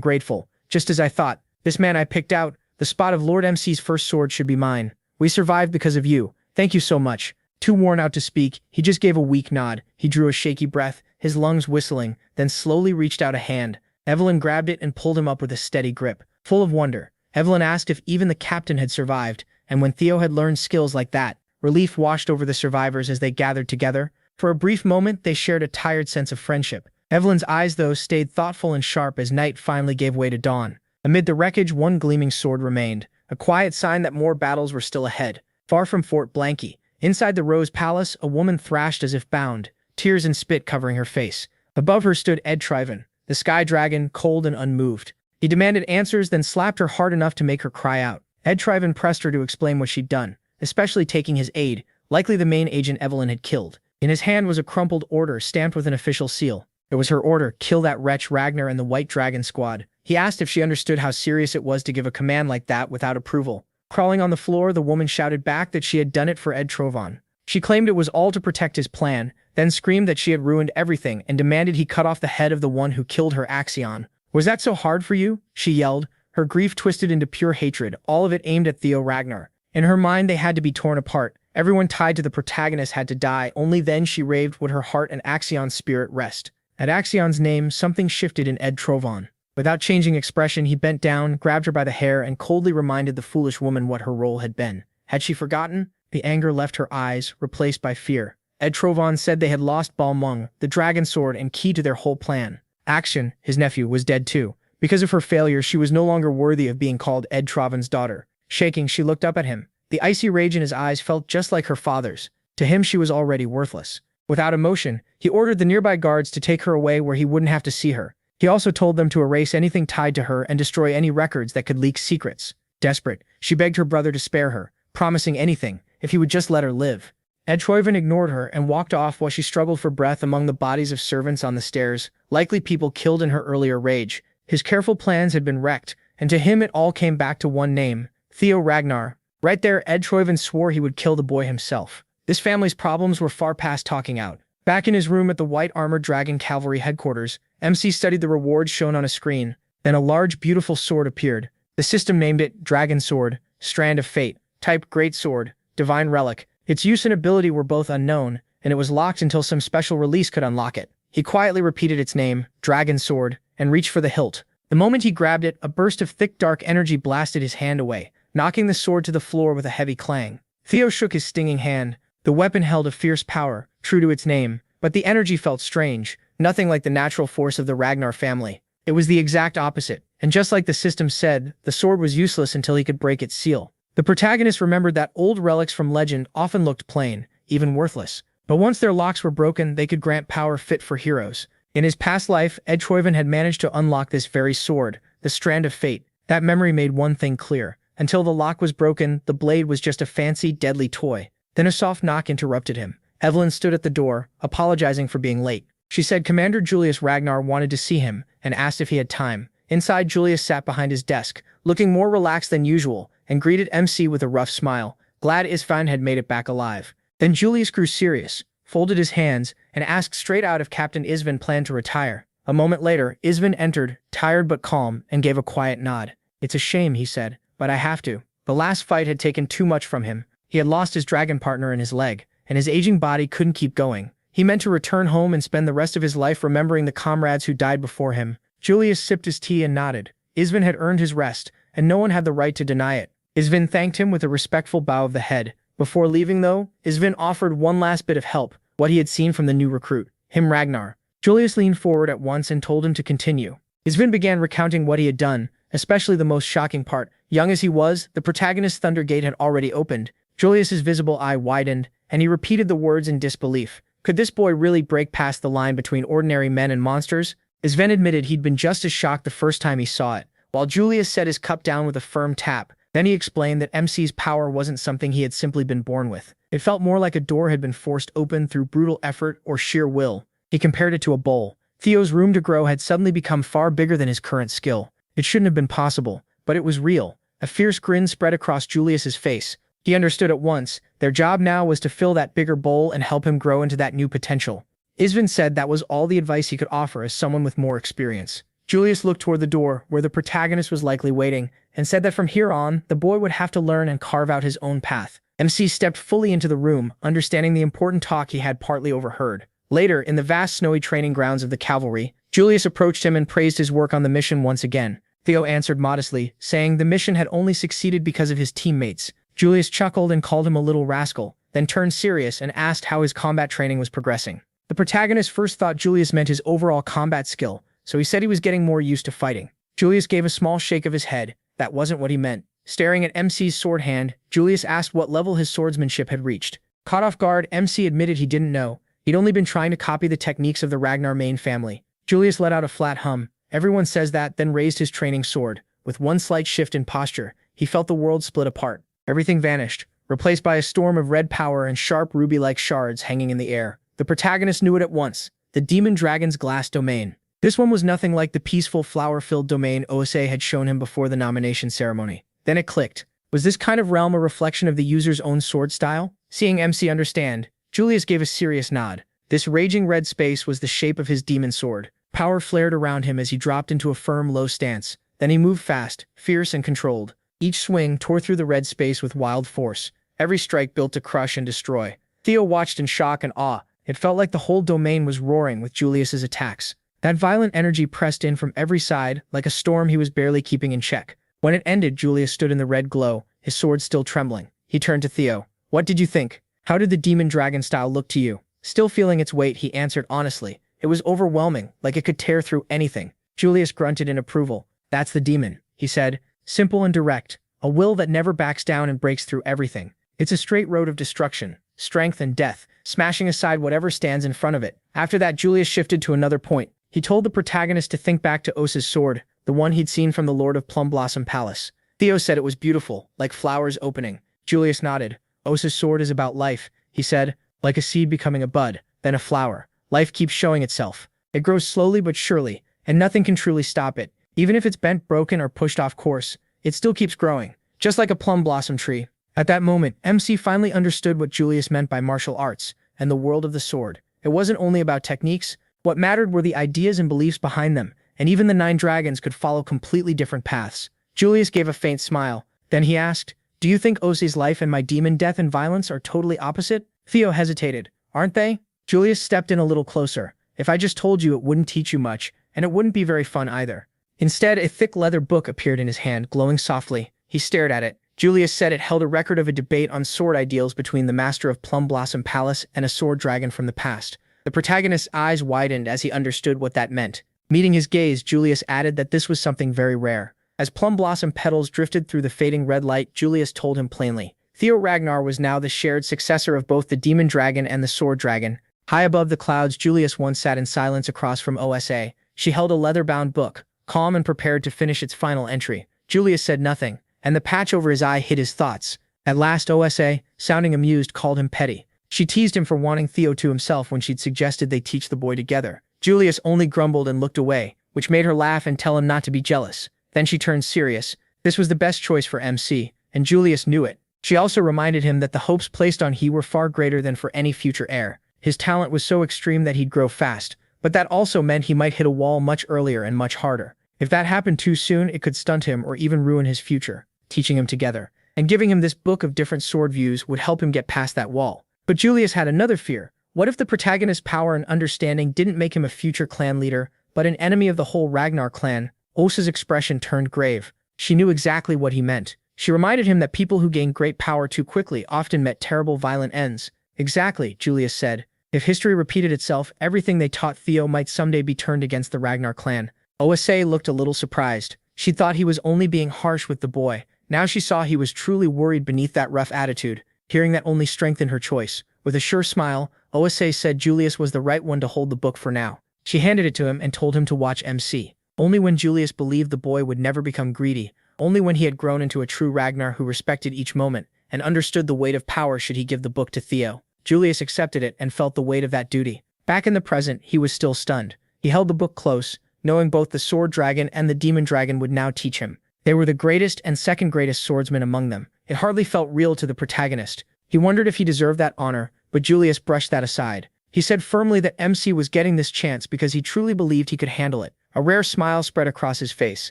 grateful. "Just as I thought. This man I picked out, the spot of Lord MC's first sword, should be mine. We survived because of you. Thank you so much." Too worn out to speak, he just gave a weak nod. He drew a shaky breath, his lungs whistling, then slowly reached out a hand. Evelyn grabbed it and pulled him up with a steady grip. Full of wonder, Evelyn asked if even the captain had survived, and when Theo had learned skills like that, relief washed over the survivors as they gathered together. For a brief moment, they shared a tired sense of friendship. Evelyn's eyes, though, stayed thoughtful and sharp as night finally gave way to dawn. Amid the wreckage, one gleaming sword remained, a quiet sign that more battles were still ahead. Far from Fort Blanky, inside the Rose Palace, a woman thrashed as if bound, tears and spit covering her face. Above her stood Ed Triven, the sky dragon, cold and unmoved. He demanded answers, then slapped her hard enough to make her cry out. Ed Triven pressed her to explain what she'd done, especially taking his aide, likely the main agent Evelyn had killed. In his hand was a crumpled order stamped with an official seal. It was her order: kill that wretch Ragnar and the White Dragon Squad. He asked if she understood how serious it was to give a command like that without approval. Crawling on the floor, the woman shouted back that she had done it for Ed Trovan. She claimed it was all to protect his plan, then screamed that she had ruined everything and demanded he cut off the head of the one who killed her Axion. "Was that so hard for you?" she yelled, her grief twisted into pure hatred, all of it aimed at Theo Ragnar. In her mind, they had to be torn apart. Everyone tied to the protagonist had to die. Only then, she raved, would her heart and Axion's spirit rest. At Axion's name, something shifted in Ed Trovan. Without changing expression, he bent down, grabbed her by the hair, and coldly reminded the foolish woman what her role had been. Had she forgotten? The anger left her eyes, replaced by fear. Ed Trovan said they had lost Balmung, the dragon sword and key to their whole plan. Action, his nephew, was dead too. Because of her failure, she was no longer worthy of being called Ed Trovan's daughter. Shaking, she looked up at him. The icy rage in his eyes felt just like her father's. To him, she was already worthless. Without emotion, he ordered the nearby guards to take her away where he wouldn't have to see her. He also told them to erase anything tied to her and destroy any records that could leak secrets. Desperate, she begged her brother to spare her, promising anything, if he would just let her live. Ed Troiven ignored her and walked off while she struggled for breath among the bodies of servants on the stairs, likely people killed in her earlier rage. His careful plans had been wrecked, and to him it all came back to one name: Theo Ragnar. Right there, Ed Troiven swore he would kill the boy himself. This family's problems were far past talking out. Back in his room at the White Armored Dragon Cavalry headquarters, MC studied the rewards shown on a screen. Then a large, beautiful sword appeared. The system named it Dragon Sword, Strand of Fate, type Great Sword, Divine Relic. Its use and ability were both unknown, and it was locked until some special release could unlock it. He quietly repeated its name, Dragon Sword, and reached for the hilt. The moment he grabbed it, a burst of thick dark energy blasted his hand away, knocking the sword to the floor with a heavy clang. Theo shook his stinging hand. The weapon held a fierce power, true to its name, but the energy felt strange, nothing like the natural force of the Ragnar family. It was the exact opposite, and just like the system said, the sword was useless until he could break its seal. The protagonist remembered that old relics from legend often looked plain, even worthless. But once their locks were broken, they could grant power fit for heroes. In his past life, Ed Troiven had managed to unlock this very sword, the Strand of Fate. That memory made one thing clear. Until the lock was broken, the blade was just a fancy, deadly toy. Then a soft knock interrupted him. Evelyn stood at the door, apologizing for being late. She said Commander Julius Ragnar wanted to see him, and asked if he had time. Inside, Julius sat behind his desk, looking more relaxed than usual, and greeted MC with a rough smile, glad Isfan had made it back alive. Then Julius grew serious, folded his hands, and asked straight out if Captain Isvan planned to retire. A moment later, Isvan entered, tired but calm, and gave a quiet nod. "It's a shame," he said, "but I have to." The last fight had taken too much from him. He had lost his dragon partner in his leg, and his aging body couldn't keep going. He meant to return home and spend the rest of his life remembering the comrades who died before him. Julius sipped his tea and nodded. Isvan had earned his rest, and no one had the right to deny it. Isvan thanked him with a respectful bow of the head. Before leaving, though, Isvan offered one last bit of help, what he had seen from the new recruit, him Ragnar. Julius leaned forward at once and told him to continue. Isvan began recounting what he had done, especially the most shocking part. Young as he was, the protagonist's thunder gate had already opened. Julius's visible eye widened, and he repeated the words in disbelief. Could this boy really break past the line between ordinary men and monsters? Isvan admitted he'd been just as shocked the first time he saw it, while Julius set his cup down with a firm tap. Then he explained that MC's power wasn't something he had simply been born with. It felt more like a door had been forced open through brutal effort or sheer will. He compared it to a bowl. Theo's room to grow had suddenly become far bigger than his current skill. It shouldn't have been possible, but it was real. A fierce grin spread across Julius's face. He understood at once. Their job now was to fill that bigger bowl and help him grow into that new potential. Isvin said that was all the advice he could offer as someone with more experience. Julius looked toward the door, where the protagonist was likely waiting, and said that from here on, the boy would have to learn and carve out his own path. MC stepped fully into the room, understanding the important talk he had partly overheard. Later, in the vast snowy training grounds of the cavalry, Julius approached him and praised his work on the mission once again. Theo answered modestly, saying the mission had only succeeded because of his teammates. Julius chuckled and called him a little rascal, then turned serious and asked how his combat training was progressing. The protagonist first thought Julius meant his overall combat skill, so he said he was getting more used to fighting. Julius gave a small shake of his head. That wasn't what he meant. Staring at MC's sword hand, Julius asked what level his swordsmanship had reached. Caught off guard, MC admitted he didn't know. He'd only been trying to copy the techniques of the Ragnar main family. Julius let out a flat hum. Everyone says that, then raised his training sword. With one slight shift in posture, he felt the world split apart. Everything vanished, replaced by a storm of red power and sharp ruby-like shards hanging in the air. The protagonist knew it at once. The demon dragon's glass domain. This one was nothing like the peaceful, flower-filled domain Oase had shown him before the nomination ceremony. Then it clicked. Was this kind of realm a reflection of the user's own sword style? Seeing MC understand, Julius gave a serious nod. This raging red space was the shape of his demon sword. Power flared around him as he dropped into a firm, low stance. Then he moved fast, fierce and controlled. Each swing tore through the red space with wild force. Every strike built to crush and destroy. Theo watched in shock and awe. It felt like the whole domain was roaring with Julius's attacks. That violent energy pressed in from every side, like a storm he was barely keeping in check. When it ended, Julius stood in the red glow, his sword still trembling. He turned to Theo. What did you think? How did the demon dragon style look to you? Still feeling its weight, he answered honestly. It was overwhelming, like it could tear through anything. Julius grunted in approval. That's the demon, he said. Simple and direct. A will that never backs down and breaks through everything. It's a straight road of destruction, strength and death, smashing aside whatever stands in front of it. After that, Julius shifted to another point. He told the protagonist to think back to Osa's sword, the one he'd seen from the Lord of Plum Blossom Palace. Theo said it was beautiful, like flowers opening. Julius nodded. Osa's sword is about life, he said, like a seed becoming a bud, then a flower. Life keeps showing itself. It grows slowly but surely, and nothing can truly stop it. Even if it's bent, broken, or pushed off course, it still keeps growing, just like a plum blossom tree. At that moment, MC finally understood what Julius meant by martial arts and the world of the sword. It wasn't only about techniques. What mattered were the ideas and beliefs behind them, and even the 9 dragons could follow completely different paths. Julius gave a faint smile. Then he asked, do you think Ose's life and my demon death and violence are totally opposite? Theo hesitated. Aren't they? Julius stepped in a little closer. If I just told you, it wouldn't teach you much, and it wouldn't be very fun either. Instead, a thick leather book appeared in his hand, glowing softly. He stared at it. Julius said it held a record of a debate on sword ideals between the master of Plum Blossom Palace and a sword dragon from the past. The protagonist's eyes widened as he understood what that meant. Meeting his gaze, Julius added that this was something very rare. As plum blossom petals drifted through the fading red light, Julius told him plainly. Theo Ragnar was now the shared successor of both the demon dragon and the sword dragon. High above the clouds, Julius once sat in silence across from Osa. She held a leather-bound book, calm and prepared to finish its final entry. Julius said nothing, and the patch over his eye hid his thoughts. At last Osa, sounding amused, called him petty. She teased him for wanting Theo to himself when she'd suggested they teach the boy together. Julius only grumbled and looked away, which made her laugh and tell him not to be jealous. Then she turned serious. This was the best choice for MC, and Julius knew it. She also reminded him that the hopes placed on he were far greater than for any future heir. His talent was so extreme that he'd grow fast, but that also meant he might hit a wall much earlier and much harder. If that happened too soon, it could stunt him or even ruin his future. Teaching him together and giving him this book of different sword views would help him get past that wall. But Julius had another fear. What if the protagonist's power and understanding didn't make him a future clan leader, but an enemy of the whole Ragnar clan? Osa's expression turned grave. She knew exactly what he meant. She reminded him that people who gain great power too quickly often met terrible violent ends. Exactly, Julius said. If history repeated itself, everything they taught Theo might someday be turned against the Ragnar clan. Osa looked a little surprised. She thought he was only being harsh with the boy. Now she saw he was truly worried beneath that rough attitude. Hearing that only strengthened her choice. With a sure smile, Osa said Julius was the right one to hold the book for now. She handed it to him and told him to watch MC. Only when Julius believed the boy would never become greedy, only when he had grown into a true Ragnar who respected each moment and understood the weight of power should he give the book to Theo. Julius accepted it and felt the weight of that duty. Back in the present, he was still stunned. He held the book close, knowing both the sword dragon and the demon dragon would now teach him. They were the greatest and second greatest swordsmen among them. It hardly felt real to the protagonist. He wondered if he deserved that honor, but Julius brushed that aside. He said firmly that MC was getting this chance because he truly believed he could handle it. A rare smile spread across his face.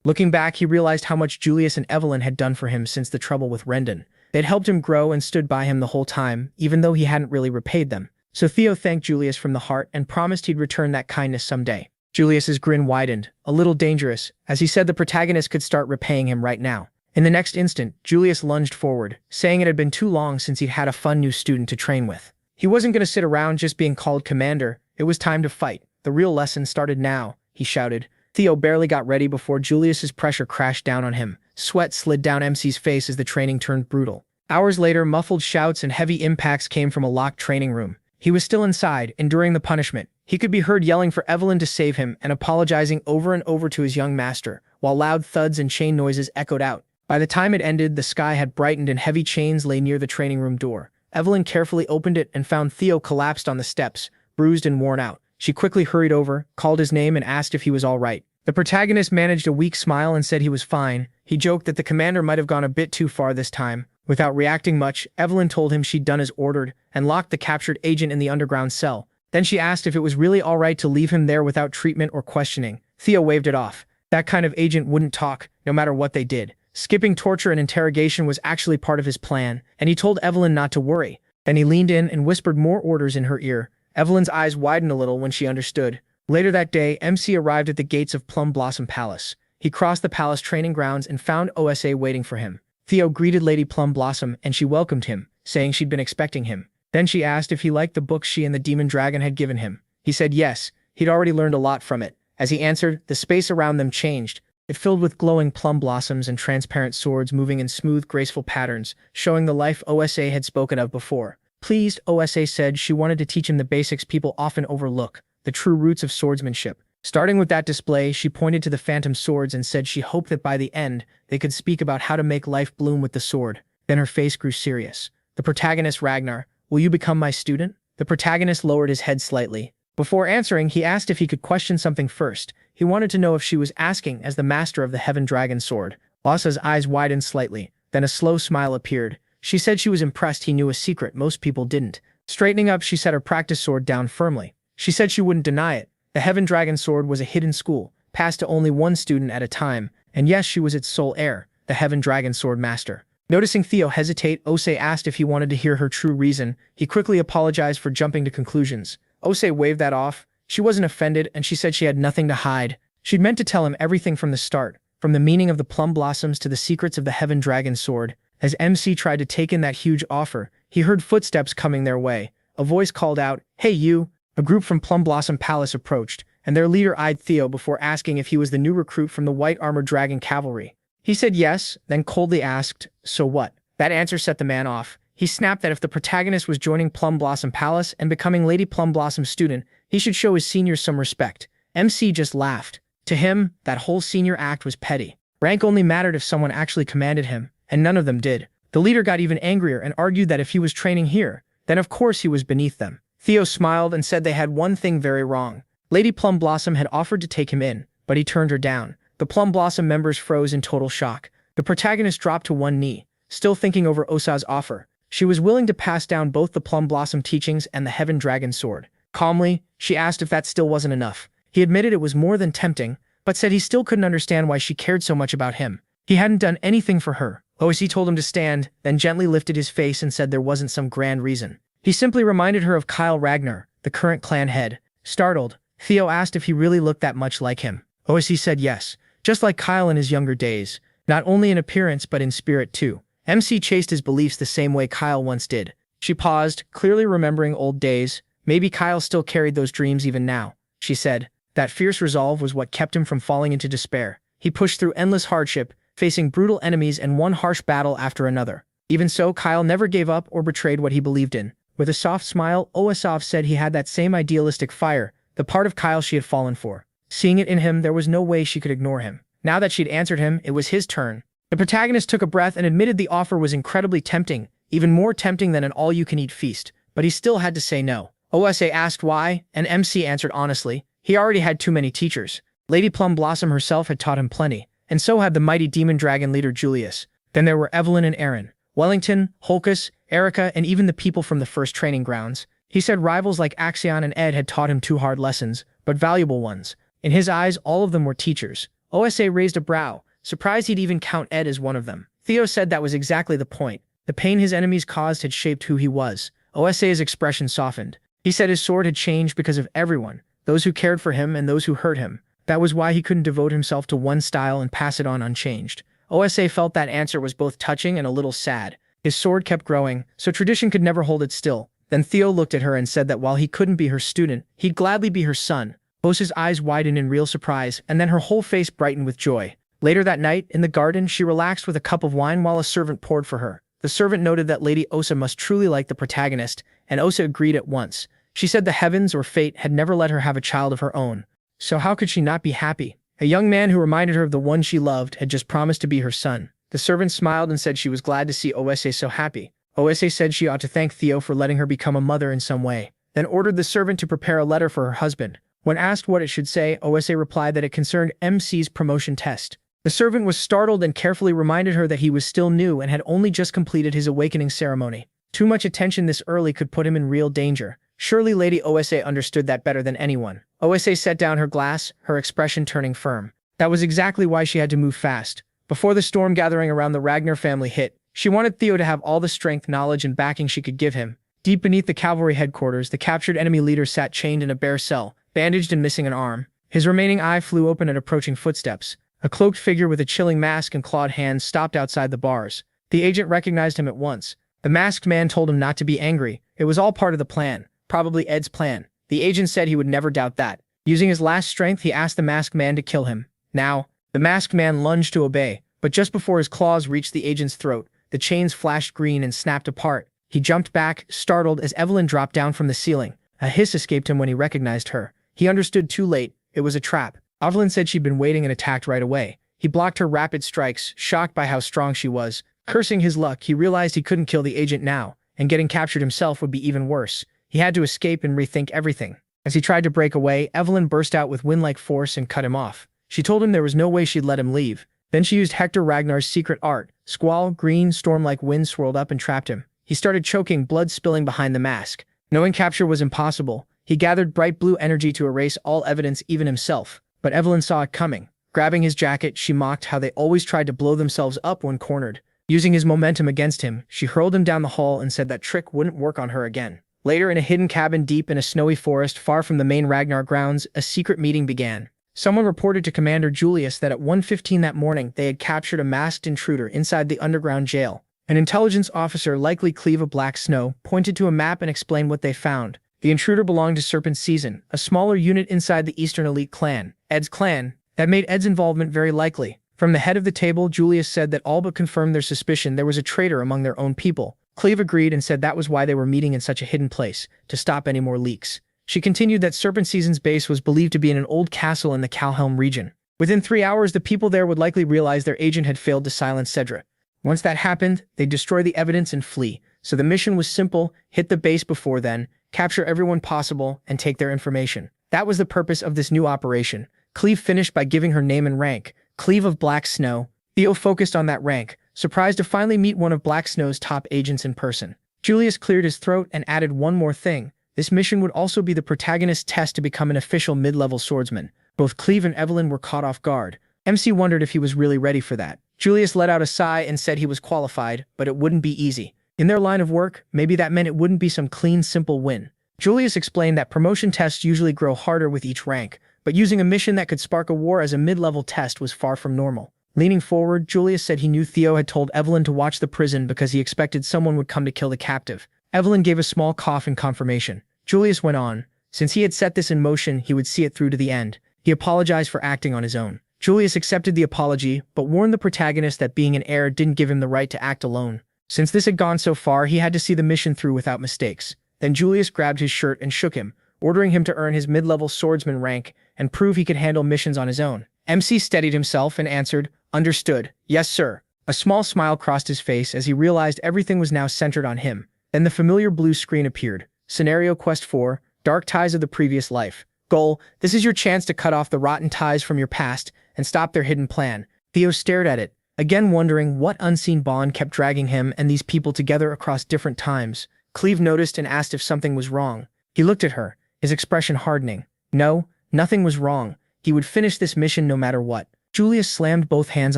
Looking back, he realized how much Julius and Evelyn had done for him since the trouble with Rendon. They'd helped him grow and stood by him the whole time, even though he hadn't really repaid them. So Theo thanked Julius from the heart and promised he'd return that kindness someday. Julius's grin widened, a little dangerous, as he said the protagonist could start repaying him right now. In the next instant, Julius lunged forward, saying it had been too long since he'd had a fun new student to train with. He wasn't going to sit around just being called commander. It was time to fight. The real lesson started now, he shouted. Theo barely got ready before Julius's pressure crashed down on him. Sweat slid down MC's face as the training turned brutal. Hours later, muffled shouts and heavy impacts came from a locked training room. He was still inside, enduring the punishment. He could be heard yelling for Evelyn to save him and apologizing over and over to his young master, while loud thuds and chain noises echoed out. By the time it ended, the sky had brightened and heavy chains lay near the training room door. Evelyn carefully opened it and found Theo collapsed on the steps, bruised and worn out. She quickly hurried over, called his name and asked if he was all right. The protagonist managed a weak smile and said he was fine. He joked that the commander might have gone a bit too far this time. Without reacting much, Evelyn told him she'd done as ordered and locked the captured agent in the underground cell. Then she asked if it was really all right to leave him there without treatment or questioning. Theo waved it off. That kind of agent wouldn't talk, no matter what they did. Skipping torture and interrogation was actually part of his plan, and he told Evelyn not to worry. Then he leaned in and whispered more orders in her ear. Evelyn's eyes widened a little when she understood. Later that day, MC arrived at the gates of Plum Blossom Palace. He crossed the palace training grounds and found OSA waiting for him. Theo greeted Lady Plum Blossom and she welcomed him, saying she'd been expecting him. Then she asked if he liked the book she and the demon dragon had given him. He said yes, he'd already learned a lot from it. As he answered, the space around them changed. It filled with glowing plum blossoms and transparent swords moving in smooth, graceful patterns, showing the life OSA had spoken of before. Pleased, OSA said she wanted to teach him the basics people often overlook, the true roots of swordsmanship. Starting with that display, she pointed to the phantom swords and said she hoped that by the end, they could speak about how to make life bloom with the sword. Then her face grew serious. The protagonist, Ragnar, will you become my student? The protagonist lowered his head slightly. Before answering, he asked if he could question something first. He wanted to know if she was asking as the master of the Heaven Dragon Sword. Asa's eyes widened slightly. Then a slow smile appeared. She said she was impressed he knew a secret most people didn't. Straightening up, she set her practice sword down firmly. She said she wouldn't deny it. The Heaven Dragon Sword was a hidden school, passed to only one student at a time, and yes, she was its sole heir, the Heaven Dragon Sword Master. Noticing Theo hesitate, Ose asked if he wanted to hear her true reason. He quickly apologized for jumping to conclusions. Ose waved that off. She wasn't offended, and she said she had nothing to hide. She'd meant to tell him everything from the start, from the meaning of the plum blossoms to the secrets of the Heaven Dragon Sword. As MC tried to take in that huge offer, he heard footsteps coming their way. A voice called out, "Hey you!" A group from Plum Blossom Palace approached, and their leader eyed Theo before asking if he was the new recruit from the White Armored Dragon Cavalry. He said yes, then coldly asked, "So what?" That answer set the man off. He snapped that if the protagonist was joining Plum Blossom Palace and becoming Lady Plum Blossom's student, he should show his seniors some respect. MC just laughed. To him, that whole senior act was petty. Rank only mattered if someone actually commanded him, and none of them did. The leader got even angrier and argued that if he was training here, then of course he was beneath them. Theo smiled and said they had one thing very wrong. Lady Plum Blossom had offered to take him in, but he turned her down. The Plum Blossom members froze in total shock. The protagonist dropped to one knee, still thinking over Osa's offer. She was willing to pass down both the Plum Blossom teachings and the Heaven Dragon Sword. Calmly, she asked if that still wasn't enough. He admitted it was more than tempting, but said he still couldn't understand why she cared so much about him. He hadn't done anything for her. OSE told him to stand, then gently lifted his face and said there wasn't some grand reason. He simply reminded her of Kyle Ragnar, the current clan head. Startled, Theo asked if he really looked that much like him. OSE said yes, just like Kyle in his younger days, not only in appearance but in spirit too. MC chased his beliefs the same way Kyle once did. She paused, clearly remembering old days. Maybe Kyle still carried those dreams even now, she said. That fierce resolve was what kept him from falling into despair. He pushed through endless hardship, facing brutal enemies and one harsh battle after another. Even so, Kyle never gave up or betrayed what he believed in. With a soft smile, Oasov said he had that same idealistic fire, the part of Kyle she had fallen for. Seeing it in him, there was no way she could ignore him. Now that she'd answered him, it was his turn. The protagonist took a breath and admitted the offer was incredibly tempting, even more tempting than an all-you-can-eat feast, but he still had to say no. OSA asked why, and MC answered honestly. He already had too many teachers. Lady Plum Blossom herself had taught him plenty, and so had the mighty demon dragon leader Julius. Then there were Evelyn and Aaron, Wellington, Holkus, Erica, and even the people from the first training grounds. He said rivals like Axion and Ed had taught him 2 hard lessons, but valuable ones. In his eyes, all of them were teachers. OSA raised a brow, surprised he'd even count Ed as one of them. Theo said that was exactly the point. The pain his enemies caused had shaped who he was. OSA's expression softened. He said his sword had changed because of everyone, those who cared for him and those who hurt him. That was why he couldn't devote himself to one style and pass it on unchanged. OSA felt that answer was both touching and a little sad. His sword kept growing, so tradition could never hold it still. Then Theo looked at her and said that while he couldn't be her student, he'd gladly be her son. Osa's eyes widened in real surprise, and then her whole face brightened with joy. Later that night, in the garden, she relaxed with a cup of wine while a servant poured for her. The servant noted that Lady Osa must truly like the protagonist, and Osa agreed at once. She said the heavens or fate had never let her have a child of her own. So how could she not be happy? A young man who reminded her of the one she loved had just promised to be her son. The servant smiled and said she was glad to see Osa so happy. Osa said she ought to thank Theo for letting her become a mother in some way, then ordered the servant to prepare a letter for her husband. When asked what it should say, Osa replied that it concerned MC's promotion test. The servant was startled and carefully reminded her that he was still new and had only just completed his awakening ceremony. Too much attention this early could put him in real danger. Surely Lady Osa understood that better than anyone. Osa set down her glass, her expression turning firm. That was exactly why she had to move fast. Before the storm gathering around the Ragnar family hit, she wanted Theo to have all the strength, knowledge, and backing she could give him. Deep beneath the cavalry headquarters, the captured enemy leader sat chained in a bare cell, bandaged and missing an arm. His remaining eye flew open at approaching footsteps. A cloaked figure with a chilling mask and clawed hands stopped outside the bars. The agent recognized him at once. The masked man told him not to be angry. It was all part of the plan. Probably Ed's plan. The agent said he would never doubt that. Using his last strength, he asked the masked man to kill him. Now, the masked man lunged to obey, but just before his claws reached the agent's throat, the chains flashed green and snapped apart. He jumped back, startled, as Evelyn dropped down from the ceiling. A hiss escaped him when he recognized her. He understood too late. It was a trap. Evelyn said she'd been waiting and attacked right away. He blocked her rapid strikes, shocked by how strong she was. Cursing his luck, he realized he couldn't kill the agent now, and getting captured himself would be even worse. He had to escape and rethink everything. As he tried to break away, Evelyn burst out with wind-like force and cut him off. She told him there was no way she'd let him leave. Then she used Hector Ragnar's secret art. Squall, green, storm-like wind swirled up and trapped him. He started choking, blood spilling behind the mask. Knowing capture was impossible, he gathered bright blue energy to erase all evidence, even himself. But Evelyn saw it coming. Grabbing his jacket, she mocked how they always tried to blow themselves up when cornered. Using his momentum against him, she hurled him down the hall and said that trick wouldn't work on her again. Later, in a hidden cabin deep in a snowy forest far from the main Ragnar grounds, a secret meeting began. Someone reported to Commander Julius that at 1:15 that morning they had captured a masked intruder inside the underground jail. An intelligence officer, likely Cleve of Black Snow, pointed to a map and explained what they found. The intruder belonged to Serpent Season, a smaller unit inside the Eastern Elite clan, Ed's clan. That made Ed's involvement very likely. From the head of the table, Julius said that all but confirmed their suspicion there was a traitor among their own people. Cleve agreed and said that was why they were meeting in such a hidden place, to stop any more leaks. She continued that Serpent Season's base was believed to be in an old castle in the Calhelm region. Within 3 hours, the people there would likely realize their agent had failed to silence Cedra. Once that happened, they'd destroy the evidence and flee. So the mission was simple: hit the base before then, capture everyone possible, and take their information. That was the purpose of this new operation. Cleve finished by giving her name and rank, Cleve of Black Snow. Theo focused on that rank, surprised to finally meet one of Black Snow's top agents in person. Julius cleared his throat and added one more thing. This mission would also be the protagonist's test to become an official mid-level swordsman. Both Cleve and Evelyn were caught off guard. MC wondered if he was really ready for that. Julius let out a sigh and said he was qualified, but it wouldn't be easy. In their line of work, maybe that meant it wouldn't be some clean, simple win. Julius explained that promotion tests usually grow harder with each rank, but using a mission that could spark a war as a mid-level test was far from normal. Leaning forward, Julius said he knew Theo had told Evelyn to watch the prison because he expected someone would come to kill the captive. Evelyn gave a small cough in confirmation. Julius went on. Since he had set this in motion, he would see it through to the end. He apologized for acting on his own. Julius accepted the apology, but warned the protagonist that being an heir didn't give him the right to act alone. Since this had gone so far, he had to see the mission through without mistakes. Then Julius grabbed his shirt and shook him, ordering him to earn his mid-level swordsman rank and prove he could handle missions on his own. MC steadied himself and answered, "Understood. Yes, sir." A small smile crossed his face as he realized everything was now centered on him. Then the familiar blue screen appeared. Scenario Quest 4, Dark Ties of the Previous Life. Goal: this is your chance to cut off the rotten ties from your past and stop their hidden plan. Theo stared at it, again wondering what unseen bond kept dragging him and these people together across different times. Cleve noticed and asked if something was wrong. He looked at her, his expression hardening. No, nothing was wrong. He would finish this mission no matter what. Julius slammed both hands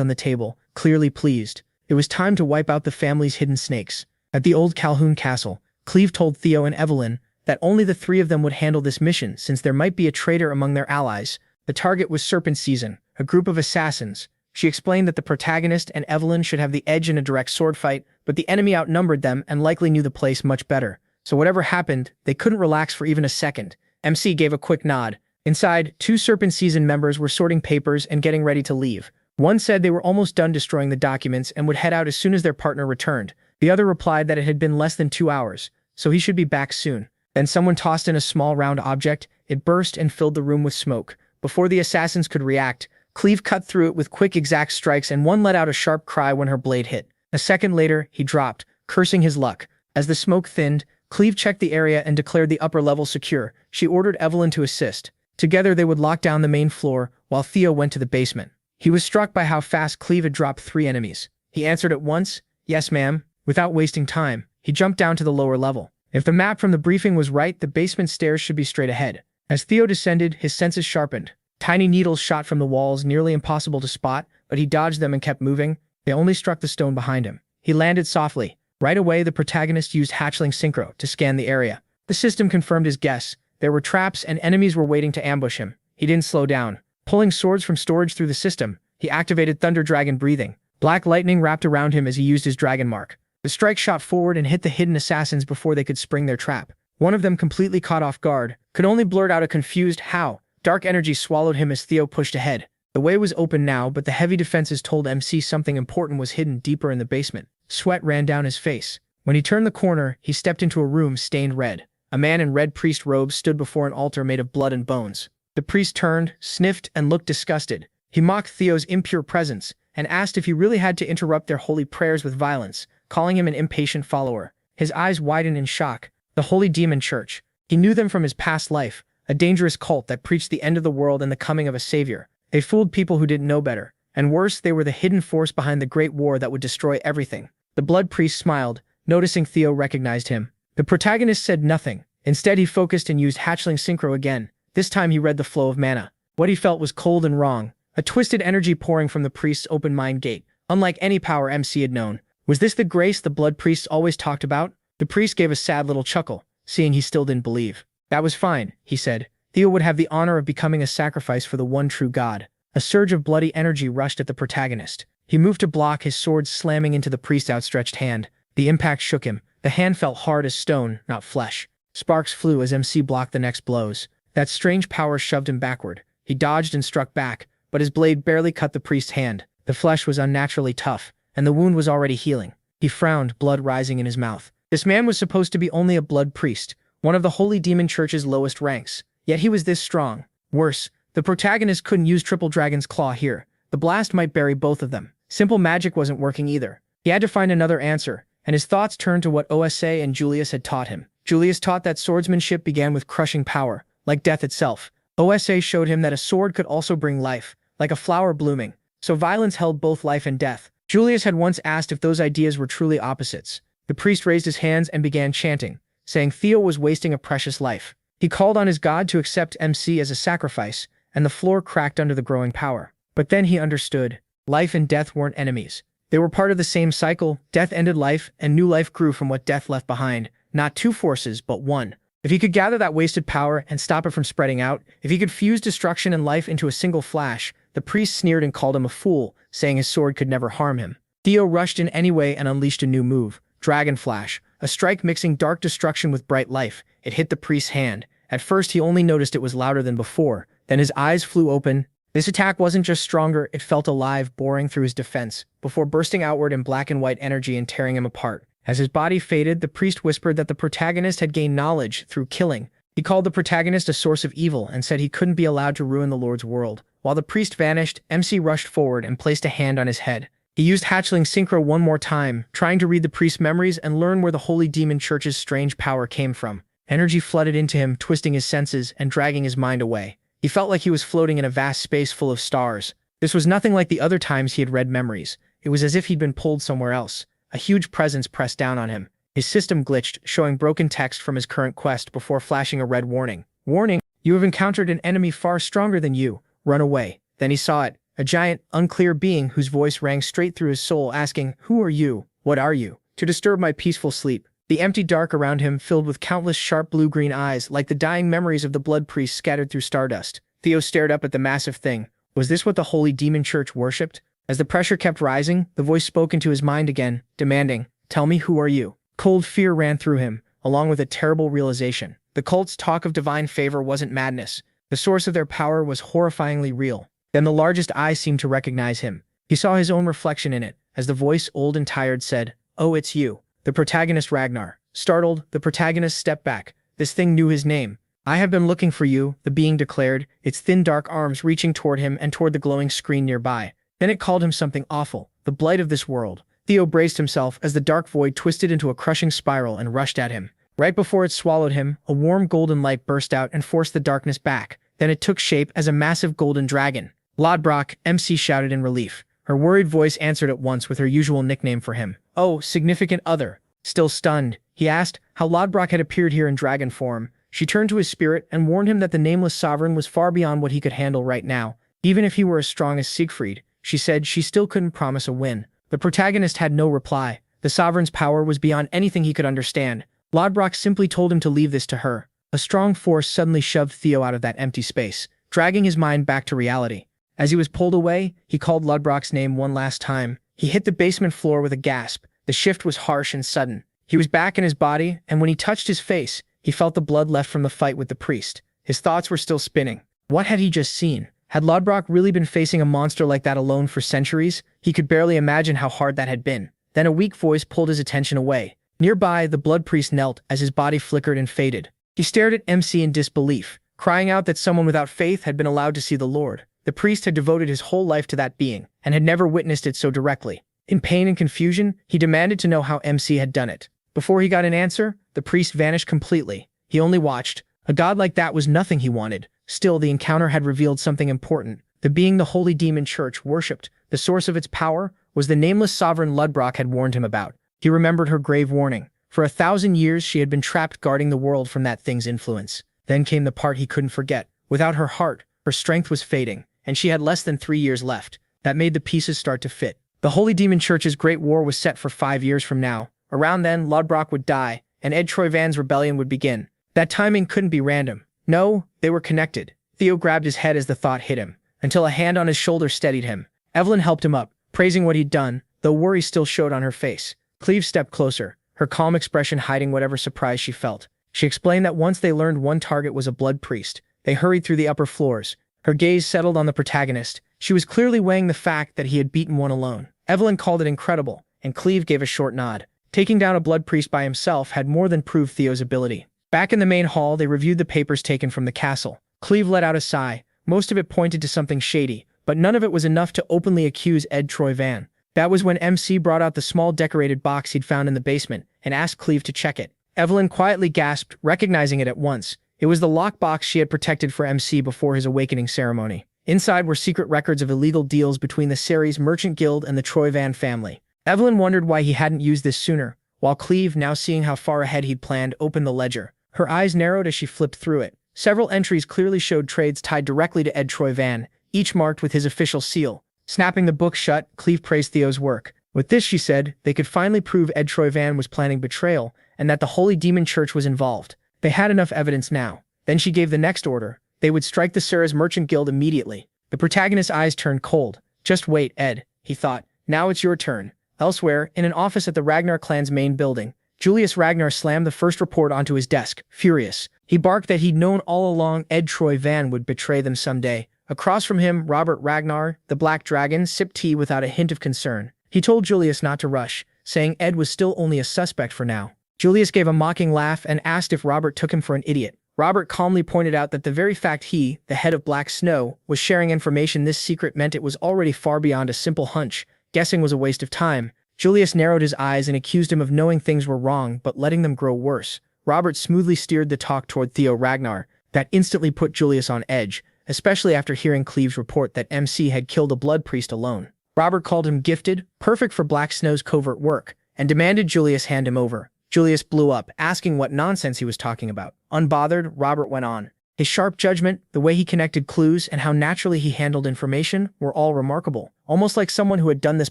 on the table, clearly pleased. It was time to wipe out the family's hidden snakes. At the old Calhoun castle, Cleve told Theo and Evelyn that only the three of them would handle this mission since there might be a traitor among their allies. The target was Serpent Season, a group of assassins. She explained that the protagonist and Evelyn should have the edge in a direct sword fight, but the enemy outnumbered them and likely knew the place much better. So whatever happened, they couldn't relax for even a second. MC gave a quick nod. Inside, two Serpent Season members were sorting papers and getting ready to leave. One said they were almost done destroying the documents and would head out as soon as their partner returned. The other replied that it had been less than 2 hours, so he should be back soon. Then someone tossed in a small round object. It burst and filled the room with smoke. Before the assassins could react, Cleve cut through it with quick exact strikes and one let out a sharp cry when her blade hit. A second later, he dropped, cursing his luck. As the smoke thinned, Cleve checked the area and declared the upper level secure. She ordered Evelyn to assist. Together they would lock down the main floor, while Theo went to the basement. He was struck by how fast Cleve had dropped 3 enemies. He answered at once, "Yes, ma'am." Without wasting time, he jumped down to the lower level. If the map from the briefing was right, the basement stairs should be straight ahead. As Theo descended, his senses sharpened. Tiny needles shot from the walls, nearly impossible to spot, but he dodged them and kept moving. They only struck the stone behind him. He landed softly. Right away, the protagonist used hatchling synchro to scan the area. The system confirmed his guess. There were traps and enemies were waiting to ambush him. He didn't slow down. Pulling swords from storage through the system, he activated Thunder Dragon breathing. Black lightning wrapped around him as he used his dragon mark. The strike shot forward and hit the hidden assassins before they could spring their trap. One of them, completely caught off guard, could only blurt out a confused "how." Dark energy swallowed him as Theo pushed ahead. The way was open now, but the heavy defenses told MC something important was hidden deeper in the basement. Sweat ran down his face. When he turned the corner, he stepped into a room stained red. A man in red priest robes stood before an altar made of blood and bones. The priest turned, sniffed, and looked disgusted. He mocked Theo's impure presence and asked if he really had to interrupt their holy prayers with violence, calling him an impatient follower. His eyes widened in shock. The Holy Demon Church. He knew them from his past life, a dangerous cult that preached the end of the world and the coming of a savior. They fooled people who didn't know better. And worse, they were the hidden force behind the great war that would destroy everything. The blood priest smiled, noticing Theo recognized him. The protagonist said nothing. Instead, he focused and used hatchling synchro again. This time he read the flow of mana. What he felt was cold and wrong. A twisted energy pouring from the priest's open mind gate, unlike any power MC had known. Was this the grace the blood priests always talked about? The priest gave a sad little chuckle, seeing he still didn't believe. That was fine, he said. Theo would have the honor of becoming a sacrifice for the one true God. A surge of bloody energy rushed at the protagonist. He moved to block, his sword slamming into the priest's outstretched hand. The impact shook him. The hand felt hard as stone, not flesh. Sparks flew as MC blocked the next blows. That strange power shoved him backward. He dodged and struck back, but his blade barely cut the priest's hand. The flesh was unnaturally tough, and the wound was already healing. He frowned, blood rising in his mouth. This man was supposed to be only a blood priest, one of the Holy Demon Church's lowest ranks. Yet he was this strong. Worse, the protagonist couldn't use Triple Dragon's Claw here. The blast might bury both of them. Simple magic wasn't working either. He had to find another answer, and his thoughts turned to what OSA and Julius had taught him. Julius taught that swordsmanship began with crushing power, like death itself. OSA showed him that a sword could also bring life, like a flower blooming. So violence held both life and death. Julius had once asked if those ideas were truly opposites. The priest raised his hands and began chanting, saying Theo was wasting a precious life. He called on his god to accept MC as a sacrifice, and the floor cracked under the growing power. But then he understood. Life and death weren't enemies. They were part of the same cycle. Death ended life, and new life grew from what death left behind. Not two forces, but one. If he could gather that wasted power and stop it from spreading out, if he could fuse destruction and life into a single flash, the priest sneered and called him a fool, saying his sword could never harm him. Theo rushed in anyway and unleashed a new move, Dragon Flash, a strike mixing dark destruction with bright life. It hit the priest's hand. At first he only noticed it was louder than before, then his eyes flew open. This attack wasn't just stronger, it felt alive, boring through his defense, before bursting outward in black and white energy and tearing him apart. As his body faded, the priest whispered that the protagonist had gained knowledge through killing. He called the protagonist a source of evil and said he couldn't be allowed to ruin the Lord's world. While the priest vanished, MC rushed forward and placed a hand on his head. He used hatchling synchro one more time, trying to read the priest's memories and learn where the Holy Demon Church's strange power came from. Energy flooded into him, twisting his senses and dragging his mind away. He felt like he was floating in a vast space full of stars. This was nothing like the other times he had read memories. It was as if he'd been pulled somewhere else. A huge presence pressed down on him. His system glitched, showing broken text from his current quest before flashing a red warning. Warning, you have encountered an enemy far stronger than you. Run away. Then he saw it. A giant, unclear being whose voice rang straight through his soul, asking, "Who are you? What are you? To disturb my peaceful sleep." The empty dark around him filled with countless sharp blue-green eyes, like the dying memories of the blood priest scattered through stardust. Theo stared up at the massive thing. Was this what the holy demon church worshipped? As the pressure kept rising, the voice spoke into his mind again, demanding, "Tell me, who are you?" Cold fear ran through him, along with a terrible realization. The cult's talk of divine favor wasn't madness. The source of their power was horrifyingly real. Then the largest eye seemed to recognize him. He saw his own reflection in it, as the voice, old and tired, said, "Oh, it's you." The protagonist Ragnar. Startled, the protagonist stepped back. This thing knew his name. "I have been looking for you," the being declared, its thin dark arms reaching toward him and toward the glowing screen nearby. Then it called him something awful, the blight of this world. Theo braced himself as the dark void twisted into a crushing spiral and rushed at him. Right before it swallowed him, a warm golden light burst out and forced the darkness back. Then it took shape as a massive golden dragon. "Lodbrok," MC shouted in relief. Her worried voice answered at once with her usual nickname for him. "Oh, significant other." Still stunned, he asked how Lodbrok had appeared here in dragon form. She turned to his spirit and warned him that the nameless sovereign was far beyond what he could handle right now. Even if he were as strong as Siegfried, she said she still couldn't promise a win. The protagonist had no reply. The sovereign's power was beyond anything he could understand. Lodbrok simply told him to leave this to her. A strong force suddenly shoved Theo out of that empty space, dragging his mind back to reality. As he was pulled away, he called Lodbrok's name one last time. He hit the basement floor with a gasp. The shift was harsh and sudden. He was back in his body, and when he touched his face, he felt the blood left from the fight with the priest. His thoughts were still spinning. What had he just seen? Had Lodbrok really been facing a monster like that alone for centuries? He could barely imagine how hard that had been. Then a weak voice pulled his attention away. Nearby, the blood priest knelt as his body flickered and faded. He stared at MC in disbelief, crying out that someone without faith had been allowed to see the Lord. The priest had devoted his whole life to that being, and had never witnessed it so directly. In pain and confusion, he demanded to know how MC had done it. Before he got an answer, the priest vanished completely. He only watched. A god like that was nothing he wanted. Still, the encounter had revealed something important. The being the holy demon church worshipped, the source of its power, was the nameless sovereign Lodbrok had warned him about. He remembered her grave warning. For 1,000 years she had been trapped guarding the world from that thing's influence. Then came the part he couldn't forget. Without her heart, her strength was fading, and she had less than 3 years left. That made the pieces start to fit. The Holy Demon Church's Great War was set for 5 years from now. Around then, Lodbrok would die, and Ed Troyvan's rebellion would begin. That timing couldn't be random. No, they were connected. Theo grabbed his head as the thought hit him, until a hand on his shoulder steadied him. Evelyn helped him up, praising what he'd done, though worry still showed on her face. Cleve stepped closer, her calm expression hiding whatever surprise she felt. She explained that once they learned one target was a blood priest, they hurried through the upper floors. Her gaze settled on the protagonist. She was clearly weighing the fact that he had beaten one alone. Evelyn called it incredible, and Cleve gave a short nod. Taking down a blood priest by himself had more than proved Theo's ability. Back in the main hall, they reviewed the papers taken from the castle. Cleve let out a sigh. Most of it pointed to something shady, but none of it was enough to openly accuse Ed Troyvan. That was when MC brought out the small decorated box he'd found in the basement and asked Cleve to check it. Evelyn quietly gasped, recognizing it at once. It was the lockbox she had protected for MC before his awakening ceremony. Inside were secret records of illegal deals between the Ceres Merchant Guild and the Troyvan family. Evelyn wondered why he hadn't used this sooner, while Cleve, now seeing how far ahead he'd planned, opened the ledger. Her eyes narrowed as she flipped through it. Several entries clearly showed trades tied directly to Ed Troyvan, each marked with his official seal. Snapping the book shut, Cleve praised Theo's work. With this, she said, they could finally prove Ed Troyvan was planning betrayal and that the Holy Demon Church was involved. They had enough evidence now. Then she gave the next order. They would strike the Ceres Merchant Guild immediately. The protagonist's eyes turned cold. Just wait, Ed, he thought. Now it's your turn. Elsewhere, in an office at the Ragnar clan's main building, Julius Ragnar slammed the first report onto his desk, furious. He barked that he'd known all along Ed Troyvan would betray them someday. Across from him, Robert Ragnar, the Black Dragon, sipped tea without a hint of concern. He told Julius not to rush, saying Ed was still only a suspect for now. Julius gave a mocking laugh and asked if Robert took him for an idiot. Robert calmly pointed out that the very fact he, the head of Black Snow, was sharing information this secret meant it was already far beyond a simple hunch. Guessing was a waste of time. Julius narrowed his eyes and accused him of knowing things were wrong but letting them grow worse. Robert smoothly steered the talk toward Theo Ragnar. That instantly put Julius on edge. especially after hearing Cleve's report that MC had killed a blood priest alone. Robert called him gifted, perfect for Black Snow's covert work, and demanded Julius hand him over. Julius blew up, asking what nonsense he was talking about. Unbothered, Robert went on. His sharp judgment, the way he connected clues, and how naturally he handled information were all remarkable, almost like someone who had done this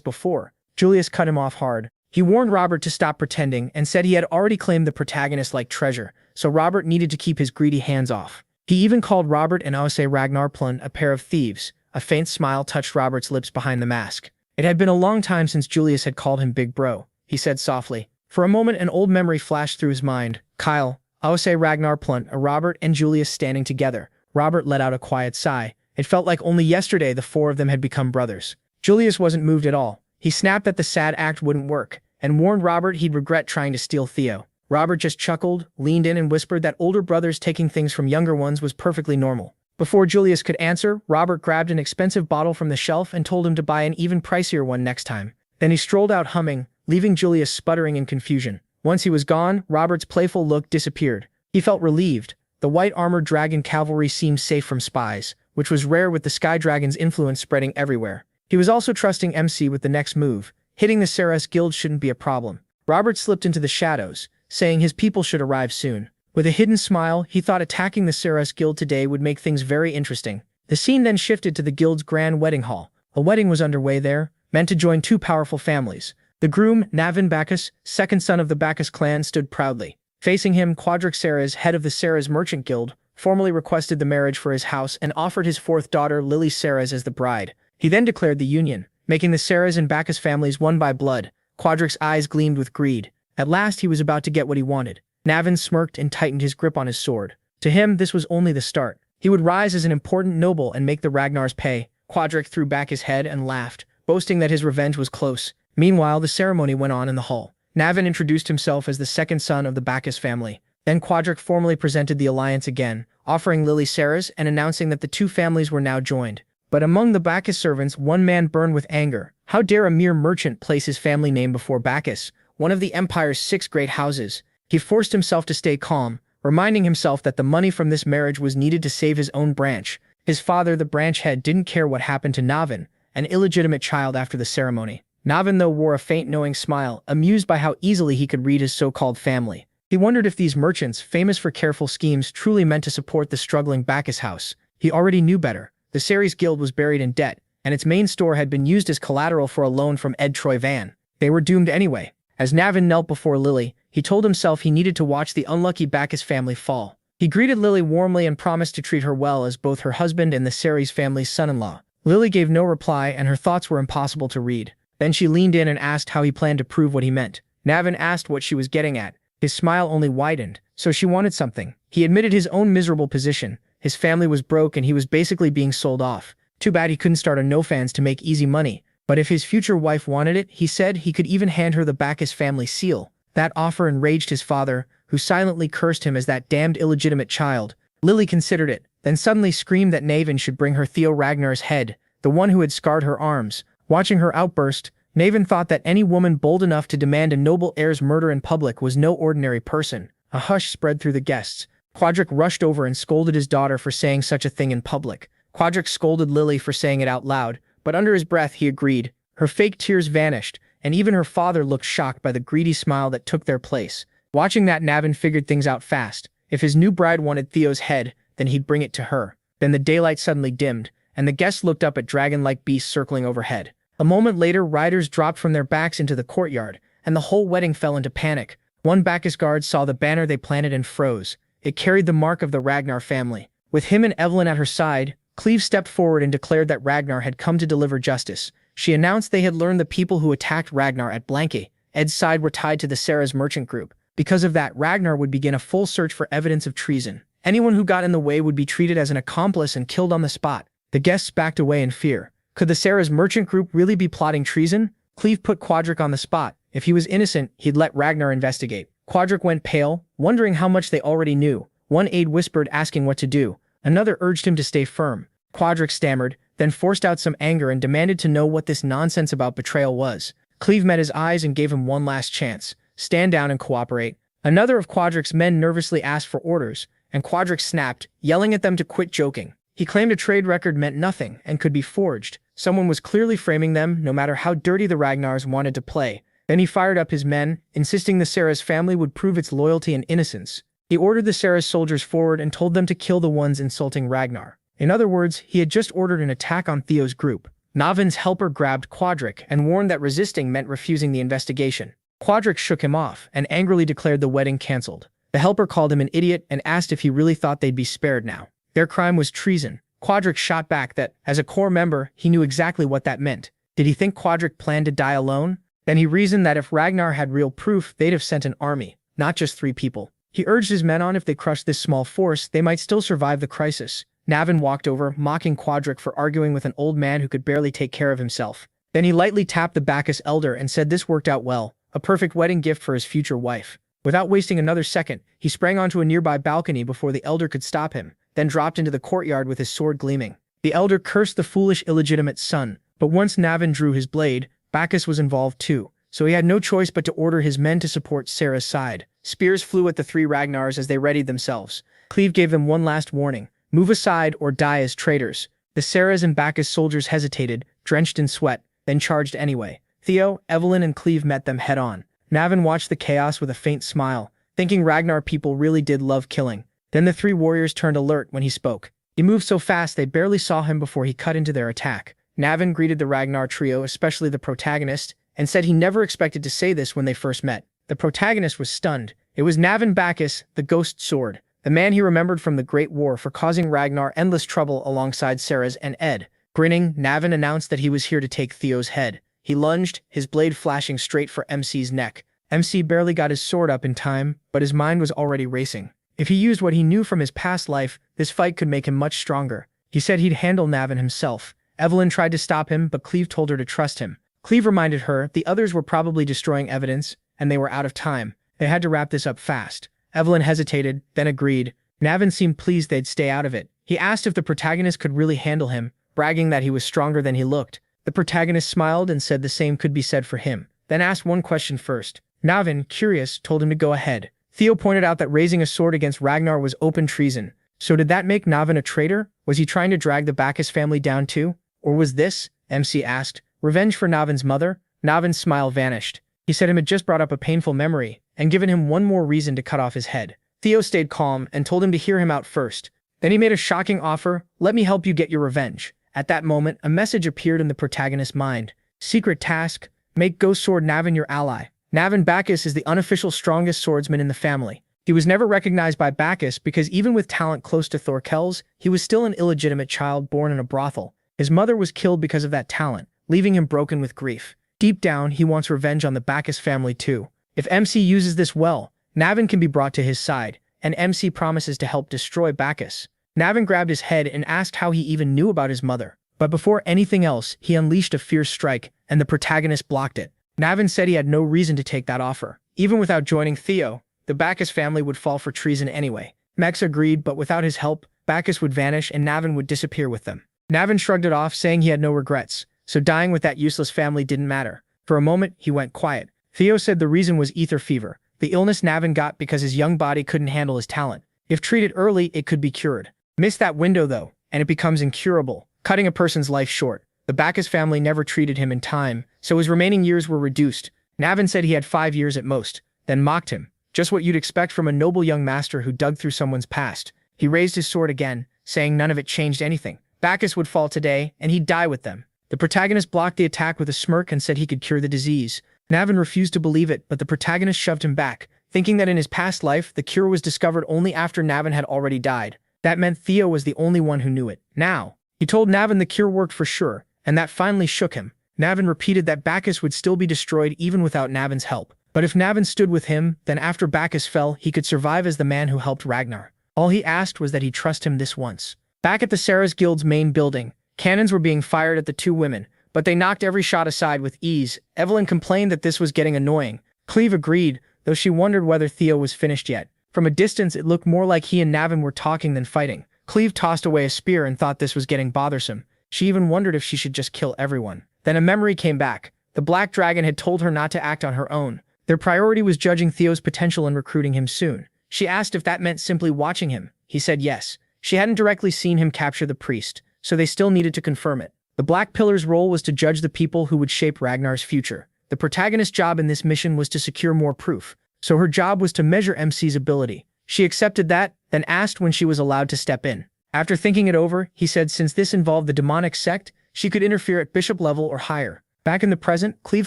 before. Julius cut him off hard. He warned Robert to stop pretending and said he had already claimed the protagonist like treasure, so Robert needed to keep his greedy hands off. He even called Robert and Ause Ragnarplun a pair of thieves. A faint smile touched Robert's lips behind the mask. It had been a long time since Julius had called him Big Bro, he said softly. For a moment, an old memory flashed through his mind. Kyle, Ause Ragnarplun, Robert and Julius standing together. Robert let out a quiet sigh. It felt like only yesterday the four of them had become brothers. Julius wasn't moved at all. He snapped that the sad act wouldn't work, and warned Robert he'd regret trying to steal Theo. Robert just chuckled, leaned in and whispered that older brothers taking things from younger ones was perfectly normal. Before Julius could answer, Robert grabbed an expensive bottle from the shelf and told him to buy an even pricier one next time. Then he strolled out humming, leaving Julius sputtering in confusion. Once he was gone, Robert's playful look disappeared. He felt relieved. The white-armored dragon cavalry seemed safe from spies, which was rare with the Sky Dragon's influence spreading everywhere. He was also trusting MC with the next move. Hitting the Ceres Guild shouldn't be a problem. Robert slipped into the shadows, saying his people should arrive soon. With a hidden smile, he thought attacking the Ceres Guild today would make things very interesting. The scene then shifted to the guild's grand wedding hall. A wedding was underway there, meant to join two powerful families. The groom, Navin Bacchus, second son of the Bacchus clan, stood proudly. Facing him, Quadric Ceres, head of the Ceres Merchant Guild, formally requested the marriage for his house and offered his fourth daughter, Lily Ceres, as the bride. He then declared the union, making the Ceres and Bacchus families one by blood. Quadric's eyes gleamed with greed. At last he was about to get what he wanted. Navin smirked and tightened his grip on his sword. To him, this was only the start. He would rise as an important noble and make the Ragnars pay. Quadric threw back his head and laughed, boasting that his revenge was close. Meanwhile, the ceremony went on in the hall. Navin introduced himself as the second son of the Bacchus family. Then Quadric formally presented the alliance again, offering Lily Ceres and announcing that the two families were now joined. But among the Bacchus servants, one man burned with anger. How dare a mere merchant place his family name before Bacchus, one of the empire's 6 great houses? He forced himself to stay calm, reminding himself that the money from this marriage was needed to save his own branch. His father, the branch head, didn't care what happened to Navin, an illegitimate child after the ceremony. Navin, though, wore a faint knowing smile, amused by how easily he could read his so-called family. He wondered if these merchants, famous for careful schemes, truly meant to support the struggling Bacchus house. He already knew better. The Ceres Guild was buried in debt, and its main store had been used as collateral for a loan from Ed Troy Van. They were doomed anyway. As Navin knelt before Lily, he told himself he needed to watch the unlucky Bacchus family fall. He greeted Lily warmly and promised to treat her well as both her husband and the Ceres family's son-in-law. Lily gave no reply, and her thoughts were impossible to read. Then she leaned in and asked how he planned to prove what he meant. Navin asked what she was getting at. His smile only widened. So she wanted something. He admitted his own miserable position. His family was broke and he was basically being sold off. Too bad he couldn't start a no-fans to make easy money. But if his future wife wanted it, he said he could even hand her the Bacchus family seal. That offer enraged his father, who silently cursed him as that damned illegitimate child. Lily considered it, then suddenly screamed that Navin should bring her Theo Ragnar's head, the one who had scarred her arms. Watching her outburst, Navin thought that any woman bold enough to demand a noble heir's murder in public was no ordinary person. A hush spread through the guests. Quadric rushed over and scolded his daughter for saying such a thing in public. Quadric scolded Lily for saying it out loud, but under his breath he agreed. Her fake tears vanished, and even her father looked shocked by the greedy smile that took their place. Watching that, Navin figured things out fast. If his new bride wanted Theo's head, then he'd bring it to her. Then the daylight suddenly dimmed, and the guests looked up at dragon-like beasts circling overhead. A moment later, riders dropped from their backs into the courtyard, and the whole wedding fell into panic. One Bacchus guard saw the banner they planted and froze. It carried the mark of the Ragnar family. With him and Evelyn at her side, Cleve stepped forward and declared that Ragnar had come to deliver justice. She announced they had learned the people who attacked Ragnar at Blanke, Ed's side, were tied to the Ceres merchant group. Because of that, Ragnar would begin a full search for evidence of treason. Anyone who got in the way would be treated as an accomplice and killed on the spot. The guests backed away in fear. Could the Ceres merchant group really be plotting treason? Cleve put Quadric on the spot. If he was innocent, he'd let Ragnar investigate. Quadric went pale, wondering how much they already knew. One aide whispered, asking what to do. Another urged him to stay firm. Quadric stammered, then forced out some anger and demanded to know what this nonsense about betrayal was. Cleve met his eyes and gave him one last chance. Stand down and cooperate. Another of Quadric's men nervously asked for orders, and Quadric snapped, yelling at them to quit joking. He claimed a trade record meant nothing and could be forged. Someone was clearly framing them, no matter how dirty the Ragnars wanted to play. Then he fired up his men, insisting the Sarah's family would prove its loyalty and innocence. He ordered the Sarah's soldiers forward and told them to kill the ones insulting Ragnar. In other words, he had just ordered an attack on Theo's group. Navin's helper grabbed Quadric and warned that resisting meant refusing the investigation. Quadric shook him off and angrily declared the wedding cancelled. The helper called him an idiot and asked if he really thought they'd be spared now. Their crime was treason. Quadric shot back that, as a core member, he knew exactly what that meant. Did he think Quadric planned to die alone? Then he reasoned that if Ragnar had real proof, they'd have sent an army, not just 3 people. He urged his men on if they crushed this small force, they might still survive the crisis. Navin walked over, mocking Quadric for arguing with an old man who could barely take care of himself. Then he lightly tapped the Bacchus elder and said this worked out well, a perfect wedding gift for his future wife. Without wasting another second, he sprang onto a nearby balcony before the elder could stop him, then dropped into the courtyard with his sword gleaming. The elder cursed the foolish illegitimate son, but once Navin drew his blade, Bacchus was involved too, so he had no choice but to order his men to support Sarah's side. Spears flew at the 3 Ragnars as they readied themselves. Cleve gave them one last warning: move aside or die as traitors. The Sarah's and Bacchus soldiers hesitated, drenched in sweat, then charged anyway. Theo, Evelyn, and Cleve met them head-on. Navin watched the chaos with a faint smile, thinking Ragnar people really did love killing. Then the 3 warriors turned alert when he spoke. He moved so fast they barely saw him before he cut into their attack. Navin greeted the Ragnar trio, especially the protagonist, and said he never expected to say this when they first met. The protagonist was stunned. It was Navin Bacchus, the ghost sword, the man he remembered from the Great War for causing Ragnar endless trouble alongside Sarah's and Ed. Grinning, Navin announced that he was here to take Theo's head. He lunged, his blade flashing straight for MC's neck. MC barely got his sword up in time, but his mind was already racing. If he used what he knew from his past life, this fight could make him much stronger. He said he'd handle Navin himself. Evelyn tried to stop him, but Cleve told her to trust him. Cleve reminded her the others were probably destroying evidence, and they were out of time. They had to wrap this up fast. Evelyn hesitated, then agreed. Navin seemed pleased they'd stay out of it. He asked if the protagonist could really handle him, bragging that he was stronger than he looked. The protagonist smiled and said the same could be said for him, then asked one question first. Navin, curious, told him to go ahead. Theo pointed out that raising a sword against Ragnar was open treason. So did that make Navin a traitor? Was he trying to drag the Bacchus family down too? Or was this, MC asked, revenge for Navin's mother? Navin's smile vanished. He said him had just brought up a painful memory, and given him one more reason to cut off his head. Theo stayed calm and told him to hear him out first. Then he made a shocking offer: let me help you get your revenge. At that moment, a message appeared in the protagonist's mind. Secret task: make Ghost Sword Navin your ally. Navin Bacchus is the unofficial strongest swordsman in the family. He was never recognized by Bacchus because even with talent close to Thorkel's, he was still an illegitimate child born in a brothel. His mother was killed because of that talent, leaving him broken with grief. Deep down, he wants revenge on the Bacchus family too. If MC uses this well, Navin can be brought to his side, and MC promises to help destroy Bacchus. Navin grabbed his head and asked how he even knew about his mother. But before anything else, he unleashed a fierce strike, and the protagonist blocked it. Navin said he had no reason to take that offer. Even without joining Theo, the Bacchus family would fall for treason anyway. Mex agreed, but without his help, Bacchus would vanish and Navin would disappear with them. Navin shrugged it off, saying he had no regrets, so dying with that useless family didn't matter. For a moment, he went quiet. Theo said the reason was ether fever, the illness Navin got because his young body couldn't handle his talent. If treated early, it could be cured. Miss that window though, and it becomes incurable, cutting a person's life short. The Bacchus family never treated him in time, so his remaining years were reduced. Navin said he had 5 years at most, then mocked him. Just what you'd expect from a noble young master who dug through someone's past. He raised his sword again, saying none of it changed anything. Bacchus would fall today, and he'd die with them. The protagonist blocked the attack with a smirk and said he could cure the disease. Navin refused to believe it, but the protagonist shoved him back, thinking that in his past life, the cure was discovered only after Navin had already died. That meant Theo was the only one who knew it. Now, he told Navin the cure worked for sure, and that finally shook him. Navin repeated that Bacchus would still be destroyed even without Navin's help. But if Navin stood with him, then after Bacchus fell, he could survive as the man who helped Ragnar. All he asked was that he trust him this once. Back at the Sarah's Guild's main building, cannons were being fired at the 2 women, but they knocked every shot aside with ease. Evelyn complained that this was getting annoying. Cleve agreed, though she wondered whether Theo was finished yet. From a distance, it looked more like he and Navin were talking than fighting. Cleve tossed away a spear and thought this was getting bothersome. She even wondered if she should just kill everyone. Then a memory came back. The Black Dragon had told her not to act on her own. Their priority was judging Theo's potential and recruiting him soon. She asked if that meant simply watching him. He said yes. She hadn't directly seen him capture the priest, so they still needed to confirm it. The Black Pillar's role was to judge the people who would shape Ragnar's future. The protagonist's job in this mission was to secure more proof, so her job was to measure MC's ability. She accepted that, then asked when she was allowed to step in. After thinking it over, he said since this involved the demonic sect, she could interfere at bishop level or higher. Back in the present, Cleve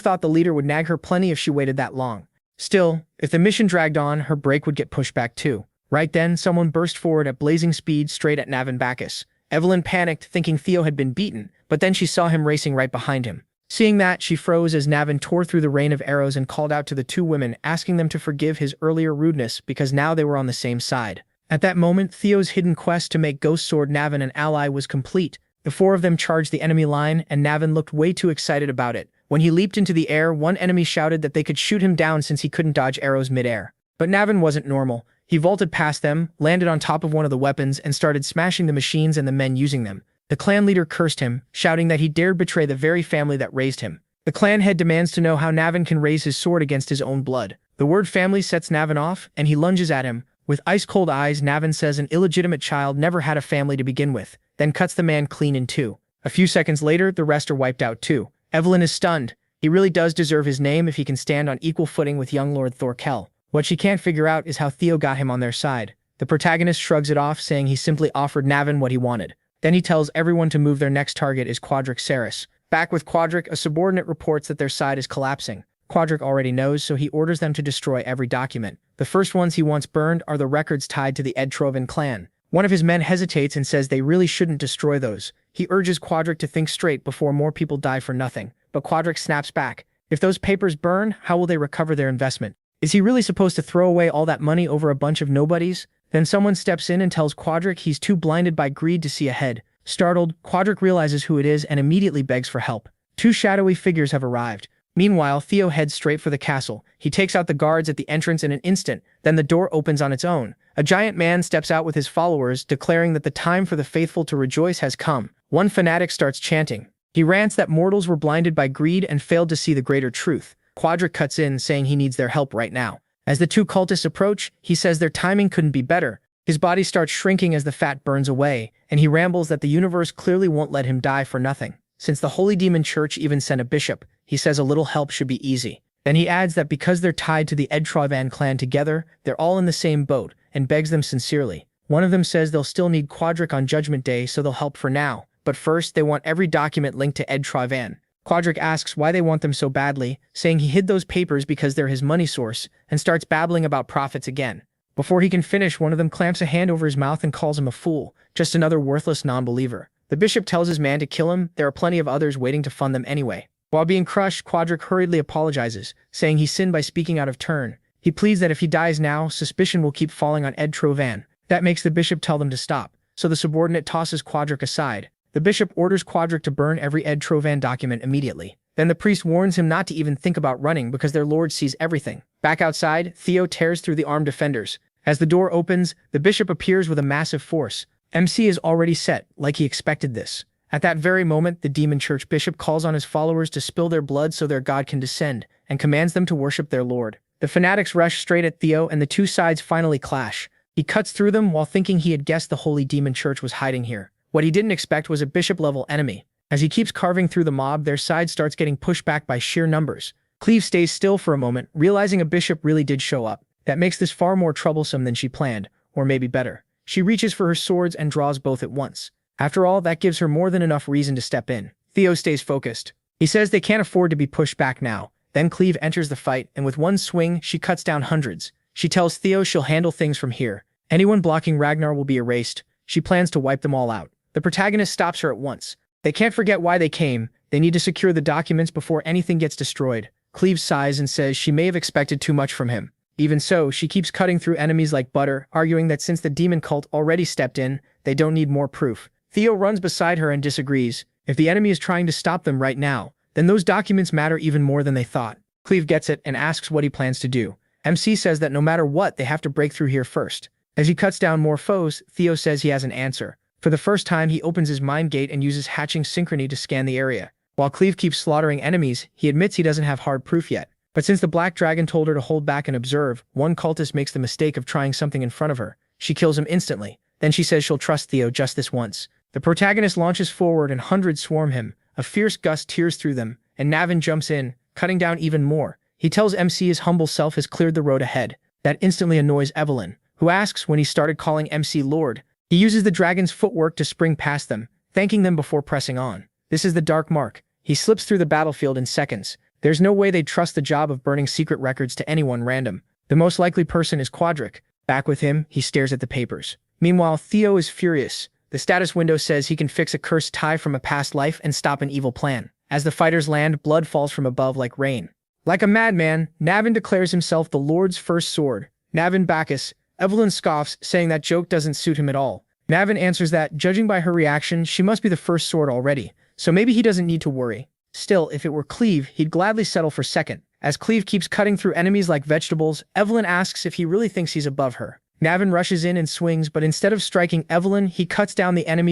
thought the leader would nag her plenty if she waited that long. Still, if the mission dragged on, her break would get pushed back too. Right then, someone burst forward at blazing speed straight at Navin Bacchus. Evelyn panicked, thinking Theo had been beaten, but then she saw him racing right behind him. Seeing that, she froze as Navin tore through the rain of arrows and called out to the two women, asking them to forgive his earlier rudeness because now they were on the same side. At that moment, Theo's hidden quest to make Ghost Sword Navin an ally was complete. The four of them charged the enemy line, and Navin looked way too excited about it. When he leaped into the air, one enemy shouted that they could shoot him down since he couldn't dodge arrows mid-air. But Navin wasn't normal. He vaulted past them, landed on top of one of the weapons, and started smashing the machines and the men using them. The clan leader cursed him, shouting that he dared betray the very family that raised him. The clan head demands to know how Navin can raise his sword against his own blood. The word family sets Navin off, and he lunges at him. With ice-cold eyes, Navin says an illegitimate child never had a family to begin with, then cuts the man clean in two. A few seconds later, the rest are wiped out too. Evelyn is stunned. He really does deserve his name if he can stand on equal footing with young Lord Thorkel. What she can't figure out is how Theo got him on their side. The protagonist shrugs it off, saying he simply offered Navin what he wanted. Then he tells everyone to move. Their next target is Quadric Saris. Back with Quadric, a subordinate reports that their side is collapsing. Quadric already knows, so he orders them to destroy every document. The first ones he wants burned are the records tied to the Edtrovan clan. One of his men hesitates and says they really shouldn't destroy those. He urges Quadric to think straight before more people die for nothing. But Quadric snaps back. If those papers burn, how will they recover their investment? Is he really supposed to throw away all that money over a bunch of nobodies? Then someone steps in and tells Quadric he's too blinded by greed to see ahead. Startled, Quadric realizes who it is and immediately begs for help. Two shadowy figures have arrived. Meanwhile, Theo heads straight for the castle. He takes out the guards at the entrance in an instant, then the door opens on its own. A giant man steps out with his followers, declaring that the time for the faithful to rejoice has come. One fanatic starts chanting. He rants that mortals were blinded by greed and failed to see the greater truth. Quadric cuts in, saying he needs their help right now. As the two cultists approach, he says their timing couldn't be better. His body starts shrinking as the fat burns away, and he rambles that the universe clearly won't let him die for nothing. Since the Holy Demon Church even sent a bishop, he says a little help should be easy. Then he adds that because they're tied to the Edtrovan clan together, they're all in the same boat, and begs them sincerely. One of them says they'll still need Quadric on Judgment Day, so they'll help for now. But first, they want every document linked to Edtrovan. Quadric asks why they want them so badly, saying he hid those papers because they're his money source, and starts babbling about profits again. Before he can finish, one of them clamps a hand over his mouth and calls him a fool, just another worthless non-believer. The bishop tells his man to kill him. There are plenty of others waiting to fund them anyway. While being crushed, Quadric hurriedly apologizes, saying he sinned by speaking out of turn. He pleads that if he dies now, suspicion will keep falling on Edtrovan. That makes the bishop tell them to stop, so the subordinate tosses Quadric aside. The bishop orders Quadric to burn every Edtrovan document immediately. Then the priest warns him not to even think about running because their lord sees everything. Back outside, Theo tears through the armed defenders. As the door opens, the bishop appears with a massive force. MC is already set, like he expected this. At that very moment, the demon church bishop calls on his followers to spill their blood so their god can descend, and commands them to worship their lord. The fanatics rush straight at Theo, and the two sides finally clash. He cuts through them while thinking he had guessed the holy demon church was hiding here. What he didn't expect was a bishop-level enemy. As he keeps carving through the mob, their side starts getting pushed back by sheer numbers. Cleve stays still for a moment, realizing a bishop really did show up. That makes this far more troublesome than she planned, or maybe better. She reaches for her swords and draws both at once. After all, that gives her more than enough reason to step in. Theo stays focused. He says they can't afford to be pushed back now. Then Cleve enters the fight, and with one swing, she cuts down hundreds. She tells Theo she'll handle things from here. Anyone blocking Ragnar will be erased. She plans to wipe them all out. The protagonist stops her at once. They can't forget why they came. They need to secure the documents before anything gets destroyed. Cleve sighs and says she may have expected too much from him. Even so, she keeps cutting through enemies like butter, arguing that since the demon cult already stepped in, they don't need more proof. Theo runs beside her and disagrees. If the enemy is trying to stop them right now, then those documents matter even more than they thought. Cleve gets it and asks what he plans to do. MC says that no matter what, they have to break through here first. As he cuts down more foes, Theo says he has an answer. For the first time, he opens his mind gate and uses hatching synchrony to scan the area. While Cleve keeps slaughtering enemies, he admits he doesn't have hard proof yet. But since the Black Dragon told her to hold back and observe, one cultist makes the mistake of trying something in front of her. She kills him instantly. Then she says she'll trust Theo just this once. The protagonist launches forward and hundreds swarm him. A fierce gust tears through them, and Navin jumps in, cutting down even more. He tells MC his humble self has cleared the road ahead. That instantly annoys Evelyn, who asks when he started calling MC Lord. He uses the dragon's footwork to spring past them, thanking them before pressing on. This is the Dark Mark. He slips through the battlefield in seconds. There's no way they'd trust the job of burning secret records to anyone random. The most likely person is Quadric. Back with him, he stares at the papers. Meanwhile, Theo is furious. The status window says he can fix a cursed tie from a past life and stop an evil plan. As the fighters land, blood falls from above like rain. Like a madman, Navin declares himself the Lord's first sword. Navin Bacchus. Evelyn scoffs, saying that joke doesn't suit him at all. Navin answers that, judging by her reaction, she must be the first sword already, so maybe he doesn't need to worry. Still, if it were Cleve, he'd gladly settle for second. As Cleve keeps cutting through enemies like vegetables, Evelyn asks if he really thinks he's above her. Navin rushes in and swings, but instead of striking Evelyn, he cuts down the enemy